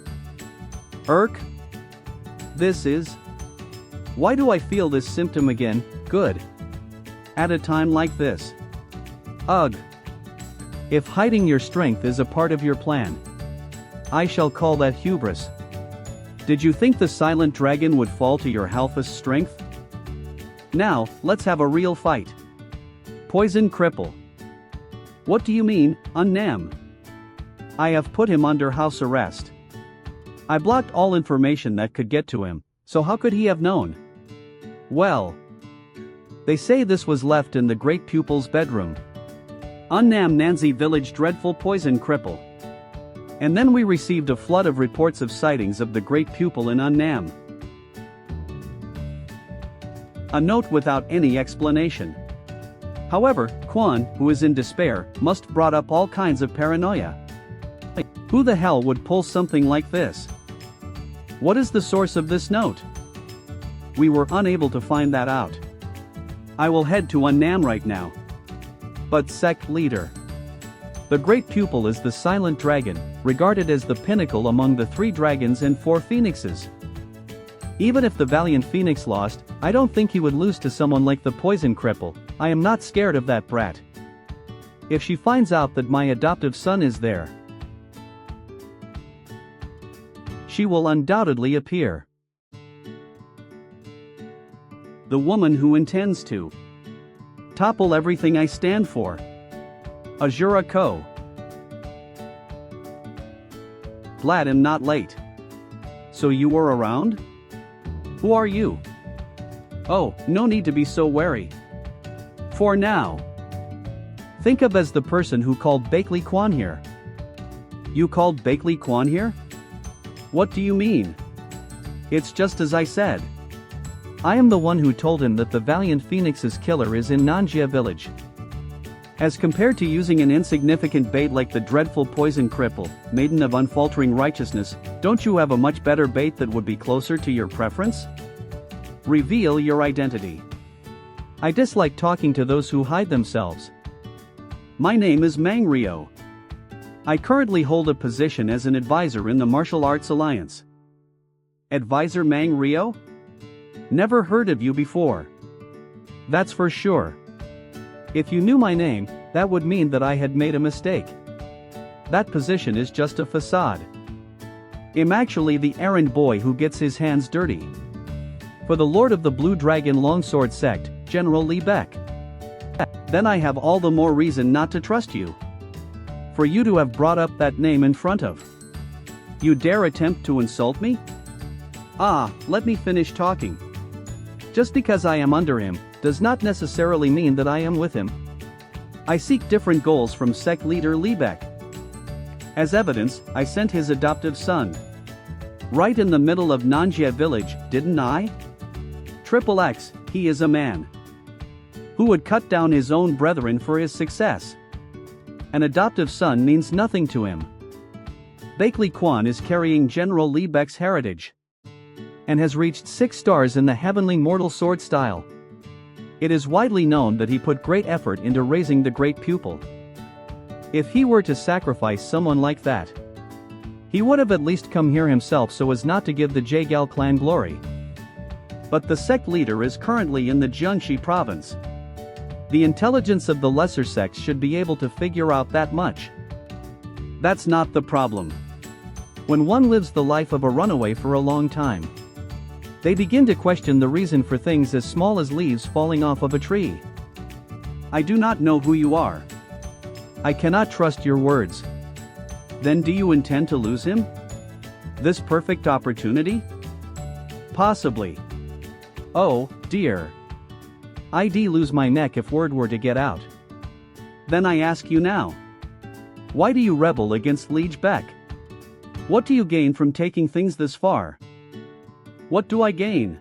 This is... Why do I feel this symptom again? Good. At a time like this. Ugh. If hiding your strength is a part of your plan, I shall call that hubris. Did you think the silent dragon would fall to your half strength? Now, let's have a real fight. Poison cripple. What do you mean, Unnam? I have put him under house arrest. I blocked all information that could get to him, so how could he have known? Well, they say this was left in the great pupil's bedroom. Unnam Nanzi village dreadful poison cripple. And then we received a flood of reports of sightings of the great pupil in Unnam. A note without any explanation. However, Kwon, who is in despair, must brought up all kinds of paranoia. Who the hell would pull something like this? What is the source of this note? We were unable to find that out. I will head to Annam right now. But sect leader. The great pupil is the silent dragon, regarded as the pinnacle among the 3 dragons and 4 phoenixes. Even if the valiant phoenix lost, I don't think he would lose to someone like the poison cripple. I am not scared of that brat. If she finds out that my adoptive son is there, she will undoubtedly appear. The woman who intends to topple everything I stand for. Asura Ko. Glad I'm not late. So you were around? Who are you? Oh, no need to be so wary. For now. Think of as the person who called Bakley Kwan here. You called Bakley Kwan here? What do you mean? It's just as I said. I am the one who told him that the valiant phoenix's killer is in Nanjia village. As compared to using an insignificant bait like the dreadful poison cripple, maiden of unfaltering righteousness, don't you have a much better bait that would be closer to your preference? Reveal your identity. I dislike talking to those who hide themselves. My name is Mang Rio. I currently hold a position as an advisor in the Martial Arts Alliance. Advisor Mang Rio? Never heard of you before. That's for sure. If you knew my name, that would mean that I had made a mistake. That position is just a facade. I'm actually the errand boy who gets his hands dirty. For the Lord of the Blue Dragon Longsword Sect, General Li Beck. Then I have all the more reason not to trust you. For you to have brought up that name in front of. You dare attempt to insult me? Let me finish talking. Just because I am under him, does not necessarily mean that I am with him. I seek different goals from sect leader Li Beck. As evidence, I sent his adoptive son. Right in the middle of Nanjia village, didn't I? Triple X, he is a man who would cut down his own brethren for his success. An adoptive son means nothing to him. Bakley Kwan is carrying General Li Beck's heritage and has reached 6 stars in the heavenly mortal sword style. It is widely known that he put great effort into raising the great pupil. If he were to sacrifice someone like that, he would have at least come here himself so as not to give the Jagal clan glory. But the sect leader is currently in the Jiangxi province. The intelligence of the lesser sects should be able to figure out that much. That's not the problem. When one lives the life of a runaway for a long time, they begin to question the reason for things as small as leaves falling off of a tree. I do not know who you are. I cannot trust your words. Then do you intend to lose him? This perfect opportunity? Possibly. Oh, dear. I'd lose my neck if word were to get out. Then I ask you now. Why do you rebel against Liege Beck? What do you gain from taking things this far? What do I gain?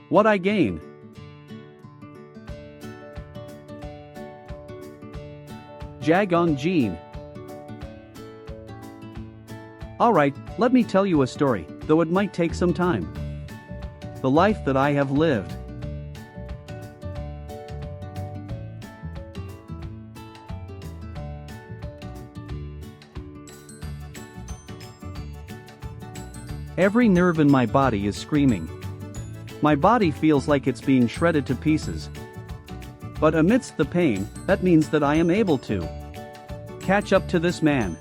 What I gain? Jagong Jean. Alright, let me tell you a story, though it might take some time. The life that I have lived. Every nerve in my body is screaming. My body feels like it's being shredded to pieces. But amidst the pain, that means that I am able to catch up to this man.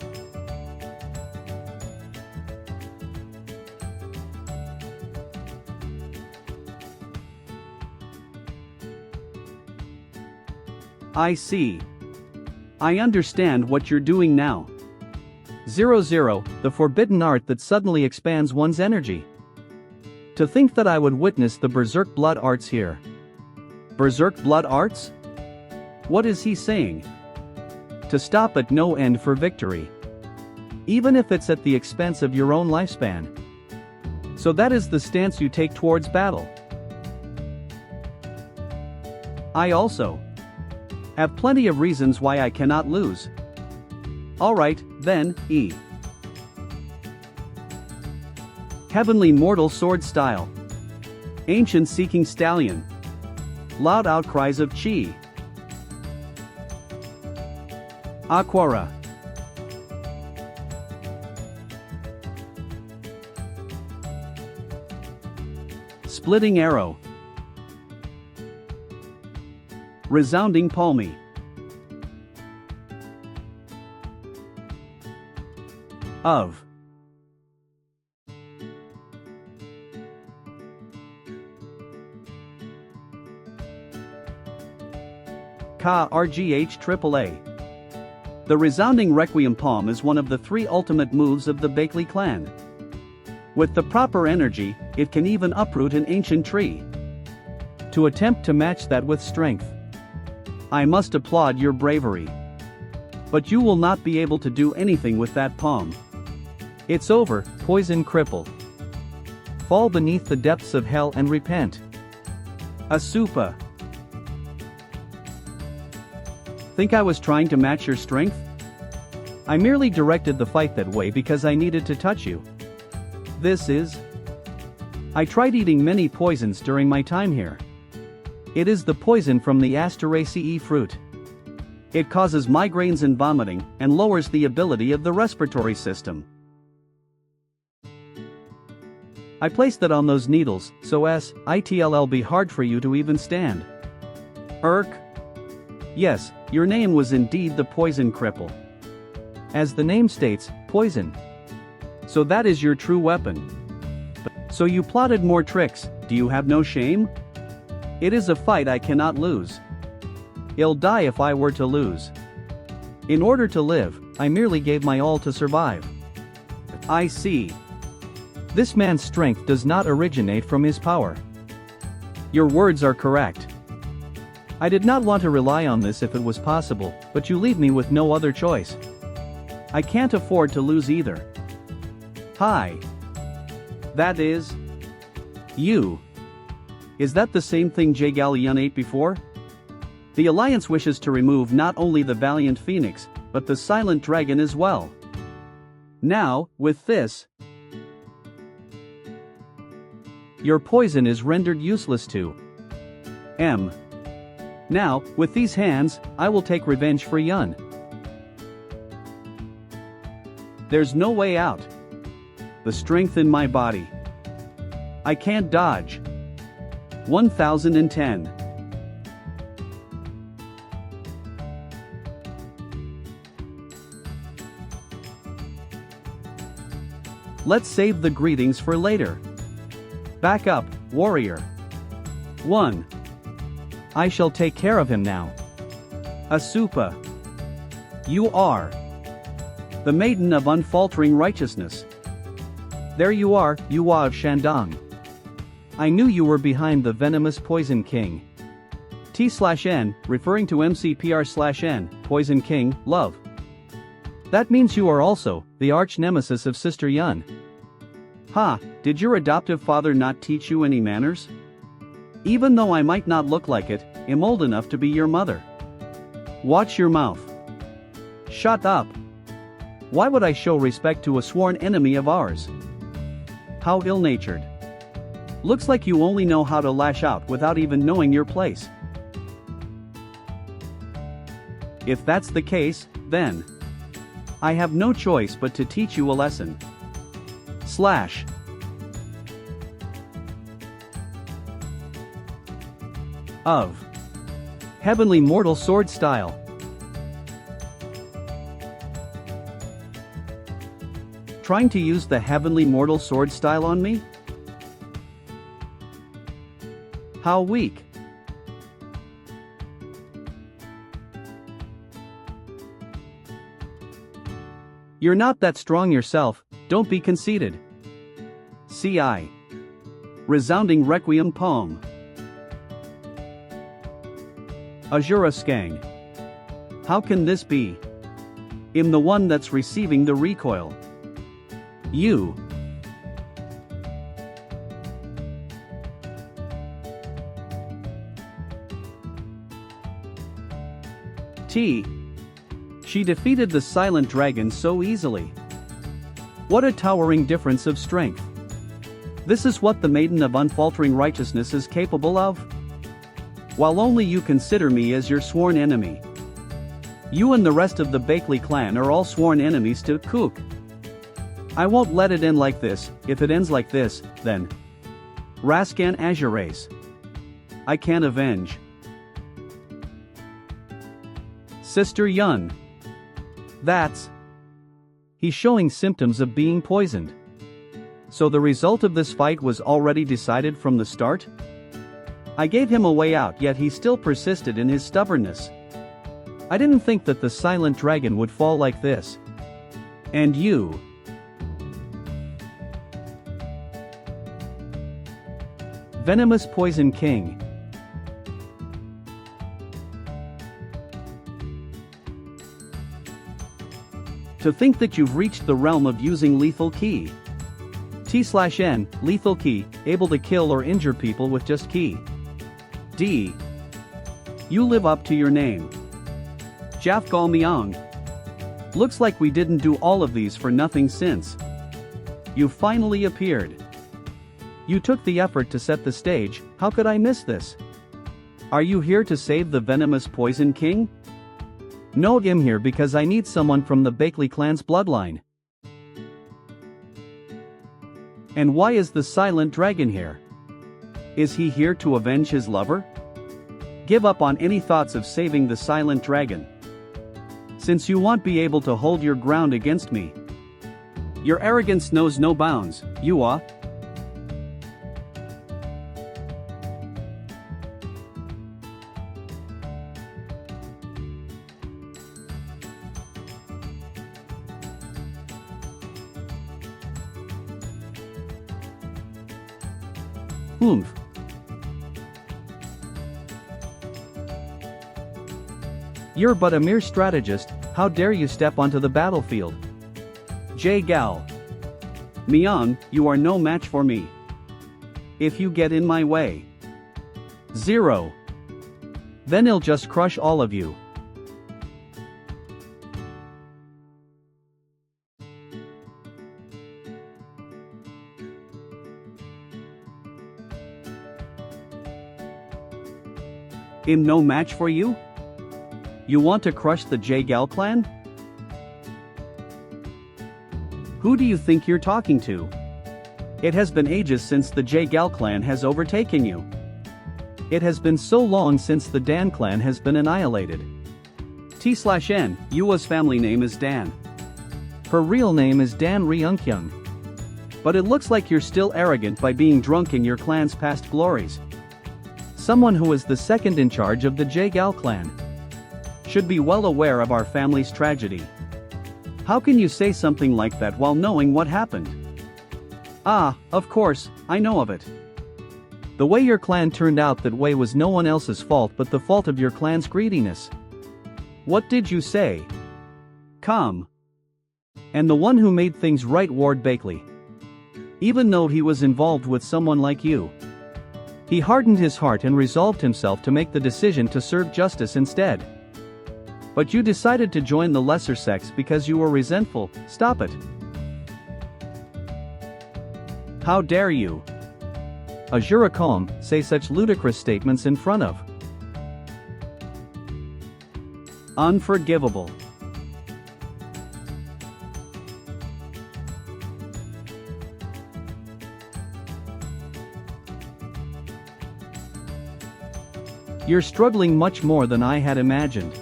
I see. I understand what you're doing now. 00, the forbidden art that suddenly expands one's energy. To think that I would witness the Berserk blood arts here. Berserk blood arts? What is he saying? To stop at no end for victory. Even if it's at the expense of your own lifespan. So that is the stance you take towards battle. I also have plenty of reasons why I cannot lose. Alright, then, E. Heavenly Mortal Sword Style. Ancient Seeking Stallion. Loud Outcries of Chi. Aquara. Splitting Arrow. Resounding Palmy. Of. Ka RGH AAA. The Resounding Requiem Palm is one of the 3 ultimate moves of the Bakley clan. With the proper energy, it can even uproot an ancient tree. To attempt to match that with strength, I must applaud your bravery. But you will not be able to do anything with that palm. It's over, poison cripple. Fall beneath the depths of hell and repent. Asupa. Think I was trying to match your strength? I merely directed the fight that way because I needed to touch you. This is... I tried eating many poisons during my time here. It is the poison from the Asteraceae fruit. It causes migraines and vomiting, and lowers the ability of the respiratory system. I placed that on those needles, so it'll be hard for you to even stand. Irk. Yes, your name was indeed the Poison Cripple. As the name states, poison. So that is your true weapon. So you plotted more tricks, do you have no shame? It is a fight I cannot lose. I'll die if I were to lose. In order to live, I merely gave my all to survive. I see. This man's strength does not originate from his power. Your words are correct. I did not want to rely on this if it was possible, but you leave me with no other choice. I can't afford to lose either. Hi. That is... you. Is that the same thing Jay Galleon ate before? The Alliance wishes to remove not only the Valiant Phoenix, but the Silent Dragon as well. Now, with this, your poison is rendered useless to M. Now, with these hands, I will take revenge for Yun. There's no way out. The strength in my body. I can't dodge. 1010. Let's save the greetings for later. Back up, warrior. 1. I shall take care of him now. Asupa. You are the maiden of unfaltering righteousness. There you are, Yuwa of Shandong. I knew you were behind the venomous Poison King. T/N, referring to MCPR/N, Poison King, love. That means you are also the arch nemesis of Sister Yun. Ha, did your adoptive father not teach you any manners? Even though I might not look like it, I'm old enough to be your mother. Watch your mouth. Shut up. Why would I show respect to a sworn enemy of ours? How ill-natured. Looks like you only know how to lash out without even knowing your place. If that's the case, then I have no choice but to teach you a lesson. Slash. Of. Heavenly Mortal Sword Style. Trying to use the Heavenly Mortal Sword Style on me? How weak. You're not that strong yourself, don't be conceited. CI. Resounding Requiem Poem. Asura Skang. How can this be? I'm the one that's receiving the recoil. You. T. She defeated the silent dragon so easily. What a towering difference of strength. This is what the maiden of unfaltering righteousness is capable of? While only you consider me as your sworn enemy. You and the rest of the Bakley clan are all sworn enemies to Kook. I won't let it end like this. If it ends like this, then Raskan Azurace. I can't avenge. Sister Yun. That's. He's showing symptoms of being poisoned. So the result of this fight was already decided from the start? I gave him a way out, yet he still persisted in his stubbornness. I didn't think that the silent dragon would fall like this. And you. Venomous Poison King. To think that you've reached the realm of using lethal ki. T/N, lethal ki, able to kill or injure people with just ki. D. You live up to your name. Jafgal Myong. Looks like we didn't do all of these for nothing since you finally appeared. You took the effort to set the stage. How could I miss this? Are you here to save the venomous Poison King? No, I'm here because I need someone from the Bakley clan's bloodline. And why is the silent dragon here? Is he here to avenge his lover? Give up on any thoughts of saving the silent dragon. Since you won't be able to hold your ground against me. Your arrogance knows no bounds, you are. Oomph. You're but a mere strategist. How dare you step onto the battlefield? J-Gal. Myung, you are no match for me. If you get in my way. 0. Then I'll just crush all of you. I'm no match for you? You want to crush the J-Gal clan? Who do you think you're talking to? It has been ages since the J-Gal clan has overtaken you. It has been so long since the Dan clan has been annihilated. T/N, Yua's family name is Dan. Her real name is Dan Ryungkyung. But it looks like you're still arrogant by being drunk in your clan's past glories. Someone who is the second in charge of the J-Gal clan should be well aware of our family's tragedy. How can you say something like that while knowing what happened? Ah, of course, I know of it. The way your clan turned out that way was no one else's fault but the fault of your clan's greediness. What did you say? Come. And the one who made things right, Ward Bakley. Even though he was involved with someone like you. He hardened his heart and resolved himself to make the decision to serve justice instead. But you decided to join the lesser sex because you were resentful. Stop it. How dare you? Asura say such ludicrous statements in front of. Unforgivable. You're struggling much more than I had imagined.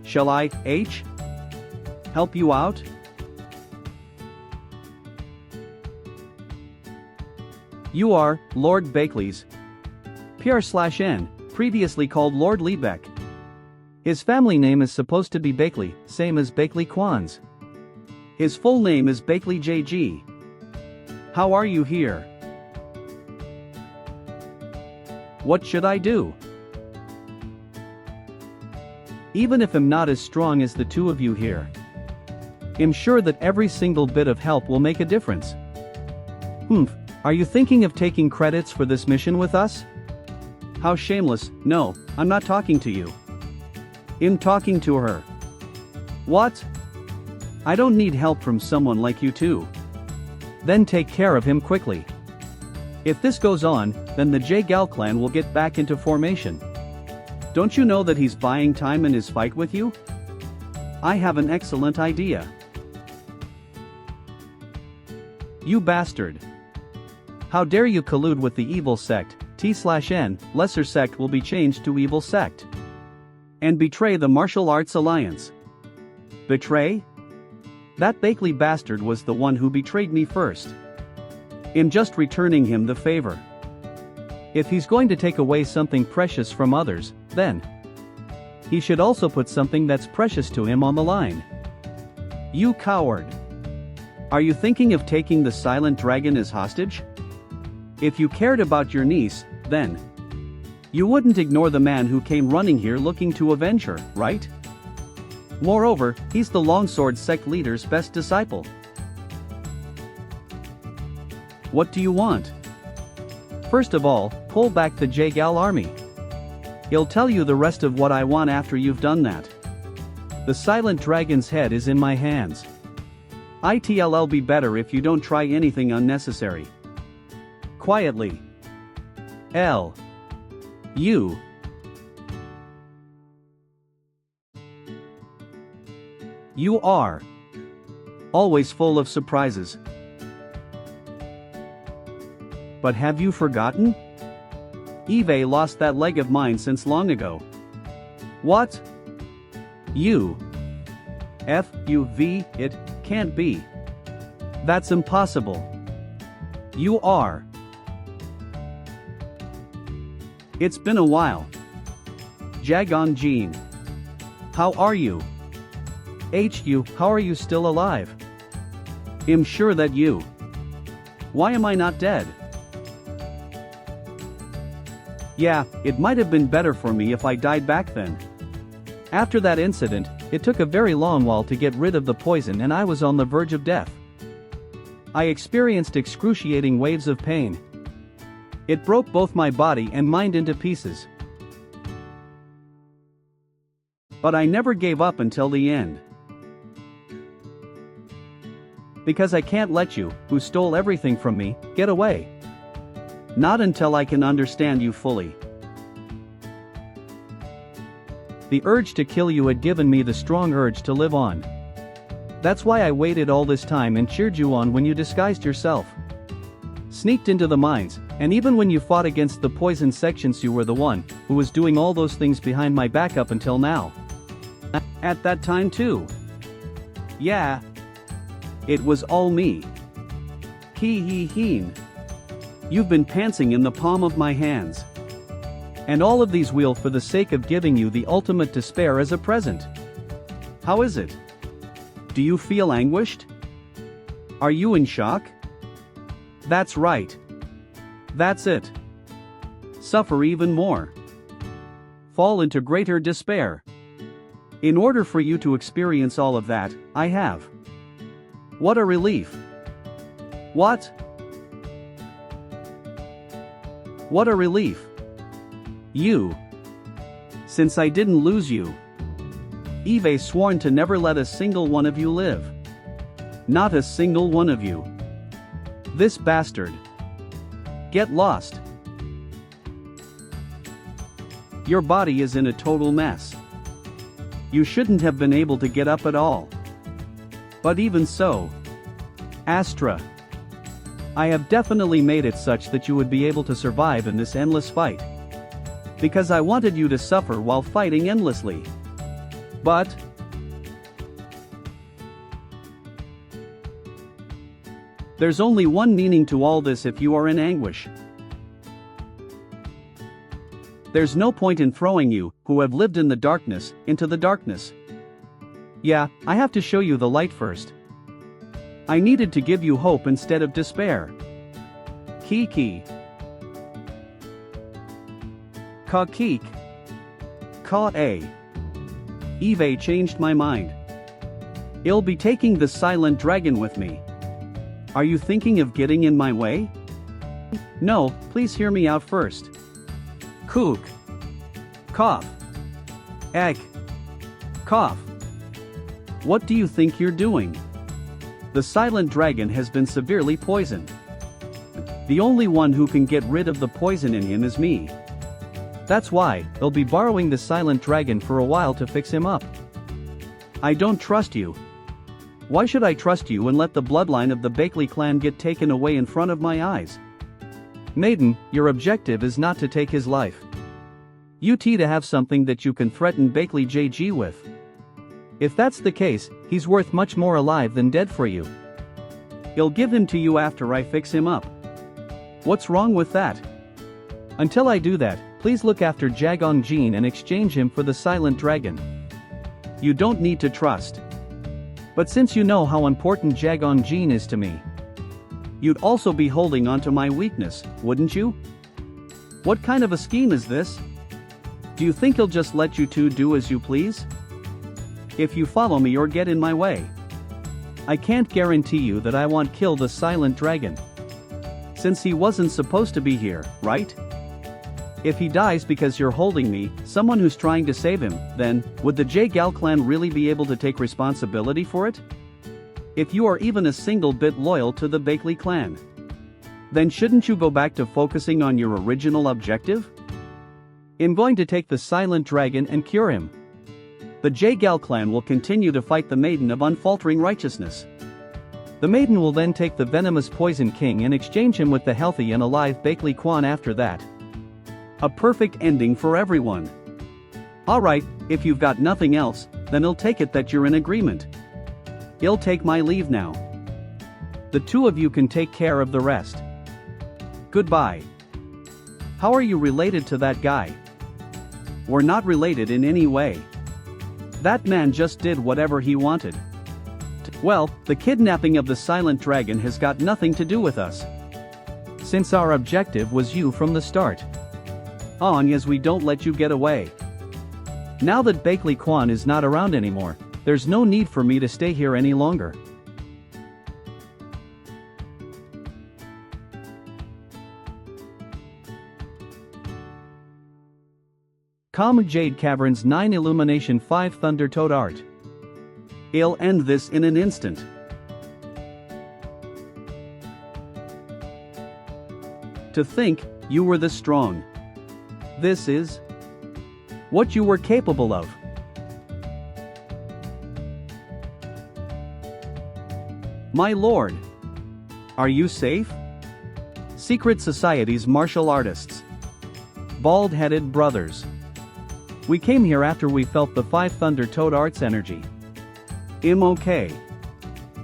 Shall I, help you out? You are Lord Bakley's PR/N, previously called Lord Liebeck. His family name is supposed to be Bakley, same as Bakley Kwan's. His full name is Bakley JG. How are you here? What should I do? Even if I'm not as strong as the two of you here, I'm sure that every single bit of help will make a difference. Are you thinking of taking credits for this mission with us? How shameless. No, I'm not talking to you. I'm talking to her. What? I don't need help from someone like you too. Then take care of him quickly. If this goes on, then the J-Gal clan will get back into formation. Don't you know that he's buying time in his fight with you? I have an excellent idea. You bastard. How dare you collude with the evil sect, T/N, lesser sect will be changed to evil sect. And betray the martial arts alliance. Betray? That Bakley bastard was the one who betrayed me first. I'm just returning him the favor. If he's going to take away something precious from others, then he should also put something that's precious to him on the line. You coward. Are you thinking of taking the silent dragon as hostage? If you cared about your niece, then you wouldn't ignore the man who came running here looking to avenge her, right? Moreover, he's the Longsword sect leader's best disciple. What do you want? First of all, pull back the J-Gal army. He'll tell you the rest of what I want after you've done that. The silent dragon's head is in my hands. It'll be better if you don't try anything unnecessary. Quietly. You. You are always full of surprises. But have you forgotten? Eve lost that leg of mine since long ago. What? You. It can't be. That's impossible. You are. It's been a while. Jagon Jean. How are you? How are you still alive? I'm sure that you. Why am I not dead? Yeah, it might have been better for me if I died back then. After that incident, it took a very long while to get rid of the poison and I was on the verge of death. I experienced excruciating waves of pain. It broke both my body and mind into pieces. But I never gave up until the end. Because I can't let you, who stole everything from me, get away. Not until I can understand you fully. The urge to kill you had given me the strong urge to live on. That's why I waited all this time and cheered you on when you disguised yourself. Sneaked into the mines, and even when you fought against the poison sections, you were the one who was doing all those things behind my back up until now. At that time too. Yeah. It was all me. Heen. You've been pantsing in the palm of my hands. And all of these wheel for the sake of giving you the ultimate despair as a present. How is it? Do you feel anguished? Are you in shock? That's right. That's it. Suffer even more. Fall into greater despair. In order for you to experience all of that, I have. What a relief. What? What a relief. You. Since I didn't lose you. Eve sworn to never let a single one of you live. Not a single one of you. This bastard. Get lost. Your body is in a total mess. You shouldn't have been able to get up at all. But even so. Astra. I have definitely made it such that you would be able to survive in this endless fight. Because I wanted you to suffer while fighting endlessly. But there's only one meaning to all this if you are in anguish. There's no point in throwing you, who have lived in the darkness, into the darkness. Yeah, I have to show you the light first. I needed to give you hope instead of despair. Kiki. Ka-keek. Ka-a. Eve changed my mind. I'll be taking the silent dragon with me. Are you thinking of getting in my way? No, please hear me out first. Kook. Cough. Egg. Cough. What do you think you're doing? The silent dragon has been severely poisoned. The only one who can get rid of the poison in him is me. That's why I'll be borrowing the silent dragon for a while to fix him up. I don't trust you. Why should I trust you and let the bloodline of the Bakley clan get taken away in front of my eyes? Maiden, your objective is not to take his life. To have something that you can threaten Bakley JG with. If that's the case, he's worth much more alive than dead for you. I'll give him to you after I fix him up. What's wrong with that? Until I do that, please look after Jagong Jin and exchange him for the silent dragon. You don't need to trust. But since you know how important Jagong Jin is to me, you'd also be holding on to my weakness, wouldn't you? What kind of a scheme is this? Do you think he'll just let you two do as you please? If you follow me or get in my way, I can't guarantee you that I won't kill the silent dragon. Since he wasn't supposed to be here, right? If he dies because you're holding me, someone who's trying to save him, then, would the J-Gal clan really be able to take responsibility for it? If you are even a single bit loyal to the Bakley clan, then shouldn't you go back to focusing on your original objective? I'm going to take the silent dragon and cure him. The J-Gal clan will continue to fight the Maiden of Unfaltering Righteousness. The Maiden will then take the venomous Poison King and exchange him with the healthy and alive Bakley Kwan after that. A perfect ending for everyone. Alright, if you've got nothing else, then I'll take it that you're in agreement. I'll take my leave now. The two of you can take care of the rest. Goodbye. How are you related to that guy? We're not related in any way. That man just did whatever he wanted. Well, the kidnapping of the silent dragon has got nothing to do with us. Since our objective was you from the start. As we don't let you get away. Now that Bakley Kwan is not around anymore, there's no need for me to stay here any longer. Calm Jade Caverns 9 Illumination 5 Thunder Toad Art. I'll end this in an instant. To think, you were this strong. This is what you were capable of. My lord. Are you safe? Secret Society's martial artists. Bald-headed brothers. We came here after we felt the 5 Thunder Toad Arts energy. I'm okay.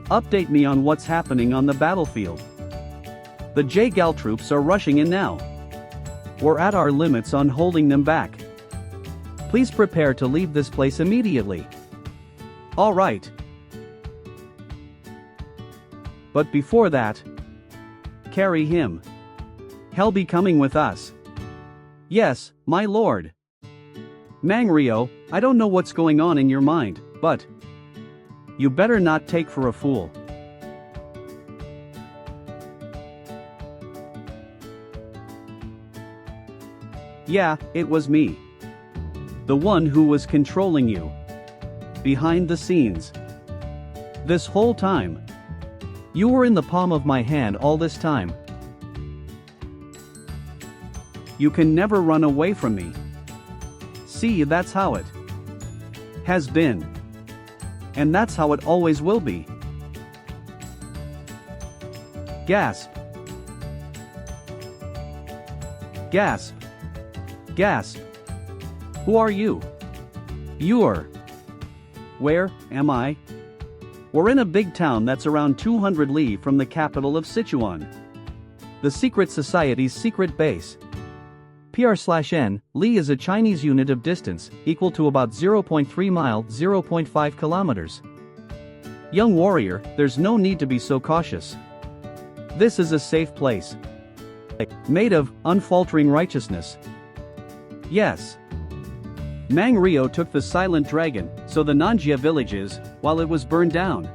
Update me on what's happening on the battlefield. The J-Gal troops are rushing in now. We're at our limits on holding them back. Please prepare to leave this place immediately. Alright. But before that, carry him. He'll be coming with us. Yes, my lord. Mangrio, I don't know what's going on in your mind, but you better not take for a fool. Yeah, it was me. The one who was controlling you. Behind the scenes. This whole time. You were in the palm of my hand all this time. You can never run away from me. See, that's how it has been. And that's how it always will be. Gasp. Gasp. Gasp. Who are you? You're. Where am I? We're in a big town that's around 200 li from the capital of Sichuan. The Secret Society's secret base. PR/N, Li is a Chinese unit of distance, equal to about 0.3 mile, 0.5 kilometers. Young warrior, there's no need to be so cautious. This is a safe place. Made of unfaltering righteousness. Yes. Mang Rio took the silent dragon, so the Nanjia villages, while it was burned down.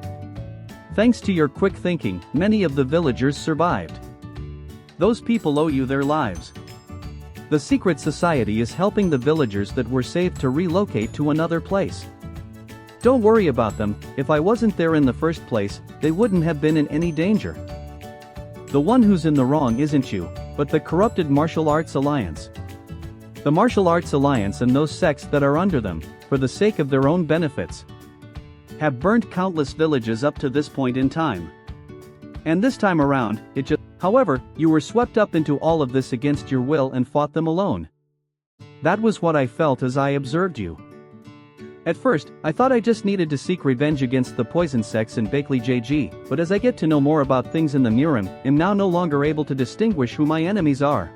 Thanks to your quick thinking, many of the villagers survived. Those people owe you their lives. The secret society is helping the villagers that were saved to relocate to another place. Don't worry about them, if I wasn't there in the first place, they wouldn't have been in any danger. The one who's in the wrong isn't you, but the corrupted martial arts alliance. The martial arts alliance and those sects that are under them, for the sake of their own benefits, have burnt countless villages up to this point in time. And this time around, it just. However, you were swept up into all of this against your will and fought them alone. That was what I felt as I observed you. At first, I thought I just needed to seek revenge against the poison sects in Bakley JG, but as I get to know more about things in the Murim, I'm now no longer able to distinguish who my enemies are.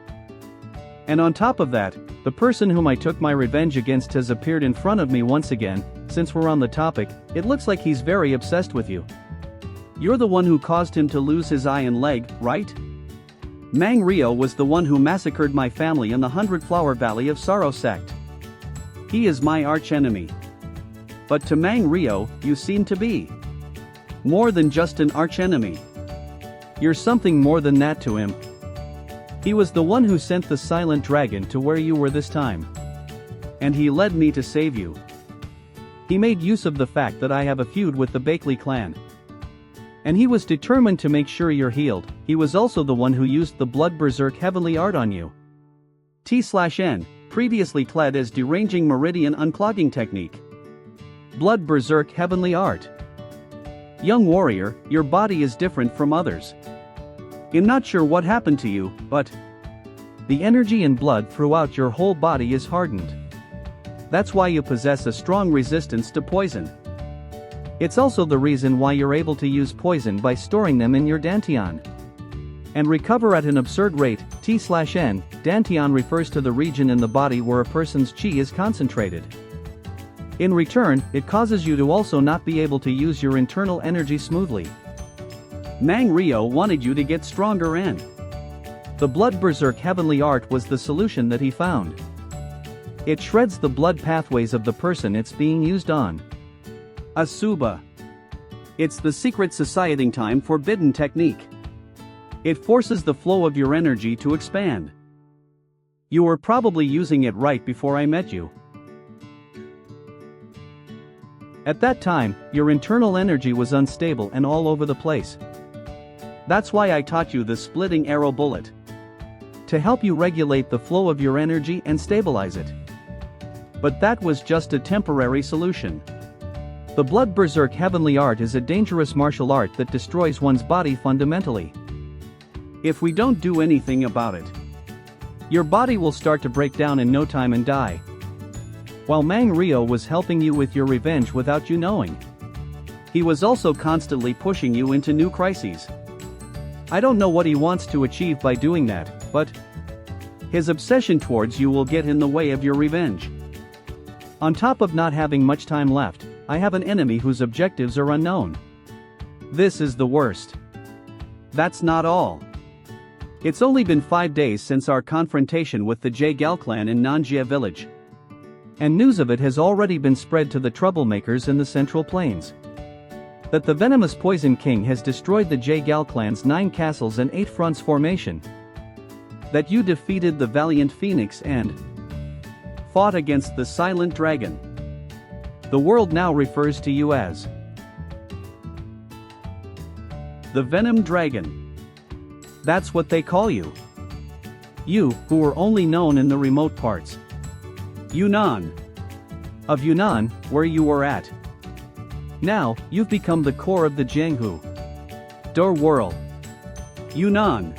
And on top of that, the person whom I took my revenge against has appeared in front of me once again. Since we're on the topic, it looks like he's very obsessed with you. You're the one who caused him to lose his eye and leg, right? Mang Ryo was the one who massacred my family in the 100 Flower Valley of Sorrow sect. He is my archenemy. But to Mang Ryo, you seem to be more than just an archenemy. You're something more than that to him. He was the one who sent the silent dragon to where you were this time. And he led me to save you. He made use of the fact that I have a feud with the Bakley clan. And he was determined to make sure you're healed. He was also the one who used the Blood Berserk Heavenly Art on you. T/N, previously clad as Deranging Meridian Unclogging Technique. Blood Berserk Heavenly Art. Young warrior, your body is different from others. I'm not sure what happened to you, but the energy and blood throughout your whole body is hardened. That's why you possess a strong resistance to poison. It's also the reason why you're able to use poison by storing them in your dantian and recover at an absurd rate. T/N, dantian refers to the region in the body where a person's chi is concentrated. In return, it causes you to also not be able to use your internal energy smoothly. Mang Ryo wanted you to get stronger, and the Blood Berserk Heavenly Art was the solution that he found. It shreds the blood pathways of the person it's being used on. Asuba. It's the secret society time forbidden technique. It forces the flow of your energy to expand. You were probably using it right before I met you. At that time, your internal energy was unstable and all over the place. That's why I taught you the splitting arrow bullet. To help you regulate the flow of your energy and stabilize it. But that was just a temporary solution. The Blood Berserk Heavenly Art is a dangerous martial art that destroys one's body fundamentally. If we don't do anything about it, your body will start to break down in no time and die. While Mang Ryo was helping you with your revenge without you knowing, he was also constantly pushing you into new crises. I don't know what he wants to achieve by doing that, but his obsession towards you will get in the way of your revenge. On top of not having much time left, I have an enemy whose objectives are unknown. This is the worst. That's not all. It's only been 5 days since our confrontation with the J-Gal clan in Nanjia village. And news of it has already been spread to the troublemakers in the Central Plains. That the venomous Poison King has destroyed the J-Gal clan's 9 castles and 8 fronts formation. That you defeated the valiant Phoenix and fought against the Silent Dragon. The world now refers to you as the Venom Dragon. That's what they call you. You, who were only known in the remote parts Yunnan. Of Yunnan, where you were at. Now, you've become the core of the Jianghu Dor world. Yunnan.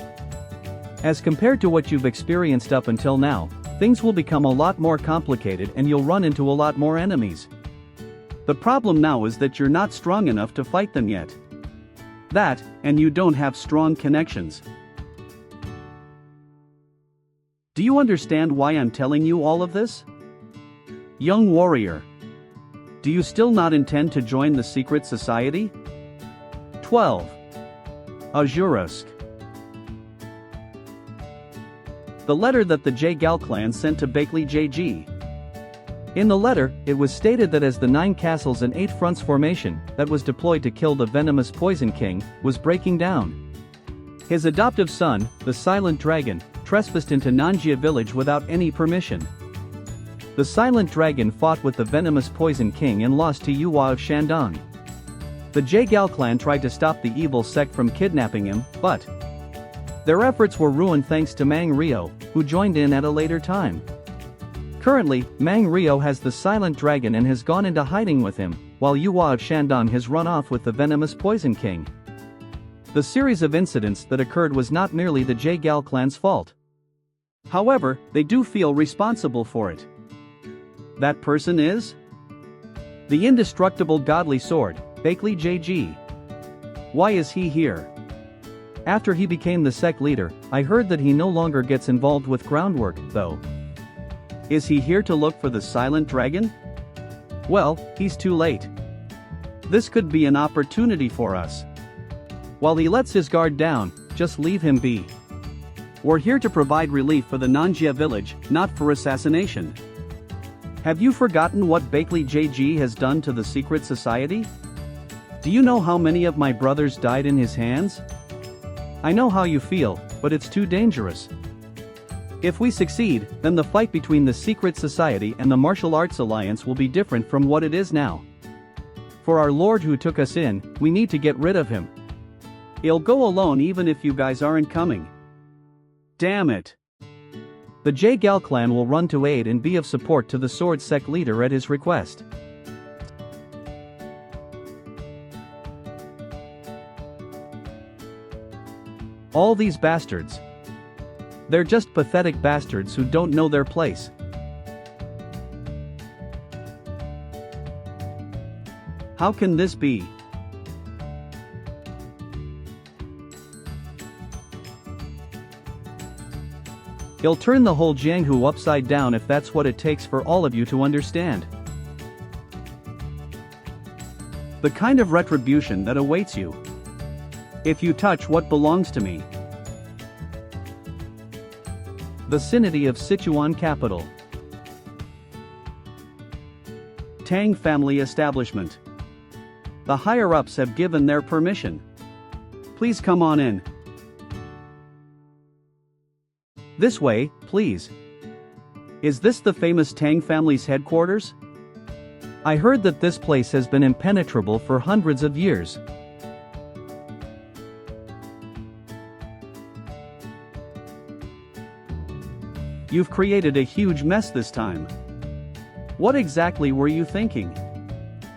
As compared to what you've experienced up until now, things will become a lot more complicated and you'll run into a lot more enemies. The problem now is that you're not strong enough to fight them yet. That, and you don't have strong connections. Do you understand why I'm telling you all of this? Young warrior. Do you still not intend to join the secret society? 12. Azurusk. The letter that the J-Gal clan sent to Bakley JG. In the letter, it was stated that as the 9 castles and 8 fronts formation that was deployed to kill the venomous Poison King was breaking down, his adoptive son, the Silent Dragon, trespassed into Nanjia village without any permission. The silent dragon fought with the venomous Poison King and lost to Yuhua of Shandong. The Jaegal clan tried to stop the evil sect from kidnapping him, but their efforts were ruined thanks to Mang Rio, who joined in at a later time. Currently, Mang Rio has the silent dragon and has gone into hiding with him, while Yuhua of Shandong has run off with the venomous Poison King. The series of incidents that occurred was not merely the Jaegal clan's fault. However, they do feel responsible for it. That person is the indestructible godly sword, Bakley JG. Why is he here? After he became the sect leader, I heard that he no longer gets involved with groundwork, though. Is he here to look for the silent dragon? Well, he's too late. This could be an opportunity for us. While he lets his guard down, just leave him be. We're here to provide relief for the Nanjia village, not for assassination. Have you forgotten what Bakley JG has done to the secret society? Do you know how many of my brothers died in his hands? I know how you feel, but it's too dangerous. If we succeed, then the fight between the secret society and the martial arts alliance will be different from what it is now. For our lord who took us in, we need to get rid of him. He'll go alone even if you guys aren't coming. Damn it. The Jaegal clan will run to aid and be of support to the sword sect leader at his request. All these bastards. They're just pathetic bastards who don't know their place. How can this be? He'll turn the whole Jianghu upside down if that's what it takes for all of you to understand. The kind of retribution that awaits you if you touch what belongs to me. Vicinity of Sichuan capital. Tang family establishment. The higher-ups have given their permission. Please come on in. This way, please. Is this the famous Tang family's headquarters? I heard that this place has been impenetrable for hundreds of years. You've created a huge mess this time. What exactly were you thinking?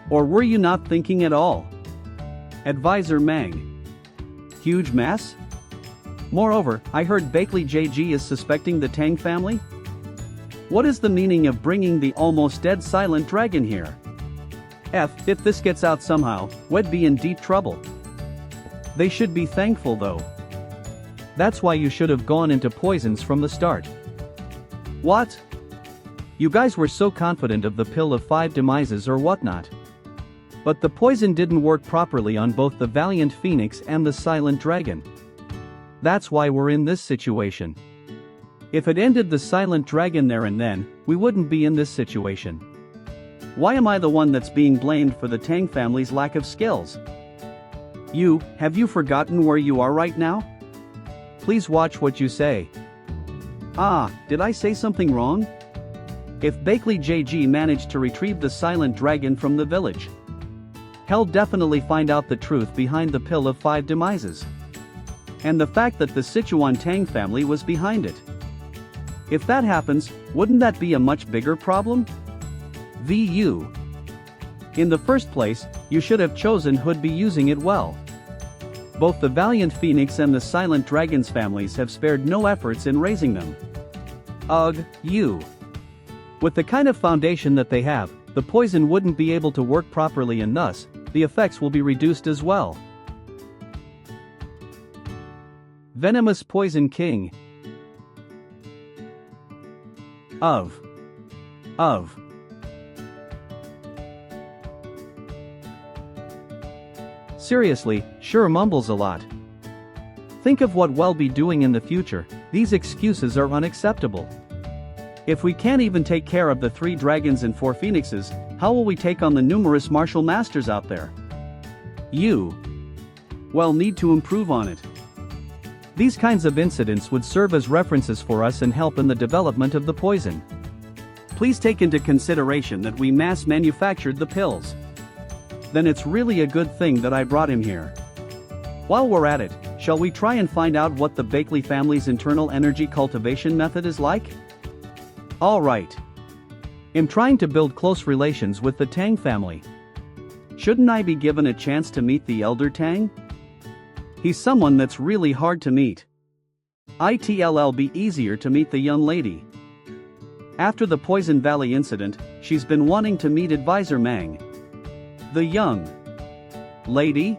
Or were you not thinking at all? Advisor Mang. Huge mess? Moreover, I heard Bakley JG is suspecting the Tang family? What is the meaning of bringing the almost dead silent dragon here? If this gets out somehow, we'd be in deep trouble. They should be thankful though. That's why you should have gone into poisons from the start. What? You guys were so confident of the pill of 5 demises or whatnot. But the poison didn't work properly on both the Valiant Phoenix and the Silent Dragon. That's why we're in this situation. If it ended the Silent Dragon there and then, we wouldn't be in this situation. Why am I the one that's being blamed for the Tang family's lack of skills? Have you forgotten where you are right now? Please watch what you say. Did I say something wrong? If Bakley JG managed to retrieve the Silent Dragon from the village, he'll definitely find out the truth behind the pill of 5 demises. And the fact that the Sichuan Tang family was behind it. If that happens, wouldn't that be a much bigger problem? VU. In the first place, you should have chosen who'd be using it well. Both the Valiant Phoenix and the Silent Dragon's families have spared no efforts in raising them. With the kind of foundation that they have, the poison wouldn't be able to work properly and thus, the effects will be reduced as well. Venomous Poison King. Seriously, sure mumbles a lot. Think of what we'll be doing in the future. These excuses are unacceptable. If we can't even take care of the 3 dragons and 4 phoenixes, how will we take on the numerous martial masters out there? Need to improve on it. These kinds of incidents would serve as references for us and help in the development of the poison. Please take into consideration that we mass manufactured the pills. Then it's really a good thing that I brought him here. While we're at it, shall we try and find out what the Bakley family's internal energy cultivation method is like? Alright. I'm trying to build close relations with the Tang family. Shouldn't I be given a chance to meet the elder Tang? He's someone that's really hard to meet. It'll be easier to meet the young lady. After the Poison Valley incident, she's been wanting to meet Advisor Mang. The young lady?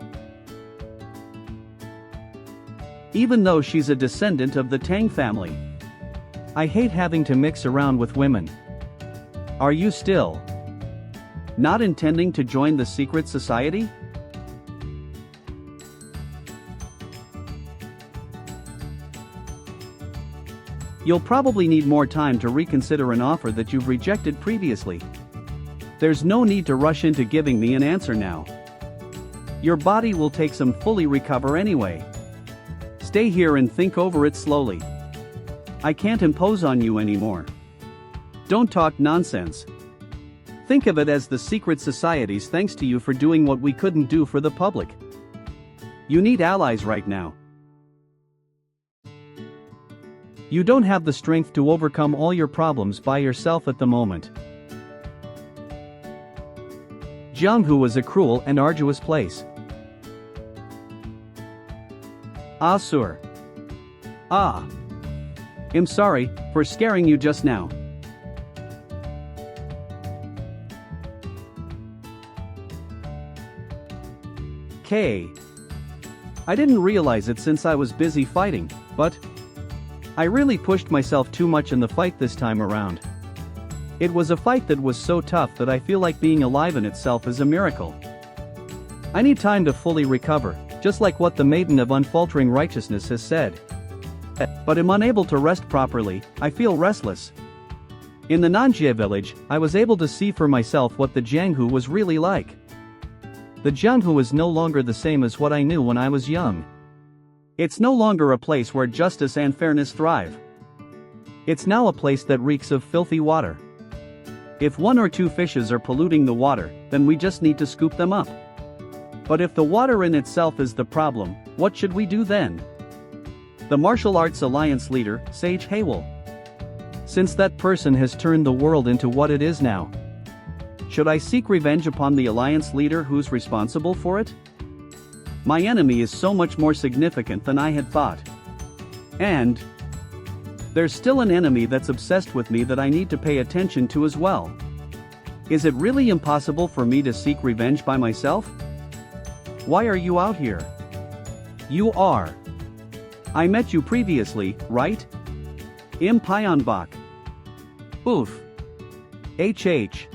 Even though she's a descendant of the Tang family. I hate having to mix around with women. Are you still not intending to join the secret society? You'll probably need more time to reconsider an offer that you've rejected previously. There's no need to rush into giving me an answer now. Your body will take some fully recover anyway. Stay here and think over it slowly. I can't impose on you anymore. Don't talk nonsense. Think of it as the secret society's thanks to you for doing what we couldn't do for the public. You need allies right now. You don't have the strength to overcome all your problems by yourself at the moment. Jianghu was a cruel and arduous place. Asura. I'm sorry for scaring you just now. I didn't realize it since I was busy fighting, but I really pushed myself too much in the fight this time around. It was a fight that was so tough that I feel like being alive in itself is a miracle. I need time to fully recover, just like what the Maiden of Unfaltering Righteousness has said. But I'm unable to rest properly, I feel restless. In the Nanjie village, I was able to see for myself what the Jianghu was really like. The Jianghu is no longer the same as what I knew when I was young. It's no longer a place where justice and fairness thrive. It's now a place that reeks of filthy water. If one or two fishes are polluting the water, then we just need to scoop them up. But if the water in itself is the problem, what should we do then? The Martial Arts Alliance leader, Sage Haywell. Since that person has turned the world into what it is now. Should I seek revenge upon the Alliance leader who's responsible for it? My enemy is so much more significant than I had thought. And there's still an enemy that's obsessed with me that I need to pay attention to as well. Is it really impossible for me to seek revenge by myself? Why are you out here? You are. I met you previously, right? Im Pyeonbok. Oof. HH.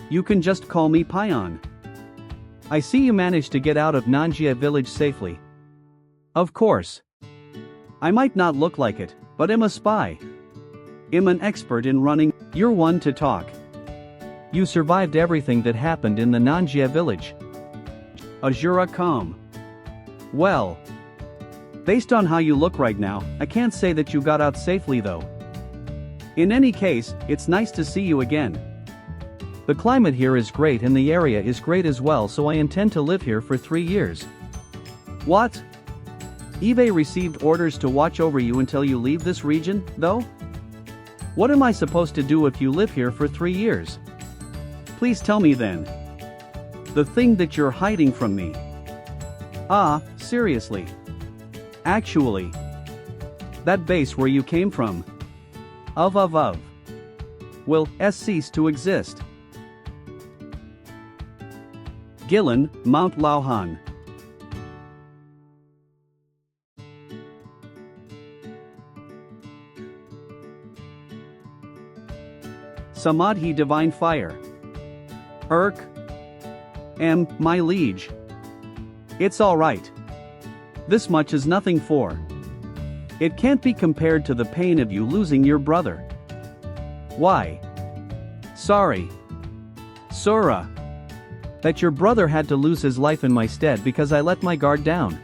You can just call me Pyeon. I see you managed to get out of Nanjie village safely. Of course. I might not look like it, but I'm a spy. I'm an expert in running. You're one to talk. You survived everything that happened in the Nanjie village. Asura calm. Well. Based on how you look right now, I can't say that you got out safely though. In any case, it's nice to see you again. The climate here is great and the area is great as well, so I intend to live here for 3 years. What? Eve received orders to watch over you until you leave this region, though? What am I supposed to do if you live here for 3 years? Please tell me then. The thing that you're hiding from me. Seriously. Actually. That base where you came from. Will cease to exist. Gillen, Mount Lauhan. Samadhi Divine Fire. My liege. It's alright. This much is nothing for. It can't be compared to the pain of you losing your brother. Why? Sorry. Sura. That your brother had to lose his life in my stead because I let my guard down.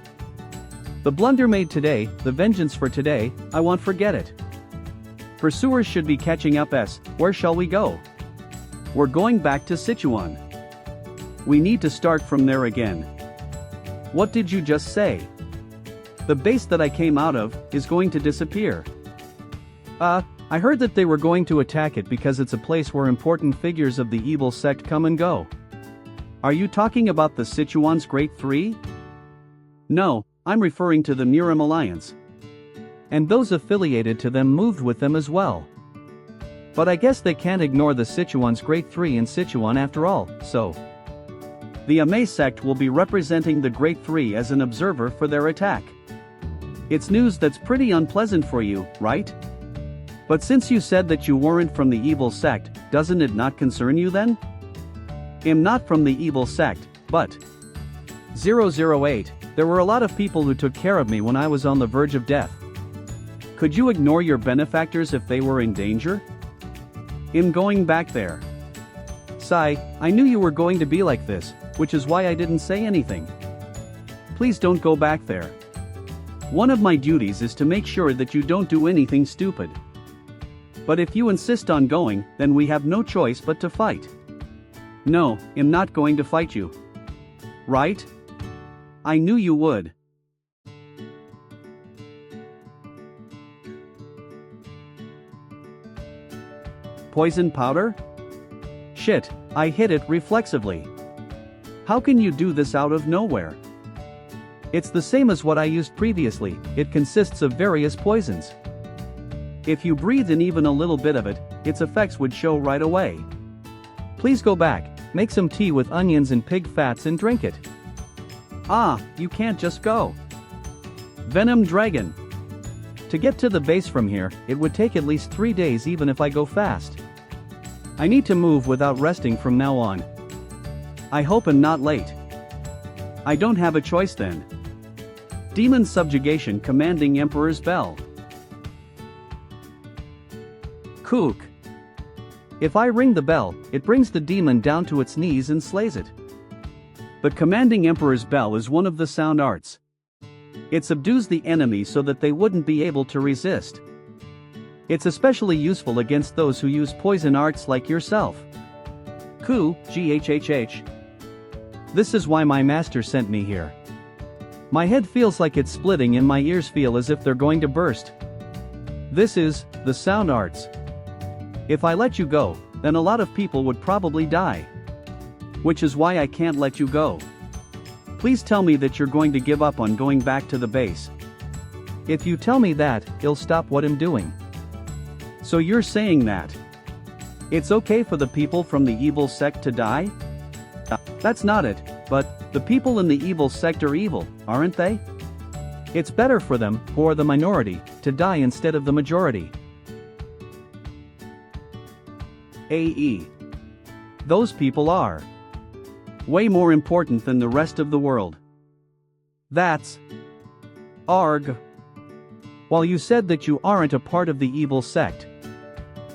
The blunder made today, the vengeance for today, I won't forget it. Pursuers should be catching up. Where shall we go? We're going back to Sichuan. We need to start from there again. What did you just say? The base that I came out of is going to disappear. I heard that they were going to attack it because it's a place where important figures of the evil sect come and go. Are you talking about the Sichuan's Great Three? No, I'm referring to the Murim Alliance. And those affiliated to them moved with them as well. But I guess they can't ignore the Sichuan's Great Three in Sichuan after all, so the Amei sect will be representing the Great Three as an observer for their attack. It's news that's pretty unpleasant for you, right? But since you said that you weren't from the evil sect, doesn't it not concern you then? I'm not from the evil sect, but 008, there were a lot of people who took care of me when I was on the verge of death. Could you ignore your benefactors if they were in danger? I'm going back there. Sai, I knew you were going to be like this, which is why I didn't say anything. Please don't go back there. One of my duties is to make sure that you don't do anything stupid. But if you insist on going, then we have no choice but to fight. No, I'm not going to fight you. Right? I knew you would. Poison powder? Shit, I hit it reflexively. How can you do this out of nowhere? It's the same as what I used previously. It consists of various poisons. If you breathe in even a little bit of it, its effects would show right away. Please go back, make some tea with onions and pig fats and drink it. You can't just go. Venom Dragon. To get to the base from here, it would take at least 3 days even if I go fast. I need to move without resting from now on. I hope I'm not late. I don't have a choice then. Demon Subjugation commanding Emperor's Bell. Kook. If I ring the bell, it brings the demon down to its knees and slays it. The commanding Emperor's Bell is one of the sound arts. It subdues the enemy so that they wouldn't be able to resist. It's especially useful against those who use poison arts like yourself. Ku, GHHH. This is why my master sent me here. My head feels like it's splitting and my ears feel as if they're going to burst. This is the sound arts. If I let you go, then a lot of people would probably die. Which is why I can't let you go. Please tell me that you're going to give up on going back to the base. If you tell me that, it'll stop what I'm doing. So you're saying that it's okay for the people from the evil sect to die? That's not it, but the people in the evil sect are evil, aren't they? It's better for them, who are the minority, to die instead of the majority. AE. Those people are way more important than the rest of the world. That's ARG. While you said that you aren't a part of the evil sect,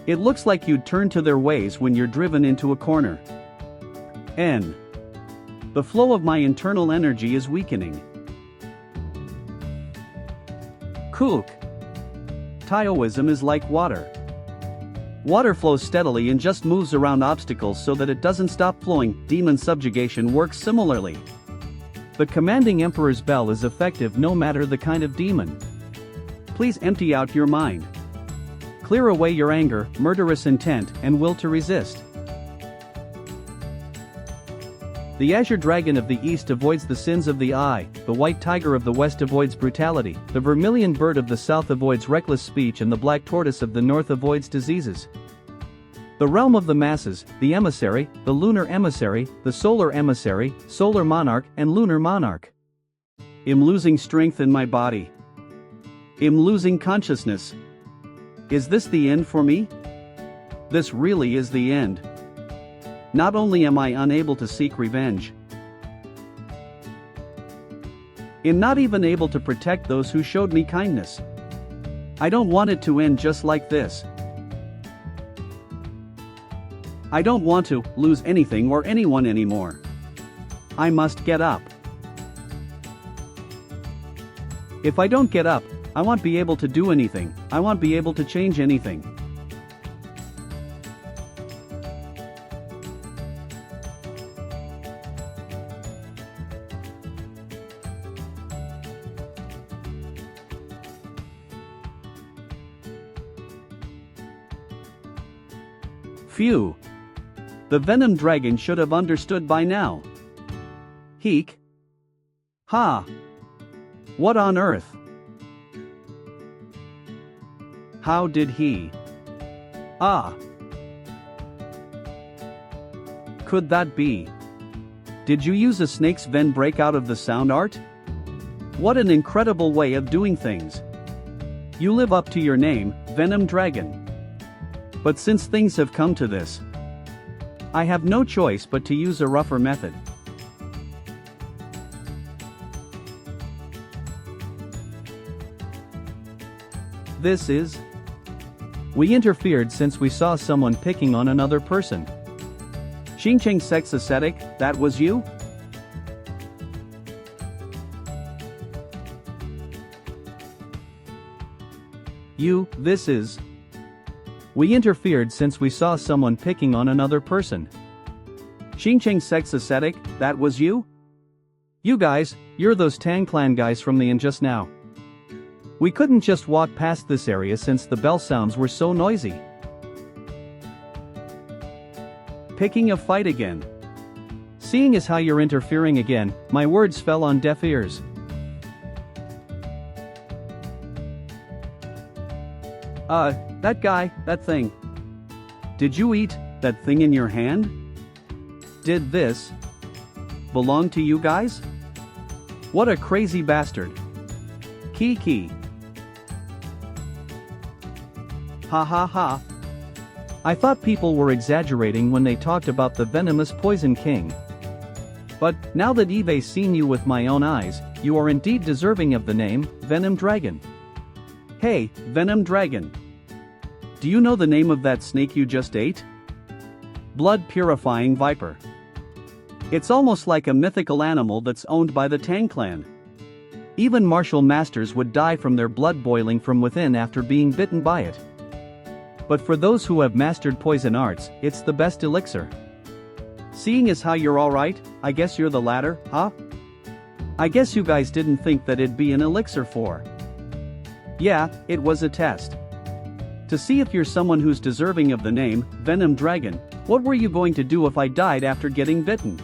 it looks like you'd turn to their ways when you're driven into a corner. N. The flow of my internal energy is weakening. Kook. Taoism is like water. Water flows steadily and just moves around obstacles so that it doesn't stop flowing. Demon subjugation works similarly. The commanding Emperor's Bell is effective no matter the kind of demon. Please empty out your mind. Clear away your anger, murderous intent, and will to resist. The azure dragon of the east avoids the sins of the eye, the white tiger of the west avoids brutality, the vermilion bird of the south avoids reckless speech, and the black tortoise of the north avoids diseases. The realm of the masses, the emissary, the lunar emissary, the solar emissary, solar monarch, and lunar monarch. I'm losing strength in my body. I'm losing consciousness. Is this the end for me? This really is the end. Not only am I unable to seek revenge, I'm not even able to protect those who showed me kindness. I don't want it to end just like this. I don't want to lose anything or anyone anymore. I must get up. If I don't get up, I won't be able to do anything, I won't be able to change anything. Phew. The Venom Dragon should have understood by now. Heek. Ha. What on earth? How did he? Ah. Could that be? Did you use a snake's venom break out of the sound art? What an incredible way of doing things. You live up to your name, Venom Dragon. But since things have come to this, I have no choice but to use a rougher method. This is... We interfered since we saw someone picking on another person. Xingcheng sex ascetic, that was you? This is... We interfered since we saw someone picking on another person. Xingcheng sex ascetic, that was you? You guys, you're those Tang Clan guys from the inn just now. We couldn't just walk past this area since the bell sounds were so noisy. Picking a fight again. Seeing as how you're interfering again, my words fell on deaf ears. That guy, that thing. Did you eat that thing in your hand? Did this belong to you guys? What a crazy bastard. Kiki. Ha ha ha. I thought people were exaggerating when they talked about the venomous Poison King. But, now that Eve's seen you with my own eyes, you are indeed deserving of the name, Venom Dragon. Hey, Venom Dragon. Do you know the name of that snake you just ate? Blood-purifying viper. It's almost like a mythical animal that's owned by the Tang Clan. Even martial masters would die from their blood boiling from within after being bitten by it. But for those who have mastered poison arts, it's the best elixir. Seeing as how you're alright, I guess you're the latter, huh? I guess you guys didn't think that it'd be an elixir for. Yeah, it was a test. To see if you're someone who's deserving of the name, Venom Dragon. What were you going to do if I died after getting bitten?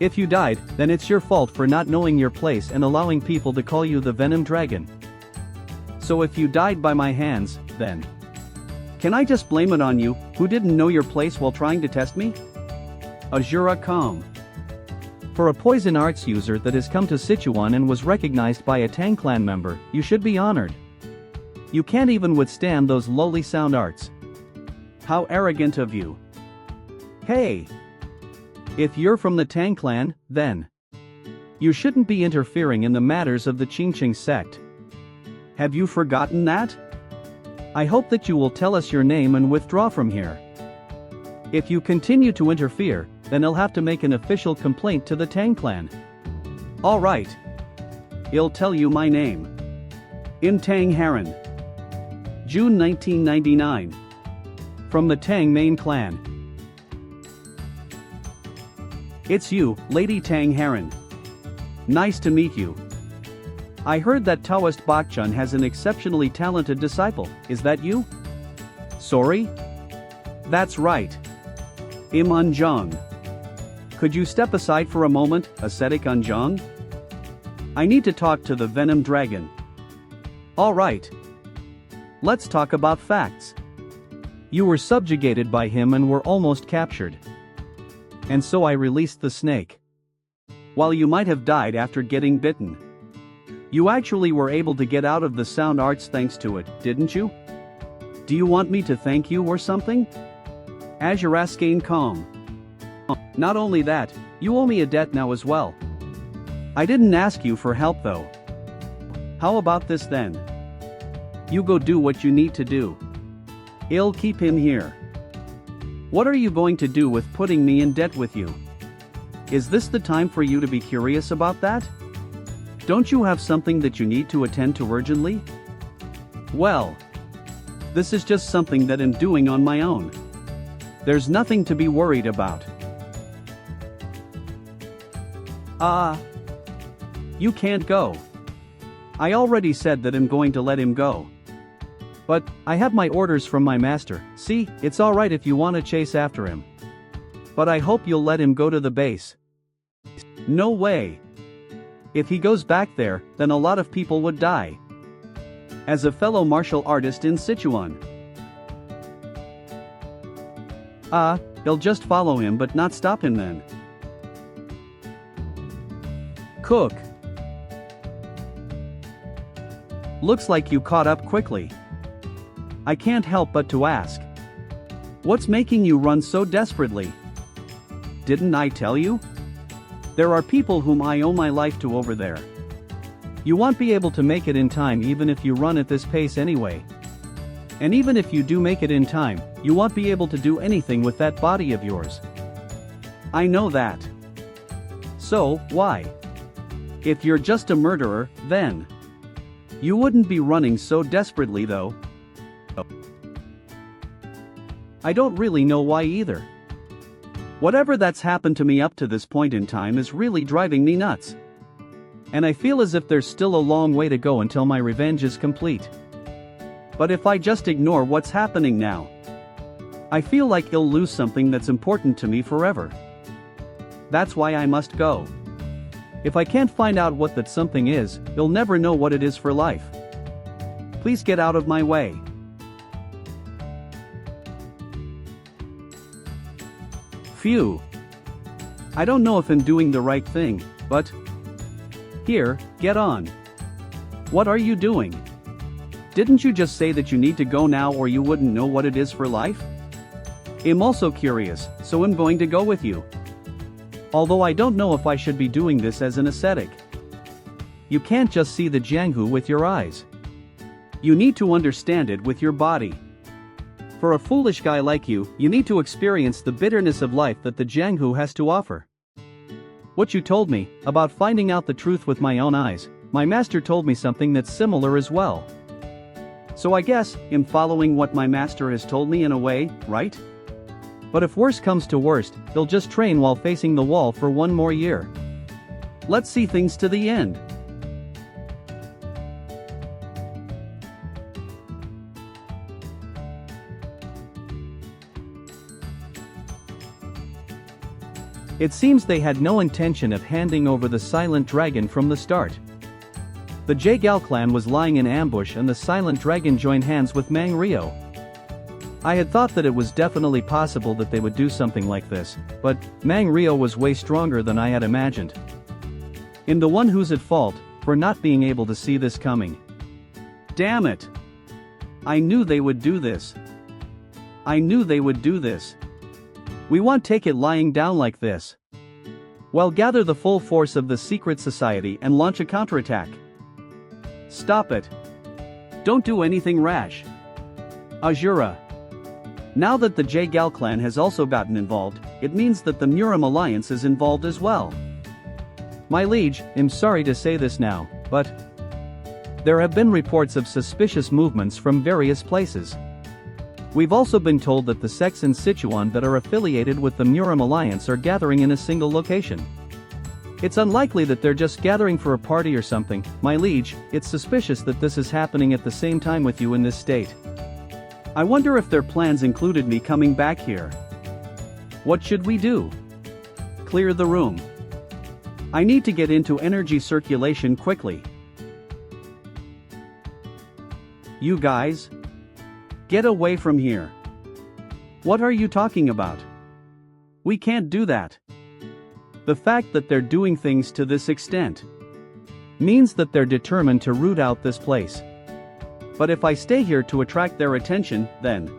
If you died, then it's your fault for not knowing your place and allowing people to call you the Venom Dragon. So if you died by my hands, then... Can I just blame it on you, who didn't know your place while trying to test me? Asura calm. For a poison arts user that has come to Sichuan and was recognized by a Tang Clan member, you should be honored. You can't even withstand those lowly sound arts. How arrogant of you. Hey! If you're from the Tang Clan, then you shouldn't be interfering in the matters of the Qingqing sect. Have you forgotten that? I hope that you will tell us your name and withdraw from here. If you continue to interfere, then I'll have to make an official complaint to the Tang Clan. Alright. I'll tell you my name. Im Tang Heron. June 1999. From the Tang main clan. It's you, Lady Tang Heron. Nice to meet you. I heard that Taoist Bakchun has an exceptionally talented disciple, is that you? Sorry? That's right. Im Anjong. Could you step aside for a moment, ascetic Anjong? I need to talk to the Venom Dragon. Alright. Let's talk about facts. You were subjugated by him and were almost captured. And so I released the snake. While you might have died after getting bitten, you actually were able to get out of the sound arts thanks to it, didn't you? Do you want me to thank you or something? Azuraskane calm. Not only that, you owe me a debt now as well. I didn't ask you for help though. How about this then? You go do what you need to do. I'll keep him here. What are you going to do with putting me in debt with you? Is this the time for you to be curious about that? Don't you have something that you need to attend to urgently? Well, this is just something that I'm doing on my own. There's nothing to be worried about. You can't go. I already said that I'm going to let him go. But, I have my orders from my master. See, it's alright if you want to chase after him. But I hope you'll let him go to the base. No way. If he goes back there, then a lot of people would die. As a fellow martial artist in Sichuan. He'll just follow him but not stop him then. Cook. Looks like you caught up quickly. I can't help but to ask. What's making you run so desperately? Didn't I tell you? There are people whom I owe my life to over there. You won't be able to make it in time even if you run at this pace anyway. And even if you do make it in time, you won't be able to do anything with that body of yours. I know that. So, why? If you're just a murderer, then you wouldn't be running so desperately though. I don't really know why either. Whatever that's happened to me up to this point in time is really driving me nuts. And I feel as if there's still a long way to go until my revenge is complete. But if I just ignore what's happening now, I feel like I'll lose something that's important to me forever. That's why I must go. If I can't find out what that something is, you'll never know what it is for life. Please get out of my way. Phew. I don't know if I'm doing the right thing, but... Here, get on. What are you doing? Didn't you just say that you need to go now or you wouldn't know what it is for life? I'm also curious, so I'm going to go with you. Although I don't know if I should be doing this as an ascetic. You can't just see the Jianghu with your eyes. You need to understand it with your body. For a foolish guy like you, you need to experience the bitterness of life that the Jianghu has to offer. What you told me, about finding out the truth with my own eyes, my master told me something that's similar as well. So I guess, I'm following what my master has told me in a way, right? But if worse comes to worst, he'll just train while facing the wall for one more year. Let's see things to the end. It seems they had no intention of handing over the Silent Dragon from the start. The Jaegal clan was lying in ambush and the Silent Dragon joined hands with Mang Ryo. I had thought that it was definitely possible that they would do something like this, but Mang Ryo was way stronger than I had imagined. I'm the one who's at fault for not being able to see this coming. Damn it! I knew they would do this. I knew they would do this. We won't take it lying down like this. Well, gather the full force of the secret society and launch a counterattack. Stop it. Don't do anything rash. Asura. Now that the Jaegal clan has also gotten involved, it means that the Muram alliance is involved as well. My liege, I'm sorry to say this now, but there have been reports of suspicious movements from various places. We've also been told that the sects in Sichuan that are affiliated with the Muram alliance are gathering in a single location. It's unlikely that they're just gathering for a party or something, my liege. It's suspicious that this is happening at the same time with you in this state. I wonder if their plans included me coming back here. What should we do? Clear the room. I need to get into energy circulation quickly. You guys? Get away from here. What are you talking about? We can't do that. The fact that they're doing things to this extent means that they're determined to root out this place. But if I stay here to attract their attention, then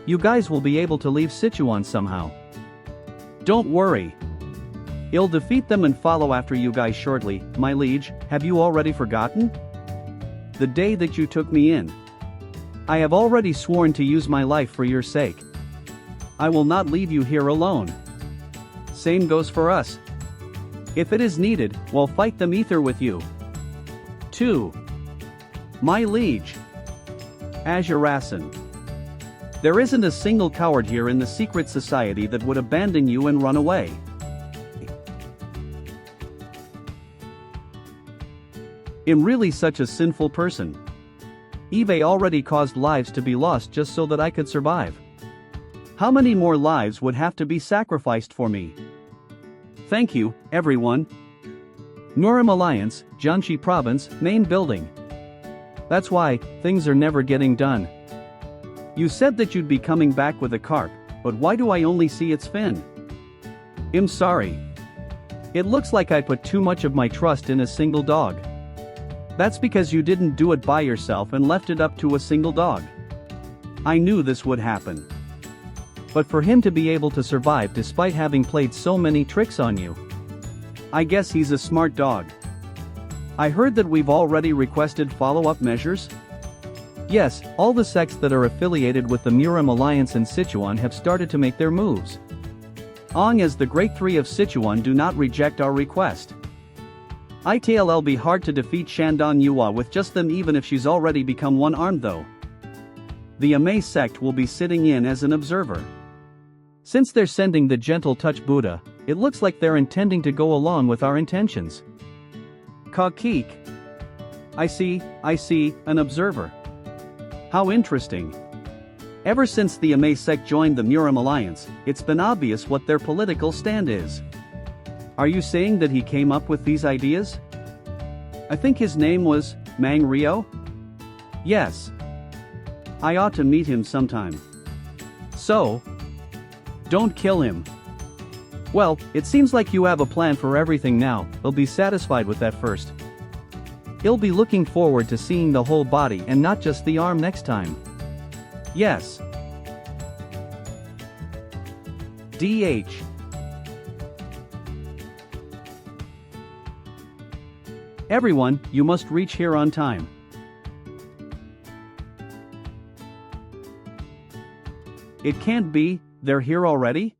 you guys will be able to leave Sichuan somehow. Don't worry. I'll defeat them and follow after you guys shortly, my liege. Have you already forgotten? The day that you took me in. I have already sworn to use my life for your sake. I will not leave you here alone. Same goes for us. If it is needed, we'll fight them ether with you. 2. My liege. Azurasan. There isn't a single coward here in the secret society that would abandon you and run away. I'm really such a sinful person. Eve already caused lives to be lost just so that I could survive. How many more lives would have to be sacrificed for me? Thank you, everyone. Nurim Alliance, Jiangxi Province, main building. That's why, things are never getting done. You said that you'd be coming back with a carp, but why do I only see its fin? I'm sorry. It looks like I put too much of my trust in a single dog. That's because you didn't do it by yourself and left it up to a single dog. I knew this would happen. But for him to be able to survive despite having played so many tricks on you, I guess he's a smart dog. I heard that we've already requested follow-up measures? Yes, all the sects that are affiliated with the Murim Alliance in Sichuan have started to make their moves. Ong as the Great Three of Sichuan do not reject our request. It'll be hard to defeat Shandong Yua with just them even if she's already become one-armed though. The Amei sect will be sitting in as an observer. Since they're sending the Gentle Touch Buddha, it looks like they're intending to go along with our intentions. Kakik. I see, an observer. How interesting. Ever since the Amei sect joined the Murim Alliance, it's been obvious what their political stand is. Are you saying that he came up with these ideas? I think his name was Mang Rio? Yes. I ought to meet him sometime. So? Don't kill him. Well, it seems like you have a plan for everything now. He'll be satisfied with that first. He'll be looking forward to seeing the whole body and not just the arm next time. Yes. DH. Everyone, you must reach here on time. It can't be, they're here already?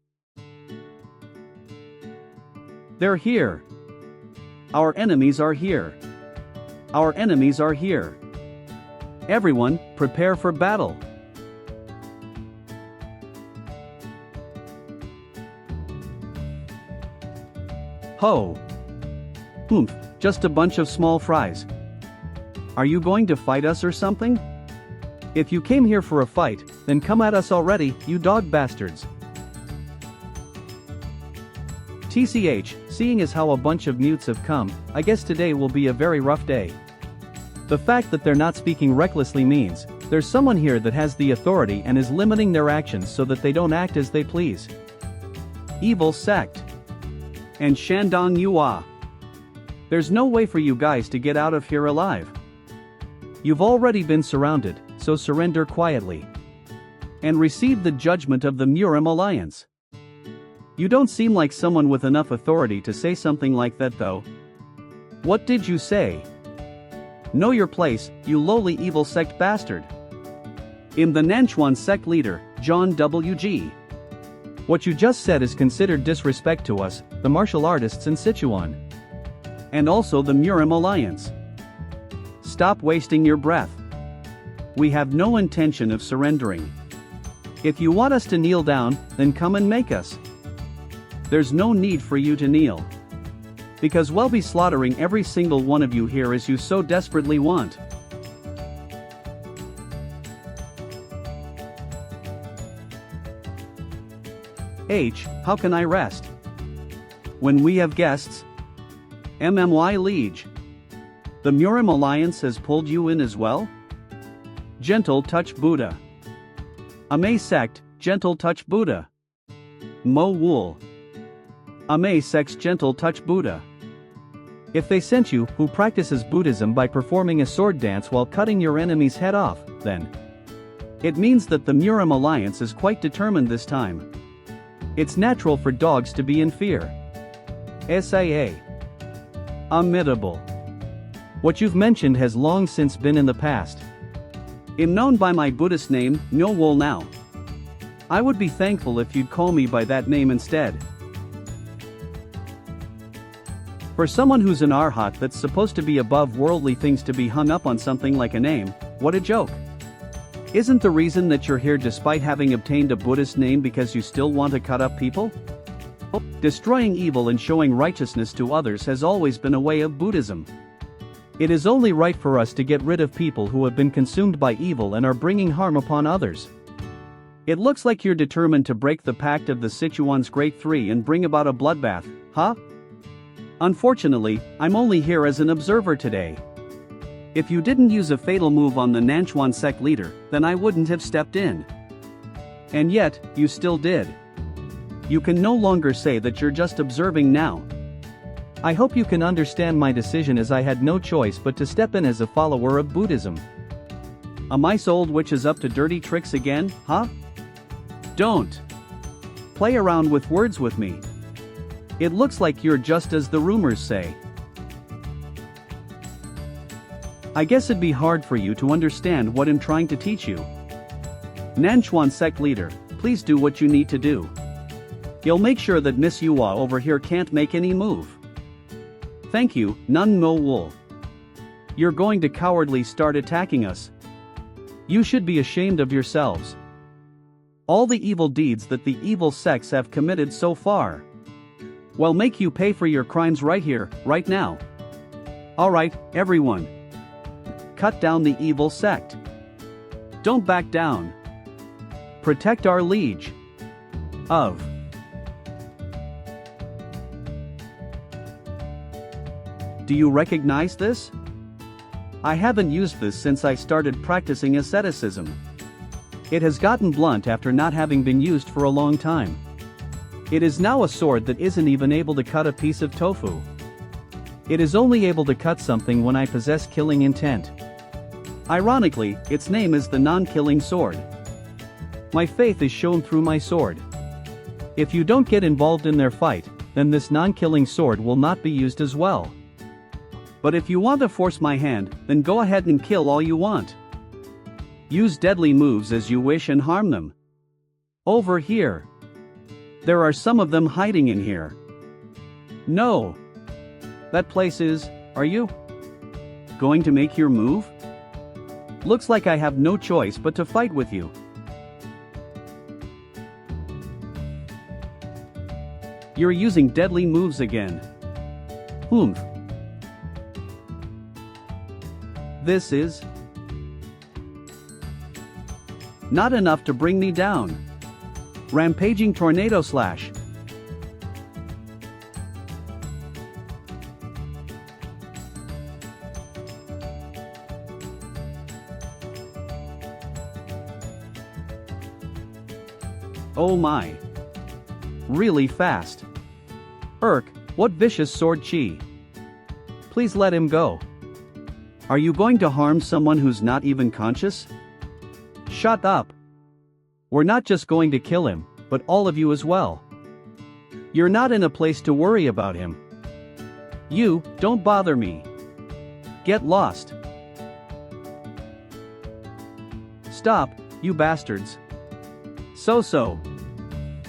They're here. Our enemies are here. Our enemies are here. Everyone, prepare for battle. Ho! Oomph, just a bunch of small fries. Are you going to fight us or something? If you came here for a fight, then come at us already, you dog bastards. TCH, seeing as how a bunch of mutes have come, I guess today will be a very rough day. The fact that they're not speaking recklessly means, there's someone here that has the authority and is limiting their actions so that they don't act as they please. Evil sect. And Shandong Yua. There's no way for you guys to get out of here alive. You've already been surrounded, so surrender quietly. And receive the judgment of the Murim Alliance. You don't seem like someone with enough authority to say something like that though. What did you say? Know your place, you lowly evil sect bastard. I'm the Nanchuan sect leader, John W.G. What you just said is considered disrespect to us, the martial artists in Sichuan. And also the Murim Alliance. Stop wasting your breath. We have no intention of surrendering. If you want us to kneel down, then come and make us. There's no need for you to kneel. Because we'll be slaughtering every single one of you here as you so desperately want. H, how can I rest? When we have guests? MMY Liege. The Murim Alliance has pulled you in as well? Gentle Touch Buddha. Amei Sect, Gentle Touch Buddha. Mo Wool. Amei Sect's Gentle Touch Buddha. If they sent you, who practices Buddhism by performing a sword dance while cutting your enemy's head off, then it means that the Murim Alliance is quite determined this time. It's natural for dogs to be in fear. SAA. Amiable. What you've mentioned has long since been in the past. I'm known by my Buddhist name, Myo Wol now. I would be thankful if you'd call me by that name instead. For someone who's an arhat that's supposed to be above worldly things to be hung up on something like a name, what a joke. Isn't the reason that you're here despite having obtained a Buddhist name because you still want to cut up people? Destroying evil and showing righteousness to others has always been a way of Buddhism. It is only right for us to get rid of people who have been consumed by evil and are bringing harm upon others. It looks like you're determined to break the pact of the Sichuan's Great Three and bring about a bloodbath, huh? Unfortunately, I'm only here as an observer today. If you didn't use a fatal move on the Nanchuan sect leader, then I wouldn't have stepped in. And yet, you still did. You can no longer say that you're just observing now. I hope you can understand my decision, as I had no choice but to step in as a follower of Buddhism. A mice old witch is up to dirty tricks again, huh? Don't play around with words with me. It looks like you're just as the rumors say. I guess it'd be hard for you to understand what I'm trying to teach you. Nanchuan sect leader, please do what you need to do. You'll make sure that Miss Yua over here can't make any move. Thank you, Nun Mo Wool. You're going to cowardly start attacking us. You should be ashamed of yourselves. All the evil deeds that the evil sects have committed so far. Well, make you pay for your crimes right here, right now. Alright, everyone. Cut down the evil sect. Don't back down. Protect our liege. Of. Do you recognize this? I haven't used this since I started practicing asceticism. It has gotten blunt after not having been used for a long time. It is now a sword that isn't even able to cut a piece of tofu. It is only able to cut something when I possess killing intent. Ironically, its name is the non-killing sword. My faith is shown through my sword. If you don't get involved in their fight, then this non-killing sword will not be used as well. But if you want to force my hand, then go ahead and kill all you want. Use deadly moves as you wish and harm them. Over here. There are some of them hiding in here. No. That place is, are you going to make your move? Looks like I have no choice but to fight with you. You're using deadly moves again. Oomph. This is not enough to bring me down. Rampaging tornado slash. Oh my. Really fast. What vicious sword chi. Please let him go. Are you going to harm someone who's not even conscious? Shut up. We're not just going to kill him, but all of you as well. You're not in a place to worry about him. You, don't bother me. Get lost. Stop, you bastards. So.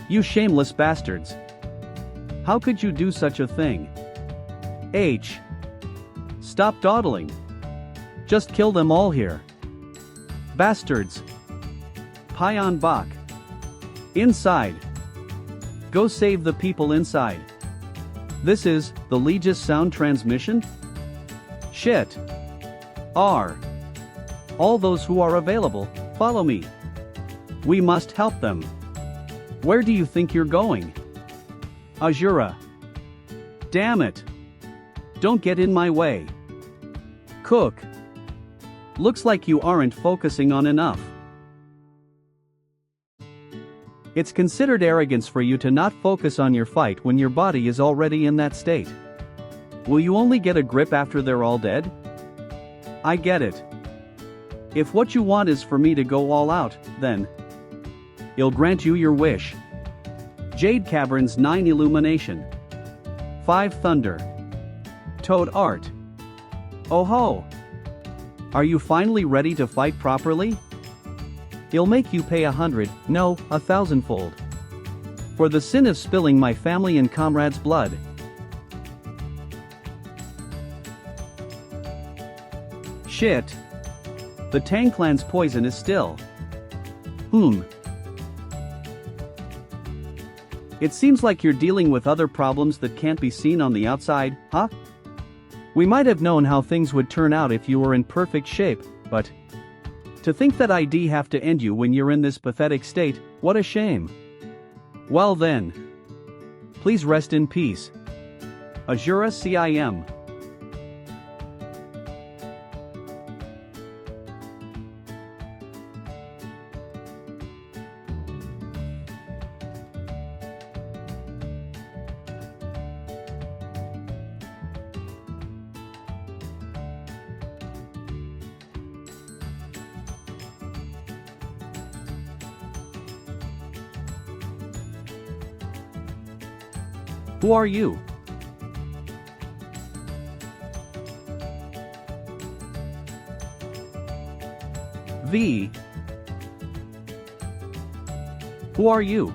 You shameless bastards. How could you do such a thing? Stop dawdling. Just kill them all here. Bastards. Payan Bak. Inside. Go save the people inside. This is the Legis sound transmission? Shit. All those who are available, follow me. We must help them. Where do you think you're going? Asura. Damn it. Don't get in my way. Cook. Looks like you aren't focusing on enough. It's considered arrogance for you to not focus on your fight when your body is already in that state. Will you only get a grip after they're all dead? I get it. If what you want is for me to go all out, then I'll grant you your wish. Jade Cavern's 9 Illumination. 5 Thunder. Toad Art. Oh ho! Are you finally ready to fight properly? I'll make you pay 100, no, 1,000-fold. For the sin of spilling my family and comrades' blood. Shit. The Tang clan's poison is still. It seems like you're dealing with other problems that can't be seen on the outside, huh? We might have known how things would turn out if you were in perfect shape, but to think that I'd have to end you when you're in this pathetic state, what a shame. Well then. Please rest in peace. Asura Cim. Who are you? V. Who are you?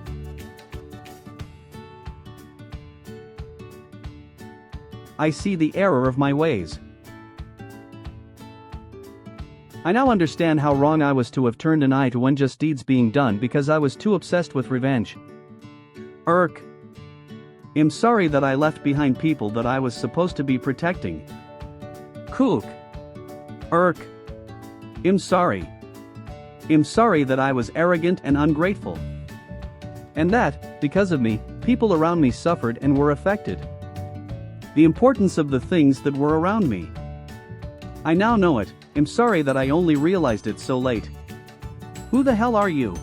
I see the error of my ways. I now understand how wrong I was to have turned an eye to unjust deeds being done because I was too obsessed with revenge. I'm sorry that I left behind people that I was supposed to be protecting. Kook. I'm sorry. I'm sorry that I was arrogant and ungrateful. And that, because of me, people around me suffered and were affected. The importance of the things that were around me. I now know it. I'm sorry that I only realized it so late. Who the hell are you?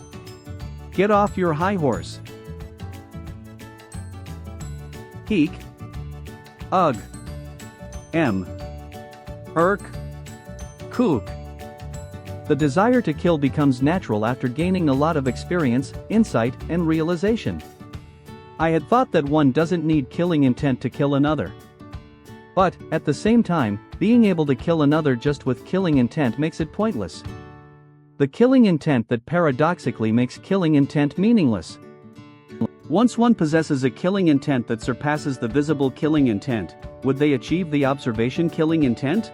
Get off your high horse. Heek. Ugh. Kook. The desire to kill becomes natural after gaining a lot of experience, insight, and realization. I had thought that one doesn't need killing intent to kill another. But, at the same time, being able to kill another just with killing intent makes it pointless. The killing intent that paradoxically makes killing intent meaningless. Once one possesses a killing intent that surpasses the visible killing intent, would they achieve the observation killing intent?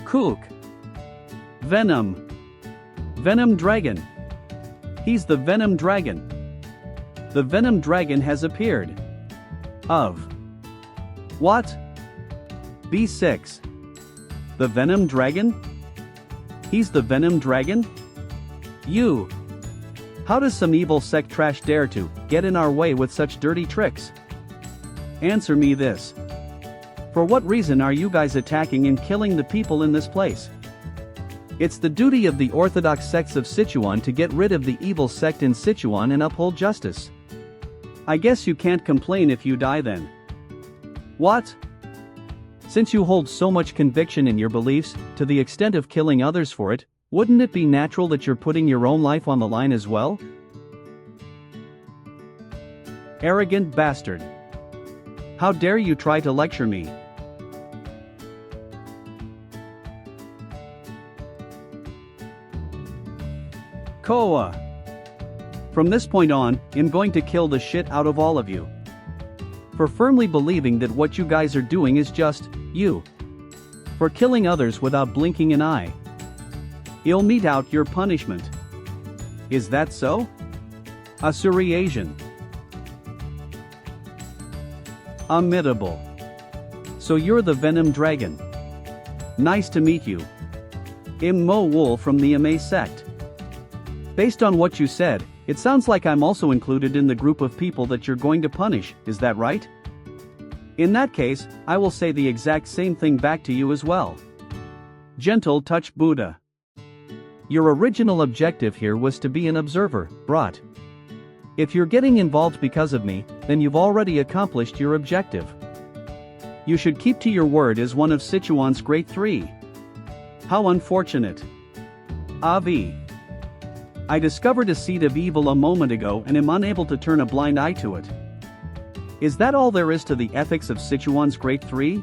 Kook. Venom Dragon. He's the Venom Dragon. The Venom Dragon has appeared. What? B6. The Venom Dragon? He's the Venom Dragon? You. How does some evil sect trash dare to get in our way with such dirty tricks? Answer me this. For what reason are you guys attacking and killing the people in this place? It's the duty of the orthodox sects of Sichuan to get rid of the evil sect in Sichuan and uphold justice. I guess you can't complain if you die then. What? Since you hold so much conviction in your beliefs, to the extent of killing others for it, wouldn't it be natural that you're putting your own life on the line as well? Arrogant bastard. How dare you try to lecture me? Koa. From this point on, I'm going to kill the shit out of all of you. For firmly believing that what you guys are doing is just, you. For killing others without blinking an eye. You'll mete out your punishment. Is that so? Asura Asian. Unmittable. So you're the Venom Dragon. Nice to meet you. I'm Mo Wool from the Ame sect. Based on what you said, it sounds like I'm also included in the group of people that you're going to punish, is that right? In that case, I will say the exact same thing back to you as well. Gentle touch Buddha. Your original objective here was to be an observer, brat. If you're getting involved because of me, then you've already accomplished your objective. You should keep to your word as one of Sichuan's great three. How unfortunate. Avi. I discovered a seed of evil a moment ago and am unable to turn a blind eye to it. Is that all there is to the ethics of Sichuan's great three?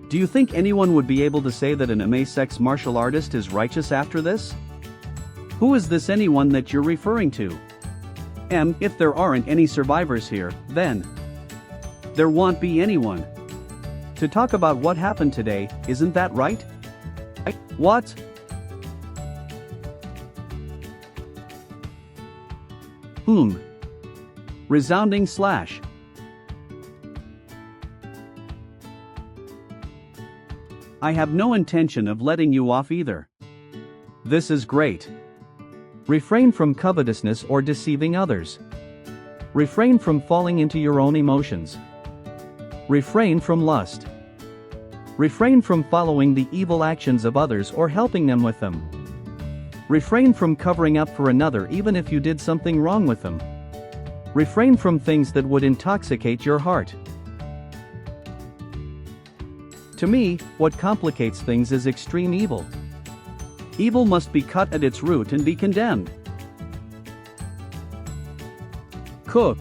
Do you think anyone would be able to say that an Ame sex martial artist is righteous after this? Who is this anyone that you're referring to? If there aren't any survivors here, then there won't be anyone. To talk about what happened today, isn't that right? What? Resounding slash. I have no intention of letting you off either. This is great. Refrain from covetousness or deceiving others. Refrain from falling into your own emotions. Refrain from lust. Refrain from following the evil actions of others or helping them with them. Refrain from covering up for another even if you did something wrong with them. Refrain from things that would intoxicate your heart. To me, what complicates things is extreme evil. Evil must be cut at its root and be condemned. Cook.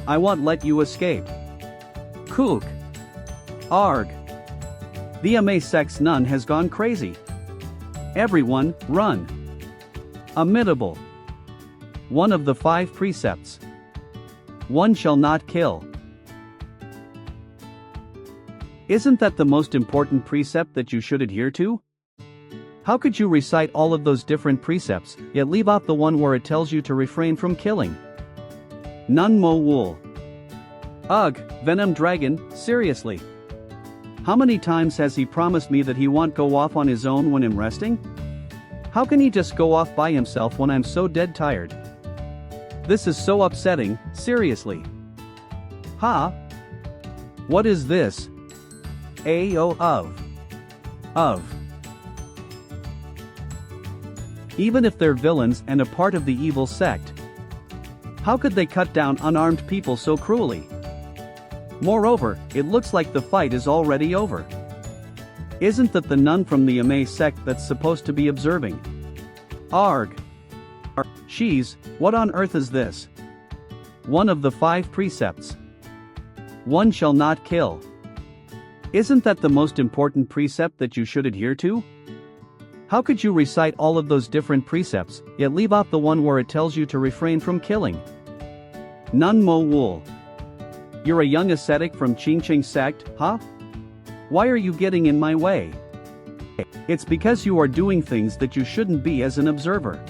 I won't let you escape. Cook. Arg. The Ame sect's nun has gone crazy. Everyone, run. Imitable. One of the 5 precepts. One shall not kill. Isn't that the most important precept that you should adhere to? How could you recite all of those different precepts, yet leave out the one where it tells you to refrain from killing? None mo wool. Ugh, Venom Dragon, seriously. How many times has he promised me that he won't go off on his own when I'm resting? How can he just go off by himself when I'm so dead tired? This is so upsetting, seriously. Ha? What is this? Of. Even if they're villains and a part of the evil sect, how could they cut down unarmed people so cruelly? Moreover, it looks like the fight is already over. Isn't that the nun from the Ame sect that's supposed to be observing? Arg. She's, what on earth is this? One of the 5 precepts. One shall not kill. Isn't that the most important precept that you should adhere to? How could you recite all of those different precepts, yet leave out the one where it tells you to refrain from killing? None mo wool. You're a young ascetic from Qingqing sect, huh? Why are you getting in my way? It's because you are doing things that you shouldn't be as an observer.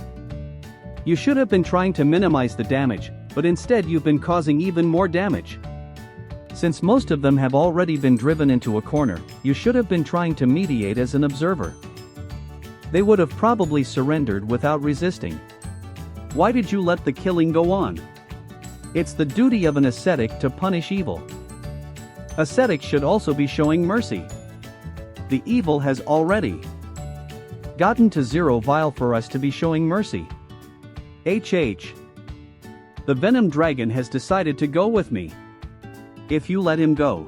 You should have been trying to minimize the damage, but instead you've been causing even more damage. Since most of them have already been driven into a corner, you should have been trying to mediate as an observer. They would have probably surrendered without resisting. Why did you let the killing go on? It's the duty of an ascetic to punish evil. Ascetics should also be showing mercy. The evil has already gotten to 0 vial for us to be showing mercy. HH. The Venom Dragon has decided to go with me. If you let him go,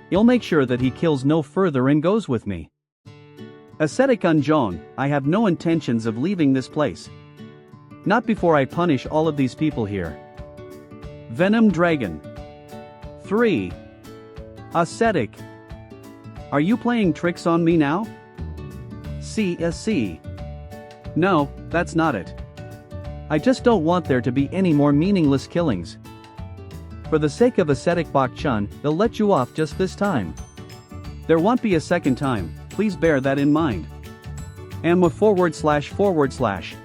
you'll make sure that he kills no further and goes with me. Ascetic Unjong, I have no intentions of leaving this place. Not before I punish all of these people here. Venom Dragon. 3. Ascetic. Are you playing tricks on me now? C. No, that's not it. I just don't want there to be any more meaningless killings. For the sake of ascetic Bak Chun, they'll let you off just this time. There won't be a second time, please bear that in mind. Amma //.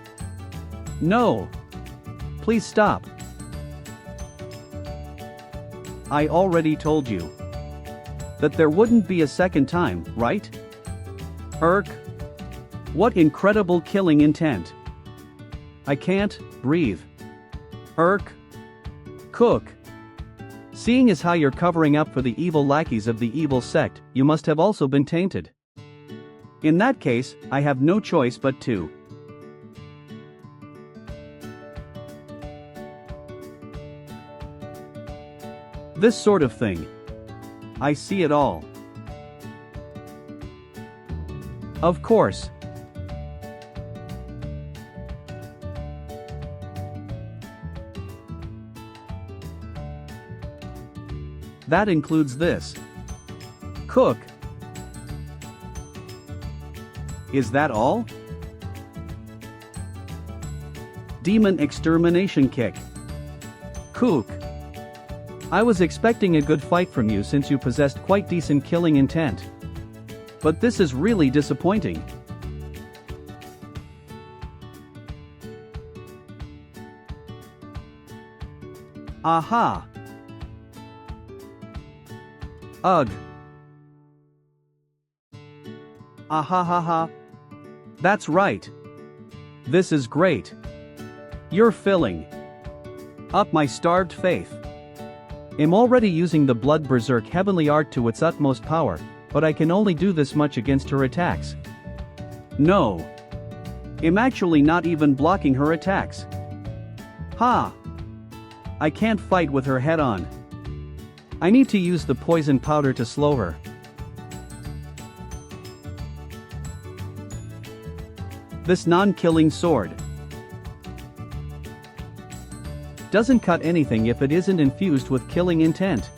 No. Please stop. I already told you that there wouldn't be a second time, right? What incredible killing intent. I can't breathe. Cook. Seeing as how you're covering up for the evil lackeys of the evil sect, you must have also been tainted. In that case, I have no choice but to. This sort of thing. I see it all. Of course. That includes this. Cook. Is that all? Demon extermination kick. Cook. I was expecting a good fight from you since you possessed quite decent killing intent. But this is really disappointing. Aha! Ugh! Ahahaha! That's right! This is great! You're filling up my starved faith. I'm already using the Blood Berserk Heavenly Art to its utmost power, but I can only do this much against her attacks. No! I'm actually not even blocking her attacks. Ha! I can't fight with her head on. I need to use the poison powder to slow her. This non-killing sword doesn't cut anything if it isn't infused with killing intent.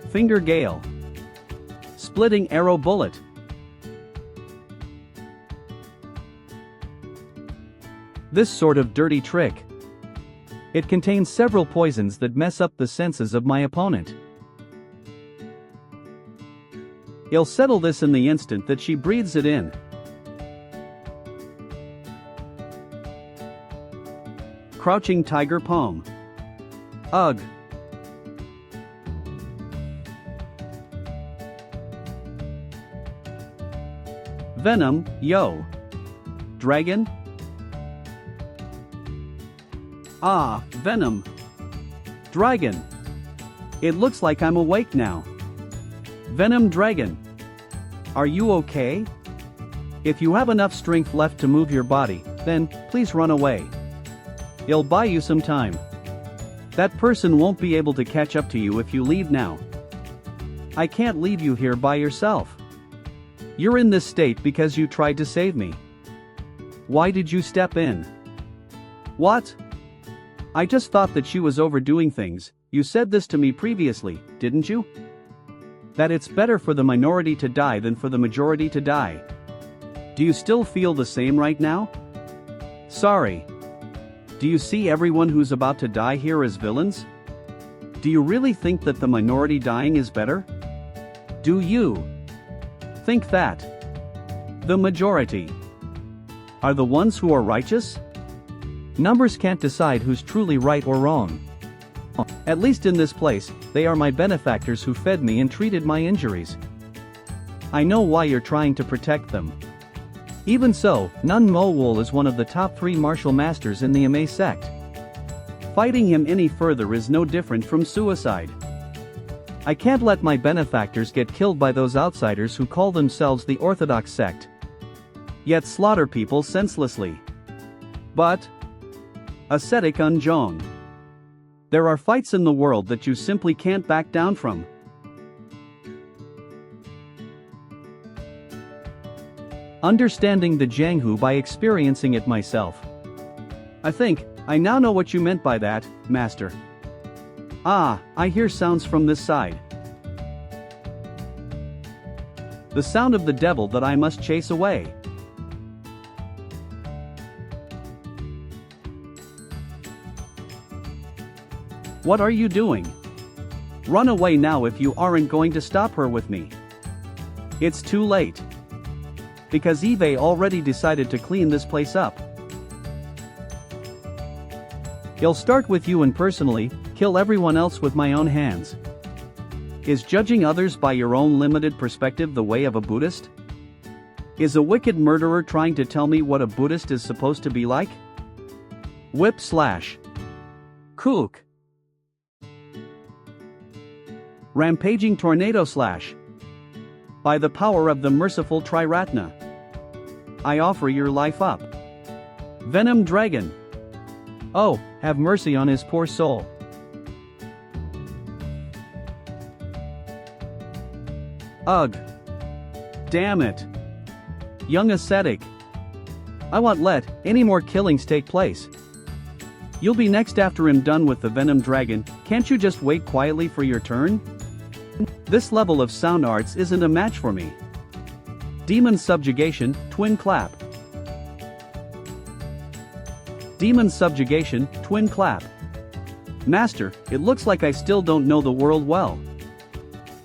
Finger Gale. Splitting Arrow Bullet. This sort of dirty trick. It contains several poisons that mess up the senses of my opponent. I'll settle this in the instant that she breathes it in. Crouching Tiger Poem. Ugh. Venom, yo. Dragon? Ah, Venom. Dragon. It looks like I'm awake now. Venom Dragon. Are you okay? If you have enough strength left to move your body, then please run away. I'll buy you some time. That person won't be able to catch up to you if you leave now. I can't leave you here by yourself. You're in this state because you tried to save me. Why did you step in? What? I just thought that she was overdoing things. You said this to me previously, didn't you? That it's better for the minority to die than for the majority to die. Do you still feel the same right now? Sorry. Do you see everyone who's about to die here as villains? Do you really think that the minority dying is better? Do you think that the majority are the ones who are righteous? Numbers can't decide who's truly right or wrong. At least in this place, they are my benefactors who fed me and treated my injuries. I know why you're trying to protect them. Even so, Nun Mo Wool is one of the top 3 martial masters in the Ame sect. Fighting him any further is no different from suicide. I can't let my benefactors get killed by those outsiders who call themselves the Orthodox sect, yet slaughter people senselessly. But ascetic Unjong. There are fights in the world that you simply can't back down from. Understanding the Jianghu by experiencing it myself. I think I now know what you meant by that, Master. Ah, I hear sounds from this side. The sound of the devil that I must chase away. What are you doing? Run away now if you aren't going to stop her with me. It's too late. Because Eve already decided to clean this place up. I'll start with you and personally kill everyone else with my own hands. Is judging others by your own limited perspective the way of a Buddhist? Is a wicked murderer trying to tell me what a Buddhist is supposed to be like? Whip slash. Kook. Rampaging tornado slash. By the power of the merciful Triratna, I offer your life up. Venom Dragon. Oh, have mercy on his poor soul. Ugh. Damn it. Young ascetic. I won't let any more killings take place. You'll be next after I'm done with the Venom Dragon. Can't you just wait quietly for your turn? This level of sound arts isn't a match for me. Demon Subjugation, Twin Clap. Demon Subjugation, Twin Clap. Master, it looks like I still don't know the world well.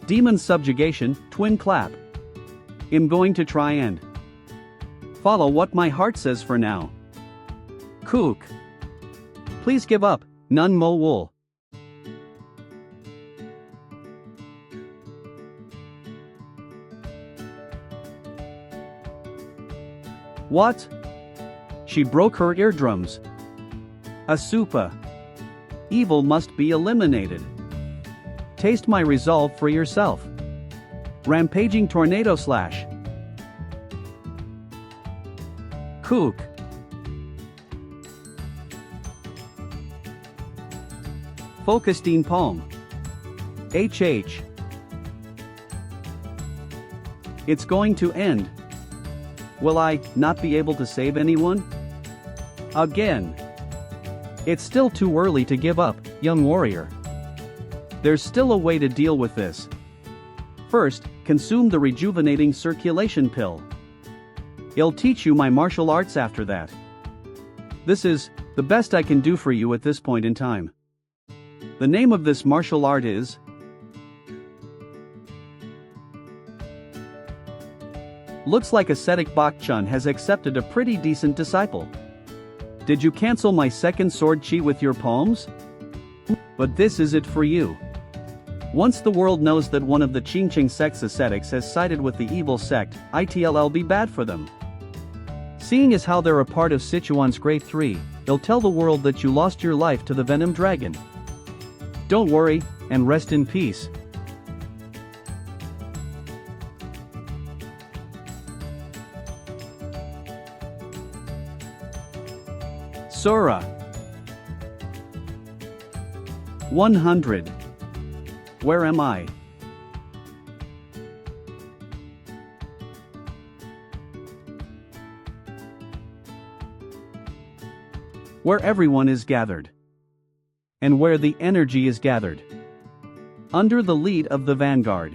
Demon Subjugation, Twin Clap. I'm going to try and follow what my heart says for now. Kook. Please give up, Nun Mo Wool. What? She broke her eardrums. Asupa. Evil must be eliminated. Taste my resolve for yourself. Rampaging Tornado Slash. Kook. Focusteen Palm. HH. It's going to end. Will I not be able to save anyone? Again. It's still too early to give up, young warrior. There's still a way to deal with this. First, consume the rejuvenating circulation pill. It'll teach you my martial arts after that. This is the best I can do for you at this point in time. The name of this martial art is Looks like ascetic Bak-chun has accepted a pretty decent disciple. Did you cancel my second sword chi with your palms? But this is it for you. Once the world knows that one of the Qingqing sect's ascetics has sided with the evil sect, it'll be bad for them. Seeing as how they're a part of Sichuan's Great Three, they'll tell the world that you lost your life to the Venom Dragon. Don't worry, and rest in peace. Asura. 100. Where am I? Where everyone is gathered. And where the energy is gathered. Under the lead of the vanguard.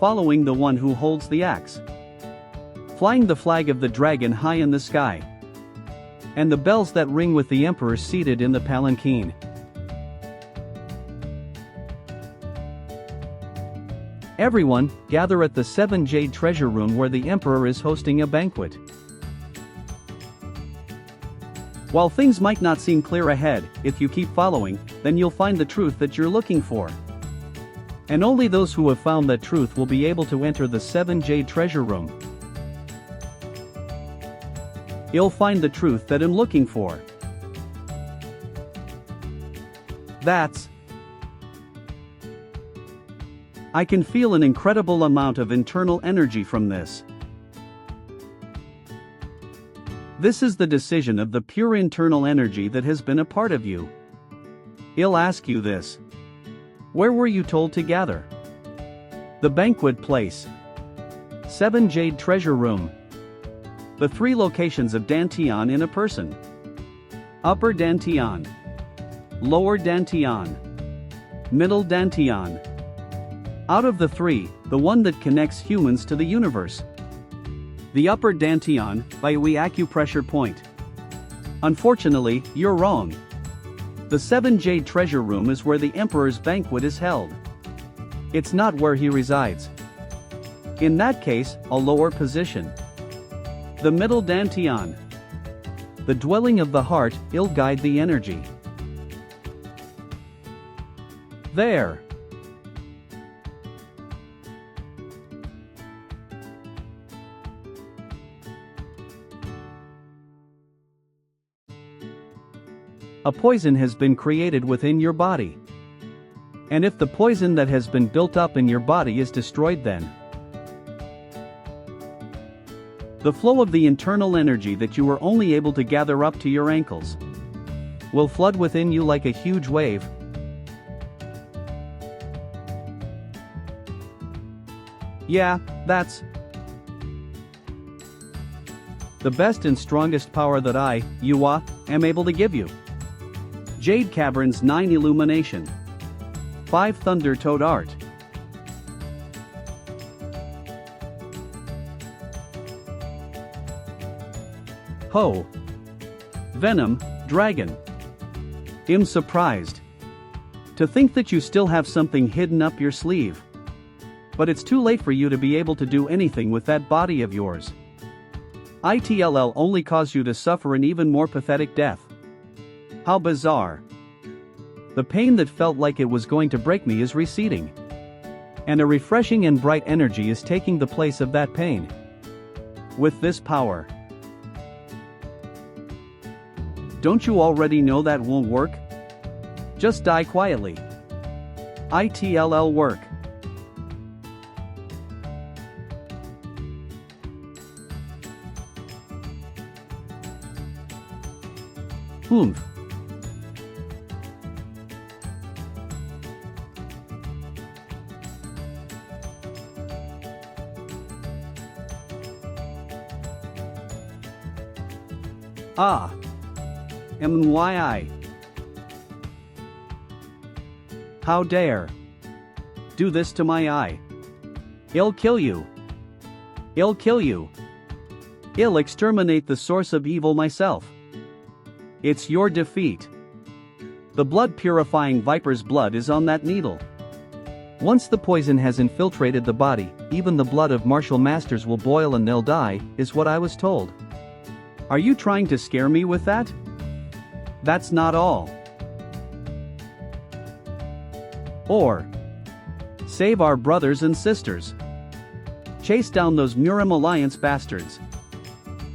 Following the one who holds the axe. Flying the flag of the dragon high in the sky. And the bells that ring with the emperor seated in the palanquin. Everyone, gather at the 7 Jade Treasure Room where the emperor is hosting a banquet. While things might not seem clear ahead, if you keep following, then you'll find the truth that you're looking for. And only those who have found that truth will be able to enter the 7 Jade Treasure Room. You'll find the truth that I'm looking for. That's. I can feel an incredible amount of internal energy from this. This is the decision of the pure internal energy that has been a part of you. I'll ask you this. Where were you told to gather? The banquet place. 7 Jade Treasure Room. The 3 locations of Dantian in a person. Upper Dantian. Lower Dantian. Middle Dantian. Out of the 3, the one that connects humans to the universe. The Upper Dantian, by Ui acupressure point. Unfortunately, you're wrong. The 7 Jade Treasure Room is where the Emperor's banquet is held. It's not where he resides. In that case, a lower position. The Middle Dantian. The dwelling of the heart, it'll guide the energy. There. A poison has been created within your body. And if the poison that has been built up in your body is destroyed, then the flow of the internal energy that you were only able to gather up to your ankles will flood within you like a huge wave. Yeah, that's the best and strongest power that I, Yua, am able to give you. Jade Cavern's 9 Illumination. 5 Thunder Toad Art. Ho! Venom, Dragon. I'm surprised. To think that you still have something hidden up your sleeve. But it's too late for you to be able to do anything with that body of yours. It'll only cause you to suffer an even more pathetic death. How bizarre. The pain that felt like it was going to break me is receding. And a refreshing and bright energy is taking the place of that pain. With this power. Don't you already know that won't work? Just die quietly. It'll work. Oomph. Ah. MYI. How dare. Do this to my eye. I'll kill you. I'll kill you. I'll exterminate the source of evil myself. It's your defeat. The blood-purifying viper's blood is on that needle. Once the poison has infiltrated the body, even the blood of martial masters will boil and they'll die, is what I was told. Are you trying to scare me with that? That's not all. Or save our brothers and sisters. Chase down those Murim Alliance bastards.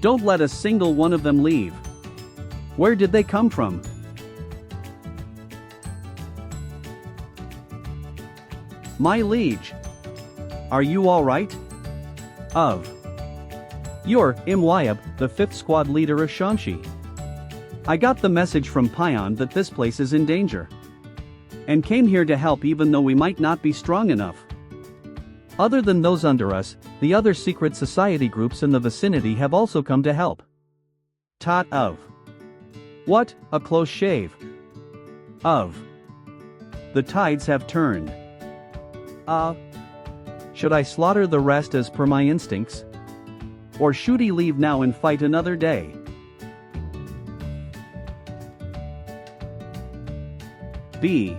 Don't let a single one of them leave. Where did they come from? My liege. Are you alright? You're Imwayab, the 5th squad leader of Shanxi. I got the message from Pion that this place is in danger. And came here to help even though we might not be strong enough. Other than those under us, the other secret society groups in the vicinity have also come to help. What, a close shave. The tides have turned. Should I slaughter the rest as per my instincts? Or should he leave now and fight another day? B.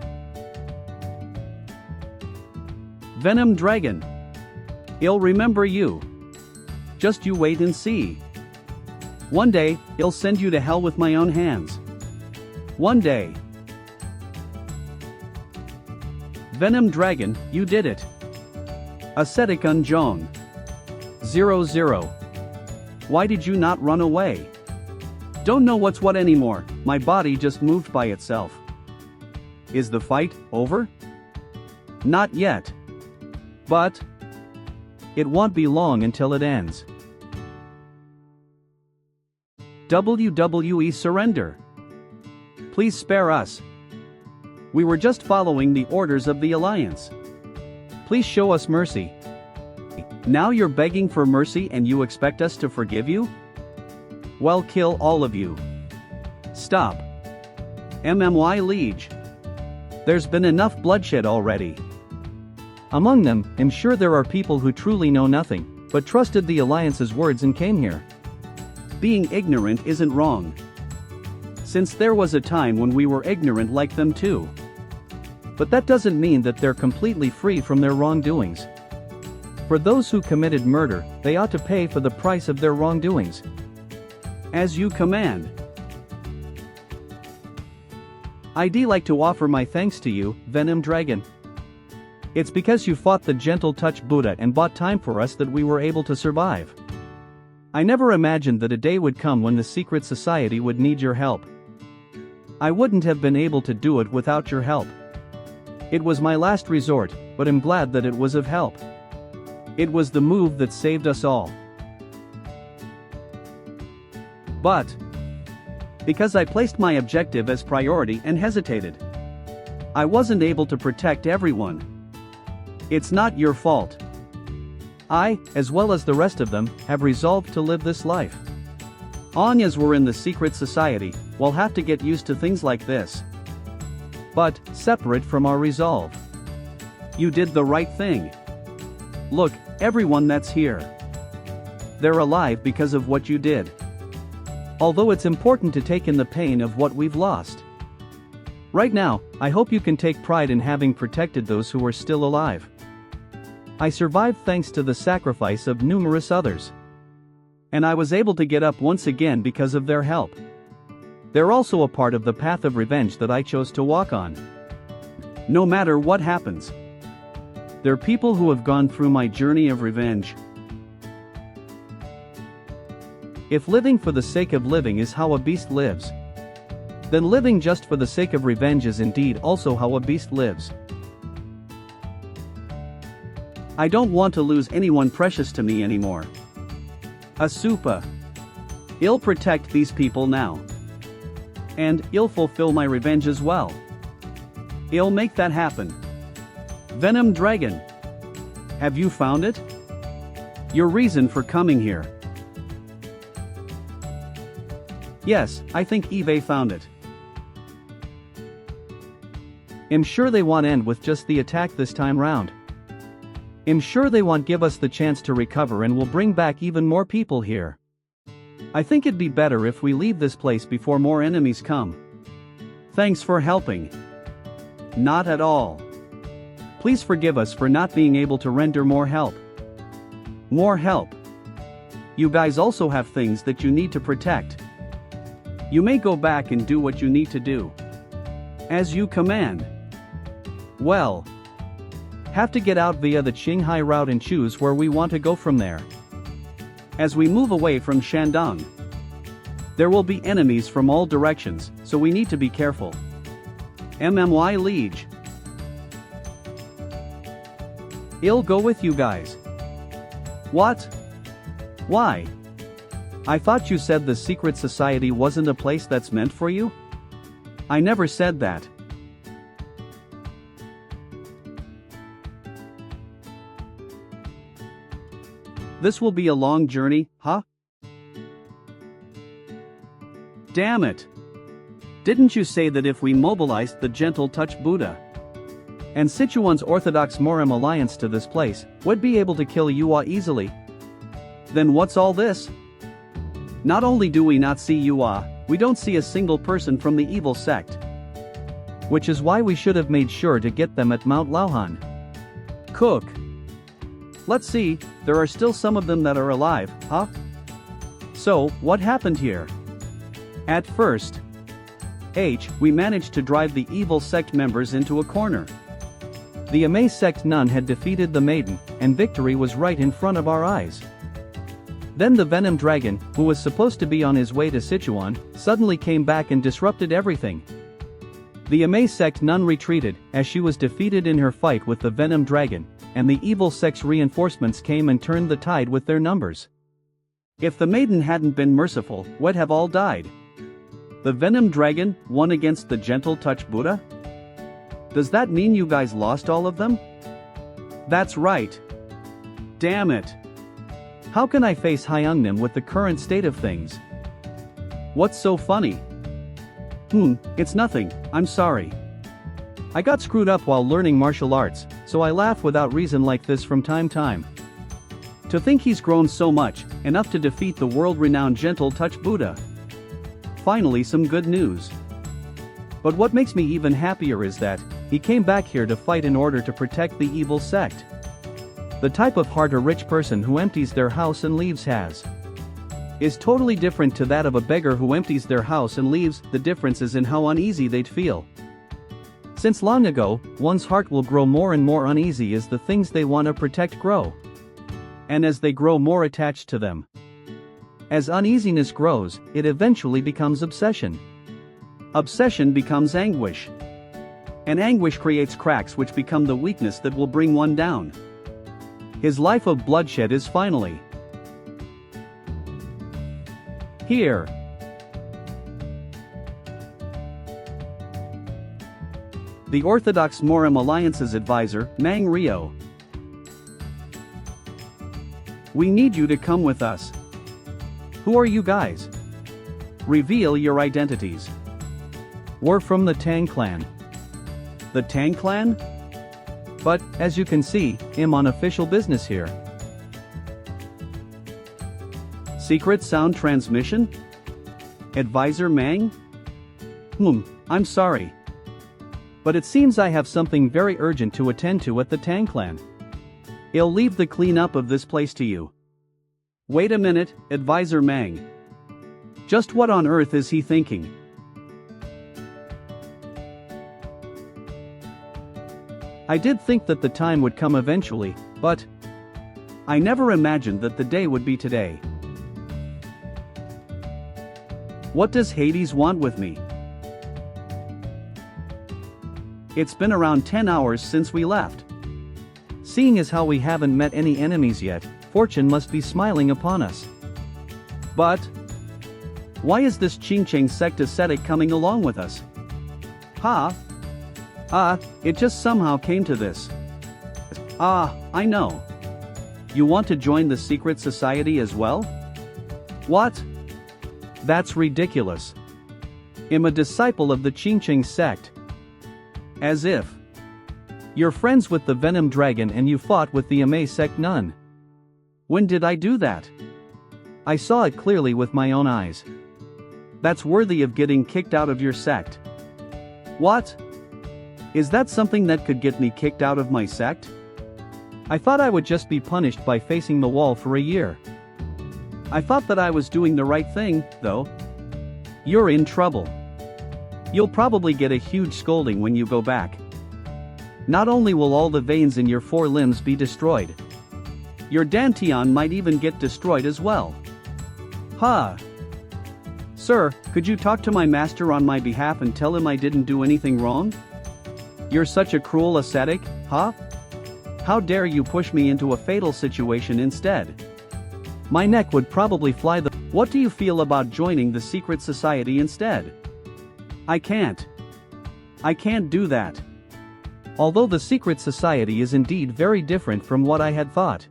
Venom Dragon. I'll remember you. Just you wait and see. One day, I'll send you to hell with my own hands. One day. Venom Dragon, you did it. Ascetic Unjong. 00. Why did you not run away? Don't know what's what anymore, my body just moved by itself. Is the fight over? Not yet. But it won't be long until it ends. WWE surrender. Please spare us. We were just following the orders of the Alliance. Please show us mercy. Now you're begging for mercy and you expect us to forgive you? Well, kill all of you. Stop. MMY Liege. There's been enough bloodshed already. Among them, I'm sure there are people who truly know nothing, but trusted the Alliance's words and came here. Being ignorant isn't wrong. Since there was a time when we were ignorant like them too. But that doesn't mean that they're completely free from their wrongdoings. For those who committed murder, they ought to pay for the price of their wrongdoings. As you command. I'd like to offer my thanks to you, Venom Dragon. It's because you fought the gentle touch Buddha and bought time for us that we were able to survive. I never imagined that a day would come when the secret society would need your help. I wouldn't have been able to do it without your help. It was my last resort, but I'm glad that it was of help. It was the move that saved us all. But because I placed my objective as priority and hesitated, I wasn't able to protect everyone. It's not your fault. I, as well as the rest of them, have resolved to live this life. Anyas were in the secret society, we'll have to get used to things like this. But, separate from our resolve. You did the right thing. Look, everyone that's here. They're alive because of what you did. Although it's important to take in the pain of what we've lost. Right now, I hope you can take pride in having protected those who are still alive. I survived thanks to the sacrifice of numerous others. And I was able to get up once again because of their help. They're also a part of the path of revenge that I chose to walk on. No matter what happens. They're people who have gone through my journey of revenge. If living for the sake of living is how a beast lives, then living just for the sake of revenge is indeed also how a beast lives. I don't want to lose anyone precious to me anymore. Asura. I'll protect these people now. And I'll fulfill my revenge as well. I'll make that happen. Venom Dragon. Have you found it? Your reason for coming here. Yes, I think Eve found it. I'm sure they won't end with just the attack this time round. I'm sure they won't give us the chance to recover and will bring back even more people here. I think it'd be better if we leave this place before more enemies come. Thanks for helping. Not at all. Please forgive us for not being able to render more help. More help. You guys also have things that you need to protect. You may go back and do what you need to do. As you command. Well. Have to get out via the Qinghai route and choose where we want to go from there. As we move away from Shandong. There will be enemies from all directions, so we need to be careful. MMY Liege. I'll go with you guys. What? Why? I thought you said the secret society wasn't a place that's meant for you? I never said that. This will be a long journey, huh? Damn it! Didn't you say that if we mobilized the Gentle Touch Buddha and Sichuan's Orthodox Moram alliance to this place, would be able to kill Yua easily? Then what's all this? Not only do we not see Yua, we don't see a single person from the evil sect. Which is why we should have made sure to get them at Mount Lauhan. Cook. Let's see, there are still some of them that are alive, huh? So, what happened here? At first, we managed to drive the evil sect members into a corner. The Amei sect nun had defeated the maiden, and victory was right in front of our eyes. Then the Venom Dragon, who was supposed to be on his way to Sichuan, suddenly came back and disrupted everything. The Amei sect nun retreated, as she was defeated in her fight with the Venom Dragon, and the evil sect's reinforcements came and turned the tide with their numbers. If the maiden hadn't been merciful, would have all died. The Venom Dragon won against the Gentle Touch Buddha? Does that mean you guys lost all of them? That's right. Damn it. How can I face Hyungnim with the current state of things? What's so funny? It's nothing, I'm sorry. I got screwed up while learning martial arts, so I laugh without reason like this from time to time. To think he's grown so much, enough to defeat the world-renowned Gentle Touch Buddha. Finally some good news. But what makes me even happier is that, he came back here to fight in order to protect the evil sect. The type of heart a rich person who empties their house and leaves has is totally different to that of a beggar who empties their house and leaves. The difference is in how uneasy they'd feel. Since long ago, one's heart will grow more and more uneasy as the things they want to protect grow. And as they grow more attached to them. As uneasiness grows, it eventually becomes obsession. Obsession becomes anguish. And anguish creates cracks which become the weakness that will bring one down. His life of bloodshed is finally here. The Orthodox Moram Alliance's advisor, Mang Rio. We need you to come with us. Who are you guys? Reveal your identities. We're from the Tang clan. The Tang clan? But, as you can see, I'm on official business here. Secret sound transmission? Advisor Mang? I'm sorry. But it seems I have something very urgent to attend to at the Tang clan. I'll leave the cleanup of this place to you. Wait a minute, Advisor Mang. Just what on earth is he thinking? I did think that the time would come eventually, but I never imagined that the day would be today. What does Hades want with me? It's been around 10 hours since we left. Seeing as how we haven't met any enemies yet, fortune must be smiling upon us. But why is this Qingcheng sect ascetic coming along with us? It just somehow came to this. I know. You want to join the secret society as well? What? That's ridiculous. I'm a disciple of the Qingcheng sect. As if. You're friends with the Venom Dragon and you fought with the Amei sect nun. When did I do that? I saw it clearly with my own eyes. That's worthy of getting kicked out of your sect. What? Is that something that could get me kicked out of my sect? I thought I would just be punished by facing the wall for a year. I thought that I was doing the right thing, though. You're in trouble. You'll probably get a huge scolding when you go back. Not only will all the veins in your 4 limbs be destroyed, your dantian might even get destroyed as well. Sir, could you talk to my master on my behalf and tell him I didn't do anything wrong? You're such a cruel ascetic, How dare you push me into a fatal situation instead? My neck would probably fly the— What do you feel about joining the secret society instead? I can't do that. Although the secret society is indeed very different from what I had thought.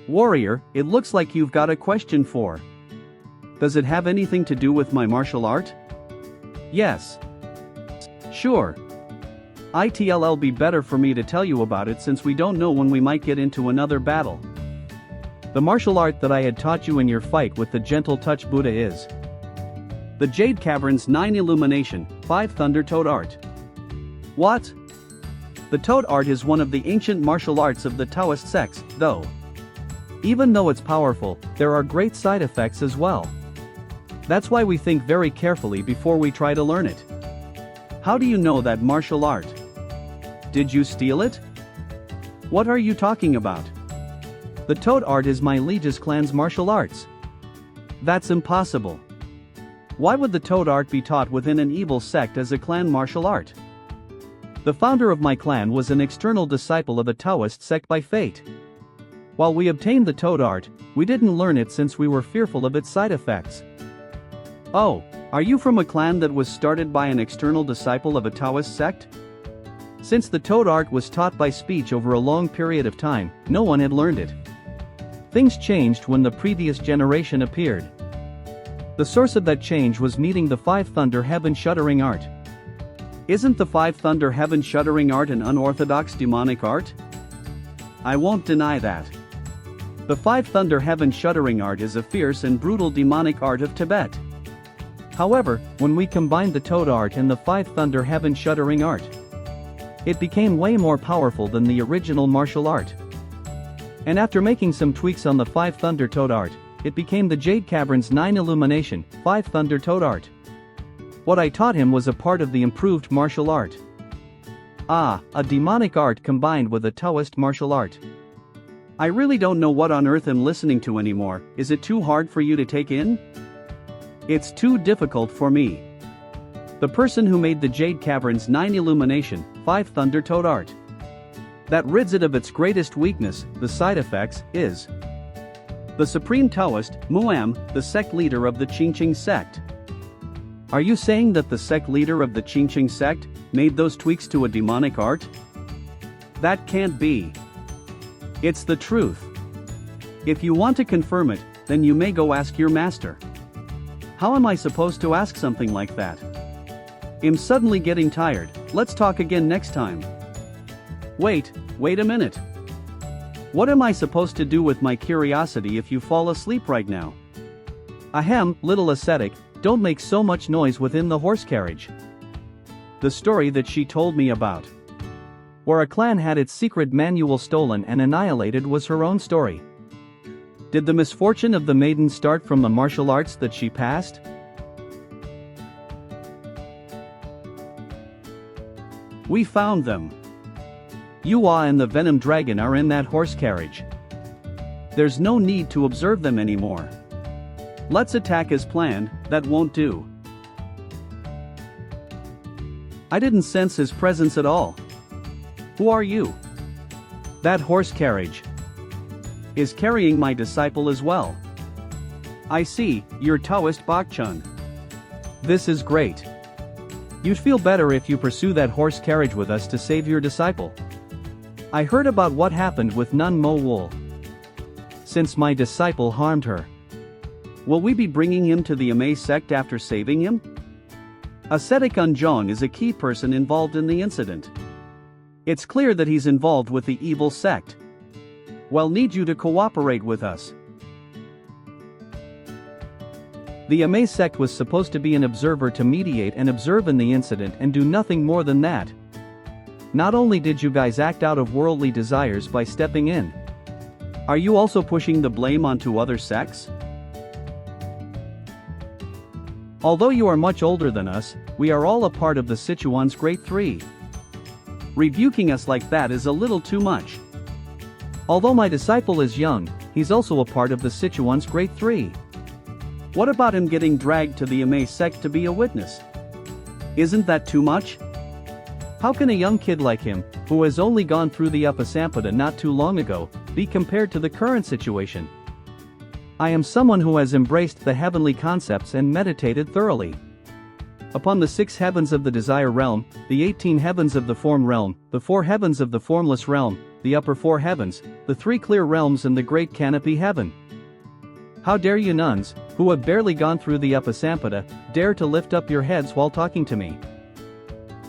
Warrior, it looks like you've got a question for. Does it have anything to do with my martial art? Yes. Sure. It'll be better for me to tell you about it since we don't know when we might get into another battle. The martial art that I had taught you in your fight with the Gentle Touch Buddha is the Jade Cavern's 9 Illumination, 5 Thunder Toad Art. What? The Toad Art is one of the ancient martial arts of the Taoist sects, though. Even though it's powerful, there are great side effects as well. That's why we think very carefully before we try to learn it. How do you know that martial art? Did you steal it? What are you talking about? The Toad Art is my liege's clan's martial arts. That's impossible. Why would the Toad Art be taught within an evil sect as a clan martial art? The founder of my clan was an external disciple of a Taoist sect by fate. While we obtained the Toad Art, we didn't learn it since we were fearful of its side effects. Oh, are you from a clan that was started by an external disciple of a Taoist sect? Since the Toad Art was taught by speech over a long period of time, no one had learned it. Things changed when the previous generation appeared. The source of that change was meeting the 5 Thunder Heaven Shuddering Art. Isn't the 5 Thunder Heaven Shuddering Art an unorthodox demonic art? I won't deny that. The 5 Thunder Heaven Shuddering Art is a fierce and brutal demonic art of Tibet. However, when we combined the Toad Art and the 5 Thunder Heaven Shuddering Art, it became way more powerful than the original martial art. And after making some tweaks on the 5 Thunder Toad Art, it became the Jade Cavern's 9 Illumination, 5 Thunder Toad Art. What I taught him was a part of the improved martial art. A demonic art combined with a Taoist martial art. I really don't know what on earth I'm listening to anymore. Is it too hard for you to take in? It's too difficult for me. The person who made the Jade Cavern's 9 Illumination, 5 Thunder Toad Art. That rids it of its greatest weakness, the side effects, is the Supreme Taoist, Muam, the sect leader of the Qingcheng sect. Are you saying that the sect leader of the Qingcheng sect made those tweaks to a demonic art? That can't be. It's the truth. If you want to confirm it, then you may go ask your master. How am I supposed to ask something like that? I'm suddenly getting tired. Let's talk again next time. Wait a minute. What am I supposed to do with my curiosity if you fall asleep right now? Ahem, little ascetic, don't make so much noise within the horse carriage. The story that she told me about, where a clan had its secret manual stolen and annihilated, was her own story. Did the misfortune of the maiden start from the martial arts that she passed? We found them. Yua and the Venom Dragon are in that horse carriage. There's no need to observe them anymore. Let's attack as planned. That won't do. I didn't sense his presence at all. Who are you? That horse carriage is carrying my disciple as well. I see, you're Taoist Bakchun. This is great. You'd feel better if you pursue that horse carriage with us to save your disciple. I heard about what happened with Nun Mo Wool. Since my disciple harmed her, will we be bringing him to the Amei sect after saving him? Ascetic Unjong is a key person involved in the incident. It's clear that he's involved with the evil sect. We'll need you to cooperate with us. The Amei sect was supposed to be an observer to mediate and observe in the incident and do nothing more than that. Not only did you guys act out of worldly desires by stepping in, are you also pushing the blame onto other sects? Although you are much older than us, we are all a part of the Sichuan's Great Three. Rebuking us like that is a little too much. Although my disciple is young, he's also a part of the Sichuan's Great Three. What about him getting dragged to the Amei sect to be a witness? Isn't that too much? How can a young kid like him, who has only gone through the Upasampada not too long ago, be compared to the current situation? I am someone who has embraced the heavenly concepts and meditated thoroughly upon the 6 heavens of the desire realm, the 18 heavens of the form realm, the 4 heavens of the formless realm, the upper 4 heavens, the 3 clear realms, and the great canopy heaven. How dare you nuns, who have barely gone through the Upasampada, dare to lift up your heads while talking to me?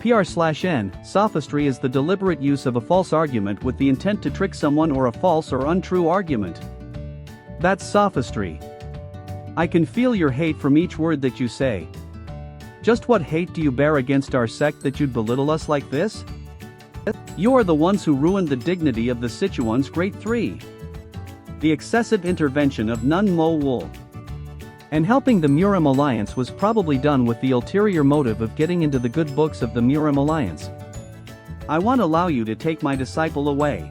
PR/N, sophistry is the deliberate use of a false argument with the intent to trick someone, or a false or untrue argument. That's sophistry. I can feel your hate from each word that you say. Just what hate do you bear against our sect that you'd belittle us like this? You are the ones who ruined the dignity of the Sichuan's Great Three. The excessive intervention of Nun Mo Wool and helping the Murim Alliance was probably done with the ulterior motive of getting into the good books of the Murim Alliance. I won't allow you to take my disciple away.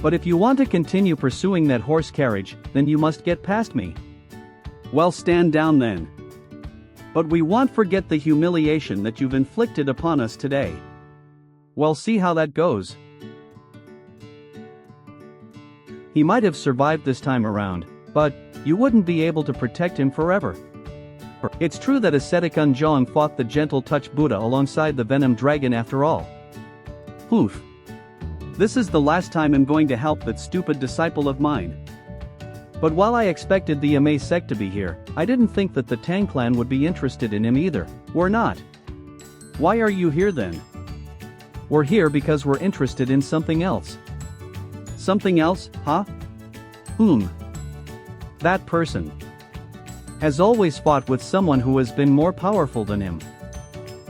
But if you want to continue pursuing that horse carriage, then you must get past me. Well, stand down then. But we won't forget the humiliation that you've inflicted upon us today. Well, see how that goes. He might have survived this time around, but you wouldn't be able to protect him forever. It's true that ascetic Unjong fought the gentle touch Buddha alongside the Venom Dragon after all. Oof. This is the last time I'm going to help that stupid disciple of mine. But while I expected the Amei sect to be here, I didn't think that the Tang clan would be interested in him either. We're not. Why are you here then? We're here because we're interested in something else. Something else, huh? That person has always fought with someone who has been more powerful than him.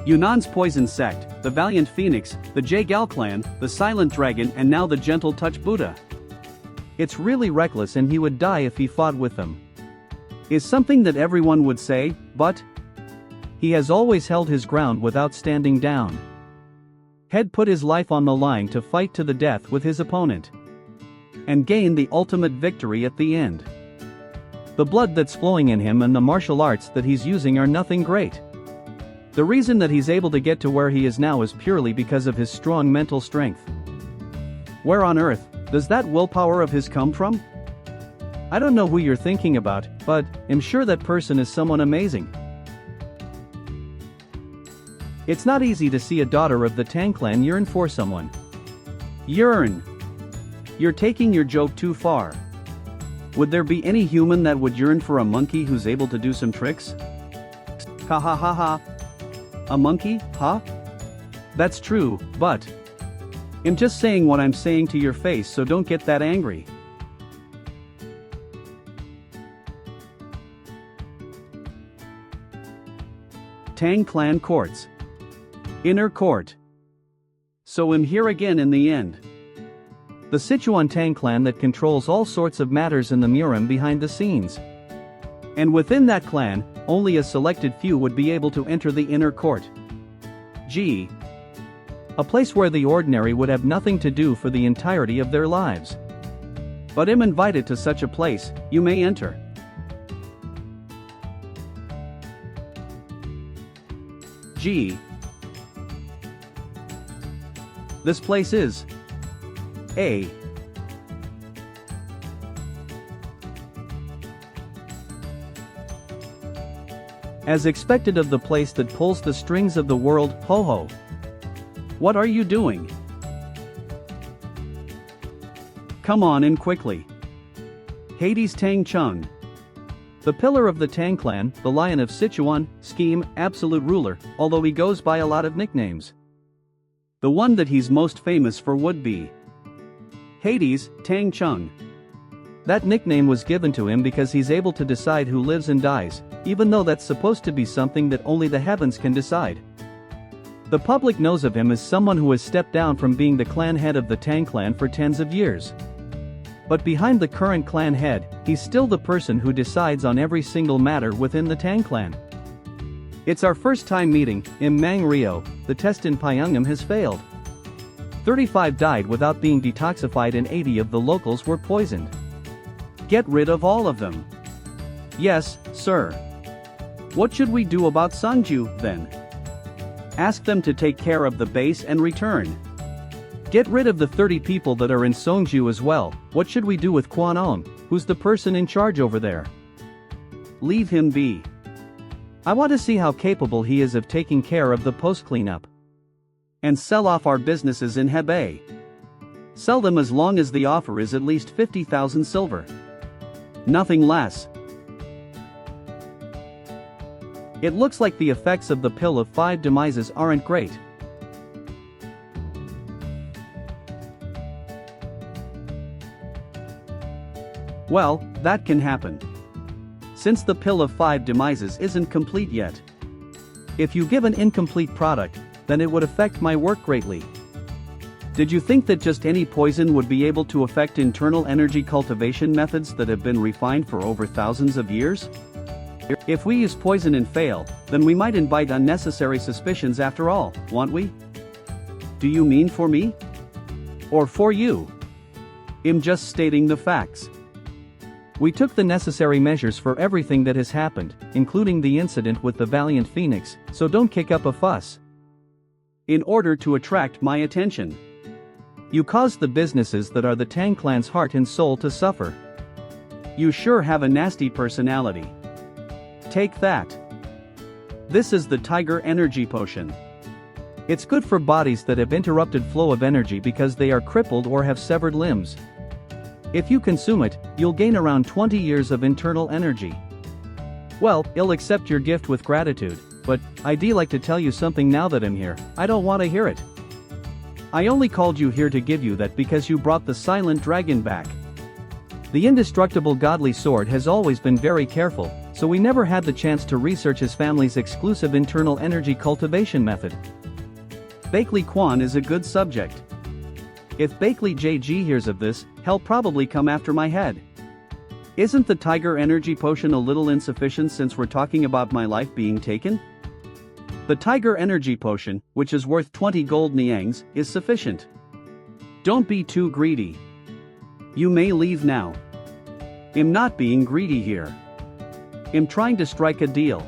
Yunan's Poison Sect, the Valiant Phoenix, the Jagal clan, the Silent Dragon, and now the Gentle Touch Buddha. It's really reckless, and he would die if he fought with them. Is something that everyone would say, but he has always held his ground without standing down. Had put his life on the line to fight to the death with his opponent and gain the ultimate victory at the end. The blood that's flowing in him and the martial arts that he's using are nothing great. The reason that he's able to get to where he is now is purely because of his strong mental strength. Where on earth does that willpower of his come from? I don't know who you're thinking about, but I'm sure that person is someone amazing. It's not easy to see a daughter of the Tang clan yearn for someone. Yearn. You're taking your joke too far. Would there be any human that would yearn for a monkey who's able to do some tricks? Ha ha ha ha. A monkey, huh? That's true, but I'm just saying what I'm saying to your face, so don't get that angry. Tang Clan Courts. Inner Court. So I'm here again in the end. The Sichuan Tang clan that controls all sorts of matters in the Murim behind the scenes. And within that clan, only a selected few would be able to enter the inner court. Gee. A place where the ordinary would have nothing to do for the entirety of their lives. But am invited to such a place, you may enter. Gee. This place is A. As expected of the place that pulls the strings of the world, ho ho. What are you doing? Come on in quickly. Hades Tang Chung. The pillar of the Tang clan, the Lion of Sichuan, scheme, absolute ruler, although he goes by a lot of nicknames. The one that he's most famous for would be Hades Tang Chung. That nickname was given to him because he's able to decide who lives and dies, even though that's supposed to be something that only the heavens can decide. The public knows of him as someone who has stepped down from being the clan head of the Tang clan for tens of years. But behind the current clan head, he's still the person who decides on every single matter within the Tang clan. It's our first time meeting, in Mang Rio, the test in Pyongyang has failed. 35 died without being detoxified and 80 of the locals were poisoned. Get rid of all of them. Yes, sir. What should we do about Sangju, then? Ask them to take care of the base and return. Get rid of the 30 people that are in Songju as well. What should we do with Quan On, who's the person in charge over there? Leave him be. I want to see how capable he is of taking care of the post cleanup. And sell off our businesses in Hebei. Sell them as long as the offer is at least 50,000 silver. Nothing less. It looks like the effects of the pill of 5 demises aren't great. Well, that can happen. Since the pill of 5 demises isn't complete yet. If you give an incomplete product, then it would affect my work greatly. Did you think that just any poison would be able to affect internal energy cultivation methods that have been refined for over thousands of years? If we use poison and fail, then we might invite unnecessary suspicions after all, won't we? Do you mean for me? Or for you? I'm just stating the facts. We took the necessary measures for everything that has happened, including the incident with the Valiant Phoenix, so don't kick up a fuss. In order to attract my attention. You caused the businesses that are the Tang clan's heart and soul to suffer. You sure have a nasty personality. Take that. This is the Tiger Energy Potion. It's good for bodies that have interrupted flow of energy because they are crippled or have severed limbs. If you consume it, you'll gain around 20 years of internal energy. Well, I'll accept your gift with gratitude, but I'd like to tell you something now that I'm here. I don't want to hear it. I only called you here to give you that because you brought the silent dragon back. The indestructible godly sword has always been very careful, so we never had the chance to research his family's exclusive internal energy cultivation method. Bakley Quan is a good subject. If Bakley JG hears of this, he'll probably come after my head. Isn't the Tiger Energy Potion a little insufficient since we're talking about my life being taken? The Tiger Energy Potion, which is worth 20 gold niangs, is sufficient. Don't be too greedy. You may leave now. I'm not being greedy here. I'm trying to strike a deal.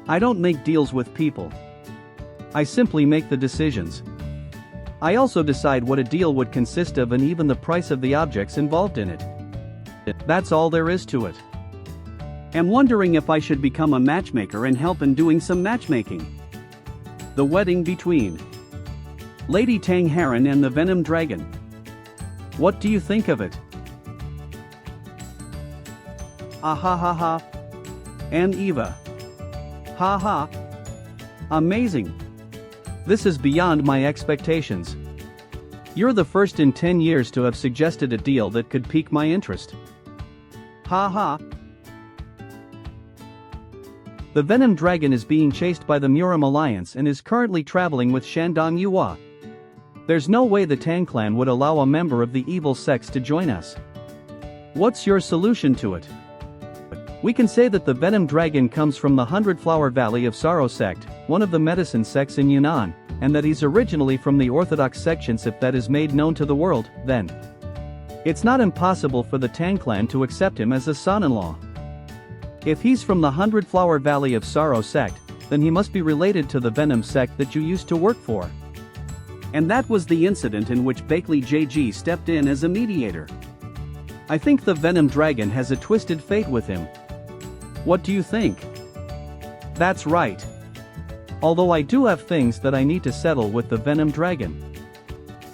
I don't make deals with people. I simply make the decisions. I also decide what a deal would consist of and even the price of the objects involved in it. That's all there is to it. I'm wondering if I should become a matchmaker and help in doing some matchmaking. The wedding between Lady Tang Heron and the Venom Dragon. What do you think of it? Ah ha ha ha. And Eva. Ha ha. Amazing. This is beyond my expectations. You're the first in 10 years to have suggested a deal that could pique my interest. Ha ha. The Venom Dragon is being chased by the Muram Alliance and is currently traveling with Shandong Yua. There's no way the Tang clan would allow a member of the evil sects to join us. What's your solution to it? We can say that the Venom Dragon comes from the 100 Flower Valley of Sorrow sect, one of the medicine sects in Yunnan, and that he's originally from the Orthodox sections. If that is made known to the world, then it's not impossible for the Tang clan to accept him as a son-in-law. If he's from the 100 Flower Valley of Sorrow sect, then he must be related to the Venom sect that you used to work for. And that was the incident in which Bakley JG stepped in as a mediator. I think the Venom Dragon has a twisted fate with him. What do you think? That's right. Although I do have things that I need to settle with the Venom Dragon.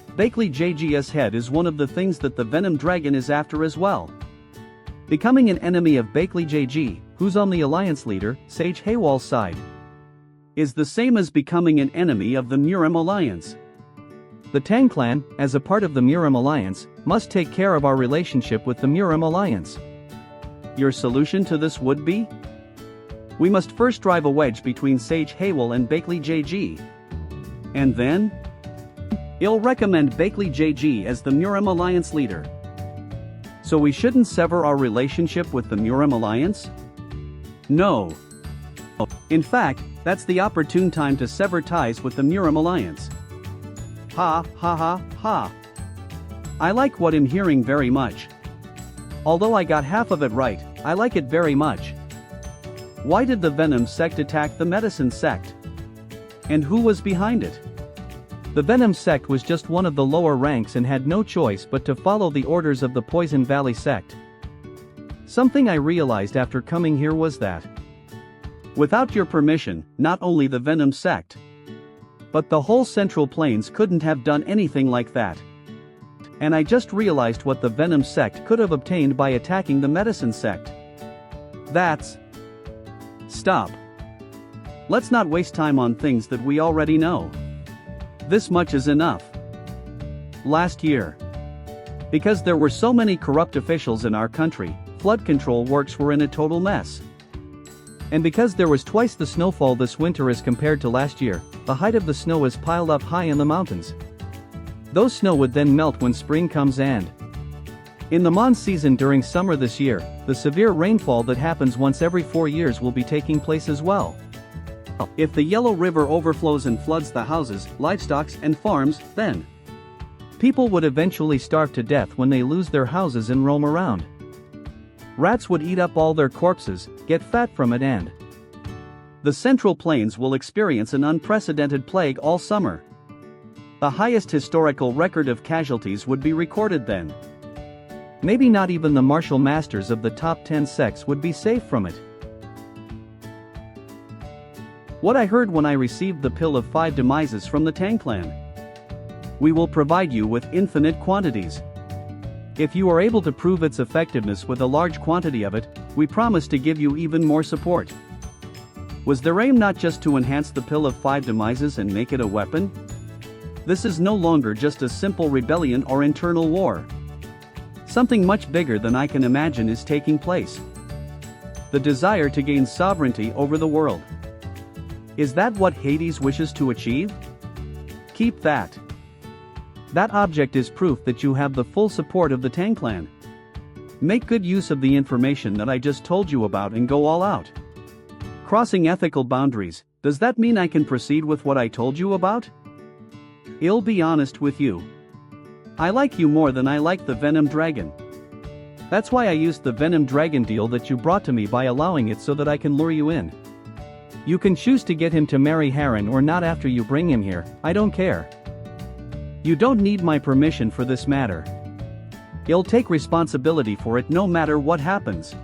Bakley JG's head is one of the things that the Venom Dragon is after as well. Becoming an enemy of Bakley JG, who's on the alliance leader, Sage Haywall's side, is the same as becoming an enemy of the Muram Alliance. The Tang clan, as a part of the Muram Alliance, must take care of our relationship with the Muram Alliance. Your solution to this would be? We must first drive a wedge between Sage Haywall and Bakley JG. And then? I'll recommend Bakley JG as the Muram Alliance leader. So we shouldn't sever our relationship with the Muram Alliance? No. In fact, that's the opportune time to sever ties with the Muram Alliance. Ha ha ha ha. I like what I'm hearing very much. Although I got half of it right, I like it very much. Why did the Venom sect attack the Medicine sect? And who was behind it? The Venom sect was just one of the lower ranks and had no choice but to follow the orders of the Poison Valley sect. Something I realized after coming here was that without your permission, not only the Venom sect, but the whole Central Plains couldn't have done anything like that. And I just realized what the Venom sect could have obtained by attacking the Medicine sect. That's... Stop. Let's not waste time on things that we already know. This much is enough. Last year, because there were so many corrupt officials in our country, flood control works were in a total mess. And because there was twice the snowfall this winter as compared to last year, the height of the snow is piled up high in the mountains. Those snow would then melt when spring comes, and in the monsoon season during summer this year, the severe rainfall that happens once every 4 years will be taking place as well. If the Yellow River overflows and floods the houses, livestock, and farms, then people would eventually starve to death when they lose their houses and roam around. Rats would eat up all their corpses, get fat from it, and the Central Plains will experience an unprecedented plague all summer. The highest historical record of casualties would be recorded then. Maybe not even the martial masters of the top 10 sects would be safe from it. What I heard when I received the pill of 5 demises from the Tang clan. We will provide you with infinite quantities. If you are able to prove its effectiveness with a large quantity of it, we promise to give you even more support. Was their aim not just to enhance the pill of 5 demises and make it a weapon? This is no longer just a simple rebellion or internal war. Something much bigger than I can imagine is taking place. The desire to gain sovereignty over the world. Is that what Hades wishes to achieve? Keep that. That object is proof that you have the full support of the Tang clan. Make good use of the information that I just told you about and go all out. Crossing ethical boundaries, does that mean I can proceed with what I told you about? I'll be honest with you. I like you more than I like the Venom Dragon. That's why I used the Venom Dragon deal that you brought to me by allowing it so that I can lure you in. You can choose to get him to marry Heron or not after you bring him here, I don't care. You don't need my permission for this matter. I'll take responsibility for it no matter what happens.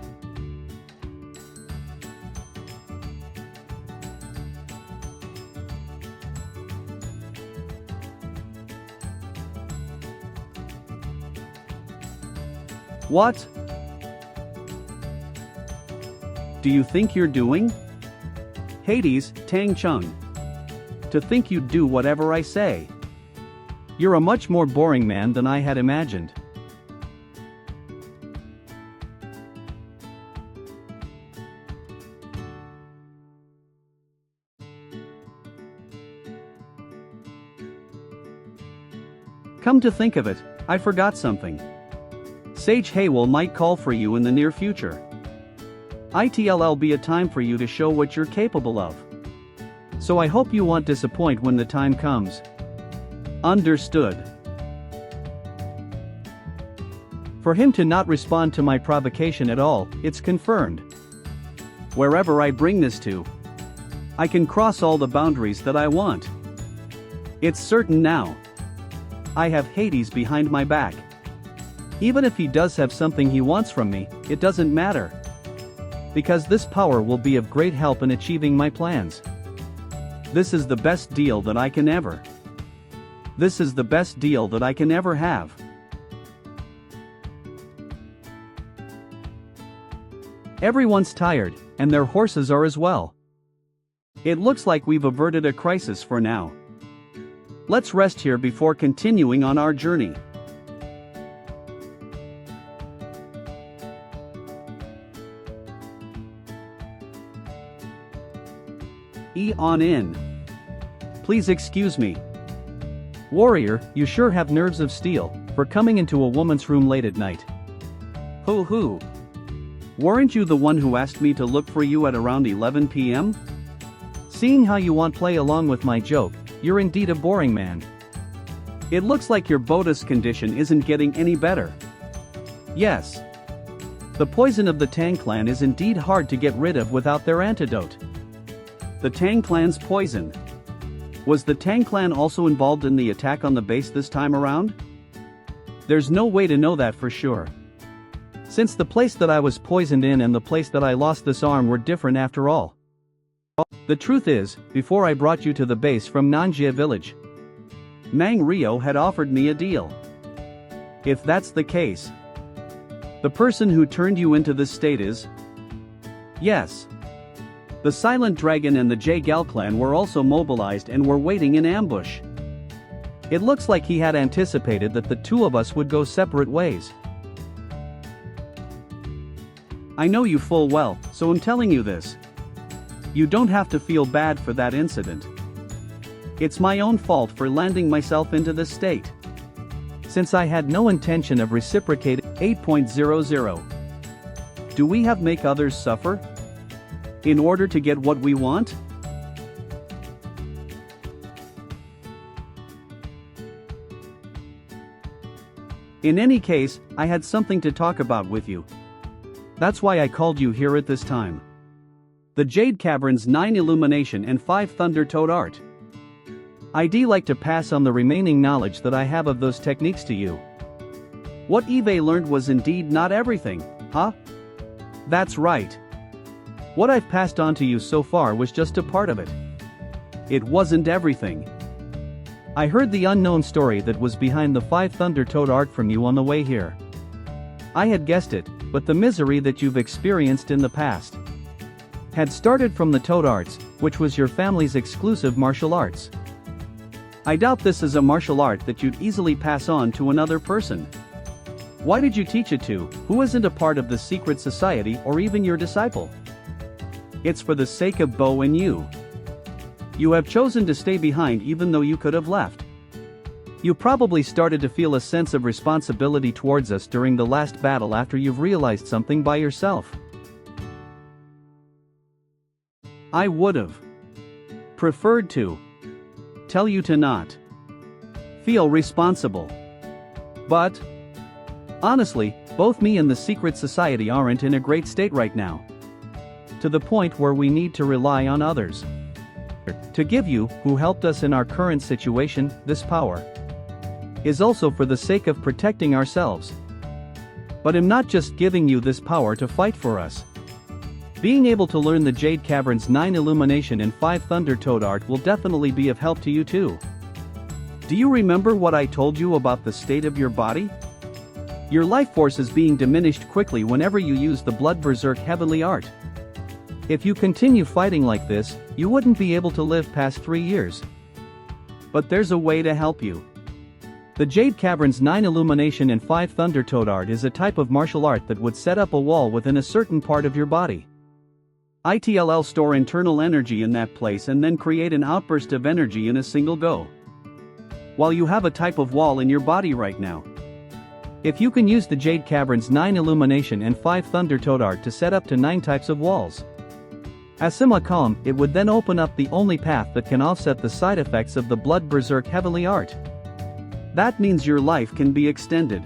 What do you think you're doing? Hades, Tang Chung. To think you'd do whatever I say. You're a much more boring man than I had imagined. Come to think of it, I forgot something. Sage Haywell might call for you in the near future. It'll be a time for you to show what you're capable of. So I hope you won't disappoint when the time comes. Understood. For him to not respond to my provocation at all, it's confirmed. Wherever I bring this to, I can cross all the boundaries that I want. It's certain now. I have Hades behind my back. Even if he does have something he wants from me, it doesn't matter. Because this power will be of great help in achieving my plans. This is the best deal that I can ever. This is the best deal that I can ever have. Everyone's tired, and their horses are as well. It looks like we've averted a crisis for now. Let's rest here before continuing on our journey. On in. Please excuse me. Warrior, you sure have nerves of steel, for coming into a woman's room late at night. Hoo. Weren't you the one who asked me to look for you at around 11 p.m.? Seeing how you won't play along with my joke, you're indeed a boring man. It looks like your Bodas condition isn't getting any better. Yes. The poison of the Tang clan is indeed hard to get rid of without their antidote. The Tang clan's poison. Was the Tang clan also involved in the attack on the base this time around? There's no way to know that for sure. Since the place that I was poisoned in and the place that I lost this arm were different after all. The truth is, before I brought you to the base from Nanjia village, Mang Rio had offered me a deal. If that's the case, the person who turned you into this state is? Yes. The Silent Dragon and the J-Gal clan were also mobilized and were waiting in ambush. It looks like he had anticipated that the two of us would go separate ways. I know you full well, so I'm telling you this. You don't have to feel bad for that incident. It's my own fault for landing myself into this state. Since I had no intention of reciprocating. 8.00. Do we have make others suffer? In order to get what we want? In any case, I had something to talk about with you. That's why I called you here at this time. The Jade Cavern's 9 Illumination and 5 Thunder Toad Art. I'd like to pass on the remaining knowledge that I have of those techniques to you. What Eve learned was indeed not everything, huh? That's right. What I've passed on to you so far was just a part of it. It wasn't everything. I heard the unknown story that was behind the 5 Thunder Toad Art from you on the way here. I had guessed it, but the misery that you've experienced in the past had started from the Toad Arts, which was your family's exclusive martial arts. I doubt this is a martial art that you'd easily pass on to another person. Why did you teach it to, who isn't a part of the secret society or even your disciple? It's for the sake of Bo and you. You have chosen to stay behind even though you could have left. You probably started to feel a sense of responsibility towards us during the last battle after you've realized something by yourself. I would've preferred to tell you to not feel responsible. But honestly, both me and the secret society aren't in a great state right now. To the point where we need to rely on others to give you, who helped us in our current situation, this power. Is also for the sake of protecting ourselves. But I'm not just giving you this power to fight for us. Being able to learn the Jade Cavern's 9 Illumination and 5 Thunder Toad Art will definitely be of help to you too. Do you remember what I told you about the state of your body? Your life force is being diminished quickly whenever you use the Blood Berserk Heavenly Art. If you continue fighting like this, you wouldn't be able to live past 3 years. But there's a way to help you. The Jade Cavern's 9 Illumination and 5 Thunder Toad Art is a type of martial art that would set up a wall within a certain part of your body. It'll store internal energy in that place and then create an outburst of energy in a single go. while you have a type of wall in your body right now. If you can use the Jade Cavern's 9 Illumination and 5 Thunder Toad art to set up to 9 types of walls. Asima Calm, it would then open up the only path that can offset the side effects of the Blood Berserk Heavily art. That means your life can be extended.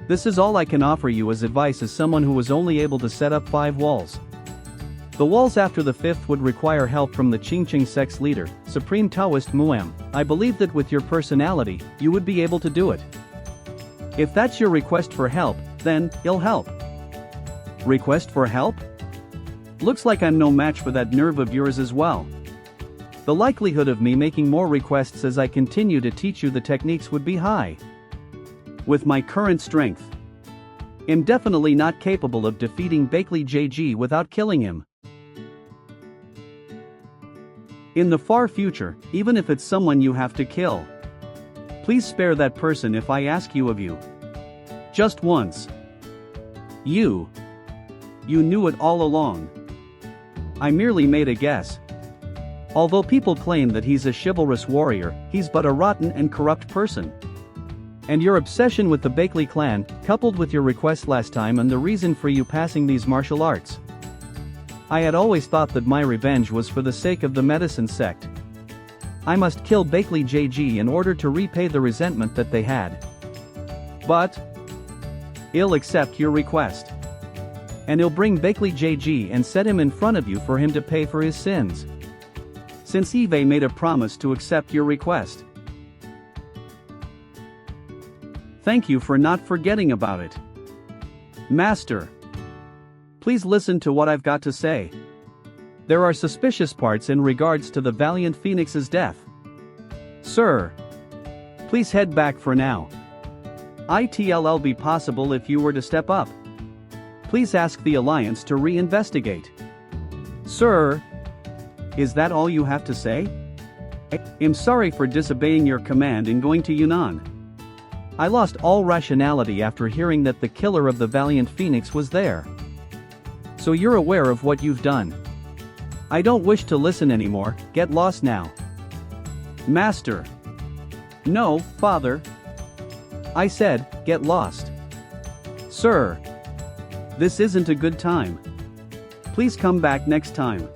This is all I can offer you as advice as someone who was only able to set up 5 walls. The walls after the 5th would require help from the Qingqing sect's leader, Supreme Taoist Muam. I believe that with your personality, you would be able to do it. If that's your request for help, then I'll help. Request for help? Looks like I'm no match for that nerve of yours as well. The likelihood of me making more requests as I continue to teach you the techniques would be high. With my current strength, I'm definitely not capable of defeating Bakley JG without killing him. In the far future, even if it's someone you have to kill, please spare that person if I ask you of you. Just once. You knew it all along. I merely made a guess. Although people claim that he's a chivalrous warrior, he's but a rotten and corrupt person. And your obsession with the Bakley clan, coupled with your request last time and the reason for you passing these martial arts. I had always thought that my revenge was for the sake of the medicine sect. I must kill Bakley JG in order to repay the resentment that they had. But I'll accept your request. And I'll bring Bakley JG and set him in front of you for him to pay for his sins. Since Eve made a promise to accept your request. Thank you for not forgetting about it. Master, please listen to what I've got to say. There are suspicious parts in regards to the Valiant Phoenix's death. Sir, please head back for now. It'll be possible if you were to step up. Please ask the Alliance to re-investigate. Sir, is that all you have to say? I'm sorry for disobeying your command in going to Yunnan. I lost all rationality after hearing that the killer of the Valiant Phoenix was there. So you're aware of what you've done. I don't wish to listen anymore, get lost now. Master. No, Father. I said, get lost. Sir. This isn't a good time. Please come back next time.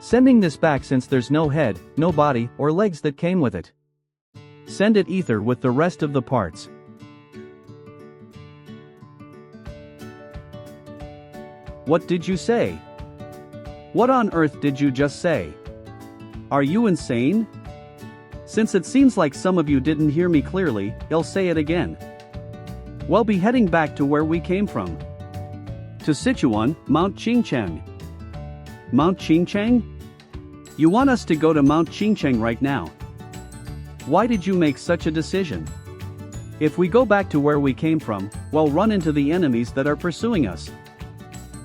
Sending this back since there's no head, no body, or legs that came with it. Send it ether with the rest of the parts. What did you say? What on earth did you just say? Are you insane? Since it seems like some of you didn't hear me clearly, I'll say it again. We'll be heading back to where we came from. To Sichuan, Mount Qingcheng. Mount Qingcheng? You want us to go to Mount Qingcheng right now? Why did you make such a decision? If we go back to where we came from, we'll run into the enemies that are pursuing us.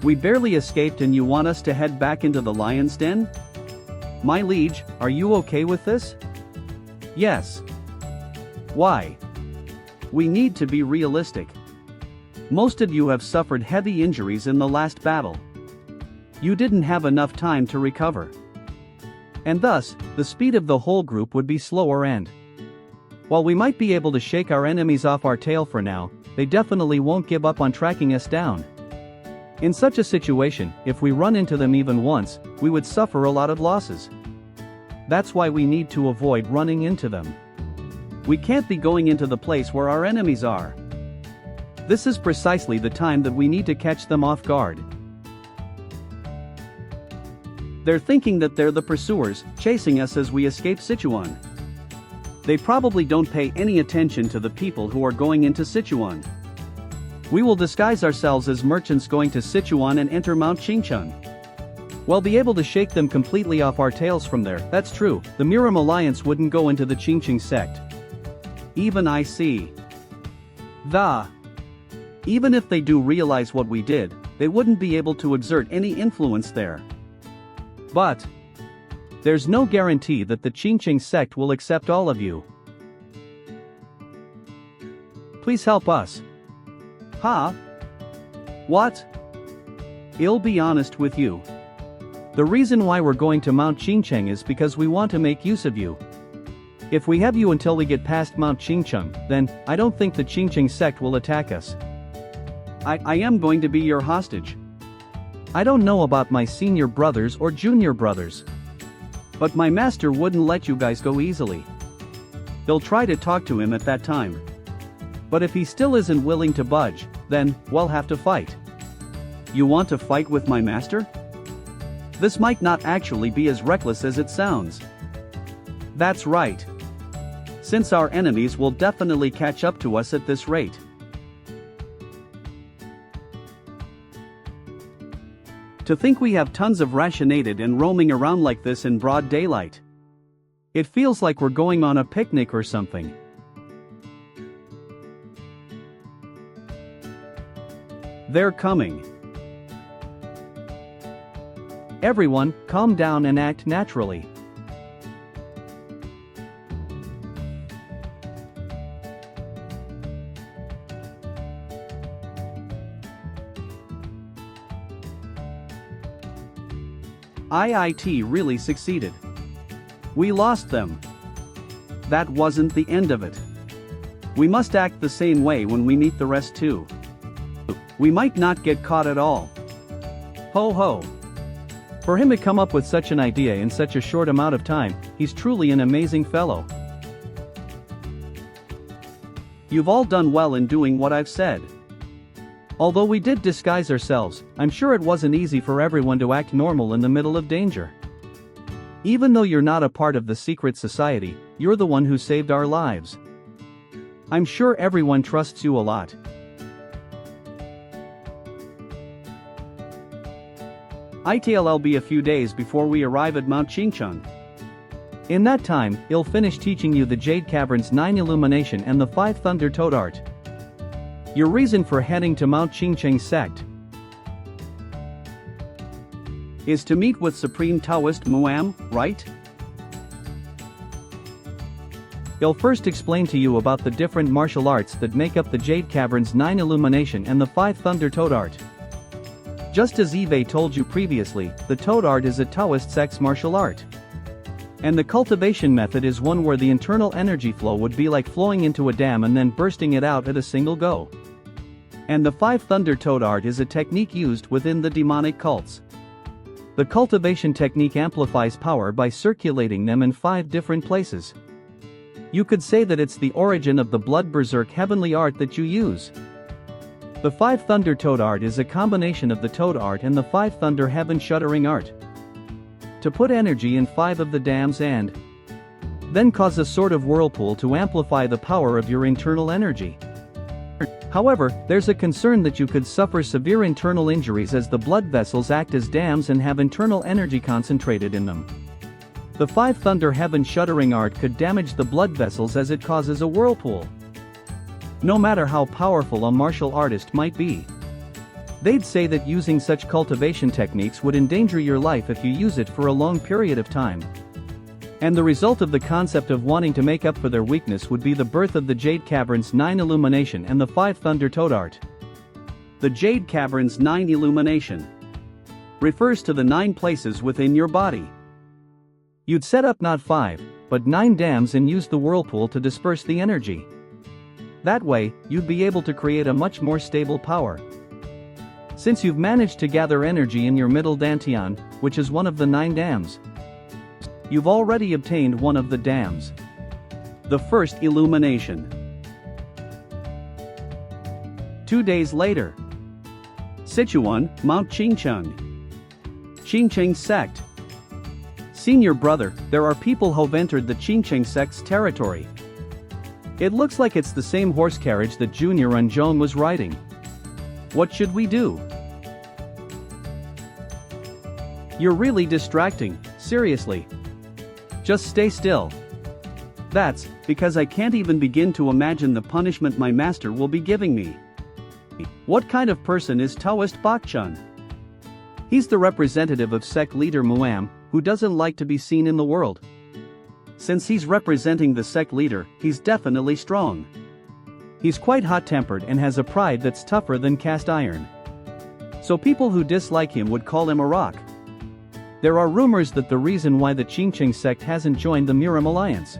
We barely escaped and you want us to head back into the lion's den? My liege, are you okay with this? Yes. Why? We need to be realistic. Most of you have suffered heavy injuries in the last battle. You didn't have enough time to recover. And thus, the speed of the whole group would be slower and while we might be able to shake our enemies off our tail for now, they definitely won't give up on tracking us down. In such a situation, if we run into them even once, we would suffer a lot of losses. That's why we need to avoid running into them. We can't be going into the place where our enemies are. This is precisely the time that we need to catch them off guard. They're thinking that they're the pursuers, chasing us as we escape Sichuan. They probably don't pay any attention to the people who are going into Sichuan. We will disguise ourselves as merchants going to Sichuan and enter Mount Qingcheng. We'll be able to shake them completely off our tails from there. That's true, the Miram Alliance wouldn't go into the Qingqing sect. Even I see. Even if they do realize what we did, they wouldn't be able to exert any influence there. But there's no guarantee that the Qingqing sect will accept all of you. Please help us. Huh? What? I'll be honest with you. The reason why we're going to Mount Qingcheng is because we want to make use of you. If we have you until we get past Mount Qingcheng, then I don't think the Qingcheng sect will attack us. I am going to be your hostage. I don't know about my senior brothers or junior brothers, but my master wouldn't let you guys go easily. They'll try to talk to him at that time. But if he still isn't willing to budge, then we'll have to fight. You want to fight with my master? This might not actually be as reckless as it sounds. That's right. Since our enemies will definitely catch up to us at this rate. To think we have tons of rationated and roaming around like this in broad daylight. It feels like we're going on a picnic or something. They're coming. Everyone, calm down and act naturally. IIT really succeeded. We lost them. That wasn't the end of it. We must act the same way when we meet the rest too. We might not get caught at all. Ho ho. For him to come up with such an idea in such a short amount of time, he's truly an amazing fellow. You've all done well in doing what I've said. Although we did disguise ourselves, I'm sure it wasn't easy for everyone to act normal in the middle of danger. Even though you're not a part of the secret society, you're the one who saved our lives. I'm sure everyone trusts you a lot. It'll be a few days before we arrive at Mount Qingcheng. In that time, I'll finish teaching you the Jade Cavern's 9 Illumination and the 5 Thunder Toad Art. Your reason for heading to Mount Qingcheng sect is to meet with Supreme Taoist Muam, right? I'll first explain to you about the different martial arts that make up the Jade Cavern's 9 Illumination and the 5 Thunder Toad Art. Just as Eve told you previously, the Toad Art is a Taoist sect's martial art. And the cultivation method is one where the internal energy flow would be like flowing into a dam and then bursting it out at a single go. And the 5 Thunder Toad Art is a technique used within the demonic cults. The cultivation technique amplifies power by circulating them in 5 different places. You could say that it's the origin of the blood berserk heavenly art that you use. The 5 Thunder Toad Art is a combination of the Toad Art and the 5 Thunder Heaven Shuddering Art. To put energy in 5 of the dams and then cause a sort of whirlpool to amplify the power of your internal energy. However, there's a concern that you could suffer severe internal injuries as the blood vessels act as dams and have internal energy concentrated in them. The 5 Thunder Heaven Shuddering Art could damage the blood vessels as it causes a whirlpool. No matter how powerful a martial artist might be. They'd say that using such cultivation techniques would endanger your life if you use it for a long period of time. And the result of the concept of wanting to make up for their weakness would be the birth of the Jade Cavern's 9 Illumination and the 5 Thunder Toad Art. The Jade Cavern's 9 Illumination refers to the 9 places within your body. You'd set up not 5, but 9 dams and use the whirlpool to disperse the energy. That way, you'd be able to create a much more stable power. Since you've managed to gather energy in your middle dantian, which is one of the 9 dams, you've already obtained one of the dams. The first illumination. 2 days later. Sichuan, Mount Qingcheng. Qingcheng sect. Senior brother, there are people who've entered the Qingcheng sect's territory. It looks like it's the same horse carriage that Junior Ranjong was riding. What should we do? You're really distracting, seriously. Just stay still. That's because I can't even begin to imagine the punishment my master will be giving me. What kind of person is Taoist Bakchun? He's the representative of sect leader Muam, who doesn't like to be seen in the world. Since he's representing the sect leader, he's definitely strong. He's quite hot-tempered and has a pride that's tougher than cast iron. So people who dislike him would call him a rock. There are rumors that the reason why the Qingqing sect hasn't joined the Murim alliance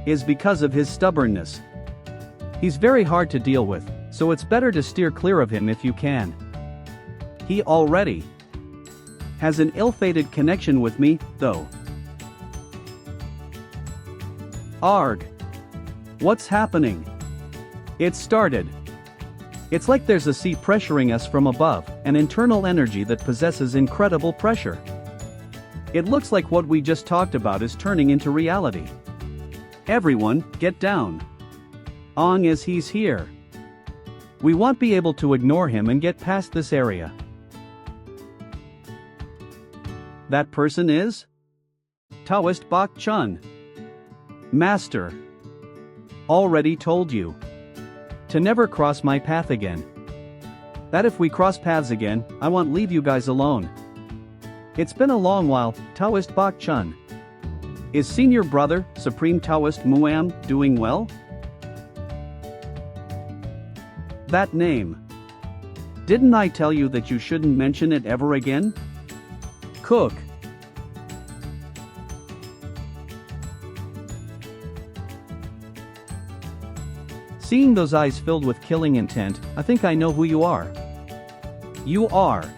is because of his stubbornness. He's very hard to deal with, so it's better to steer clear of him if you can. He already has an ill-fated connection with me, though. Arg. What's happening? It started. It's like there's a sea pressuring us from above, an internal energy that possesses incredible pressure. It looks like what we just talked about is turning into reality. Everyone, get down. Ong as he's here. We won't be able to ignore him and get past this area. That person is? Taoist Bak Chun. Master. Already told you to never cross my path again. That if we cross paths again, I won't leave you guys alone. It's been a long while, Taoist Bak Chun. Is senior brother, Supreme Taoist Muam, doing well? That name. Didn't I tell you that you shouldn't mention it ever again? Cook. Seeing those eyes filled with killing intent, I think I know who you are. You are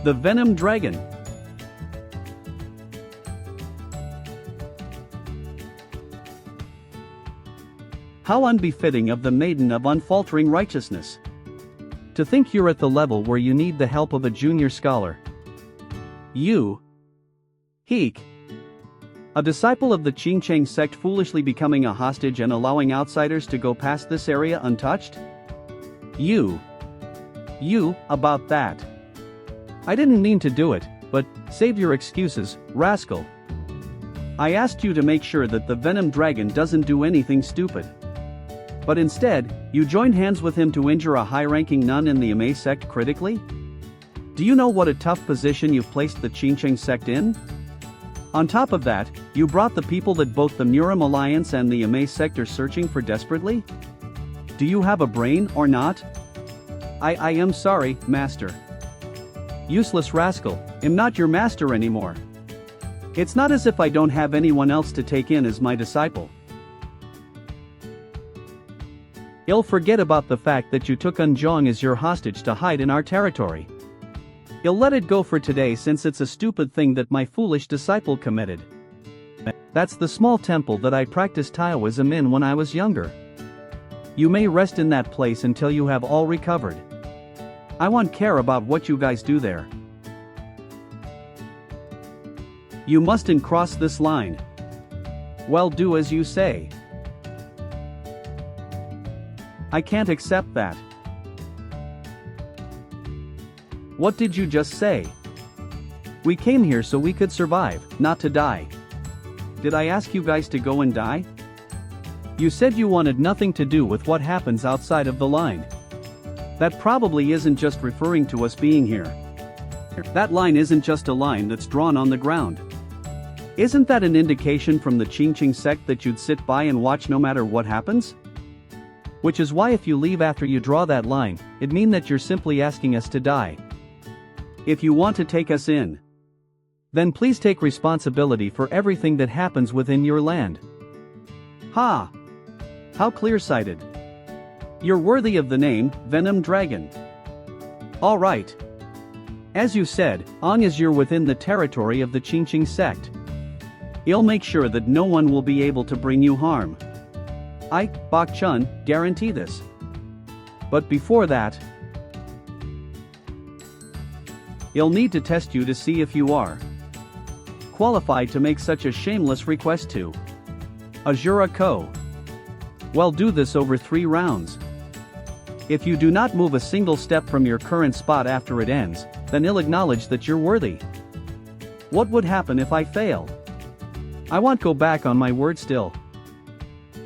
the Venom Dragon. How unbefitting of the maiden of unfaltering righteousness. To think you're at the level where you need the help of a junior scholar. You. Heek. A disciple of the Qingqing sect foolishly becoming a hostage and allowing outsiders to go past this area untouched? You, about that. I didn't mean to do it, but save your excuses, rascal. I asked you to make sure that the Venom Dragon doesn't do anything stupid. But instead, you joined hands with him to injure a high-ranking nun in the Amei sect critically? Do you know what a tough position you've placed the Qingqing sect in? On top of that, you brought the people that both the Murim Alliance and the Amei sect are searching for desperately? Do you have a brain or not? I am sorry, master. Useless rascal, I'm not your master anymore. It's not as if I don't have anyone else to take in as my disciple. You'll forget about the fact that you took Unjong as your hostage to hide in our territory. You'll let it go for today since it's a stupid thing that my foolish disciple committed. That's the small temple that I practiced Taoism in when I was younger. You may rest in that place until you have all recovered. I won't care about what you guys do there. You mustn't cross this line. Well, do as you say. I can't accept that. What did you just say? We came here so we could survive, not to die. Did I ask you guys to go and die? You said you wanted nothing to do with what happens outside of the line. That probably isn't just referring to us being here. That line isn't just a line that's drawn on the ground. Isn't that an indication from the Qingqing sect that you'd sit by and watch no matter what happens? Which is why if you leave after you draw that line, it means that you're simply asking us to die. If you want to take us in, then please take responsibility for everything that happens within your land. Ha! How clear-sighted. You're worthy of the name, Venom Dragon. Alright. As you said, long as you're within the territory of the Qingqing sect, you'll make sure that no one will be able to bring you harm. I, Bak Chun, guarantee this. But before that, you'll need to test you to see if you are qualified to make such a shameless request to Asura Ko. Well, do this over 3 rounds. If you do not move a single step from your current spot after it ends, then I'll acknowledge that you're worthy. What would happen if I fail? I won't go back on my word still.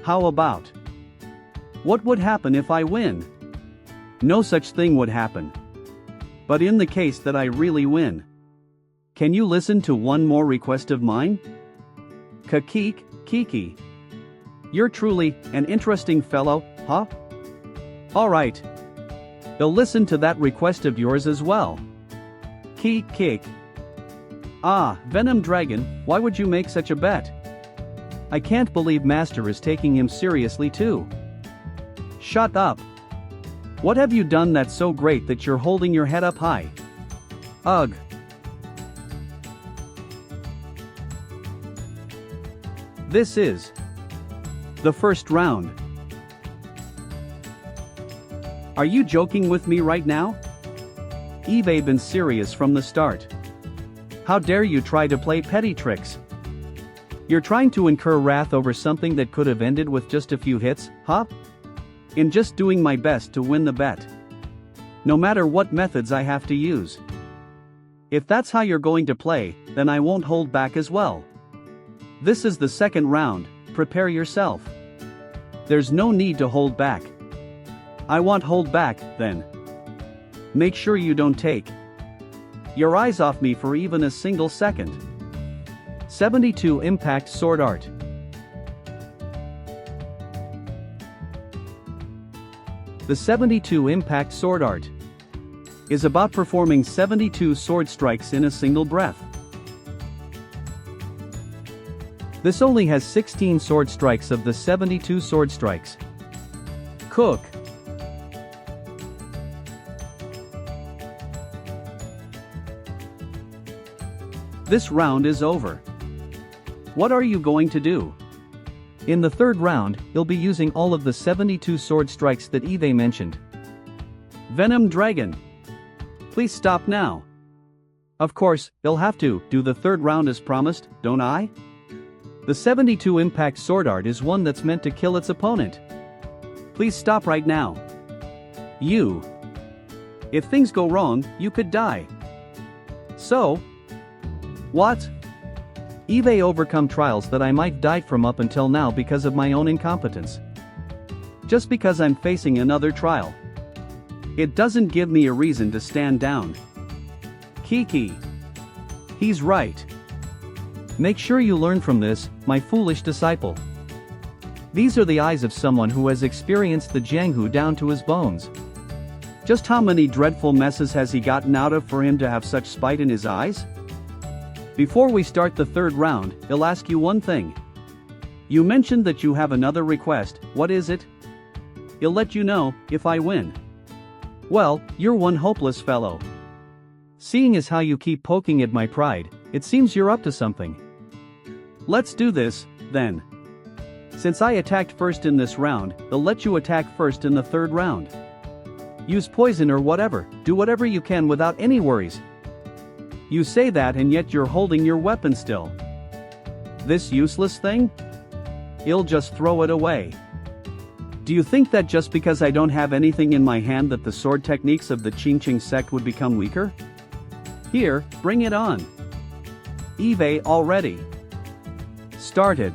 How about? What would happen if I win? No such thing would happen. But in the case that I really win, can you listen to one more request of mine? Kiki. You're truly an interesting fellow, huh? Alright. They'll listen to that request of yours as well. Kick. Ah, Venom Dragon, why would you make such a bet? I can't believe Master is taking him seriously too. Shut up. What have you done that's so great that you're holding your head up high? Ugh. This is the first round. Are you joking with me right now? Eve been serious from the start. How dare you try to play petty tricks? You're trying to incur wrath over something that could have ended with just a few hits, huh? In just doing my best to win the bet. No matter what methods I have to use. If that's how you're going to play, then I won't hold back as well. This is the second round, prepare yourself. There's no need to hold back. I won't hold back, then. Make sure you don't take your eyes off me for even a single second. 72 Impact Sword Art. The 72 Impact Sword Art is about performing 72 sword strikes in a single breath. This only has 16 sword strikes of the 72 sword strikes. Cook. This round is over. What are you going to do? In the third round, you'll be using all of the 72 sword strikes that Eve mentioned. Venom Dragon. Please stop now. Of course, you'll have to do the third round as promised, don't I? The 72 Impact Sword Art is one that's meant to kill its opponent. Please stop right now. You. If things go wrong, you could die. So? What? Eve overcome trials that I might die from up until now because of my own incompetence. Just because I'm facing another trial. It doesn't give me a reason to stand down. Kiki. He's right. Make sure you learn from this, my foolish disciple. These are the eyes of someone who has experienced the Jianghu down to his bones. Just how many dreadful messes has he gotten out of for him to have such spite in his eyes? Before we start the third round, I'll ask you one thing. You mentioned that you have another request, what is it? I'll let you know, if I win. Well, you're one hopeless fellow. Seeing as how you keep poking at my pride, it seems you're up to something. Let's do this, then. Since I attacked first in this round, I'll let you attack first in the third round. Use poison or whatever, do whatever you can without any worries. You say that and yet you're holding your weapon still. This useless thing? I'll just throw it away. Do you think that just because I don't have anything in my hand that the sword techniques of the Qingqing sect would become weaker? Here, bring it on. Eve already started.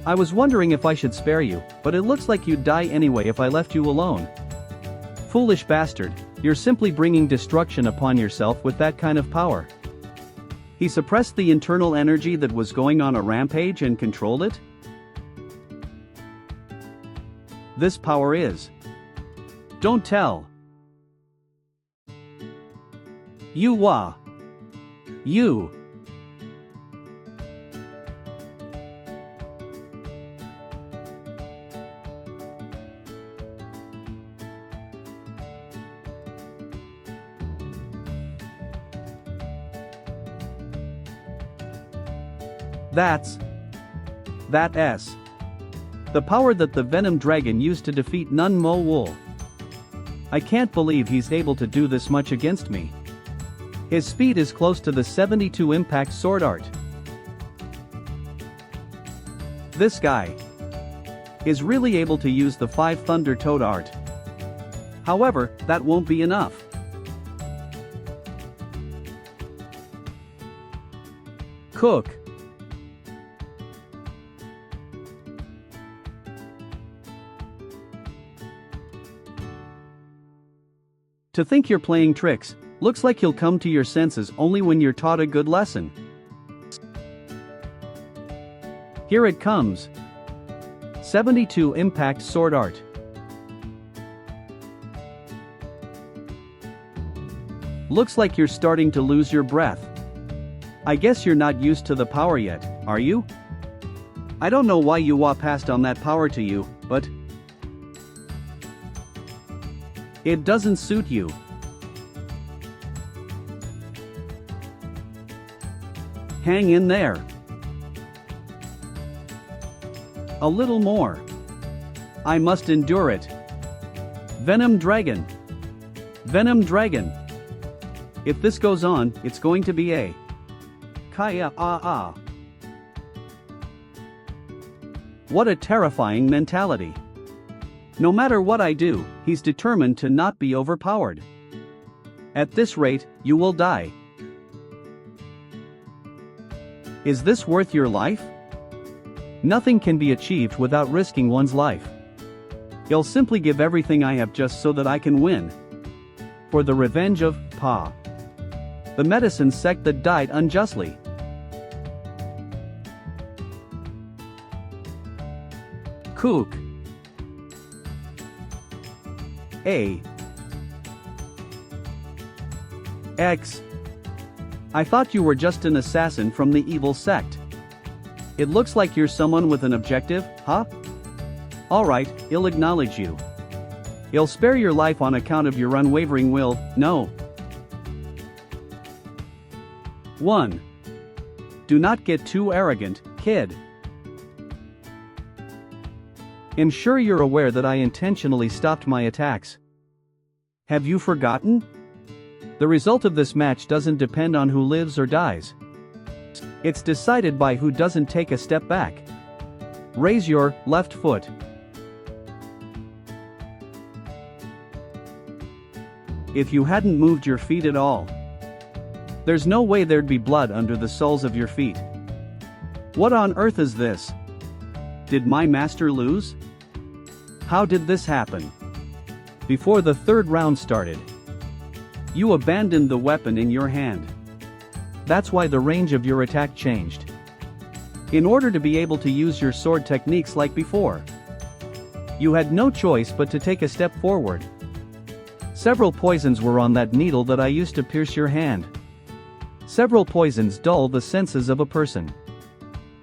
I was wondering if I should spare you, but it looks like you'd die anyway if I left you alone. Foolish bastard, you're simply bringing destruction upon yourself with that kind of power. He suppressed the internal energy that was going on a rampage and controlled it? This power is. Don't tell. You. That's the power that the Venom Dragon used to defeat Nun Mo Wool. I can't believe he's able to do this much against me. His speed is close to the 72 Impact Sword Art. This guy is really able to use the 5 Thunder Toad Art. However, that won't be enough. Cook. To think you're playing tricks, looks like you'll come to your senses only when you're taught a good lesson. Here it comes. 72 Impact Sword Art. Looks like you're starting to lose your breath. I guess you're not used to the power yet, are you? I don't know why Yuwa passed on that power to you, but it doesn't suit you. Hang in there. A little more. I must endure it. Venom Dragon. Venom Dragon. If this goes on, it's going to be a Kaya ah. What a terrifying mentality. No matter what I do, he's determined to not be overpowered. At this rate, you will die. Is this worth your life? Nothing can be achieved without risking one's life. I'll simply give everything I have just so that I can win. For the revenge of Pa, the medicine sect that died unjustly. Kook. A. X. I thought you were just an assassin from the evil sect. It looks like you're someone with an objective, huh? Alright, I'll acknowledge you. I'll spare your life on account of your unwavering will, no. 1. Do not get too arrogant, kid. I'm sure you're aware that I intentionally stopped my attacks. Have you forgotten? The result of this match doesn't depend on who lives or dies. It's decided by who doesn't take a step back. Raise your left foot. If you hadn't moved your feet at all, there's no way there'd be blood under the soles of your feet. What on earth is this? Did my master lose? How did this happen? Before the third round started, you abandoned the weapon in your hand. That's why the range of your attack changed. In order to be able to use your sword techniques like before, you had no choice but to take a step forward. Several poisons were on that needle that I used to pierce your hand. Several poisons dull the senses of a person.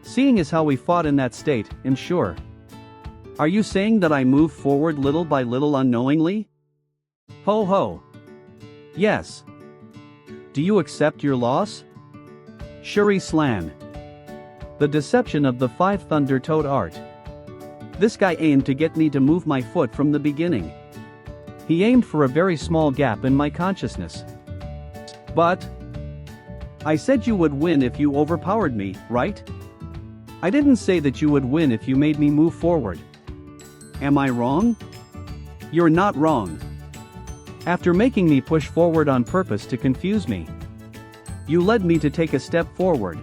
Seeing as how we fought in that state, I'm sure. Are you saying that I moved forward little by little unknowingly? Ho ho. Yes. Do you accept your loss? Shuri Slan. The deception of the 5 Thunder Toad art. This guy aimed to get me to move my foot from the beginning. He aimed for a very small gap in my consciousness. But I said you would win if you overpowered me, right? I didn't say that you would win if you made me move forward. Am I wrong? You're not wrong. After making me push forward on purpose to confuse me, you led me to take a step forward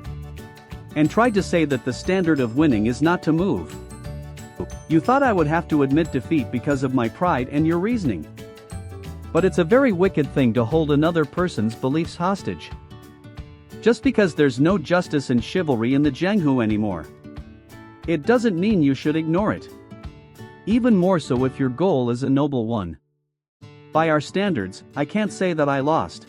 and tried to say that the standard of winning is not to move. You thought I would have to admit defeat because of my pride and your reasoning. But it's a very wicked thing to hold another person's beliefs hostage. Just because there's no justice and chivalry in the Jianghu anymore, it doesn't mean you should ignore it. Even more so if your goal is a noble one. By our standards, I can't say that I lost.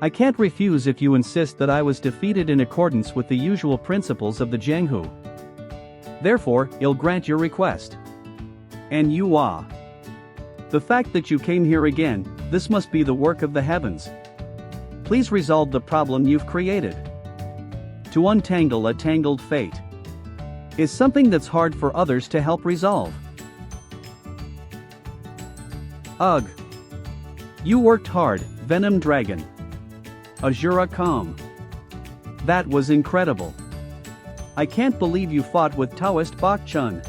I can't refuse if you insist that I was defeated in accordance with the usual principles of the Jianghu. Therefore, I'll grant your request. And you are. The fact that you came here again, this must be the work of the heavens. Please resolve the problem you've created. To untangle a tangled fate is something that's hard for others to help resolve. Ugh. You worked hard, Venom Dragon. Asura calm. That was incredible. I can't believe you fought with Taoist Bak-chun.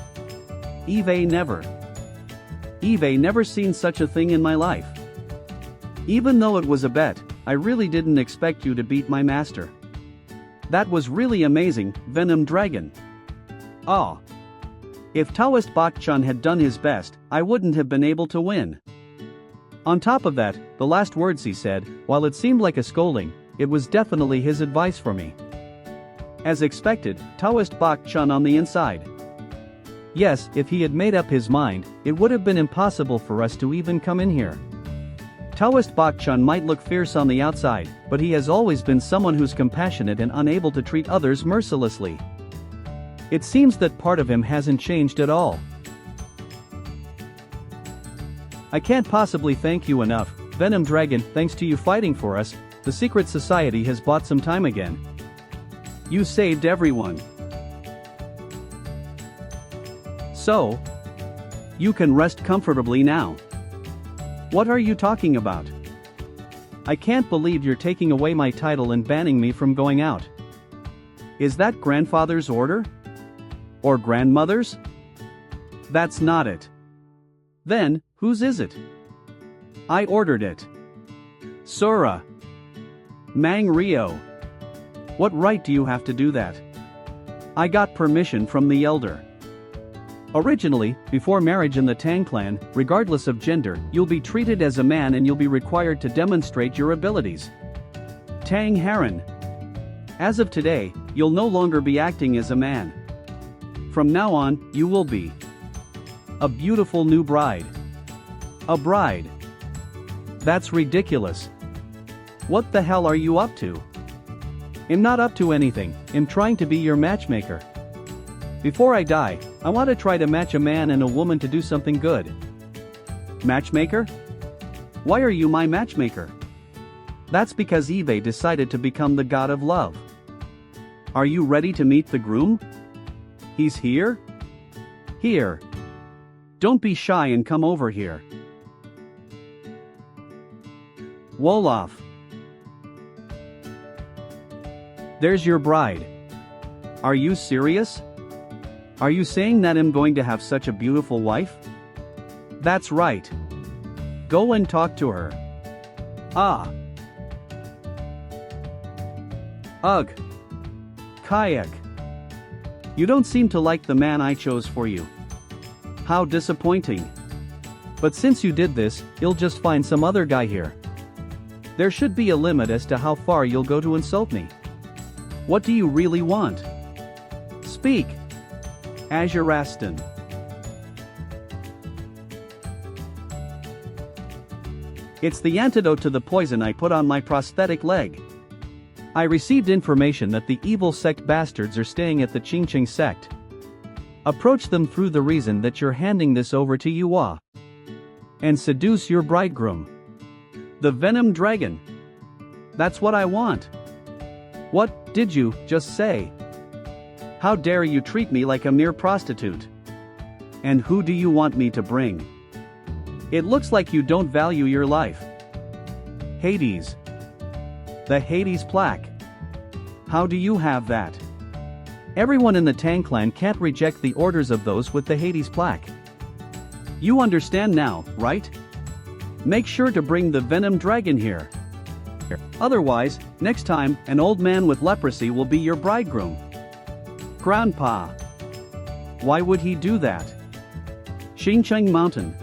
Eve never seen such a thing in my life. Even though it was a bet, I really didn't expect you to beat my master. That was really amazing, Venom Dragon. Ah. If Taoist Bak-chun had done his best, I wouldn't have been able to win. On top of that, the last words he said, while it seemed like a scolding, it was definitely his advice for me. As expected, Taoist Bak-chun on the inside. Yes, if he had made up his mind, it would have been impossible for us to even come in here. Taoist Bak-chun might look fierce on the outside, but he has always been someone who's compassionate and unable to treat others mercilessly. It seems that part of him hasn't changed at all. I can't possibly thank you enough, Venom Dragon. Thanks to you fighting for us, the secret society has bought some time again. You saved everyone. So, you can rest comfortably now. What are you talking about? I can't believe you're taking away my title and banning me from going out. Is that grandfather's order? Or grandmother's? That's not it. Then, whose is it? I ordered it. Sura. Mang Rio. What right do you have to do that? I got permission from the elder. Originally, before marriage in the Tang clan, regardless of gender, you'll be treated as a man and you'll be required to demonstrate your abilities. Tang Heron. As of today, you'll no longer be acting as a man. From now on, you will be a beautiful new bride. A bride. That's ridiculous. What the hell are you up to? I'm not up to anything, I'm trying to be your matchmaker. Before I die, I want to try to match a man and a woman to do something good. Matchmaker? Why are you my matchmaker? That's because eBay decided to become the god of love. Are you ready to meet the groom? He's here? Here. Don't be shy and come over here. Wolof. There's your bride. Are you serious? Are you saying that I'm going to have such a beautiful wife? That's right. Go and talk to her. Ah. Ugh. Kayak. You don't seem to like the man I chose for you. How disappointing. But since you did this, you'll just find some other guy here. There should be a limit as to how far you'll go to insult me. What do you really want? Speak. Azurastan. It's the antidote to the poison I put on my prosthetic leg. I received information that the evil sect bastards are staying at the Qingqing sect. Approach them through the reason that you're handing this over to Yua. And seduce your bridegroom. The Venom Dragon. That's what I want. What did you just say? How dare you treat me like a mere prostitute? And who do you want me to bring? It looks like you don't value your life. Hades. The Hades plaque. How do you have that? Everyone in the Tang clan can't reject the orders of those with the Hades plaque. You understand now, right? Make sure to bring the Venom Dragon here. Otherwise, next time, an old man with leprosy will be your bridegroom. Grandpa. Why would he do that? Xingcheng Mountain.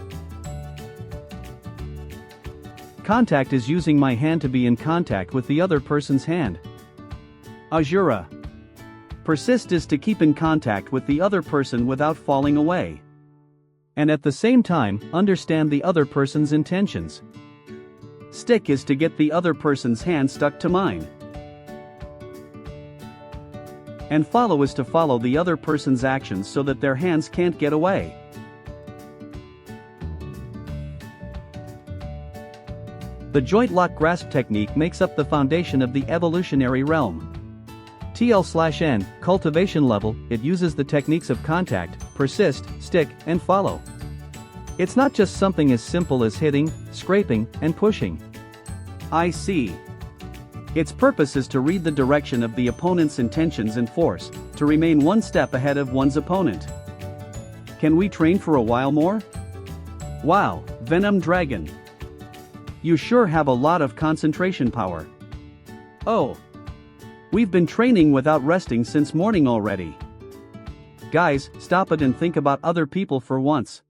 Contact is using my hand to be in contact with the other person's hand. Asura. Persist is to keep in contact with the other person without falling away. And at the same time, understand the other person's intentions. Stick is to get the other person's hand stuck to mine. And follow is to follow the other person's actions so that their hands can't get away. The joint lock grasp technique makes up the foundation of the evolutionary realm. TL/N, cultivation level, it uses the techniques of contact, persist, stick, and follow. It's not just something as simple as hitting, scraping, and pushing. I see. Its purpose is to read the direction of the opponent's intentions and force, to remain one step ahead of one's opponent. Can we train for a while more? Wow, Venom Dragon. You sure have a lot of concentration power. Oh. We've been training without resting since morning already. Guys, stop it and think about other people for once.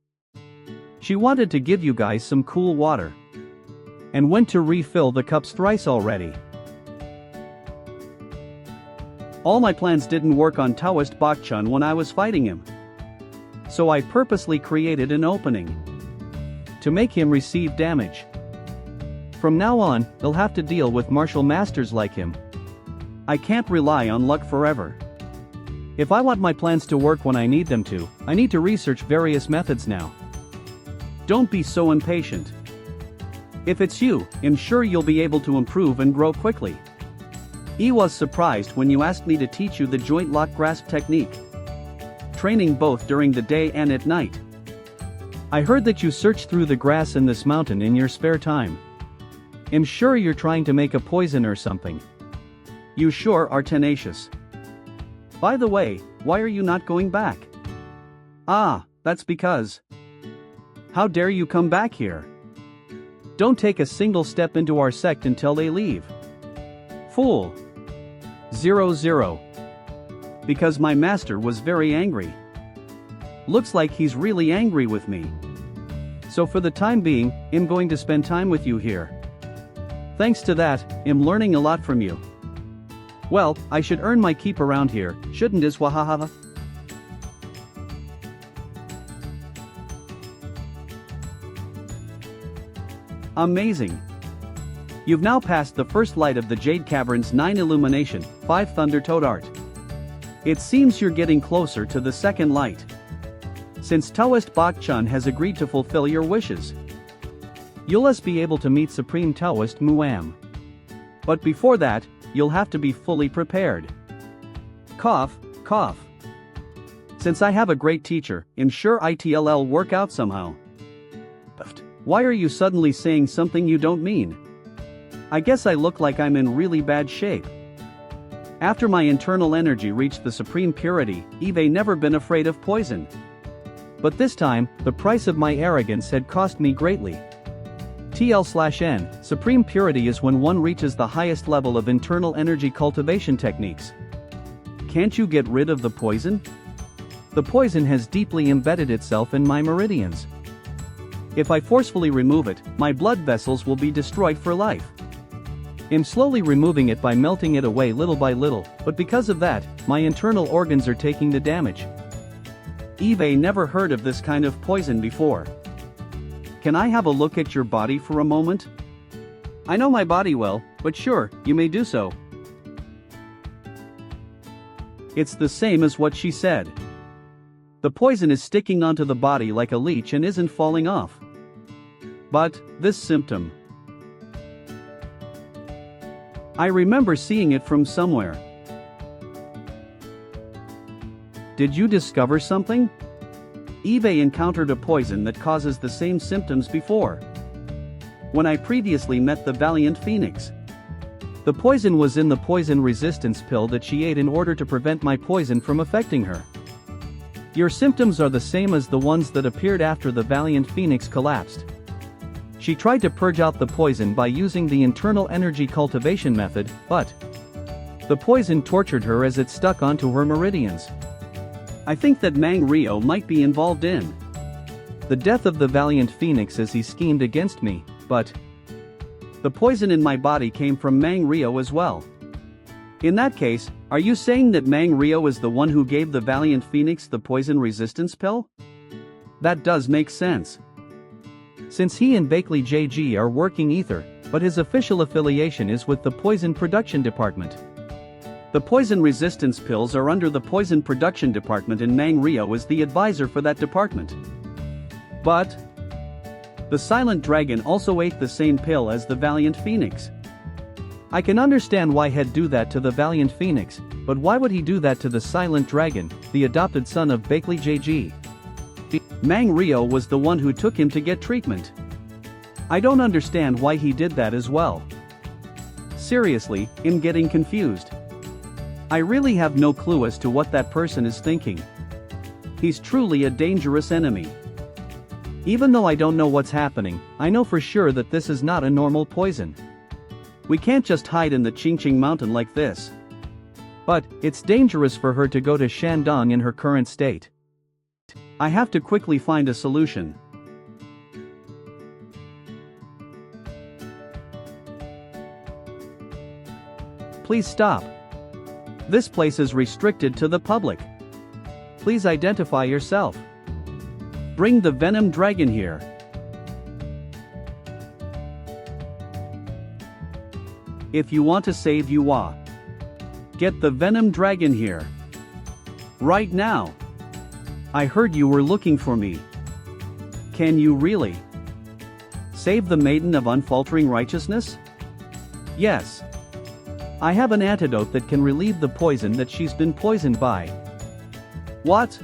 She wanted to give you guys some cool water. And went to refill the cups thrice already. All my plans didn't work on Taoist Bak-chun when I was fighting him. So I purposely created an opening. To make him receive damage. From now on, they'll have to deal with martial masters like him. I can't rely on luck forever. If I want my plans to work when I need them to, I need to research various methods now. Don't be so impatient. If it's you, I'm sure you'll be able to improve and grow quickly. I was surprised when you asked me to teach you the joint lock grasp technique. Training both during the day and at night. I heard that you search through the grass in this mountain in your spare time. I'm sure you're trying to make a poison or something. You sure are tenacious. By the way, why are you not going back? Ah, that's because. How dare you come back here? Don't take a single step into our sect until they leave. Fool. 00. Because my master was very angry. Looks like he's really angry with me. So for the time being, I'm going to spend time with you here. Thanks to that, I'm learning a lot from you. Well, I should earn my keep around here, shouldn't I? Wahaha. Amazing. You've now passed the first light of the Jade Cavern's 9 illumination, 5 Thunder Toad art. It seems you're getting closer to the second light. Since Taoist Bak-chun has agreed to fulfill your wishes, you'll be able to meet Supreme Taoist Muam. But before that, you'll have to be fully prepared. Cough, cough. Since I have a great teacher, I'm sure it'll work out somehow. Why are you suddenly saying something you don't mean? I guess I look like I'm in really bad shape. After my internal energy reached the supreme purity, I've never been afraid of poison. But this time, the price of my arrogance had cost me greatly. TL/N, supreme purity is when one reaches the highest level of internal energy cultivation techniques. Can't you get rid of the poison? The poison has deeply embedded itself in my meridians. If I forcefully remove it, my blood vessels will be destroyed for life. I'm slowly removing it by melting it away little by little, but because of that, my internal organs are taking the damage. I've never heard of this kind of poison before. Can I have a look at your body for a moment? I know my body well, but sure, you may do so. It's the same as what she said. The poison is sticking onto the body like a leech and isn't falling off. But, this symptom. I remember seeing it from somewhere. Did you discover something? I've encountered a poison that causes the same symptoms before. When I previously met the Valiant Phoenix. The poison was in the poison resistance pill that she ate in order to prevent my poison from affecting her. Your symptoms are the same as the ones that appeared after the Valiant Phoenix collapsed. She tried to purge out the poison by using the internal energy cultivation method, but the poison tortured her as it stuck onto her meridians. I think that Mang Rio might be involved in the death of the Valiant Phoenix as he schemed against me, but the poison in my body came from Mang Rio as well. In that case, are you saying that Mang Rio is the one who gave the Valiant Phoenix the poison resistance pill? That does make sense. Since he and Bakley JG are working ether, but his official affiliation is with the Poison Production Department. The poison resistance pills are under the Poison Production Department and Mang Rio is the advisor for that department. But the Silent Dragon also ate the same pill as the Valiant Phoenix. I can understand why he'd do that to the Valiant Phoenix, but why would he do that to the Silent Dragon, the adopted son of Bakley JG? Mang Rio was the one who took him to get treatment. I don't understand why he did that as well. Seriously, I'm getting confused. I really have no clue as to what that person is thinking. He's truly a dangerous enemy. Even though I don't know what's happening, I know for sure that this is not a normal poison. We can't just hide in the Qingqing mountain like this. But, it's dangerous for her to go to Shandong in her current state. I have to quickly find a solution. Please stop. This place is restricted to the public. Please identify yourself. Bring the Venom Dragon here. If you want to save Yua, get the Venom Dragon here. Right now. I heard you were looking for me. Can you really save the Maiden of Unfaltering Righteousness? Yes. I have an antidote that can relieve the poison that she's been poisoned by. What?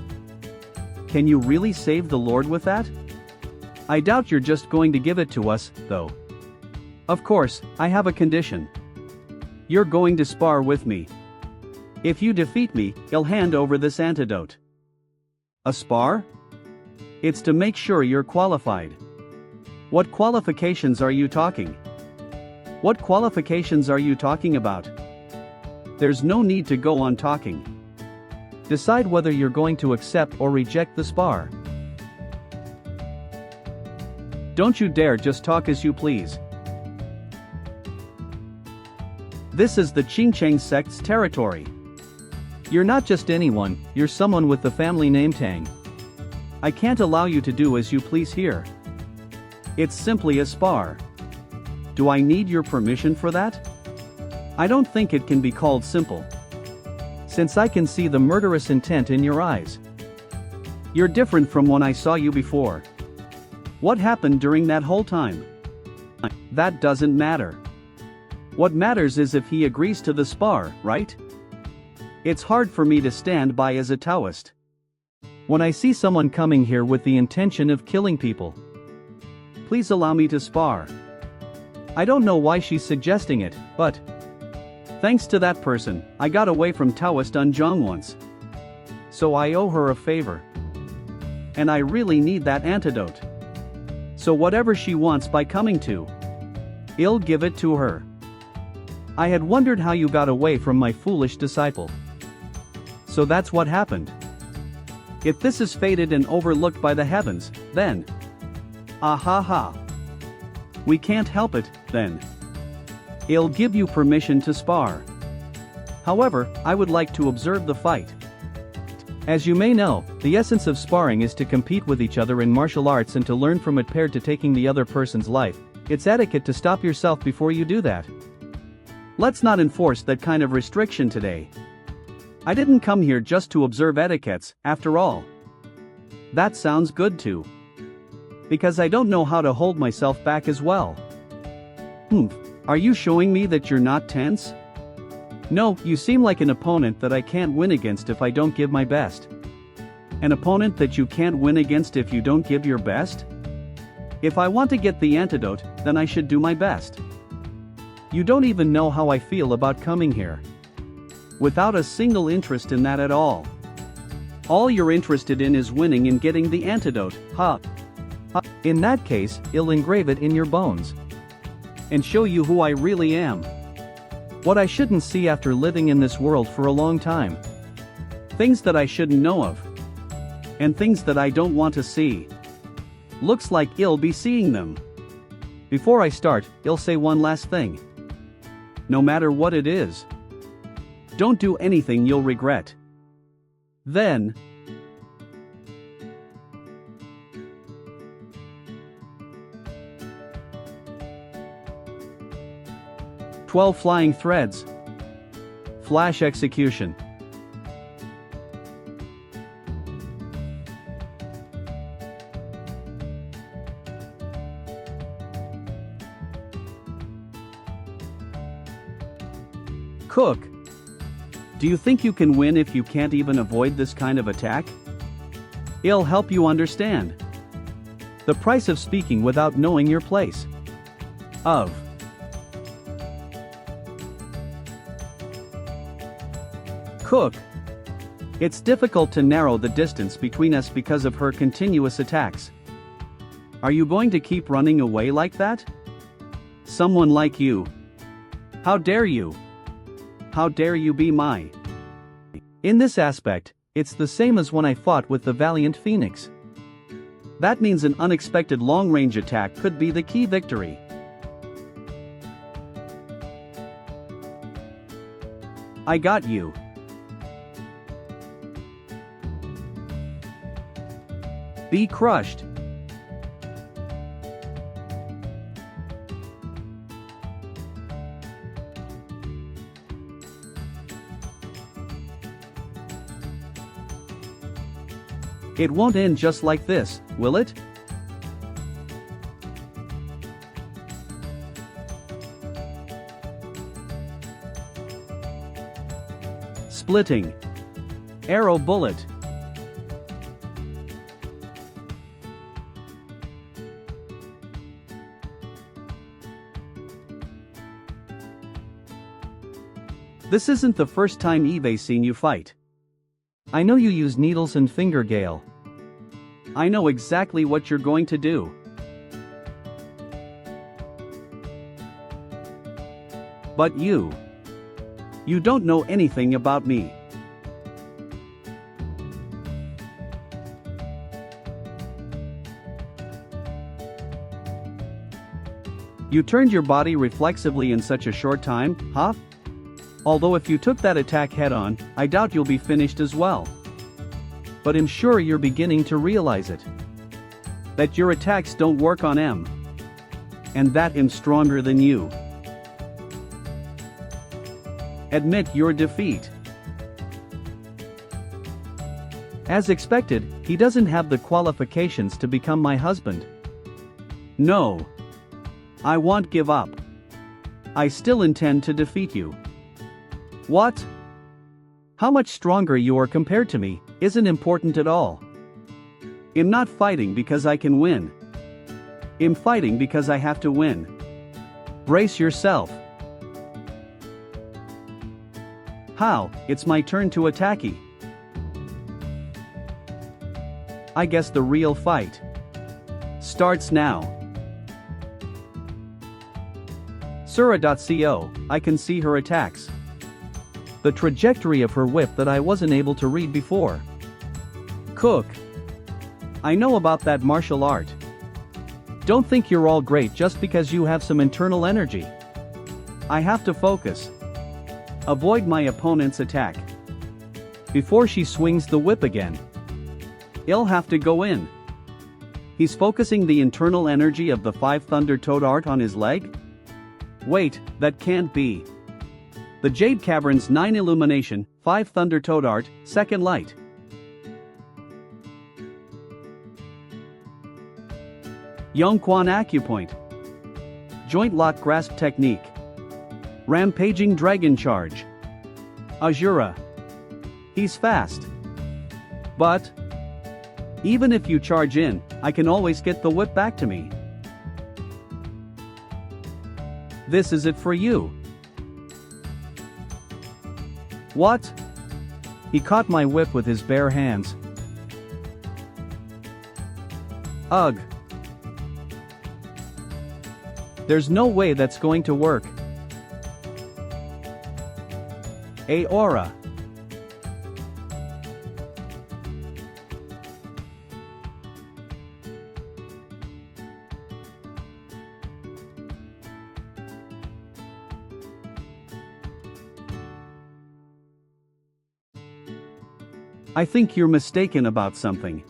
Can you really save the Lord with that? I doubt you're just going to give it to us, though. Of course, I have a condition. You're going to spar with me. If you defeat me, I'll hand over this antidote. A spar? It's to make sure you're qualified. What qualifications are you talking? What qualifications are you talking about? There's no need to go on talking. Decide whether you're going to accept or reject the spar. Don't you dare just talk as you please. This is the Qingcheng sect's territory. You're not just anyone, you're someone with the family name Tang. I can't allow you to do as you please here. It's simply a spar. Do I need your permission for that? I don't think it can be called simple. Since I can see the murderous intent in your eyes. You're different from when I saw you before. What happened during that whole time? That doesn't matter. What matters is if he agrees to the spar, right? It's hard for me to stand by as a Taoist. When I see someone coming here with the intention of killing people. Please allow me to spar. I don't know why she's suggesting it, but thanks to that person, I got away from Taoist Unjong once. So I owe her a favor. And I really need that antidote. So whatever she wants by coming to, I'll give it to her. I had wondered how you got away from my foolish disciple. So that's what happened. If this is fated and overlooked by the heavens, then ah ha ha. We can't help it, then. I'll give you permission to spar. However, I would like to observe the fight. As you may know, the essence of sparring is to compete with each other in martial arts and to learn from it paired to taking the other person's life. It's etiquette to stop yourself before you do that. Let's not enforce that kind of restriction today. I didn't come here just to observe etiquettes, after all. That sounds good too. Because I don't know how to hold myself back as well. Are you showing me that you're not tense? No, you seem like an opponent that I can't win against if I don't give my best. An opponent that you can't win against if you don't give your best? If I want to get the antidote, then I should do my best. You don't even know how I feel about coming here. Without a single interest in that at all. All you're interested in is winning and getting the antidote, huh? In that case, I'll engrave it in your bones. And show you who I really am. What I shouldn't see after living in this world for a long time. Things that I shouldn't know of. And things that I don't want to see. Looks like I'll be seeing them. Before I start, I'll say one last thing. No matter what it is. Don't do anything you'll regret. Then, "12 flying threads. Flash execution. Cook. Do you think you can win if you can't even avoid this kind of attack? I'll help you understand. The price of speaking without knowing your place. Of. Cook. It's difficult to narrow the distance between us because of her continuous attacks. Are you going to keep running away like that? Someone like you. How dare you? How dare you be my? In this aspect, it's the same as when I fought with the valiant Phoenix. That means an unexpected long-range attack could be the key victory. I got you. Be crushed. It won't end just like this, will it? Splitting. Arrow bullet. This isn't the first time Eve's seen you fight. I know you use needles and finger gale. I know exactly what you're going to do. But you don't know anything about me. You turned your body reflexively in such a short time, huh? Although if you took that attack head-on, I doubt you'll be finished as well. But I'm sure you're beginning to realize it. That your attacks don't work on M. And that I'm stronger than you. Admit your defeat. As expected, he doesn't have the qualifications to become my husband. No. I won't give up. I still intend to defeat you. What? How much stronger you are compared to me isn't important at all. I'm not fighting because I can win. I'm fighting because I have to win. Brace yourself. How? It's my turn to attack you. I guess the real fight starts now. Asura.co, I can see her attacks. The trajectory of her whip that I wasn't able to read before. Cook. I know about that martial art. Don't think you're all great just because you have some internal energy. I have to focus. Avoid my opponent's attack. Before she swings the whip again. I'll have to go in. He's focusing the internal energy of the 5 Thunder Toad art on his leg? Wait, that can't be. The Jade Cavern's 9 Illumination, 5 Thunder Toad art, 2nd light. Yongquan Acupoint. Joint Lock Grasp Technique. Rampaging Dragon Charge. Asura. He's fast. But even if you charge in, I can always get the whip back to me. This is it for you. What? He caught my whip with his bare hands. Ugh. There's no way that's going to work. Aura. I think you're mistaken about something.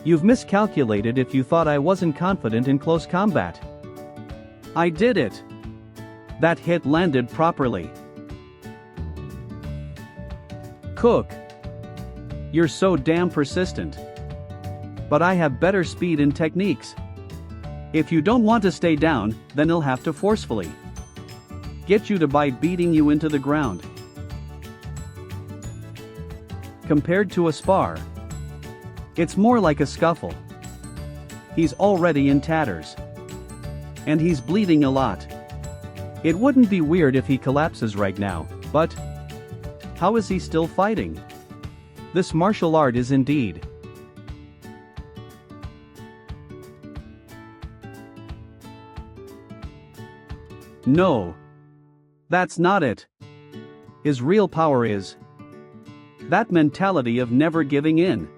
You've miscalculated if you thought I wasn't confident in close combat. I did it. That hit landed properly. Cook. You're so damn persistent. But I have better speed and techniques. If you don't want to stay down, then I'll have to forcefully get you to by beating you into the ground. Compared to a spar, it's more like a scuffle. He's already in tatters. And he's bleeding a lot. It wouldn't be weird if he collapses right now, but how is he still fighting? This martial art is indeed no. That's not it. His real power is that mentality of never giving in.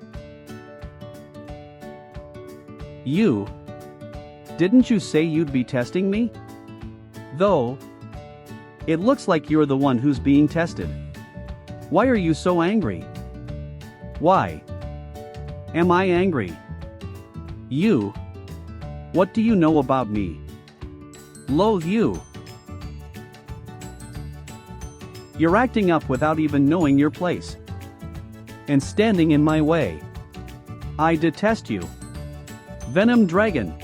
Didn't you say you'd be testing me? Though, it looks like you're the one who's being tested. Why are you so angry? Why am I angry? What do you know about me? Loathe you. You're acting up without even knowing your place. and standing in my way. I detest you. Venom Dragon.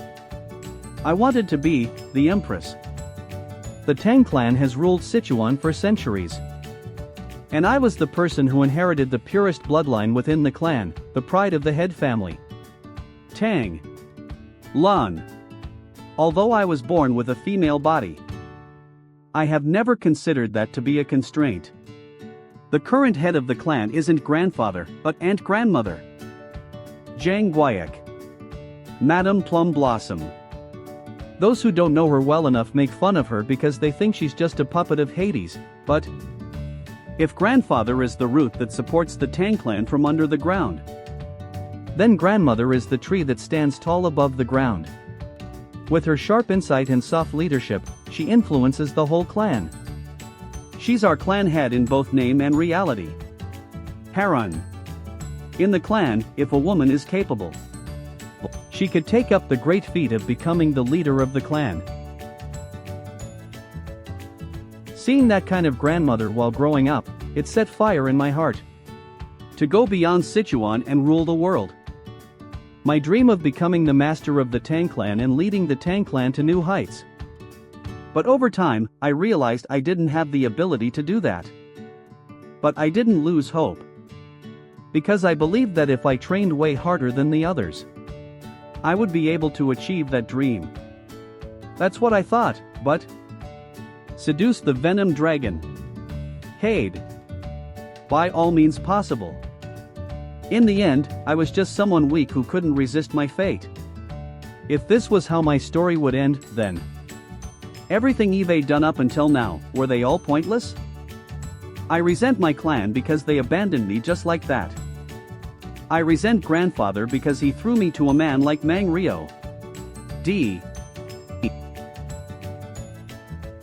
I wanted to be the Empress. The Tang clan has ruled Sichuan for centuries. And I was the person who inherited the purest bloodline within the clan, the pride of the head family. Tang. Lan. Although I was born with a female body, I have never considered that to be a constraint. The current head of the clan isn't grandfather, but aunt-grandmother. Zhang Guayak. Madame Plum Blossom. Those who don't know her well enough make fun of her because they think she's just a puppet of Hades, but if grandfather is the root that supports the Tang clan from under the ground, then grandmother is the tree that stands tall above the ground. With her sharp insight and soft leadership, she influences the whole clan. She's our clan head in both name and reality. Harun. In the clan, if a woman is capable, she could take up the great feat of becoming the leader of the clan. Seeing that kind of grandmother while growing up, it set fire in my heart. To go beyond Sichuan and rule the world. My dream of becoming the master of the Tang clan and leading the Tang clan to new heights. But over time, I realized I didn't have the ability to do that. But I didn't lose hope. Because I believed that if I trained way harder than the others, I would be able to achieve that dream. That's what I thought, but seduce the Venom Dragon. Hade. By all means possible. In the end, I was just someone weak who couldn't resist my fate. If this was how my story would end, then everything Eve done up until now, were they all pointless? I resent my clan because they abandoned me just like that. I resent grandfather because he threw me to a man like Mang Rio. D.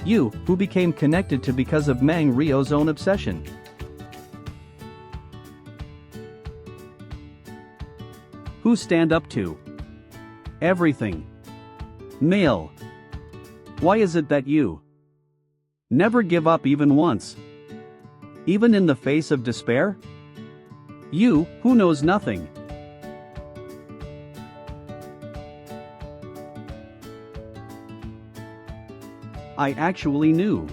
You, who became connected to because of Mang Rio's own obsession. Who stand up to everything. Male. Why is it that you never give up even once? Even in the face of despair? You, who knows nothing. I actually knew.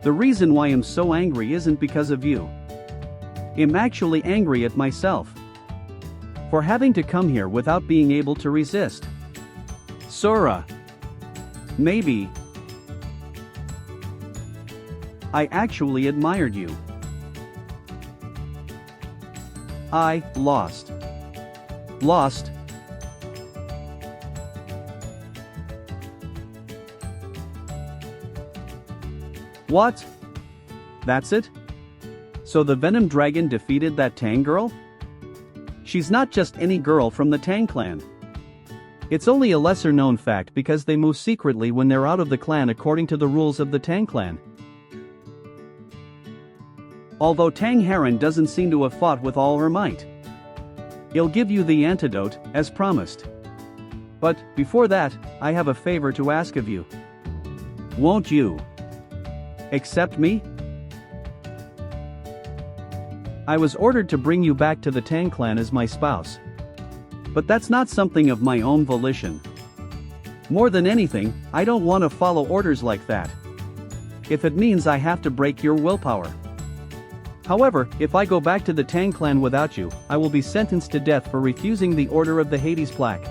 The reason why I'm so angry isn't because of you. I'm actually angry at myself for having to come here without being able to resist. Asura. Maybe I actually admired you. I lost. Lost. What? That's it? So the Venom Dragon defeated that Tang girl? She's not just any girl from the Tang clan. It's only a lesser known fact because they move secretly when they're out of the clan according to the rules of the Tang clan. Although Tang Heron doesn't seem to have fought with all her might. He'll give you the antidote, as promised. But, before that, I have a favor to ask of you. Won't you accept me? I was ordered to bring you back to the Tang clan as my spouse. But that's not something of my own volition. More than anything, I don't want to follow orders like that. If it means I have to break your willpower. However, if I go back to the Tang clan without you, I will be sentenced to death for refusing the order of the Hades plaque.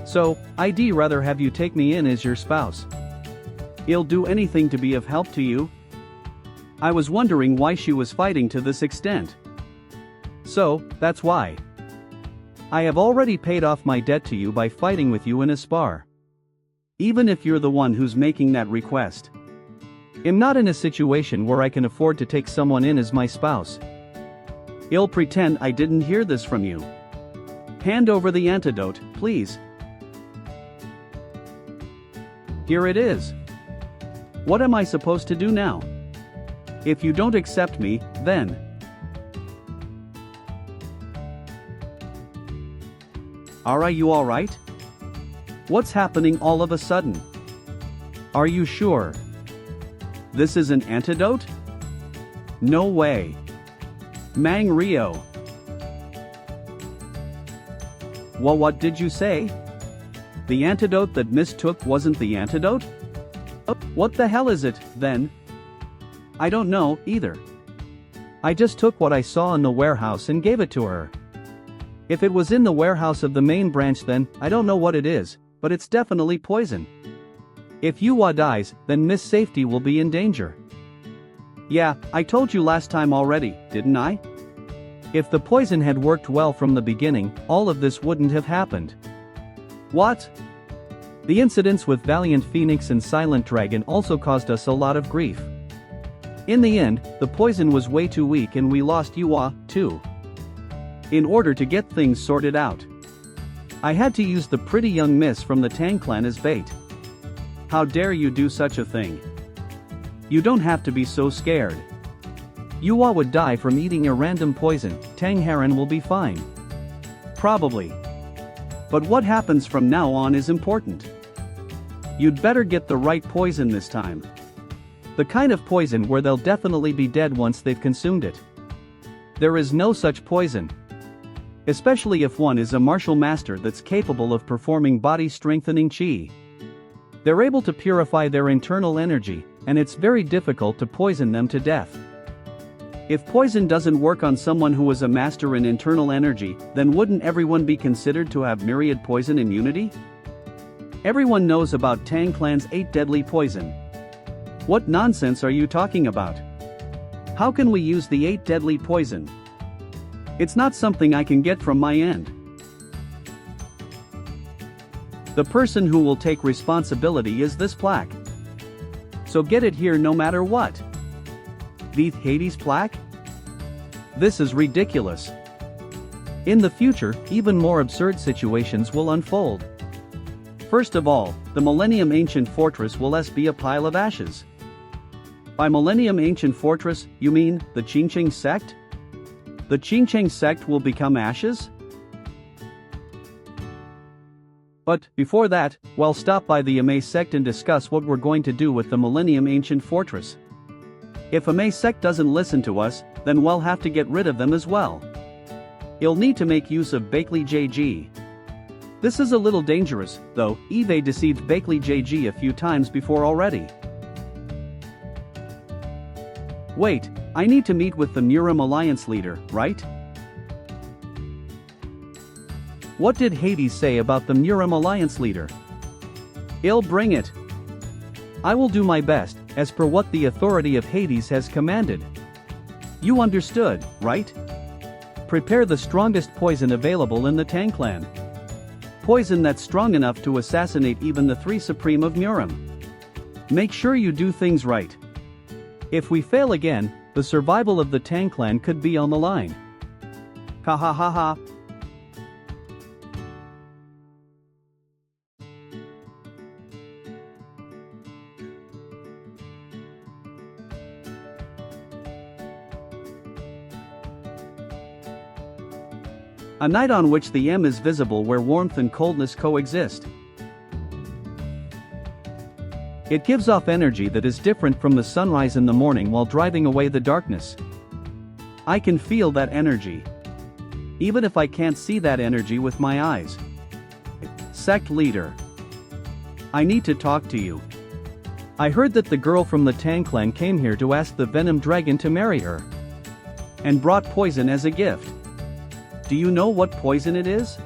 So, I'd rather have you take me in as your spouse. I'll do anything to be of help to you. I was wondering why she was fighting to this extent. So, that's why. I have already paid off my debt to you by fighting with you in a spar. Even if you're the one who's making that request. I'm not in a situation where I can afford to take someone in as my spouse. I'll pretend I didn't hear this from you. Hand over the antidote, please. Here it is. What am I supposed to do now? If you don't accept me, then are you alright? What's happening all of a sudden? Are you sure? This is an antidote? No way. Mang Rio. What did you say? The antidote that Miss took wasn't the antidote? What the hell is it, then? I don't know, either. I just took what I saw in the warehouse and gave it to her. If it was in the warehouse of the main branch, then I don't know what it is, but it's definitely poison. If Yuwa dies, then Miss Safety will be in danger. Yeah, I told you last time already, didn't I? If the poison had worked well from the beginning, all of this wouldn't have happened. What? The incidents with Valiant Phoenix and Silent Dragon also caused us a lot of grief. In the end, the poison was way too weak and we lost Yuwa, too. In order to get things sorted out, I had to use the pretty young miss from the Tang clan as bait. How dare you do such a thing? You don't have to be so scared. Yuwa would die from eating a random poison, Tang Heron will be fine. Probably. But what happens from now on is important. You'd better get the right poison this time. The kind of poison where they'll definitely be dead once they've consumed it. There is no such poison. Especially if one is a martial master that's capable of performing body-strengthening chi. They're able to purify their internal energy, and it's very difficult to poison them to death. If poison doesn't work on someone who is a master in internal energy, then wouldn't everyone be considered to have myriad poison immunity? Everyone knows about Tang Clan's 8 deadly poison. What nonsense are you talking about? How can we use the 8 deadly poison? It's not something I can get from my end. The person who will take responsibility is this plaque. So get it here no matter what. The Hades plaque? This is ridiculous. In the future, even more absurd situations will unfold. First of all, the Millennium Ancient Fortress will be a pile of ashes. By Millennium Ancient Fortress, you mean the Qingcheng sect? The Qingcheng sect will become ashes? But, before that, we'll stop by the Amei sect and discuss what we're going to do with the Millennium Ancient Fortress. If Amei sect doesn't listen to us, then we'll have to get rid of them as well. You'll need to make use of Bakley JG. This is a little dangerous, though. Eve deceived Bakley JG a few times before already. Wait, I need to meet with the Muram Alliance leader, right? What did Hades say about the Muram Alliance leader? I'll bring it. I will do my best, as per what the authority of Hades has commanded. You understood, right? Prepare the strongest poison available in the Tang clan. Poison that's strong enough to assassinate even the 3 Supreme of Muram. Make sure you do things right. If we fail again, the survival of the Tang clan could be on the line. Ha ha ha ha. A night on which the M is visible where warmth and coldness coexist. It gives off energy that is different from the sunrise in the morning while driving away the darkness. I can feel that energy. Even if I can't see that energy with my eyes. Sect leader. I need to talk to you. I heard that the girl from the Tang clan came here to ask the Venom Dragon to marry her. And brought poison as a gift. Do you know what poison it is?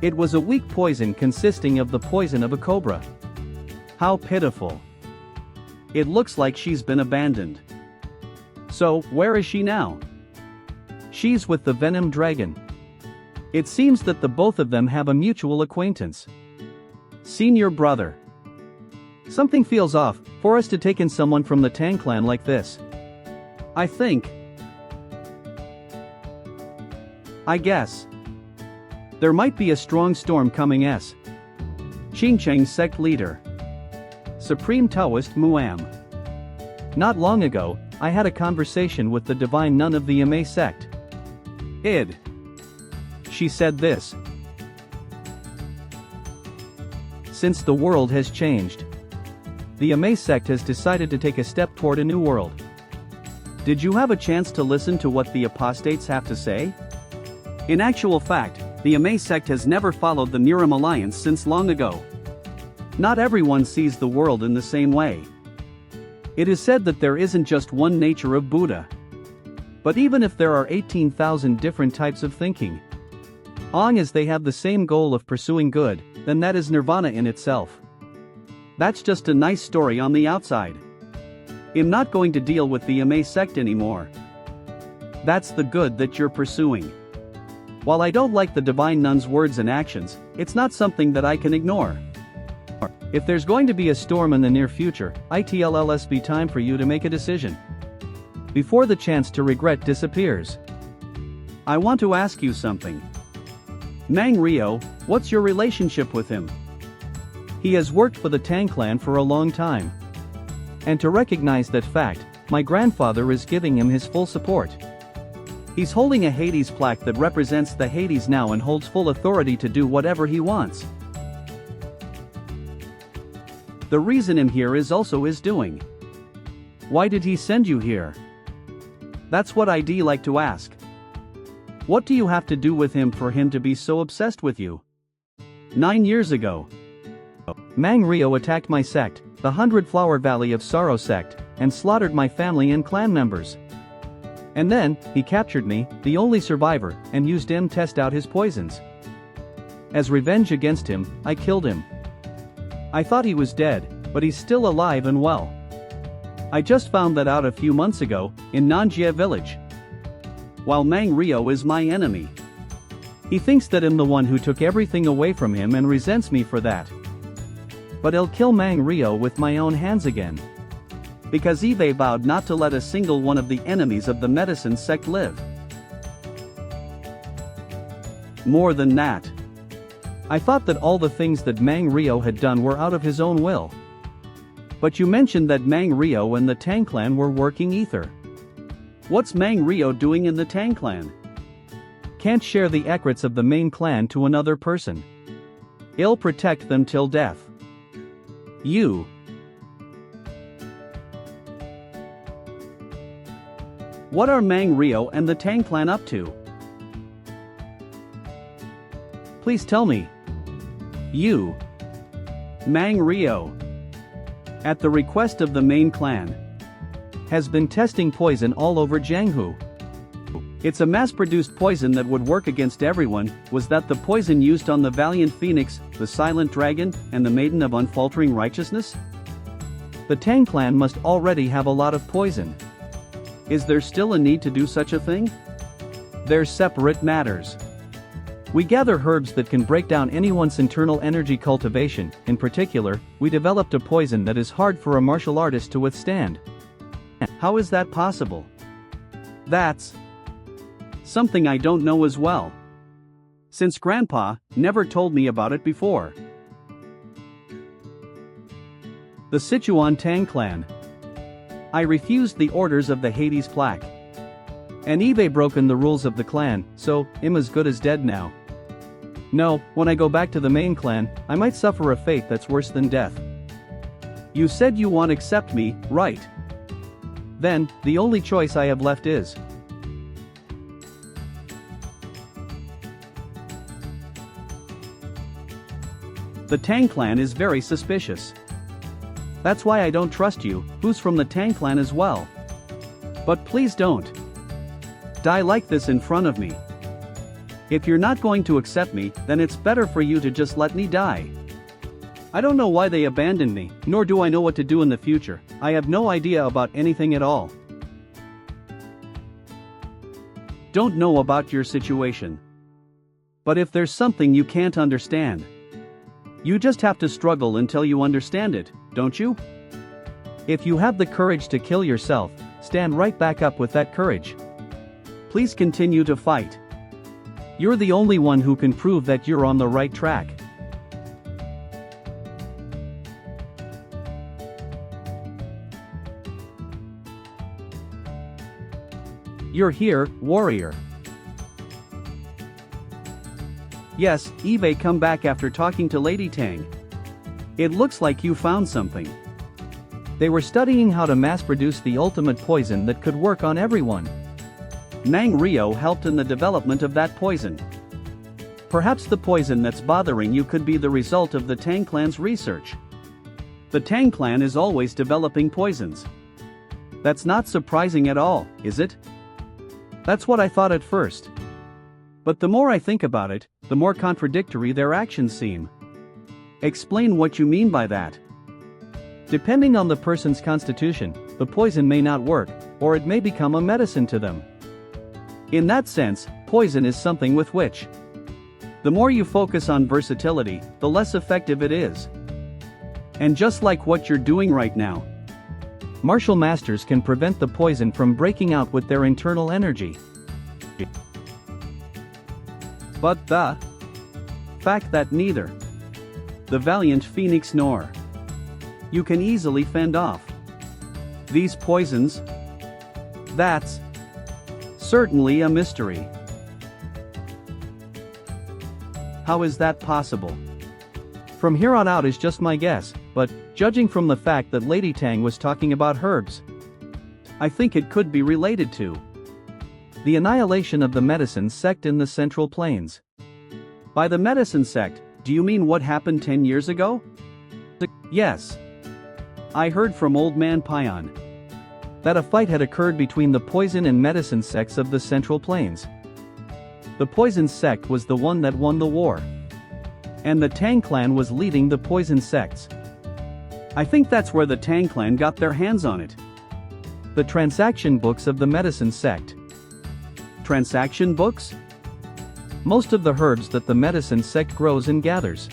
It was a weak poison consisting of the poison of a cobra. How pitiful. It looks like she's been abandoned. So, where is she now? She's with the Venom Dragon. It seems that the both of them have a mutual acquaintance. Senior brother. Something feels off for us to take in someone from the Tang clan like this. I guess. There might be a strong storm coming. Qingcheng sect leader. Supreme Taoist Muam. Not long ago, I had a conversation with the divine nun of the Amei sect. She said this. Since the world has changed, the Amei sect has decided to take a step toward a new world. Did you have a chance to listen to what the apostates have to say? In actual fact, the Ame sect has never followed the Niram alliance since long ago. Not everyone sees the world in the same way. It is said that there isn't just one nature of Buddha. But even if there are 18,000 different types of thinking, long as they have the same goal of pursuing good, then that is nirvana in itself. That's just a nice story on the outside. I'm not going to deal with the Ame sect anymore. That's the good that you're pursuing. While I don't like the divine nun's words and actions, it's not something that I can ignore. If there's going to be a storm in the near future, it'll be time for you to make a decision before the chance to regret disappears. I want to ask you something. Mang Rio, what's your relationship with him? He has worked for the Tang clan for a long time. And to recognize that fact, my grandfather is giving him his full support. He's holding a Hades plaque that represents the Hades now and holds full authority to do whatever he wants. The reason I'm here is also his doing. Why did he send you here? That's what I'd like to ask. What do you have to do with him for him to be so obsessed with you? 9 years ago, Mang Rio attacked my sect, the 100 Flower Valley of Sorrow sect, and slaughtered my family and clan members. And then, he captured me, the only survivor, and used him to test out his poisons. As revenge against him, I killed him. I thought he was dead, but he's still alive and well. I just found that out a few months ago, in Nanjia village. While Mang Rio is my enemy. He thinks that I'm the one who took everything away from him and resents me for that. But I'll kill Mang Rio with my own hands again. Because Eve vowed not to let a single one of the enemies of the medicine sect live. More than that. I thought that all the things that Mang Rio had done were out of his own will. But you mentioned that Mang Rio and the Tang clan were working ether. What's Mang Rio doing in the Tang clan? Can't share the secrets of the main clan to another person. I'll protect them till death. You. What are Mang Rio and the Tang clan up to? Please tell me. You. Mang Rio, at the request of the main clan, has been testing poison all over Jianghu. It's a mass-produced poison that would work against everyone. Was that the poison used on the valiant phoenix, the silent dragon, and the maiden of unfaltering righteousness? The Tang clan must already have a lot of poison. Is there still a need to do such a thing? They're separate matters. We gather herbs that can break down anyone's internal energy cultivation. In particular, we developed a poison that is hard for a martial artist to withstand. How is that possible? That's something I don't know as well. Since Grandpa never told me about it before. The Sichuan Tang clan. I refused the orders of the Hades plaque. And Eve broken the rules of the clan, so I'm as good as dead now. No, when I go back to the main clan, I might suffer a fate that's worse than death. You said you won't accept me, right? Then, the only choice I have left is the Tang clan is very suspicious. That's why I don't trust you, who's from the Tang clan as well. But please don't die like this in front of me. If you're not going to accept me, then it's better for you to just let me die. I don't know why they abandoned me, nor do I know what to do in the future. I have no idea about anything at all. Don't know about your situation. But if there's something you can't understand, you just have to struggle until you understand it, don't you? If you have the courage to kill yourself, stand right back up with that courage. Please continue to fight. You're the only one who can prove that you're on the right track. You're here, warrior. Yes, Eve come back after talking to Lady Tang. It looks like you found something. They were studying how to mass-produce the ultimate poison that could work on everyone. Mang Ryo helped in the development of that poison. Perhaps the poison that's bothering you could be the result of the Tang clan's research. The Tang clan is always developing poisons. That's not surprising at all, is it? That's what I thought at first. But the more I think about it, the more contradictory their actions seem. Explain what you mean by that. Depending on the person's constitution, the poison may not work, or it may become a medicine to them. In that sense, poison is something with which the more you focus on versatility, the less effective it is. And just like what you're doing right now, martial masters can prevent the poison from breaking out with their internal energy. But the fact that neither the valiant phoenix nor you can easily fend off these poisons, that's certainly a mystery. How is that possible? From here on out is just my guess, but judging from the fact that Lady Tang was talking about herbs, I think it could be related to the annihilation of the medicine sect in the Central Plains. By the medicine sect, do you mean what happened 10 years ago? Yes. I heard from Old Man Pion that a fight had occurred between the poison and medicine sects of the Central Plains. The poison sect was the one that won the war, and the Tang clan was leading the poison sects. I think that's where the Tang clan got their hands on it. The transaction books of the medicine sect. Transaction books? Most of the herbs that the medicine sect grows and gathers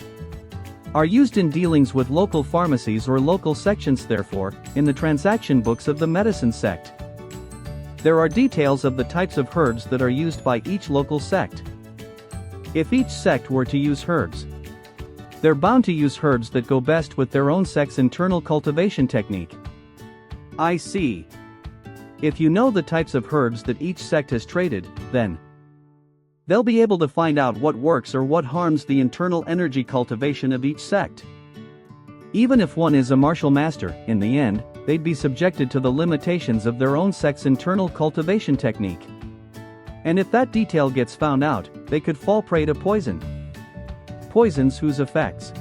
are used in dealings with local pharmacies or local sections. Therefore, in the transaction books of the medicine sect, there are details of the types of herbs that are used by each local sect. If each sect were to use herbs, they're bound to use herbs that go best with their own sect's internal cultivation technique. I see. If you know the types of herbs that each sect has traded, then they'll be able to find out what works or what harms the internal energy cultivation of each sect. Even if one is a martial master, in the end, they'd be subjected to the limitations of their own sect's internal cultivation technique. And if that detail gets found out, they could fall prey to poison. Poisons whose effects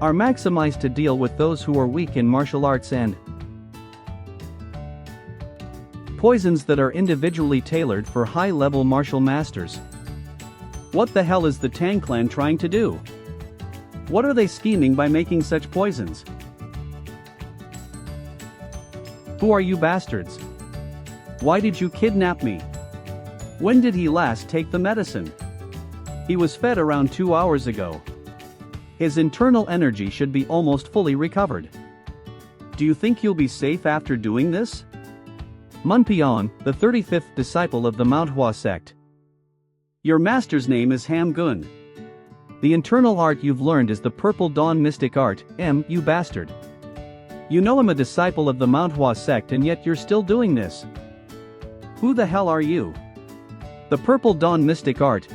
are maximized to deal with those who are weak in martial arts, and poisons that are individually tailored for high-level martial masters. What the hell is the Tang clan trying to do? What are they scheming by making such poisons? Who are you bastards? Why did you kidnap me? When did he last take the medicine? He was fed around 2 hours ago. His internal energy should be almost fully recovered. Do you think you'll be safe after doing this? Munpion, the 35th disciple of the Manhwa sect. Your master's name is Ham Gun. The internal art you've learned is the Purple Dawn Mystic Art, you bastard. You know I'm a disciple of the Manhwa sect and yet you're still doing this. Who the hell are you? The Purple Dawn Mystic Art,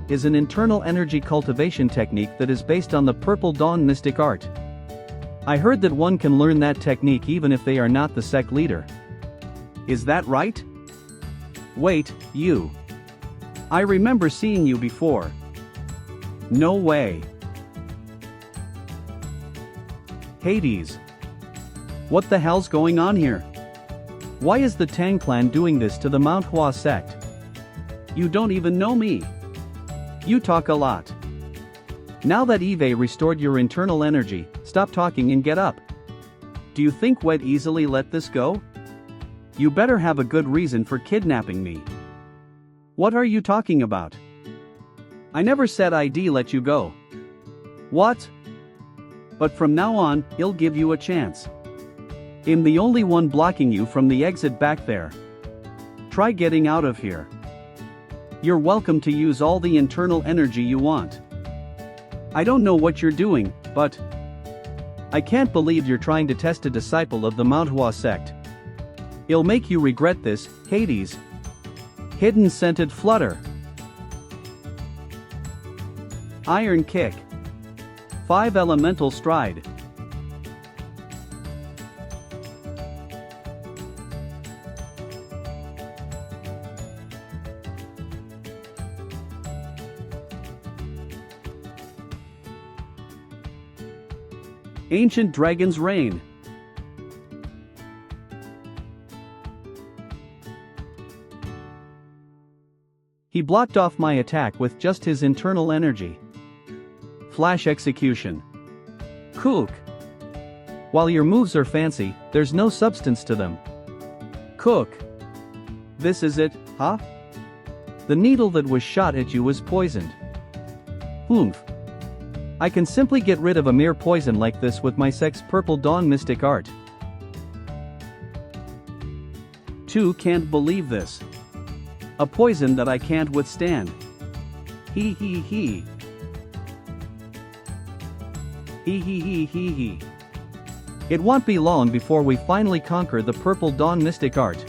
is an internal energy cultivation technique that is based on the Purple Dawn Mystic Art. I heard that one can learn that technique even if they are not the sect leader. Is that right? Wait, you. I remember seeing you before. No way. Hades. What the hell's going on here? Why is the Tang clan doing this to the Manhwa sect? You don't even know me. You talk a lot. Now that Eve restored your internal energy, stop talking and get up. Do you think we'd easily let this go? You better have a good reason for kidnapping me. What are you talking about? I never said I'd let you go. What? But from now on, I'll give you a chance. I'm the only one blocking you from the exit back there. Try getting out of here. You're welcome to use all the internal energy you want. I don't know what you're doing, but I can't believe you're trying to test a disciple of the Manhwa sect. It'll make you regret this, Hades. Hidden Scented Flutter. Iron Kick. 5 Elemental Stride. Ancient Dragon's Reign. He blocked off my attack with just his internal energy. Flash execution. Kook. While your moves are fancy, there's no substance to them. Cook. This is it, huh? The needle that was shot at you was poisoned. Oomph. I can simply get rid of a mere poison like this with my Sex Purple Dawn mystic art. 2 Can't believe this. A poison that I can't withstand. Hee hee hee. Hee hee hee hee hee. It won't be long before we finally conquer the Purple Dawn mystic art.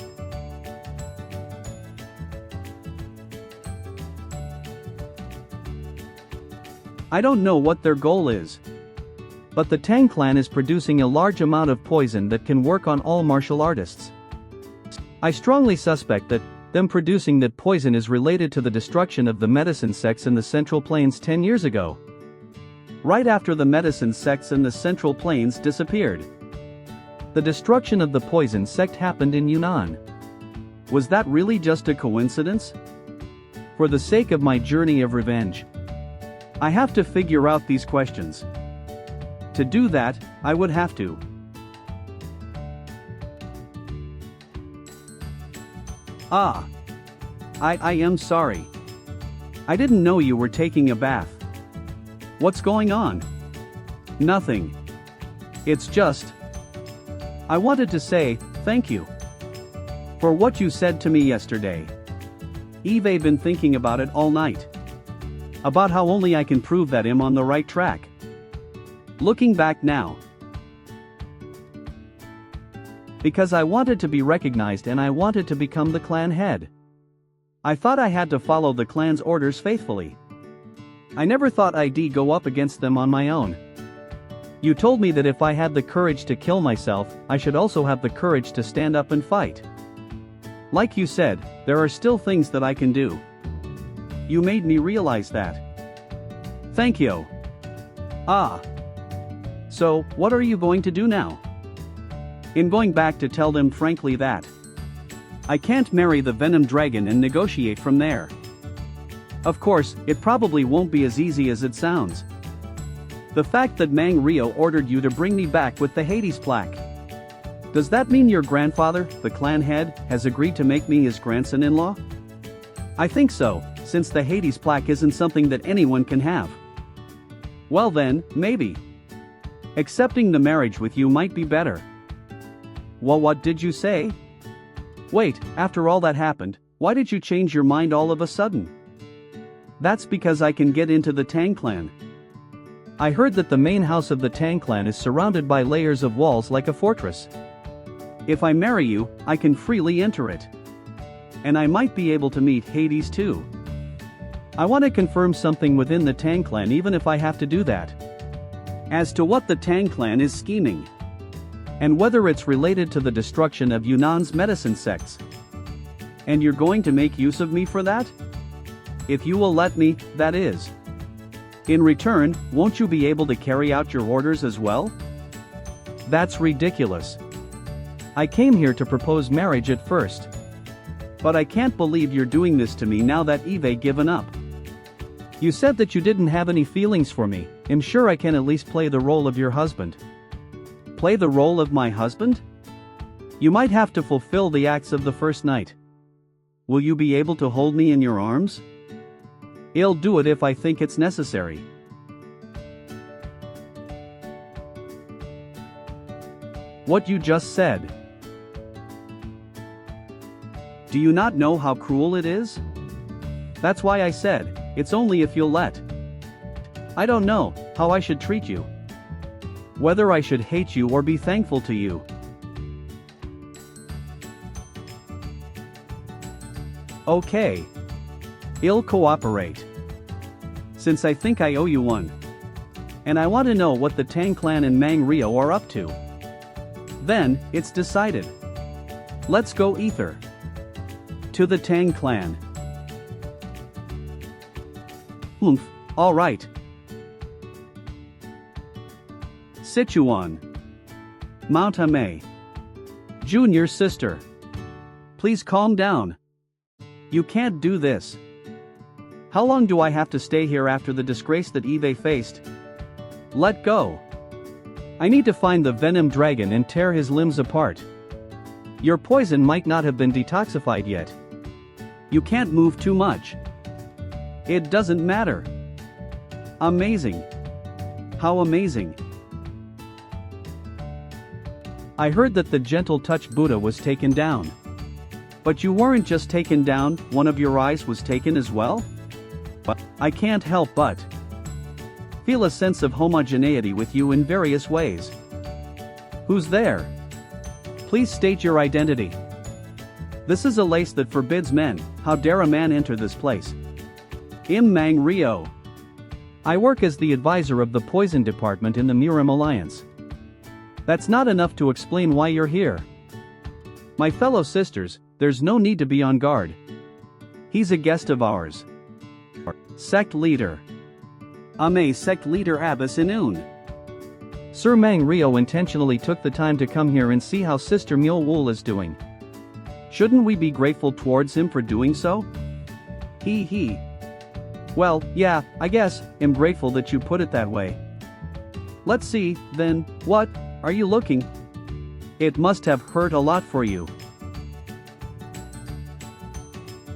I don't know what their goal is. But the Tang clan is producing a large amount of poison that can work on all martial artists. I strongly suspect that them producing that poison is related to the destruction of the medicine sects in the Central Plains 10 years ago. Right after the medicine sects in the Central Plains disappeared. The destruction of the poison sect happened in Yunnan. Was that really just a coincidence? For the sake of my journey of revenge, I have to figure out these questions. To do that, I would have to. I am sorry. I didn't know you were taking a bath. What's going on? Nothing. It's just, I wanted to say, thank you. For what you said to me yesterday. I've been thinking about it all night. About how only I can prove that I'm on the right track. Looking back now. Because I wanted to be recognized and I wanted to become the clan head. I thought I had to follow the clan's orders faithfully. I never thought I'd go up against them on my own. You told me that if I had the courage to kill myself, I should also have the courage to stand up and fight. Like you said, there are still things that I can do. You made me realize that. Thank you. So, what are you going to do now? I'm going back to tell them frankly that I can't marry the Venom Dragon and negotiate from there. Of course, it probably won't be as easy as it sounds. The fact that Mang Rio ordered you to bring me back with the Hades plaque. Does that mean your grandfather, the clan head, has agreed to make me his grandson-in-law? I think so, since the Hades plaque isn't something that anyone can have. Well then, maybe. Accepting the marriage with you might be better. Well, what did you say? Wait, after all that happened, why did you change your mind all of a sudden? That's because I can get into the Tang clan. I heard that the main house of the Tang clan is surrounded by layers of walls like a fortress. If I marry you, I can freely enter it. And I might be able to meet Hades too. I want to confirm something within the Tang clan even if I have to do that. As to what the Tang clan is scheming. And whether it's related to the destruction of Yunnan's medicine sects. And you're going to make use of me for that? If you will let me, that is. In return, won't you be able to carry out your orders as well? That's ridiculous. I came here to propose marriage at first. But I can't believe you're doing this to me now that I've given up. You said that you didn't have any feelings for me. I'm sure I can at least play the role of your husband. Play the role of my husband? You might have to fulfill the acts of the first night. Will you be able to hold me in your arms? I'll do it if I think it's necessary. What you just said. Do you not know how cruel it is? That's why I said, it's only if you'll let. I don't know how I should treat you. Whether I should hate you or be thankful to you. Okay. I'll cooperate. Since I think I owe you one. And I want to know what the Tang clan and Mang Rio are up to. Then, it's decided. Let's go Ether. To the Tang clan. Alright. 6 Sichuan. Mount Ame. Junior sister. Please calm down. You can't do this. How long do I have to stay here after the disgrace that Eve faced? Let go. I need to find the venom dragon and tear his limbs apart. Your poison might not have been detoxified yet. You can't move too much. It doesn't matter. Amazing. How amazing. I heard that the gentle touch Buddha was taken down. But you weren't just taken down, one of your eyes was taken as well? But I can't help but feel a sense of homogeneity with you in various ways. Who's there? Please state your identity. This is a lace that forbids men. How dare a man enter this place? Mang Rio. I work as the advisor of the poison department in the Murim Alliance. That's not enough to explain why you're here. My fellow sisters, there's no need to be on guard. He's a guest of ours. Sect leader. Ame sect leader Abbas Inun. Sir Mang Rio intentionally took the time to come here and see how Sister Mule Wool is doing. Shouldn't we be grateful towards him for doing so? He. Well, yeah, I guess, I'm grateful that you put it that way. Let's see, then, what are you looking? It must have hurt a lot for you.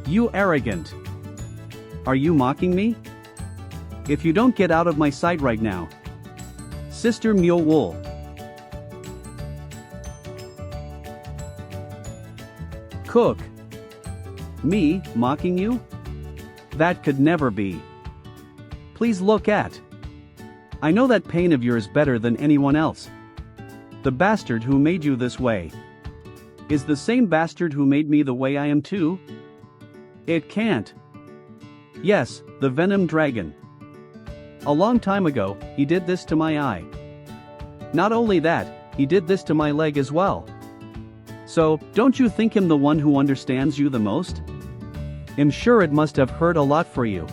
You arrogant. Are you mocking me? If you don't get out of my sight right now. Sister Mule Wool. Cook. Me, mocking you? That could never be. Please look at. I know that pain of yours better than anyone else. The bastard who made you this way is the same bastard who made me the way I am too? It can't. Yes, the venom dragon. A long time ago, he did this to my eye. Not only that, he did this to my leg as well. So, don't you think him the one who understands you the most? I'm sure it must have hurt a lot for you.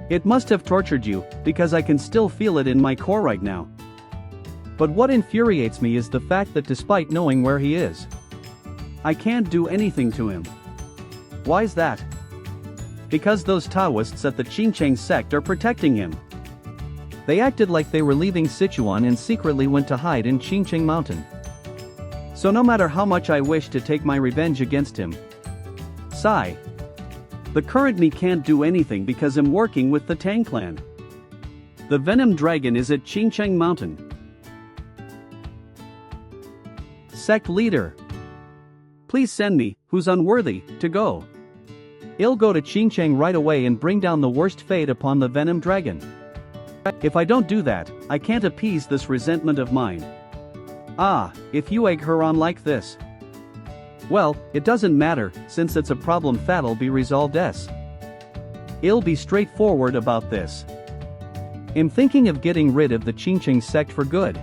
It must have tortured you, because I can still feel it in my core right now. But what infuriates me is the fact that despite knowing where he is, I can't do anything to him. Why's that? Because those Taoists at the Qingcheng sect are protecting him. They acted like they were leaving Sichuan and secretly went to hide in Qingcheng Mountain. So no matter how much I wish to take my revenge against him, sigh. The current me can't do anything because I'm working with the Tang clan. The venom dragon is at Qingcheng Mountain. Sect leader. Please send me, who's unworthy, to go. I'll go to Qingcheng right away and bring down the worst fate upon the venom dragon. If I don't do that, I can't appease this resentment of mine. Ah, if you egg her on like this. Well, it doesn't matter, since it's a problem that'll be resolved s. I'll be straightforward about this. I'm thinking of getting rid of the Qingcheng sect for good.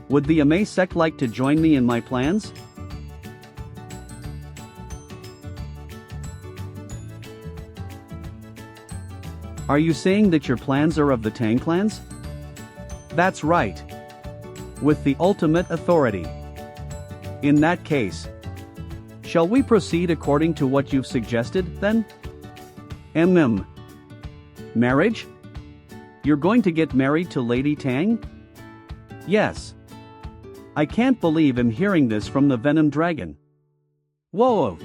Would the Ame sect like to join me in my plans? Are you saying that your plans are of the Tang clans? That's right. With the ultimate authority. In that case, shall we proceed according to what you've suggested, then? Marriage? You're going to get married to Lady Tang? Yes. I can't believe I'm hearing this from the Venom Dragon. Whoa!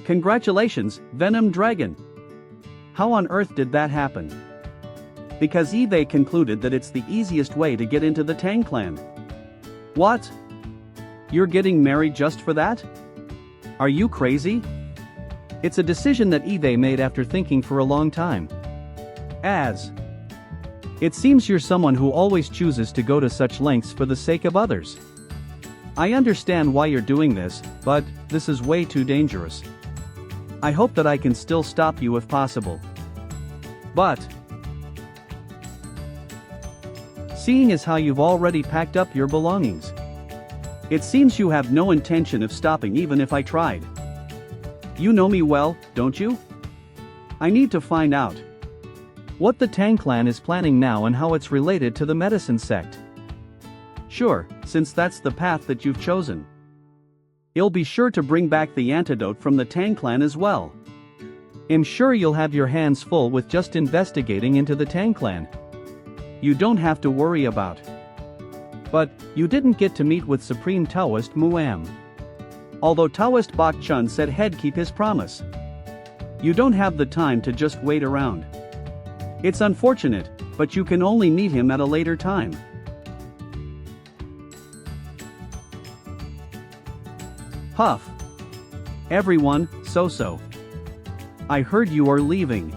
Congratulations, Venom Dragon! How on earth did that happen? Because Eve concluded that it's the easiest way to get into the Tang clan. What? You're getting married just for that? Are you crazy? It's a decision that Eve made after thinking for a long time. It seems you're someone who always chooses to go to such lengths for the sake of others. I understand why you're doing this, but this is way too dangerous. I hope that I can still stop you if possible. But seeing as how you've already packed up your belongings, it seems you have no intention of stopping even if I tried. You know me well, don't you? I need to find out what the Tang clan is planning now and how it's related to the medicine sect. Sure, since that's the path that you've chosen. You'll be sure to bring back the antidote from the Tang clan as well. I'm sure you'll have your hands full with just investigating into the Tang clan. You don't have to worry about. But, you didn't get to meet with Supreme Taoist Muam. Although Taoist Bok Chun said he'd keep his promise. You don't have the time to just wait around. It's unfortunate, but you can only meet him at a later time. Huff. Everyone, so. I heard you are leaving.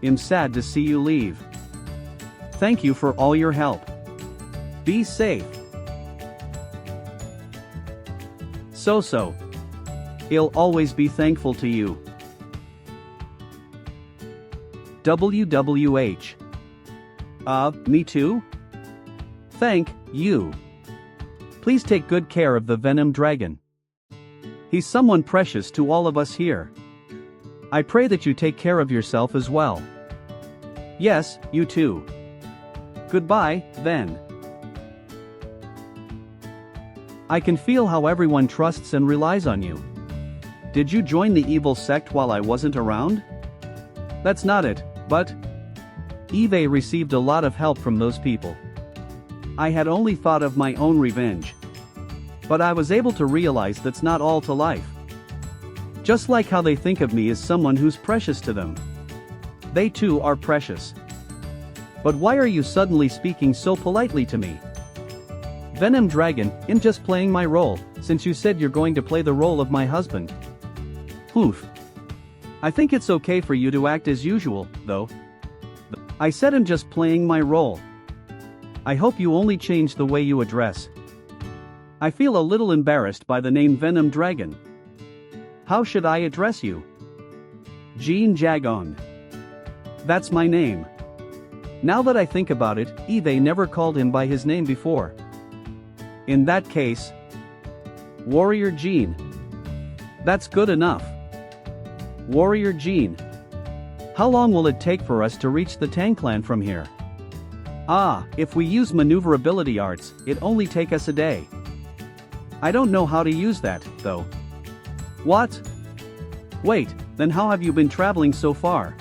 I'm sad to see you leave. Thank you for all your help. Be safe. So. I'll always be thankful to you. WWH. Me too? Thank you. Please take good care of the Venom Dragon. He's someone precious to all of us here. I pray that you take care of yourself as well. Yes, you too. Goodbye, then. I can feel how everyone trusts and relies on you. Did you join the evil sect while I wasn't around? That's not it, but Eve received a lot of help from those people. I had only thought of my own revenge. But I was able to realize that's not all to life. Just like how they think of me as someone who's precious to them. They too are precious. But why are you suddenly speaking so politely to me? Venom Dragon, I'm just playing my role, since you said you're going to play the role of my husband. Oof. I think it's okay for you to act as usual, though. I said I'm just playing my role. I hope you only change the way you address. I feel a little embarrassed by the name Venom Dragon. How should I address you? Jean Jagon. That's my name. Now that I think about it, Eve never called him by his name before. In that case, Warrior Jean. That's good enough. Warrior Jean. How long will it take for us to reach the Tang clan from here? If we use maneuverability arts, it only take us a day. I don't know how to use that, though. What? Wait, then how have you been traveling so far?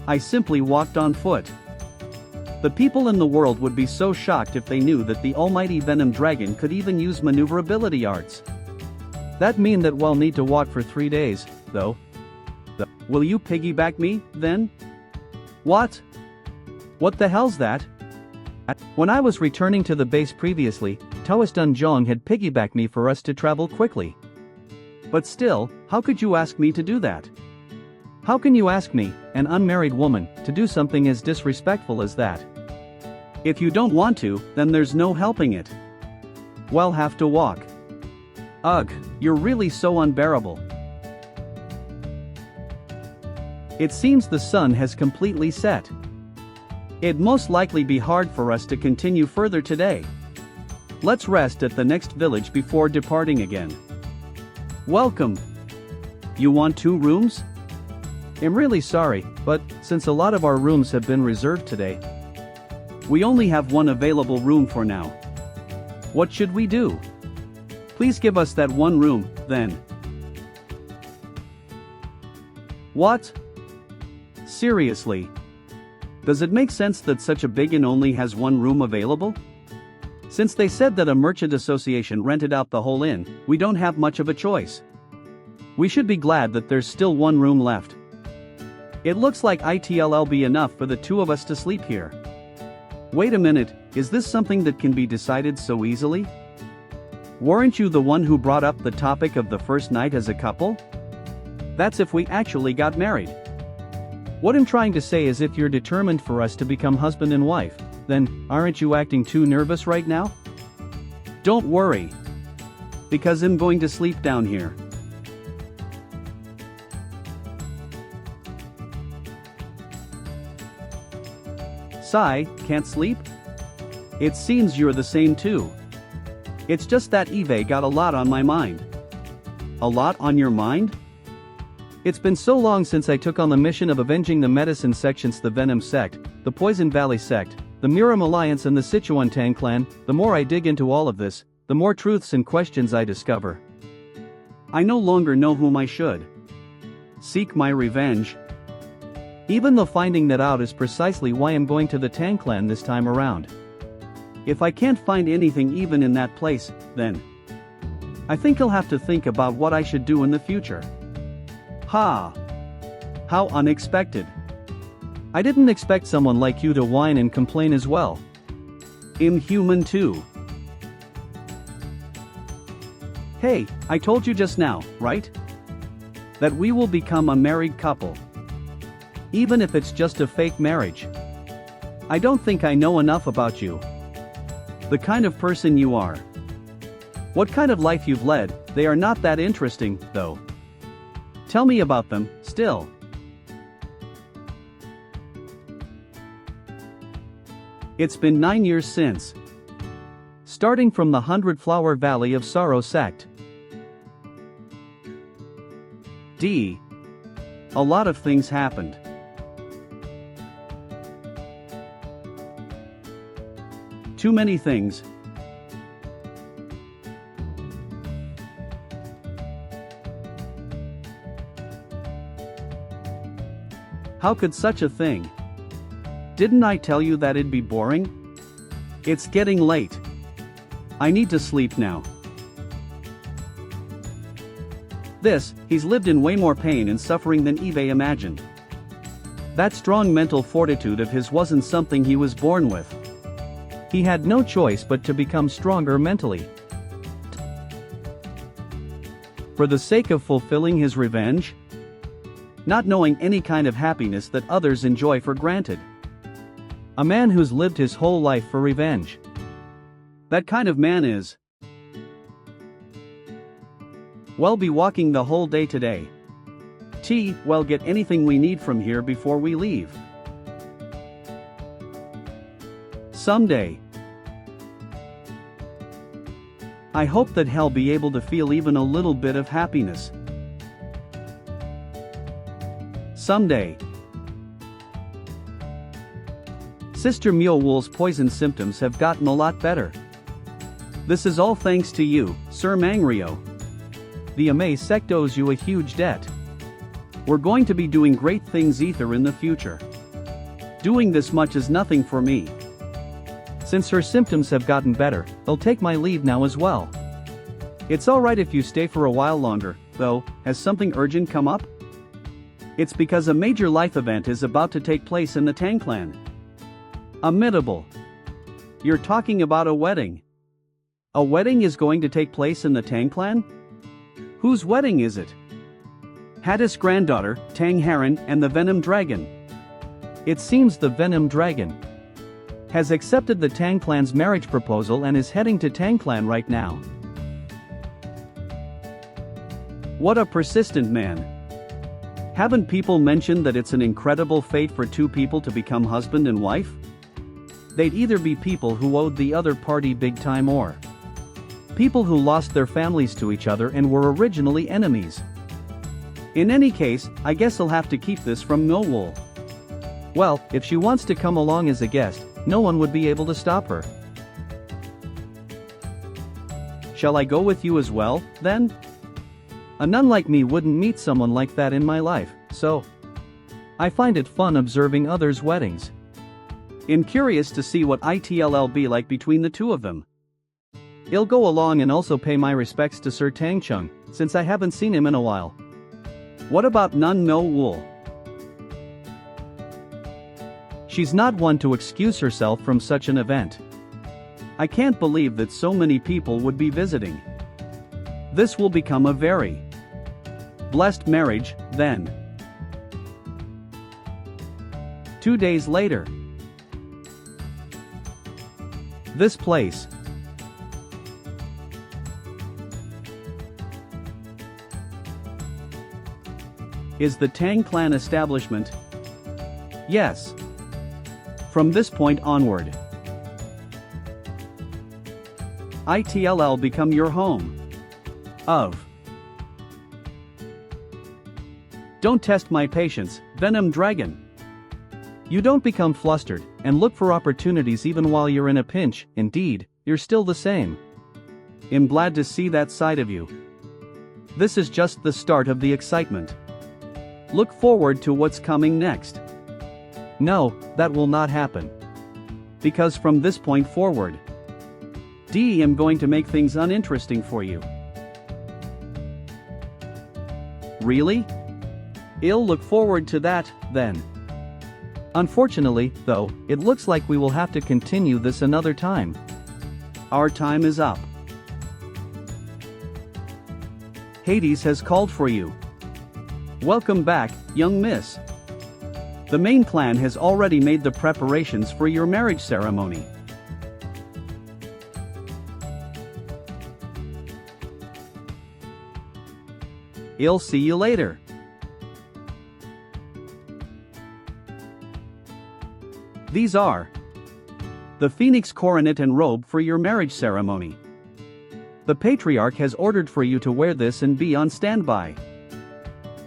I simply walked on foot. The people in the world would be so shocked if they knew that the almighty Venom Dragon could even use maneuverability arts. That mean that we'll need to walk for 3 days, though. Will you piggyback me, then? What? What the hell's that? When I was returning to the base previously, Taoist Dunjong had piggybacked me for us to travel quickly. But still, how could you ask me to do that? How can you ask me, an unmarried woman, to do something as disrespectful as that? If you don't want to, then there's no helping it. We'll have to walk. Ugh, you're really so unbearable. It seems the sun has completely set. It'd most likely be hard for us to continue further today. Let's rest at the next village before departing again. Welcome. You want 2 rooms? I'm really sorry, but since a lot of our rooms have been reserved today, we only have 1 available room for now. What should we do? Please give us that 1 room, then. What? Seriously? Does it make sense that such a big inn only has 1 room available? Since they said that a merchant association rented out the whole inn, we don't have much of a choice. We should be glad that there's still 1 room left. It looks like it'll be enough for the 2 of us to sleep here. Wait a minute, is this something that can be decided so easily? Weren't you the one who brought up the topic of the first night as a couple? That's if we actually got married. What I'm trying to say is if you're determined for us to become husband and wife, then aren't you acting too nervous right now? Don't worry. Because I'm going to sleep down here. Sigh, can't sleep? It seems you're the same too. It's just that Eve got a lot on my mind. A lot on your mind? It's been so long since I took on the mission of avenging the medicine sections, the Venom sect, the Poison Valley sect, the Miram Alliance and the Sichuan Tang clan, the more I dig into all of this, the more truths and questions I discover. I no longer know whom I should seek my revenge. Even though finding that out is precisely why I'm going to the Tang clan this time around. If I can't find anything even in that place, then I think I'll have to think about what I should do in the future. Ha! How unexpected. I didn't expect someone like you to whine and complain as well. I'm human too. Hey, I told you just now, right? That we will become a married couple. Even if it's just a fake marriage. I don't think I know enough about you. The kind of person you are. What kind of life you've led, they are not that interesting, though. Tell me about them, still. It's been 9 years since. Starting from the 100-Flower Valley of Sorrow sect. A lot of things happened. Too many things. How could such a thing? Didn't I tell you that it'd be boring? It's getting late. I need to sleep now. He's lived in way more pain and suffering than Eve imagined. That strong mental fortitude of his wasn't something he was born with. He had no choice but to become stronger mentally. For the sake of fulfilling his revenge? Not knowing any kind of happiness that others enjoy for granted. A man who's lived his whole life for revenge. That kind of man is. We'll be walking the whole day today. We'll get anything we need from here before we leave. Someday. I hope that he'll be able to feel even a little bit of happiness. Someday. Sister Myo-Wool's poison symptoms have gotten a lot better. This is all thanks to you, Sir Mangrio. The Amei sect owes you a huge debt. We're going to be doing great things either in the future. Doing this much is nothing for me. Since her symptoms have gotten better, I'll take my leave now as well. It's alright if you stay for a while longer, though. Has something urgent come up? It's because a major life event is about to take place in the Tang clan. Amidable. You're talking about a wedding. A wedding is going to take place in the Tang clan? Whose wedding is it? Hadis' granddaughter, Tang Heron, and the Venom Dragon. It seems the Venom Dragon has accepted the Tang clan's marriage proposal and is heading to Tang clan right now. What a persistent man. Haven't people mentioned that it's an incredible fate for two people to become husband and wife? They'd either be people who owed the other party big time or people who lost their families to each other and were originally enemies. In any case, I guess I'll have to keep this from Myo-Wool. Well, if she wants to come along as a guest, no one would be able to stop her. Shall I go with you as well, then? A nun like me wouldn't meet someone like that in my life, so I find it fun observing others' weddings. I'm curious to see what it'll be like between the two of them. I'll go along and also pay my respects to Sir Tang Chung, since I haven't seen him in a while. What about Nun Myo-Wool? She's not one to excuse herself from such an event. I can't believe that so many people would be visiting. This will become a very blessed marriage, then. 2 days later. This place. Is the Tang clan establishment? Yes. From this point onward, it'll become your home. Don't test my patience, Venom Dragon. You don't become flustered and look for opportunities even while you're in a pinch. Indeed, you're still the same. I'm glad to see that side of you. This is just the start of the excitement. Look forward to what's coming next. No, that will not happen. Because from this point forward, I'm going to make things uninteresting for you. Really? I'll look forward to that, then. Unfortunately, though, it looks like we will have to continue this another time. Our time is up. Hades has called for you. Welcome back, young miss. The main clan has already made the preparations for your marriage ceremony. I'll see you later. These are the Phoenix coronet and robe for your marriage ceremony. The patriarch has ordered for you to wear this and be on standby.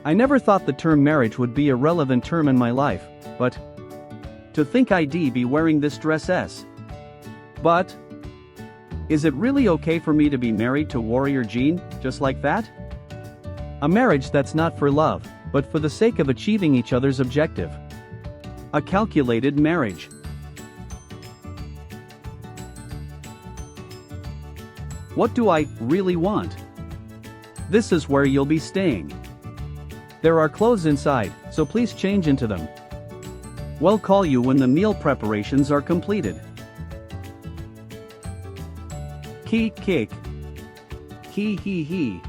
I never thought the term marriage would be a relevant term in my life, but to think I'd be wearing this dress. But is it really okay for me to be married to Warrior Jean, just like that? A marriage that's not for love, but for the sake of achieving each other's objective. A calculated marriage. What do I really want? This is where you'll be staying. There are clothes inside, so please change into them. We'll call you when the meal preparations are completed. Kick. He.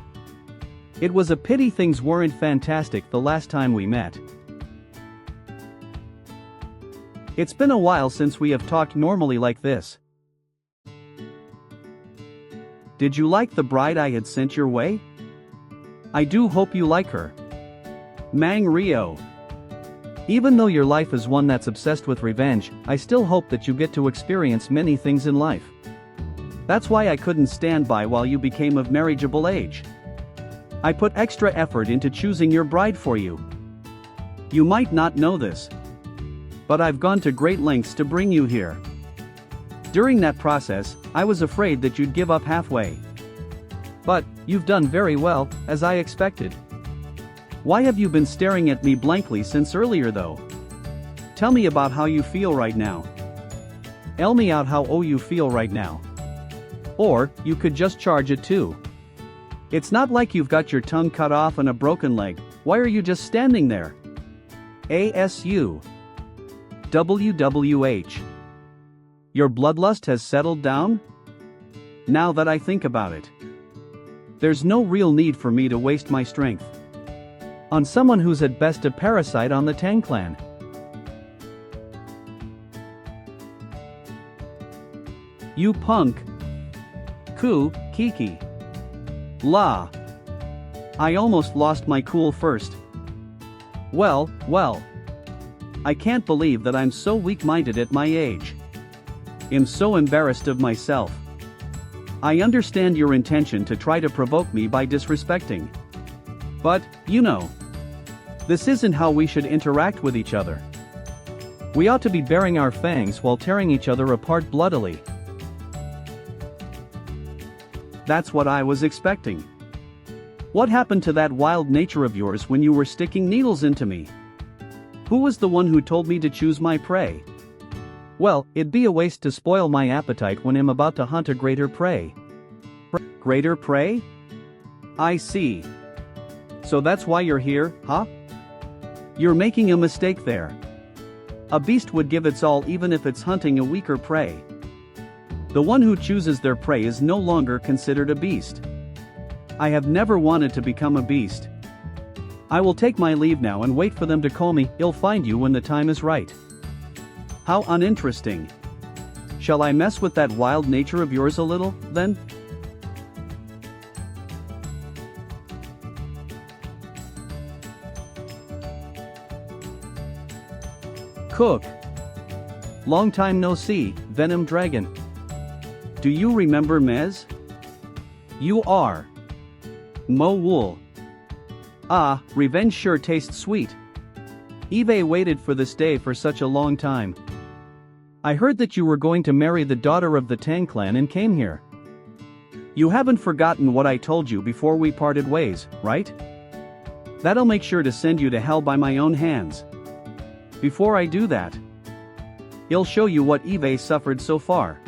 It was a pity things weren't fantastic the last time we met. It's been a while since we have talked normally like this. Did you like the bride I had sent your way? I do hope you like her. Mang Rio. Even though your life is one that's obsessed with revenge, I still hope that you get to experience many things in life. That's why I couldn't stand by while you became of marriageable age. I put extra effort into choosing your bride for you. You might not know this, but I've gone to great lengths to bring you here. During that process, I was afraid that you'd give up halfway. But you've done very well, as I expected. Why have you been staring at me blankly since earlier though? Tell me about how you feel right now. Tell me out how you feel right now. Or, you could just charge it too. It's not like you've got your tongue cut off and a broken leg. Why are you just standing there? ASU. WWH. Your bloodlust has settled down? Now that I think about it, there's no real need for me to waste my strength on someone who's at best a parasite on the Tang clan. You punk. Kiki. La. I almost lost my cool first. Well. I can't believe that I'm so weak-minded at my age. I'm so embarrassed of myself. I understand your intention to try to provoke me by disrespecting. But, this isn't how we should interact with each other. We ought to be baring our fangs while tearing each other apart bloodily. That's what I was expecting. What happened to that wild nature of yours when you were sticking needles into me? Who was the one who told me to choose my prey? Well, it'd be a waste to spoil my appetite when I'm about to hunt a greater prey. Greater prey? I see. So that's why you're here, huh? You're making a mistake there. A beast would give its all even if it's hunting a weaker prey. The one who chooses their prey is no longer considered a beast. I have never wanted to become a beast. I will take my leave now and wait for them to call me. I'll find you when the time is right. How uninteresting. Shall I mess with that wild nature of yours a little, then? Cook. Long time no see, Venom Dragon. Do you remember Mez? You are. Mo Wool. Ah, revenge sure tastes sweet. Eve waited for this day for such a long time. I heard that you were going to marry the daughter of the Tang clan and came here. You haven't forgotten what I told you before we parted ways, right? That'll make sure to send you to hell by my own hands. Before I do that, I'll show you what Eve suffered so far.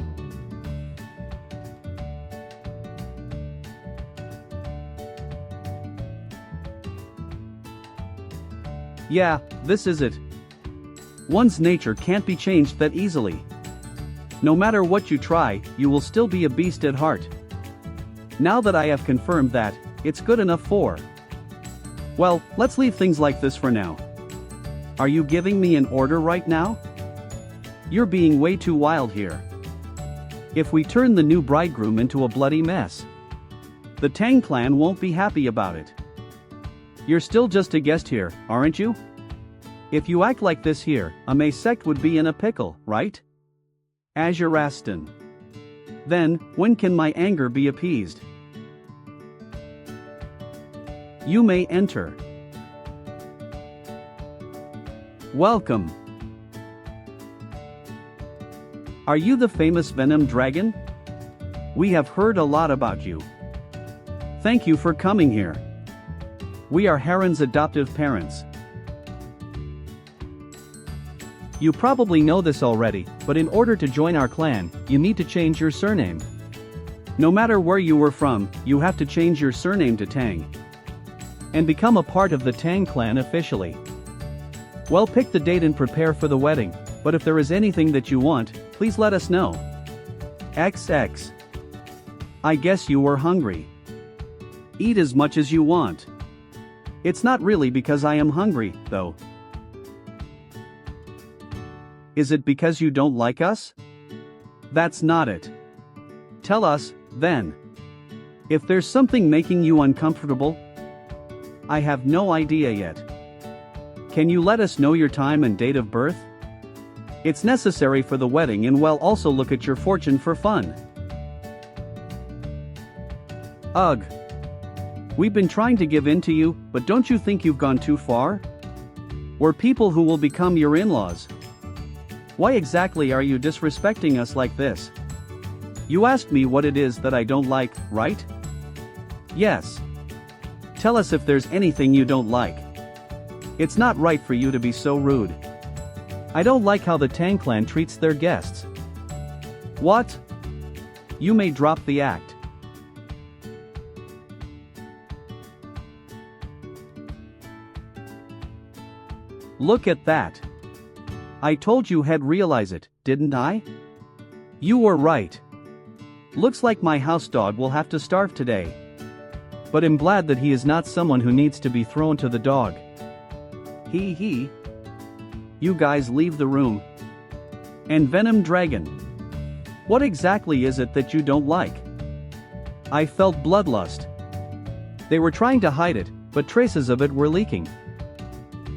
Yeah, this is it. One's nature can't be changed that easily. No matter what you try, you will still be a beast at heart. Now that I have confirmed that, it's good enough for. Well, let's leave things like this for now. Are you giving me an order right now? You're being way too wild here. If we turn the new bridegroom into a bloody mess, the Tang clan won't be happy about it. You're still just a guest here, aren't you? If you act like this here, a May sect would be in a pickle, right? Azurastan. Then, when can my anger be appeased? You may enter. Welcome. Are you the famous Venom Dragon? We have heard a lot about you. Thank you for coming here. We are Heron's adoptive parents. You probably know this already, but in order to join our clan, you need to change your surname. No matter where you were from, you have to change your surname to Tang and become a part of the Tang clan officially. Well, pick the date and prepare for the wedding, but if there is anything that you want, please let us know. XX. I guess you were hungry. Eat as much as you want. It's not really because I am hungry, though. Is it because you don't like us? That's not it. Tell us, then. If there's something making you uncomfortable, I have no idea yet. Can you let us know your time and date of birth? It's necessary for the wedding and we'll also look at your fortune for fun. Ugh. We've been trying to give in to you, but don't you think you've gone too far? We're people who will become your in-laws. Why exactly are you disrespecting us like this? You asked me what it is that I don't like, right? Yes. Tell us if there's anything you don't like. It's not right for you to be so rude. I don't like how the Tang clan treats their guests. What? You may drop the act. Look at that. I told you I'd realize it, didn't I? You were right. Looks like my house dog will have to starve today. But I'm glad that he is not someone who needs to be thrown to the dog. Hee hee. You guys leave the room. And Venom Dragon. What exactly is it that you don't like? I felt bloodlust. They were trying to hide it, but traces of it were leaking.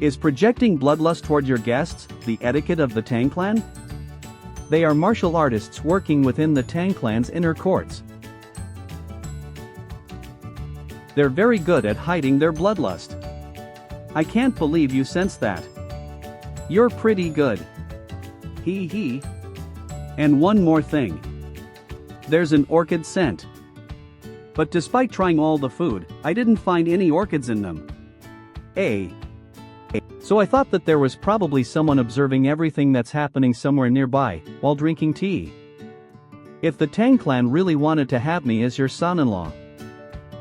Is projecting bloodlust toward your guests the etiquette of the Tang clan? They are martial artists working within the Tang clan's inner courts. They're very good at hiding their bloodlust. I can't believe you sense that. You're pretty good. Hee hee. And one more thing. There's an orchid scent. But despite trying all the food, I didn't find any orchids in them. So I thought that there was probably someone observing everything that's happening somewhere nearby, while drinking tea. If the Tang clan really wanted to have me as your son-in-law,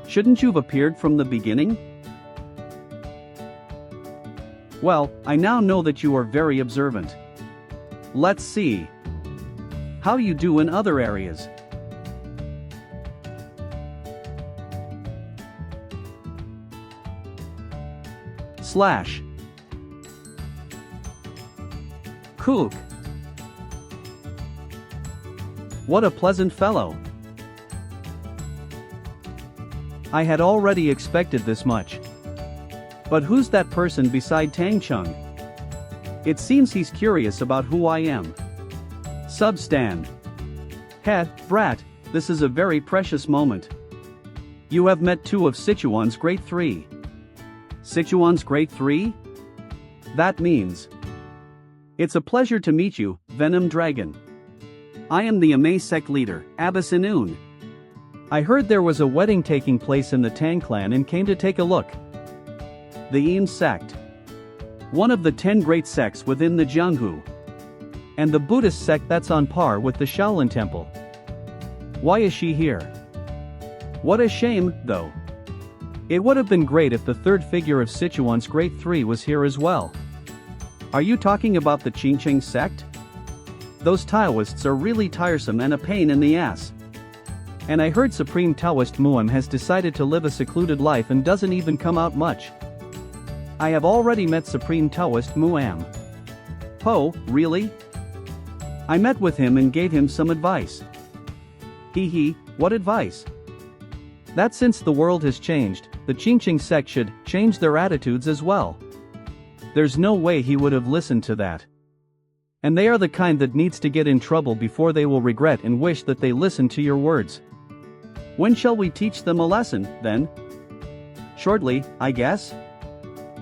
shouldn't you've appeared from the beginning? Well, I now know that you are very observant. Let's see how you do in other areas. Slash. Cook. What a pleasant fellow. I had already expected this much. But who's that person beside Tang Chung? It seems he's curious about who I am. Substand. Brat, this is a very precious moment. You have met two of Sichuan's Great Three. Sichuan's Great Three? That means, it's a pleasure to meet you, Venom Dragon. I am the Ame sect leader, Abbas Inun. I heard there was a wedding taking place in the Tang clan and came to take a look. The Im sect, one of the 10 great sects within the Jianghu, and the Buddhist sect that's on par with the Shaolin Temple. Why is she here? What a shame, though. It would have been great if the third figure of Sichuan's Great Three was here as well. Are you talking about the Qingqing sect? Those Taoists are really tiresome and a pain in the ass. And I heard Supreme Taoist Muam has decided to live a secluded life and doesn't even come out much. I have already met Supreme Taoist Muam. Oh, really? I met with him and gave him some advice. What advice? That since the world has changed, the Qingqing sect should change their attitudes as well. There's no way he would have listened to that. And they are the kind that needs to get in trouble before they will regret and wish that they listened to your words. When shall we teach them a lesson, then? Shortly, I guess?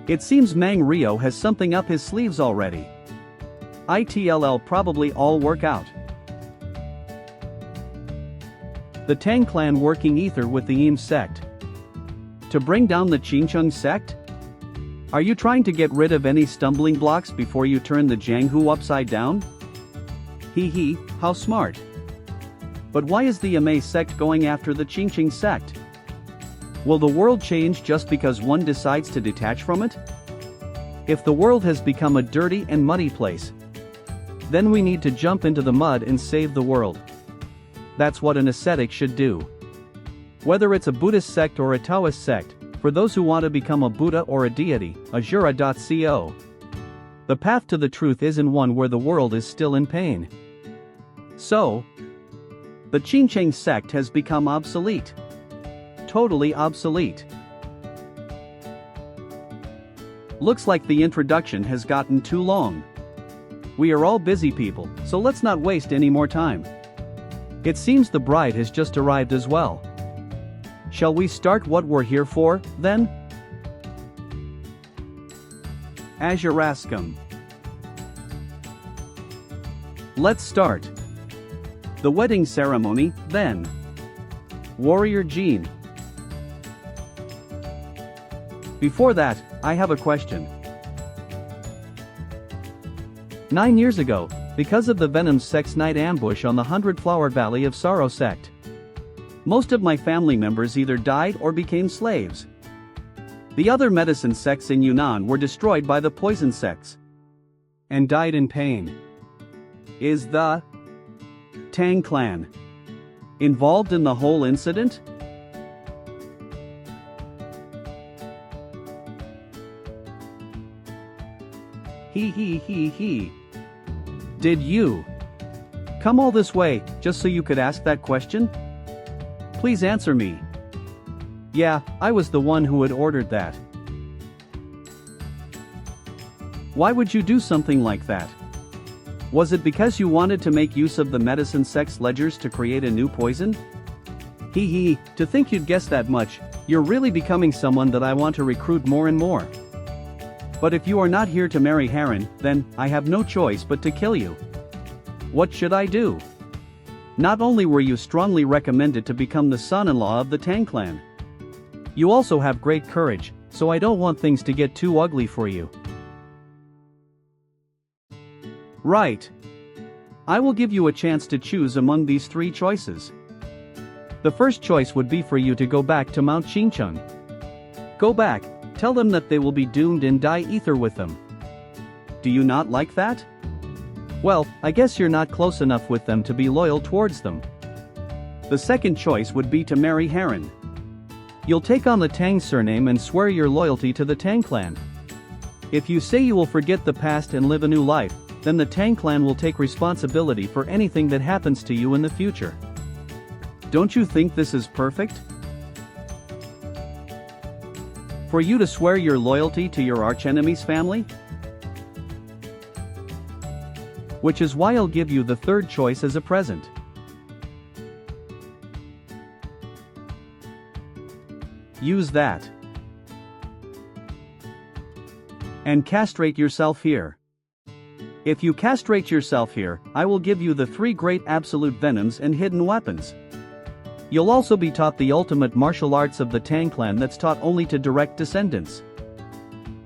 It seems Mang Rio has something up his sleeves already. It'll probably all work out. The Tang clan working ether with the Im sect to bring down the Qingqing sect? Are you trying to get rid of any stumbling blocks before you turn the Jianghu upside down? How smart. But why is the Ame sect going after the Qingqing sect? Will the world change just because one decides to detach from it? If the world has become a dirty and muddy place, then we need to jump into the mud and save the world. That's what an ascetic should do. Whether it's a Buddhist sect or a Taoist sect, for those who want to become a Buddha or a deity, Asura.co. The path to the truth isn't one where the world is still in pain. So, the Qingqing sect has become obsolete. Totally obsolete. Looks like the introduction has gotten too long. We are all busy people, so let's not waste any more time. It seems the bride has just arrived as well. Shall we start what we're here for, then? Azurascum. Let's start the wedding ceremony, then. Warrior Jean. Before that, I have a question. 9 years ago, because of the Venom sect's night ambush on the 100-Flower Valley of Sorrow sect, most of my family members either died or became slaves. The other medicine sects in Yunnan were destroyed by the poison sects and died in pain. Is the Tang clan involved in the whole incident? Did you come all this way just so you could ask that question? Please answer me. Yeah, I was the one who had ordered that. Why would you do something like that? Was it because you wanted to make use of the medicine sect's ledgers to create a new poison? To think you'd guess that much, you're really becoming someone that I want to recruit more and more. But if you are not here to marry Heron, then I have no choice but to kill you. What should I do? Not only were you strongly recommended to become the son-in-law of the Tang clan, you also have great courage, so I don't want things to get too ugly for you. Right. I will give you a chance to choose among these 3 choices. The first choice would be for you to go back to Mount Qingqing. Go back, tell them that they will be doomed and die ether with them. Do you not like that? Well, I guess you're not close enough with them to be loyal towards them. The second choice would be to marry Heron. You'll take on the Tang surname and swear your loyalty to the Tang clan. If you say you will forget the past and live a new life, then the Tang clan will take responsibility for anything that happens to you in the future. Don't you think this is perfect? For you to swear your loyalty to your archenemy's family? Which is why I'll give you the third choice as a present. Use that. and castrate yourself here. If you castrate yourself here, I will give you the 3 great absolute venoms and hidden weapons. You'll also be taught the ultimate martial arts of the Tang clan that's taught only to direct descendants.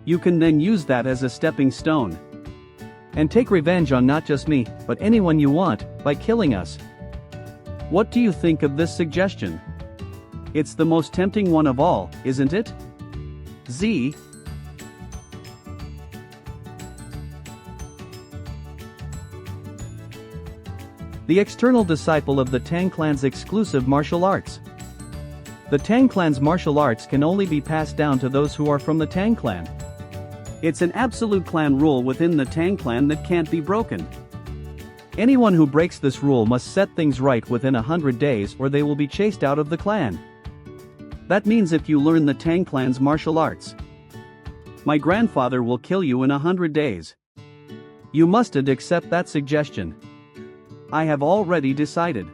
You can then use that as a stepping stone. And take revenge on not just me, but anyone you want, by killing us. What do you think of this suggestion? It's the most tempting one of all, isn't it? Z. The external disciple of the Tang clan's exclusive martial arts. The Tang clan's martial arts can only be passed down to those who are from the Tang clan. It's an absolute clan rule within the Tang clan that can't be broken. Anyone who breaks this rule must set things right within 100 days or they will be chased out of the clan. That means if you learn the Tang clan's martial arts, my grandfather will kill you in 100 days. You mustn't accept that suggestion. I have already decided.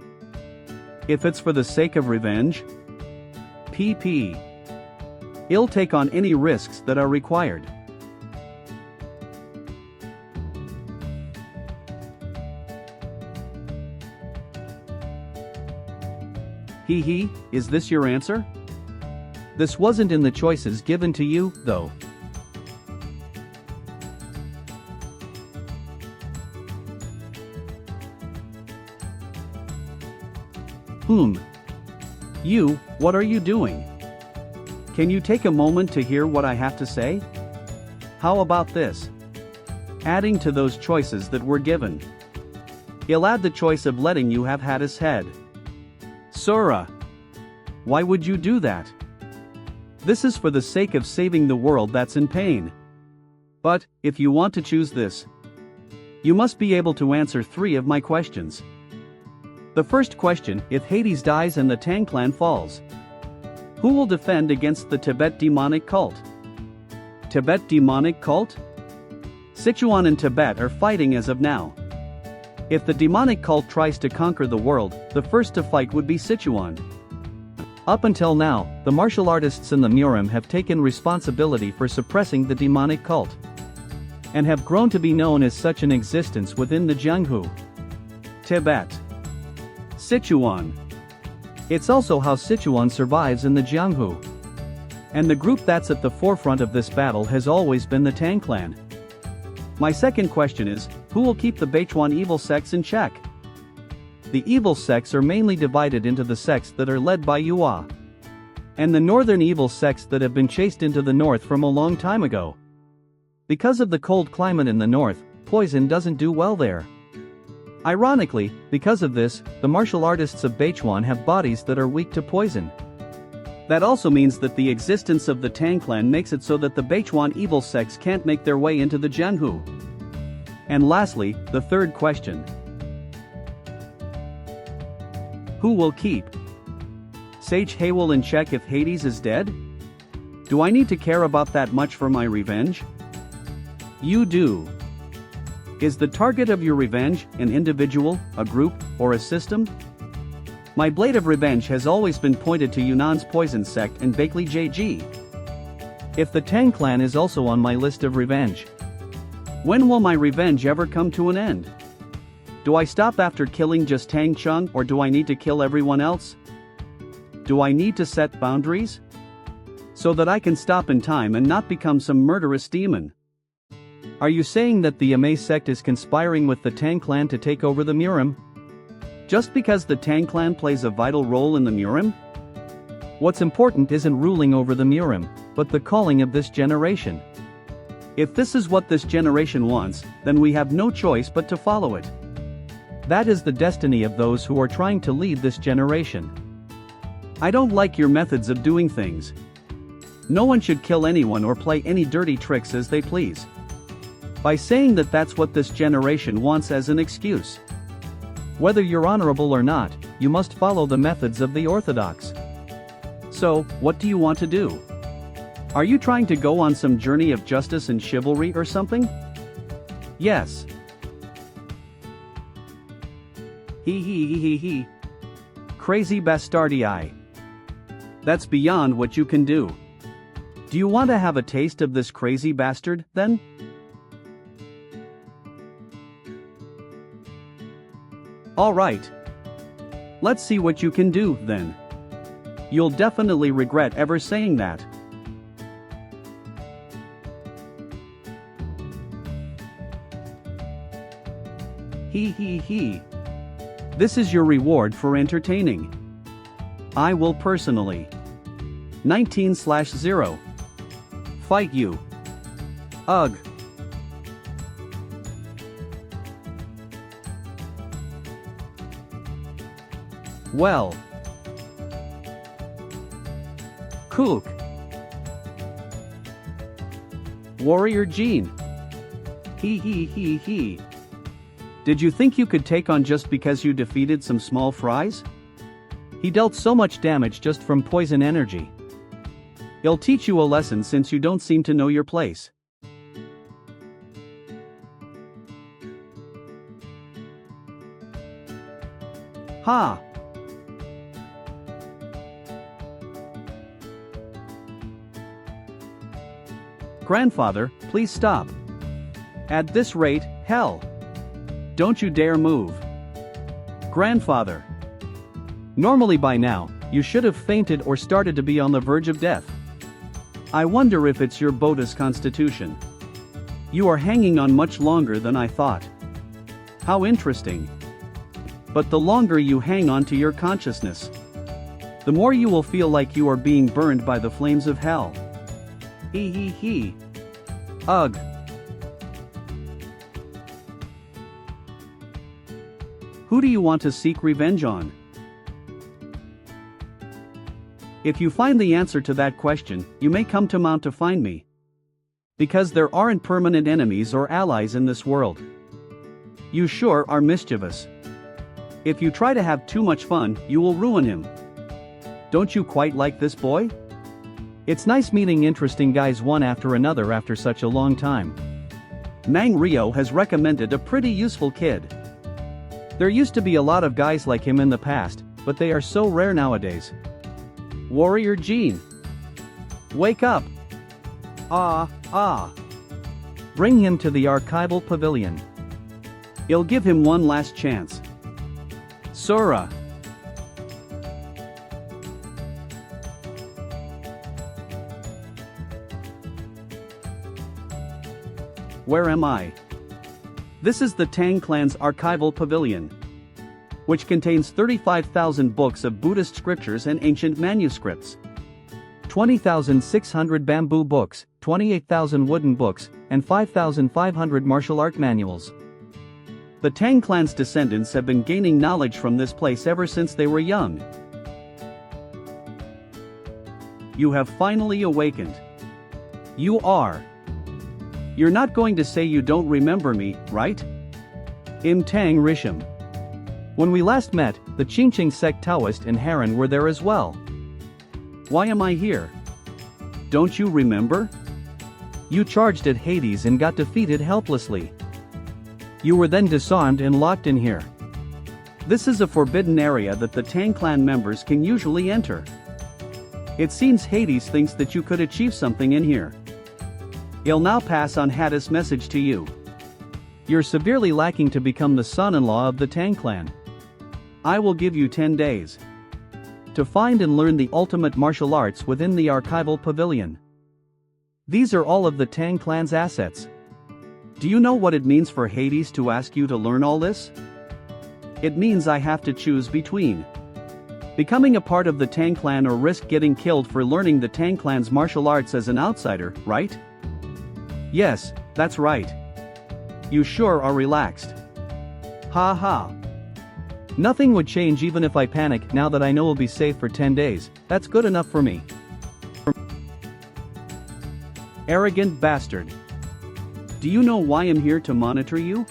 If it's for the sake of revenge, I'll take on any risks that are required. Is this your answer? This wasn't in the choices given to you, though. What are you doing? Can you take a moment to hear what I have to say? How about this? Adding to those choices that were given. I'll add the choice of letting you have had his head. Asura. Why would you do that? This is for the sake of saving the world that's in pain. But, if you want to choose this, you must be able to answer 3 of my questions. The first question, if Hades dies and the Tang clan falls, who will defend against the Tibet demonic cult? Tibet demonic cult? Sichuan and Tibet are fighting as of now. If the demonic cult tries to conquer the world, the first to fight would be Sichuan. Up until now, the martial artists in the Murim have taken responsibility for suppressing the demonic cult, and have grown to be known as such an existence within the Jianghu. Tibet. Sichuan. It's also how Sichuan survives in the Jianghu. And the group that's at the forefront of this battle has always been the Tang clan. My second question is, who will keep the Beichuan evil sects in check? The evil sects are mainly divided into the sects that are led by Yua, and the northern evil sects that have been chased into the north from a long time ago. Because of the cold climate in the north, poison doesn't do well there. Ironically, because of this, the martial artists of Beichuan have bodies that are weak to poison. That also means that the existence of the Tang clan makes it so that the Beichuan evil sects can't make their way into the Jianghu. And lastly, the third question. Who will keep Sage Haywell in check if Hades is dead? Do I need to care about that much for my revenge? You do. Is the target of your revenge an individual, a group, or a system? My blade of revenge has always been pointed to Yunnan's poison sect and Bakeley JG. If the Tang clan is also on my list of revenge, when will my revenge ever come to an end? Do I stop after killing just Tang Chung or do I need to kill everyone else? Do I need to set boundaries? So that I can stop in time and not become some murderous demon. Are you saying that the Yamei sect is conspiring with the Tang clan to take over the Murim? Just because the Tang clan plays a vital role in the Murim? What's important isn't ruling over the Murim, but the calling of this generation. If this is what this generation wants, then we have no choice but to follow it. That is the destiny of those who are trying to lead this generation. I don't like your methods of doing things. No one should kill anyone or play any dirty tricks as they please. By saying that that's what this generation wants as an excuse. Whether you're honorable or not, you must follow the methods of the orthodox. So, what do you want to do? Are you trying to go on some journey of justice and chivalry or something? Yes. He. Crazy bastardii. That's beyond what you can do. Do you want to have a taste of this crazy bastard, then? Alright. Let's see what you can do, then. You'll definitely regret ever saying that. He he he. This is your reward for entertaining. I will personally 19/0 fight you. Ugh. Well. Kook. Warrior Gene. He he he he. Did you think you could take on just because you defeated some small fries? He dealt so much damage just from poison energy. He'll teach you a lesson since you don't seem to know your place. Ha! Grandfather, please stop. At this rate, hell! Don't you dare move. Grandfather. Normally by now, you should have fainted or started to be on the verge of death. I wonder if it's your bogus constitution. You are hanging on much longer than I thought. How interesting. But the longer you hang on to your consciousness, the more you will feel like you are being burned by the flames of hell. He he he. Ugh. Who do you want to seek revenge on? If you find the answer to that question, you may come to Mount to find me. Because there aren't permanent enemies or allies in this world. You sure are mischievous. If you try to have too much fun, you will ruin him. Don't you quite like this boy? It's nice meeting interesting guys one after another after such a long time. Mang Rio has recommended a pretty useful kid. There used to be a lot of guys like him in the past, but they are so rare nowadays. Warrior Gene. Wake up. Ah. Bring him to the archival pavilion. I'll give him one last chance. Asura. Where am I? This is the Tang clan's archival pavilion, which contains 35,000 books of Buddhist scriptures and ancient manuscripts, 20,600 bamboo books, 28,000 wooden books, and 5,500 martial art manuals. The Tang clan's descendants have been gaining knowledge from this place ever since they were young. You have finally awakened. You are. You're not going to say you don't remember me, right? Im Tang Risham. When we last met, the Qingqing sect Taoist and Heron were there as well. Why am I here? Don't you remember? You charged at Hades and got defeated helplessly. You were then disarmed and locked in here. This is a forbidden area that the Tang clan members can usually enter. It seems Hades thinks that you could achieve something in here. I'll now pass on Hades' message to you. You're severely lacking to become the son-in-law of the Tang clan. I will give you 10 days to find and learn the ultimate martial arts within the archival pavilion. These are all of the Tang clan's assets. Do you know what it means for Hades to ask you to learn all this? It means I have to choose between becoming a part of the Tang clan or risk getting killed for learning the Tang clan's martial arts as an outsider, right? Yes, that's right. You sure are relaxed. Ha ha. Nothing would change even if I panic now that I know we'll be safe for 10 days, that's good enough for me. Arrogant bastard. Do you know why I'm here to monitor you?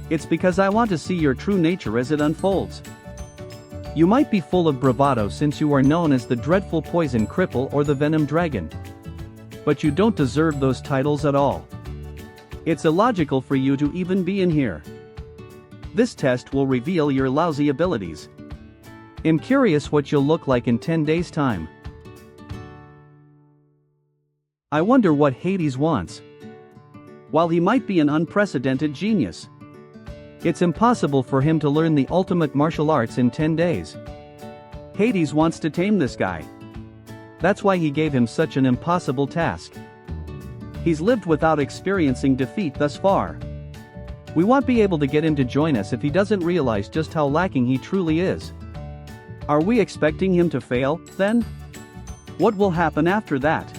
It's because I want to see your true nature as it unfolds. You might be full of bravado since you are known as the dreadful poison cripple or the venom dragon. But you don't deserve those titles at all. It's illogical for you to even be in here. This test will reveal your lousy abilities. I'm curious what you'll look like in 10 days' time. I wonder what Hades wants. While he might be an unprecedented genius, it's impossible for him to learn the ultimate martial arts in 10 days. Hades wants to tame this guy. That's why he gave him such an impossible task. He's lived without experiencing defeat thus far. We won't be able to get him to join us if he doesn't realize just how lacking he truly is. Are we expecting him to fail, then? What will happen after that?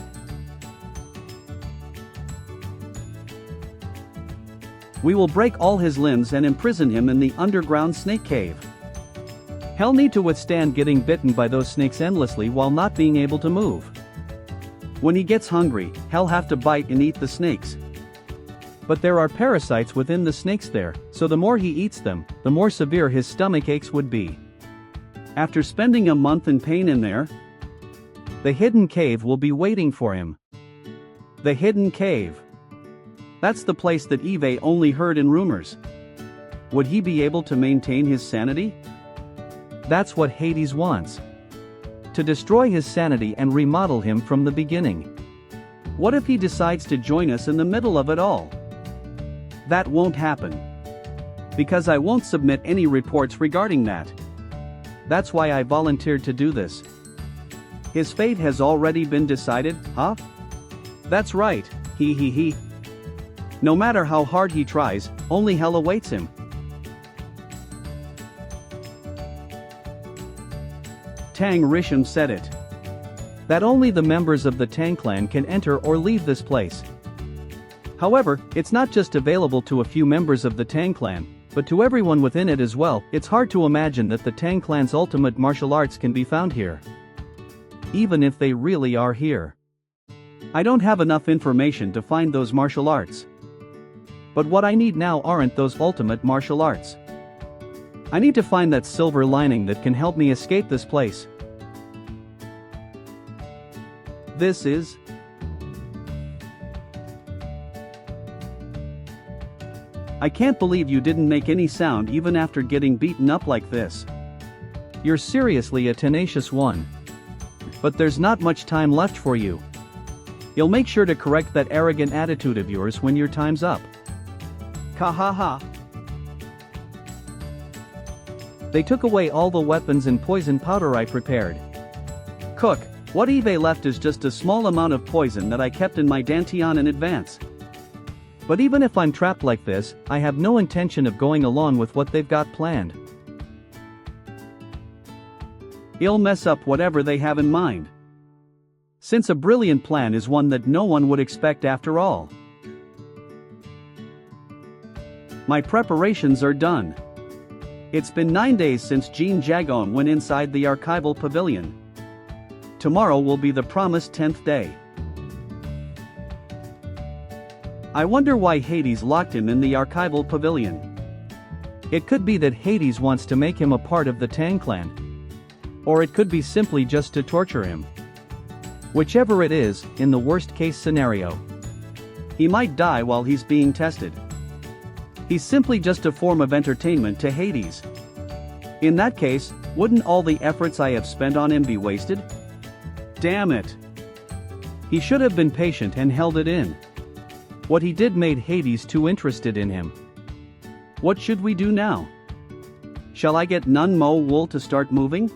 We will break all his limbs and imprison him in the underground snake cave. He'll need to withstand getting bitten by those snakes endlessly while not being able to move. When he gets hungry, he'll have to bite and eat the snakes. But there are parasites within the snakes there, so the more he eats them, the more severe his stomach aches would be. After spending a month in pain in there, the hidden cave will be waiting for him. The hidden cave. That's the place that Eve only heard in rumors. Would he be able to maintain his sanity? That's what Hades wants. To destroy his sanity and remodel him from the beginning. What if he decides to join us in the middle of it all? That won't happen. Because I won't submit any reports regarding that. That's why I volunteered to do this. His fate has already been decided, huh? That's right, he. No matter how hard he tries, only hell awaits him. Tang Risham said it. That only the members of the Tang clan can enter or leave this place. However, it's not just available to a few members of the Tang clan, but to everyone within it as well. It's hard to imagine that the Tang clan's ultimate martial arts can be found here. Even if they really are here. I don't have enough information to find those martial arts. But what I need now aren't those ultimate martial arts. I need to find that silver lining that can help me escape this place. This is... I can't believe you didn't make any sound even after getting beaten up like this. You're seriously a tenacious one. But there's not much time left for you. You'll make sure to correct that arrogant attitude of yours when your time's up. Kahaha. They took away all the weapons and poison powder I prepared. Cook, what Eve left is just a small amount of poison that I kept in my dantian in advance. But even if I'm trapped like this, I have no intention of going along with what they've got planned. It'll mess up whatever they have in mind. Since a brilliant plan is one that no one would expect after all. My preparations are done. It's been 9 days since Jean Jagon went inside the archival pavilion. Tomorrow will be the promised 10th day. I wonder why Hades locked him in the archival pavilion. It could be that Hades wants to make him a part of the Tang clan. Or it could be simply just to torture him. Whichever it is, in the worst case scenario, he might die while he's being tested. He's simply just a form of entertainment to Hades. In that case, wouldn't all the efforts I have spent on him be wasted? Damn it. He should have been patient and held it in. What he did made Hades too interested in him. What should we do now? Shall I get Nun Mo Wool to start moving?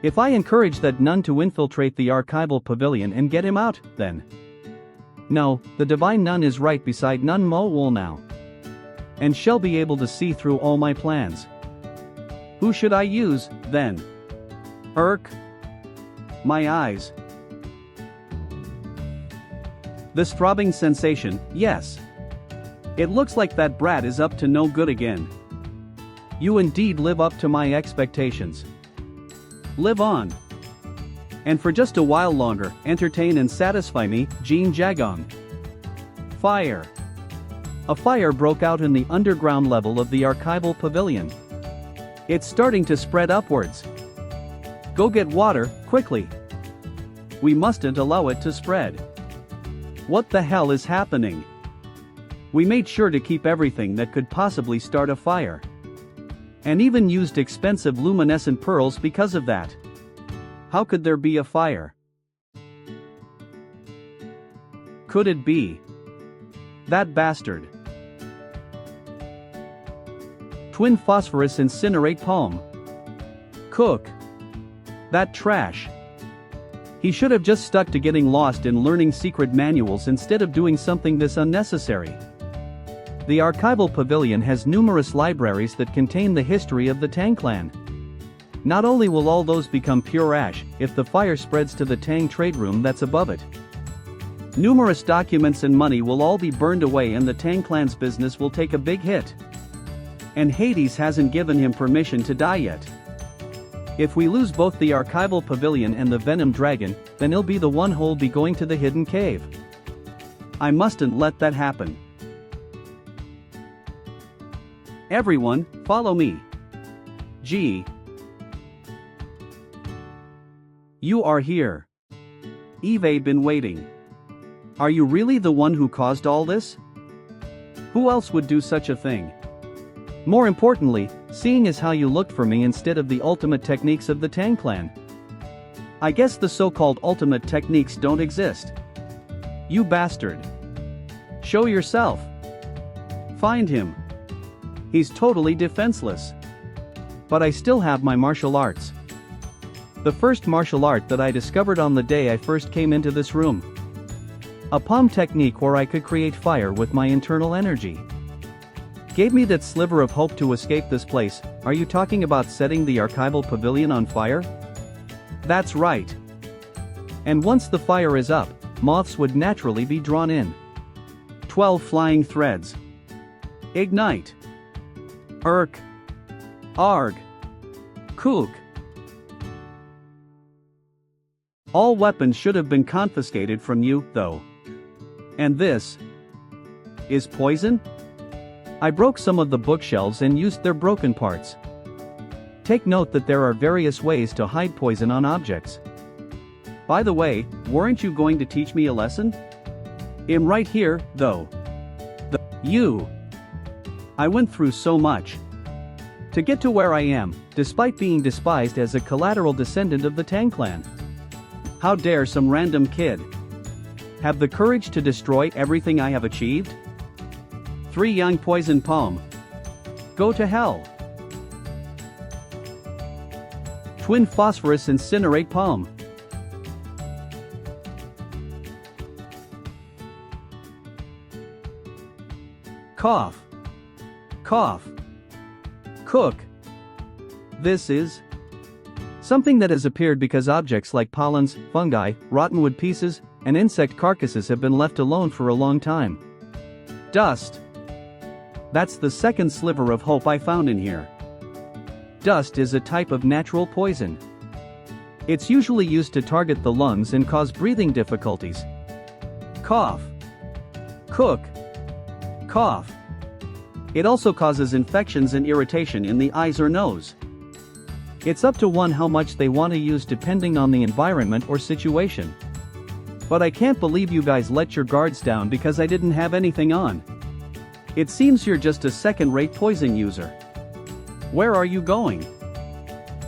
If I encourage that nun to infiltrate the archival pavilion and get him out, then... No, the divine nun is right beside Nun Mo Wool now. And she'll be able to see through all my plans. Who should I use, then? My eyes. This throbbing sensation, yes. It looks like that brat is up to no good again. You indeed live up to my expectations. Live on. And for just a while longer, entertain and satisfy me, Jean Jagon. Fire. A fire broke out in the underground level of the archival pavilion. It's starting to spread upwards. Go get water, quickly. We mustn't allow it to spread. What the hell is happening? We made sure to keep everything that could possibly start a fire. And even used expensive luminescent pearls because of that. How could there be a fire? Could it be that bastard? Twin phosphorus incinerate palm. Cook that trash. He should have just stuck to getting lost in learning secret manuals instead of doing something this unnecessary. The archival pavilion has numerous libraries that contain the history of the Tang clan. Not only will all those become pure ash if the fire spreads to the Tang trade room that's above it. Numerous documents and money will all be burned away and the Tang clan's business will take a big hit. And Hades hasn't given him permission to die yet. If we lose both the archival pavilion and the venom dragon, then he'll be the one who'll be going to the hidden cave. I mustn't let that happen. Everyone, follow me. Gee. You are here. Eve been waiting. Are you really the one who caused all this? Who else would do such a thing? More importantly, seeing as how you looked for me instead of the ultimate techniques of the Tang clan. I guess the so-called ultimate techniques don't exist. You bastard. Show yourself. Find him. He's totally defenseless. But I still have my martial arts. The first martial art that I discovered on the day I first came into this room. A palm technique where I could create fire with my internal energy. Gave me that sliver of hope to escape this place. Are you talking about setting the archival pavilion on fire? That's right. And once the fire is up, moths would naturally be drawn in. 12 flying threads. Ignite. Irk. Arg. Kook. All weapons should have been confiscated from you, though. And this is poison? I broke some of the bookshelves and used their broken parts. Take note that there are various ways to hide poison on objects. By the way, weren't you going to teach me a lesson? I'm right here, though. You. I went through so much to get to where I am, despite being despised as a collateral descendant of the Tang clan. How dare some random kid have the courage to destroy everything I have achieved? 3 young poison palm. Go to hell. Twin phosphorus incinerate palm. Cough. Cough. Cook. This is something that has appeared because objects like pollens, fungi, rotten wood pieces, and insect carcasses have been left alone for a long time. Dust. That's the second sliver of hope I found in here. Dust is a type of natural poison. It's usually used to target the lungs and cause breathing difficulties. Cough. Cook. Cough. It also causes infections and irritation in the eyes or nose. It's up to one how much they want to use depending on the environment or situation. But I can't believe you guys let your guards down because I didn't have anything on. It seems you're just a second-rate poison user. Where are you going?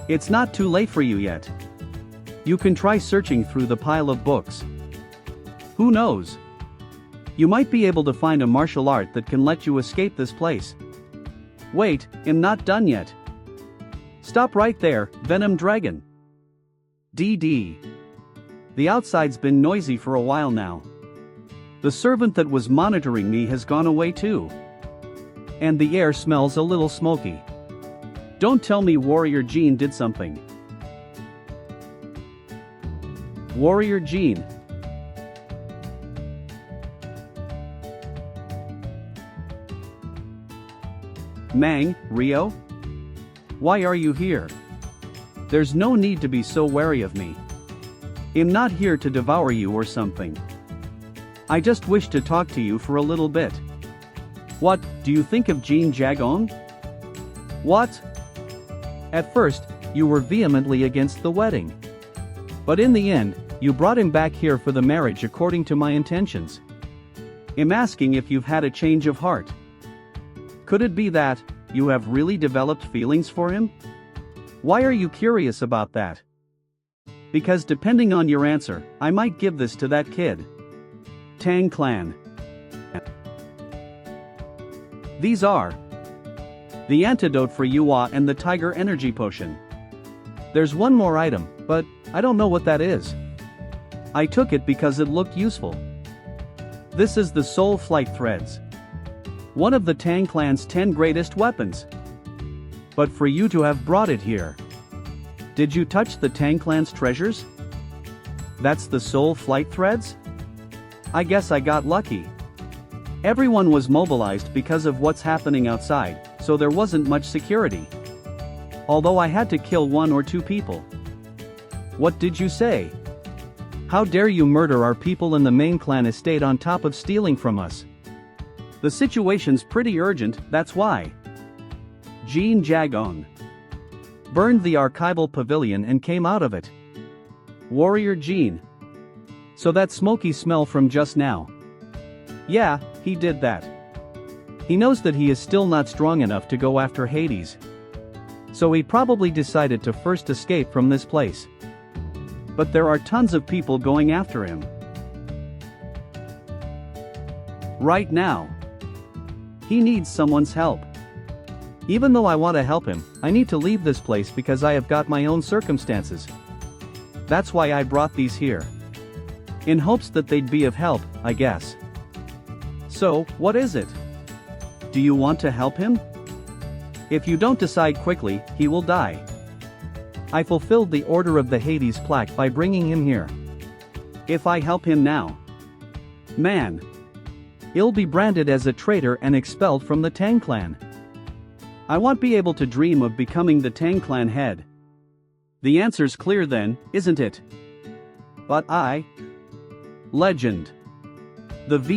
It's not too late for you yet. You can try searching through the pile of books. Who knows? You might be able to find a martial art that can let you escape this place. Wait, I'm not done yet. Stop right there, Venom Dragon. DD. The outside's been noisy for a while now. The servant that was monitoring me has gone away too. And the air smells a little smoky. Don't tell me Warrior Jean did something. Warrior Jean. Mang, Rio? Why are you here? There's no need to be so wary of me. I'm not here to devour you or something. I just wish to talk to you for a little bit. What do you think of Jean Jagong? What? At first, you were vehemently against the wedding. But in the end, you brought him back here for the marriage according to my intentions. I'm asking if you've had a change of heart. Could it be that you have really developed feelings for him? Why are you curious about that? Because depending on your answer, I might give this to that kid. Tang clan. These are the antidote for Yuhua and the tiger energy potion. There's one more item, but I don't know what that is. I took it because it looked useful. This is the Soul Flight Threads. One of the Tang clan's 10 greatest weapons. But for you to have brought it here. Did you touch the Tang clan's treasures? That's the Soul Flight Threads? I guess I got lucky. Everyone was mobilized because of what's happening outside, so there wasn't much security. Although I had to kill 1 or 2 people. What did you say? How dare you murder our people in the main clan estate on top of stealing from us? The situation's pretty urgent, that's why. Jean Jagon burned the archival pavilion and came out of it. Warrior Jean. So that smoky smell from just now. Yeah, he did that. He knows that he is still not strong enough to go after Hades. So he probably decided to first escape from this place. But there are tons of people going after him. Right now. He needs someone's help. Even though I want to help him, I need to leave this place because I have got my own circumstances. That's why I brought these here. In hopes that they'd be of help, I guess. So, what is it? Do you want to help him? If you don't decide quickly, he will die. I fulfilled the order of the Hades plaque by bringing him here. If I help him now, man, he'll be branded as a traitor and expelled from the Tang clan. I won't be able to dream of becoming the Tang clan head. The answer's clear then, isn't it? But Legend. The Venus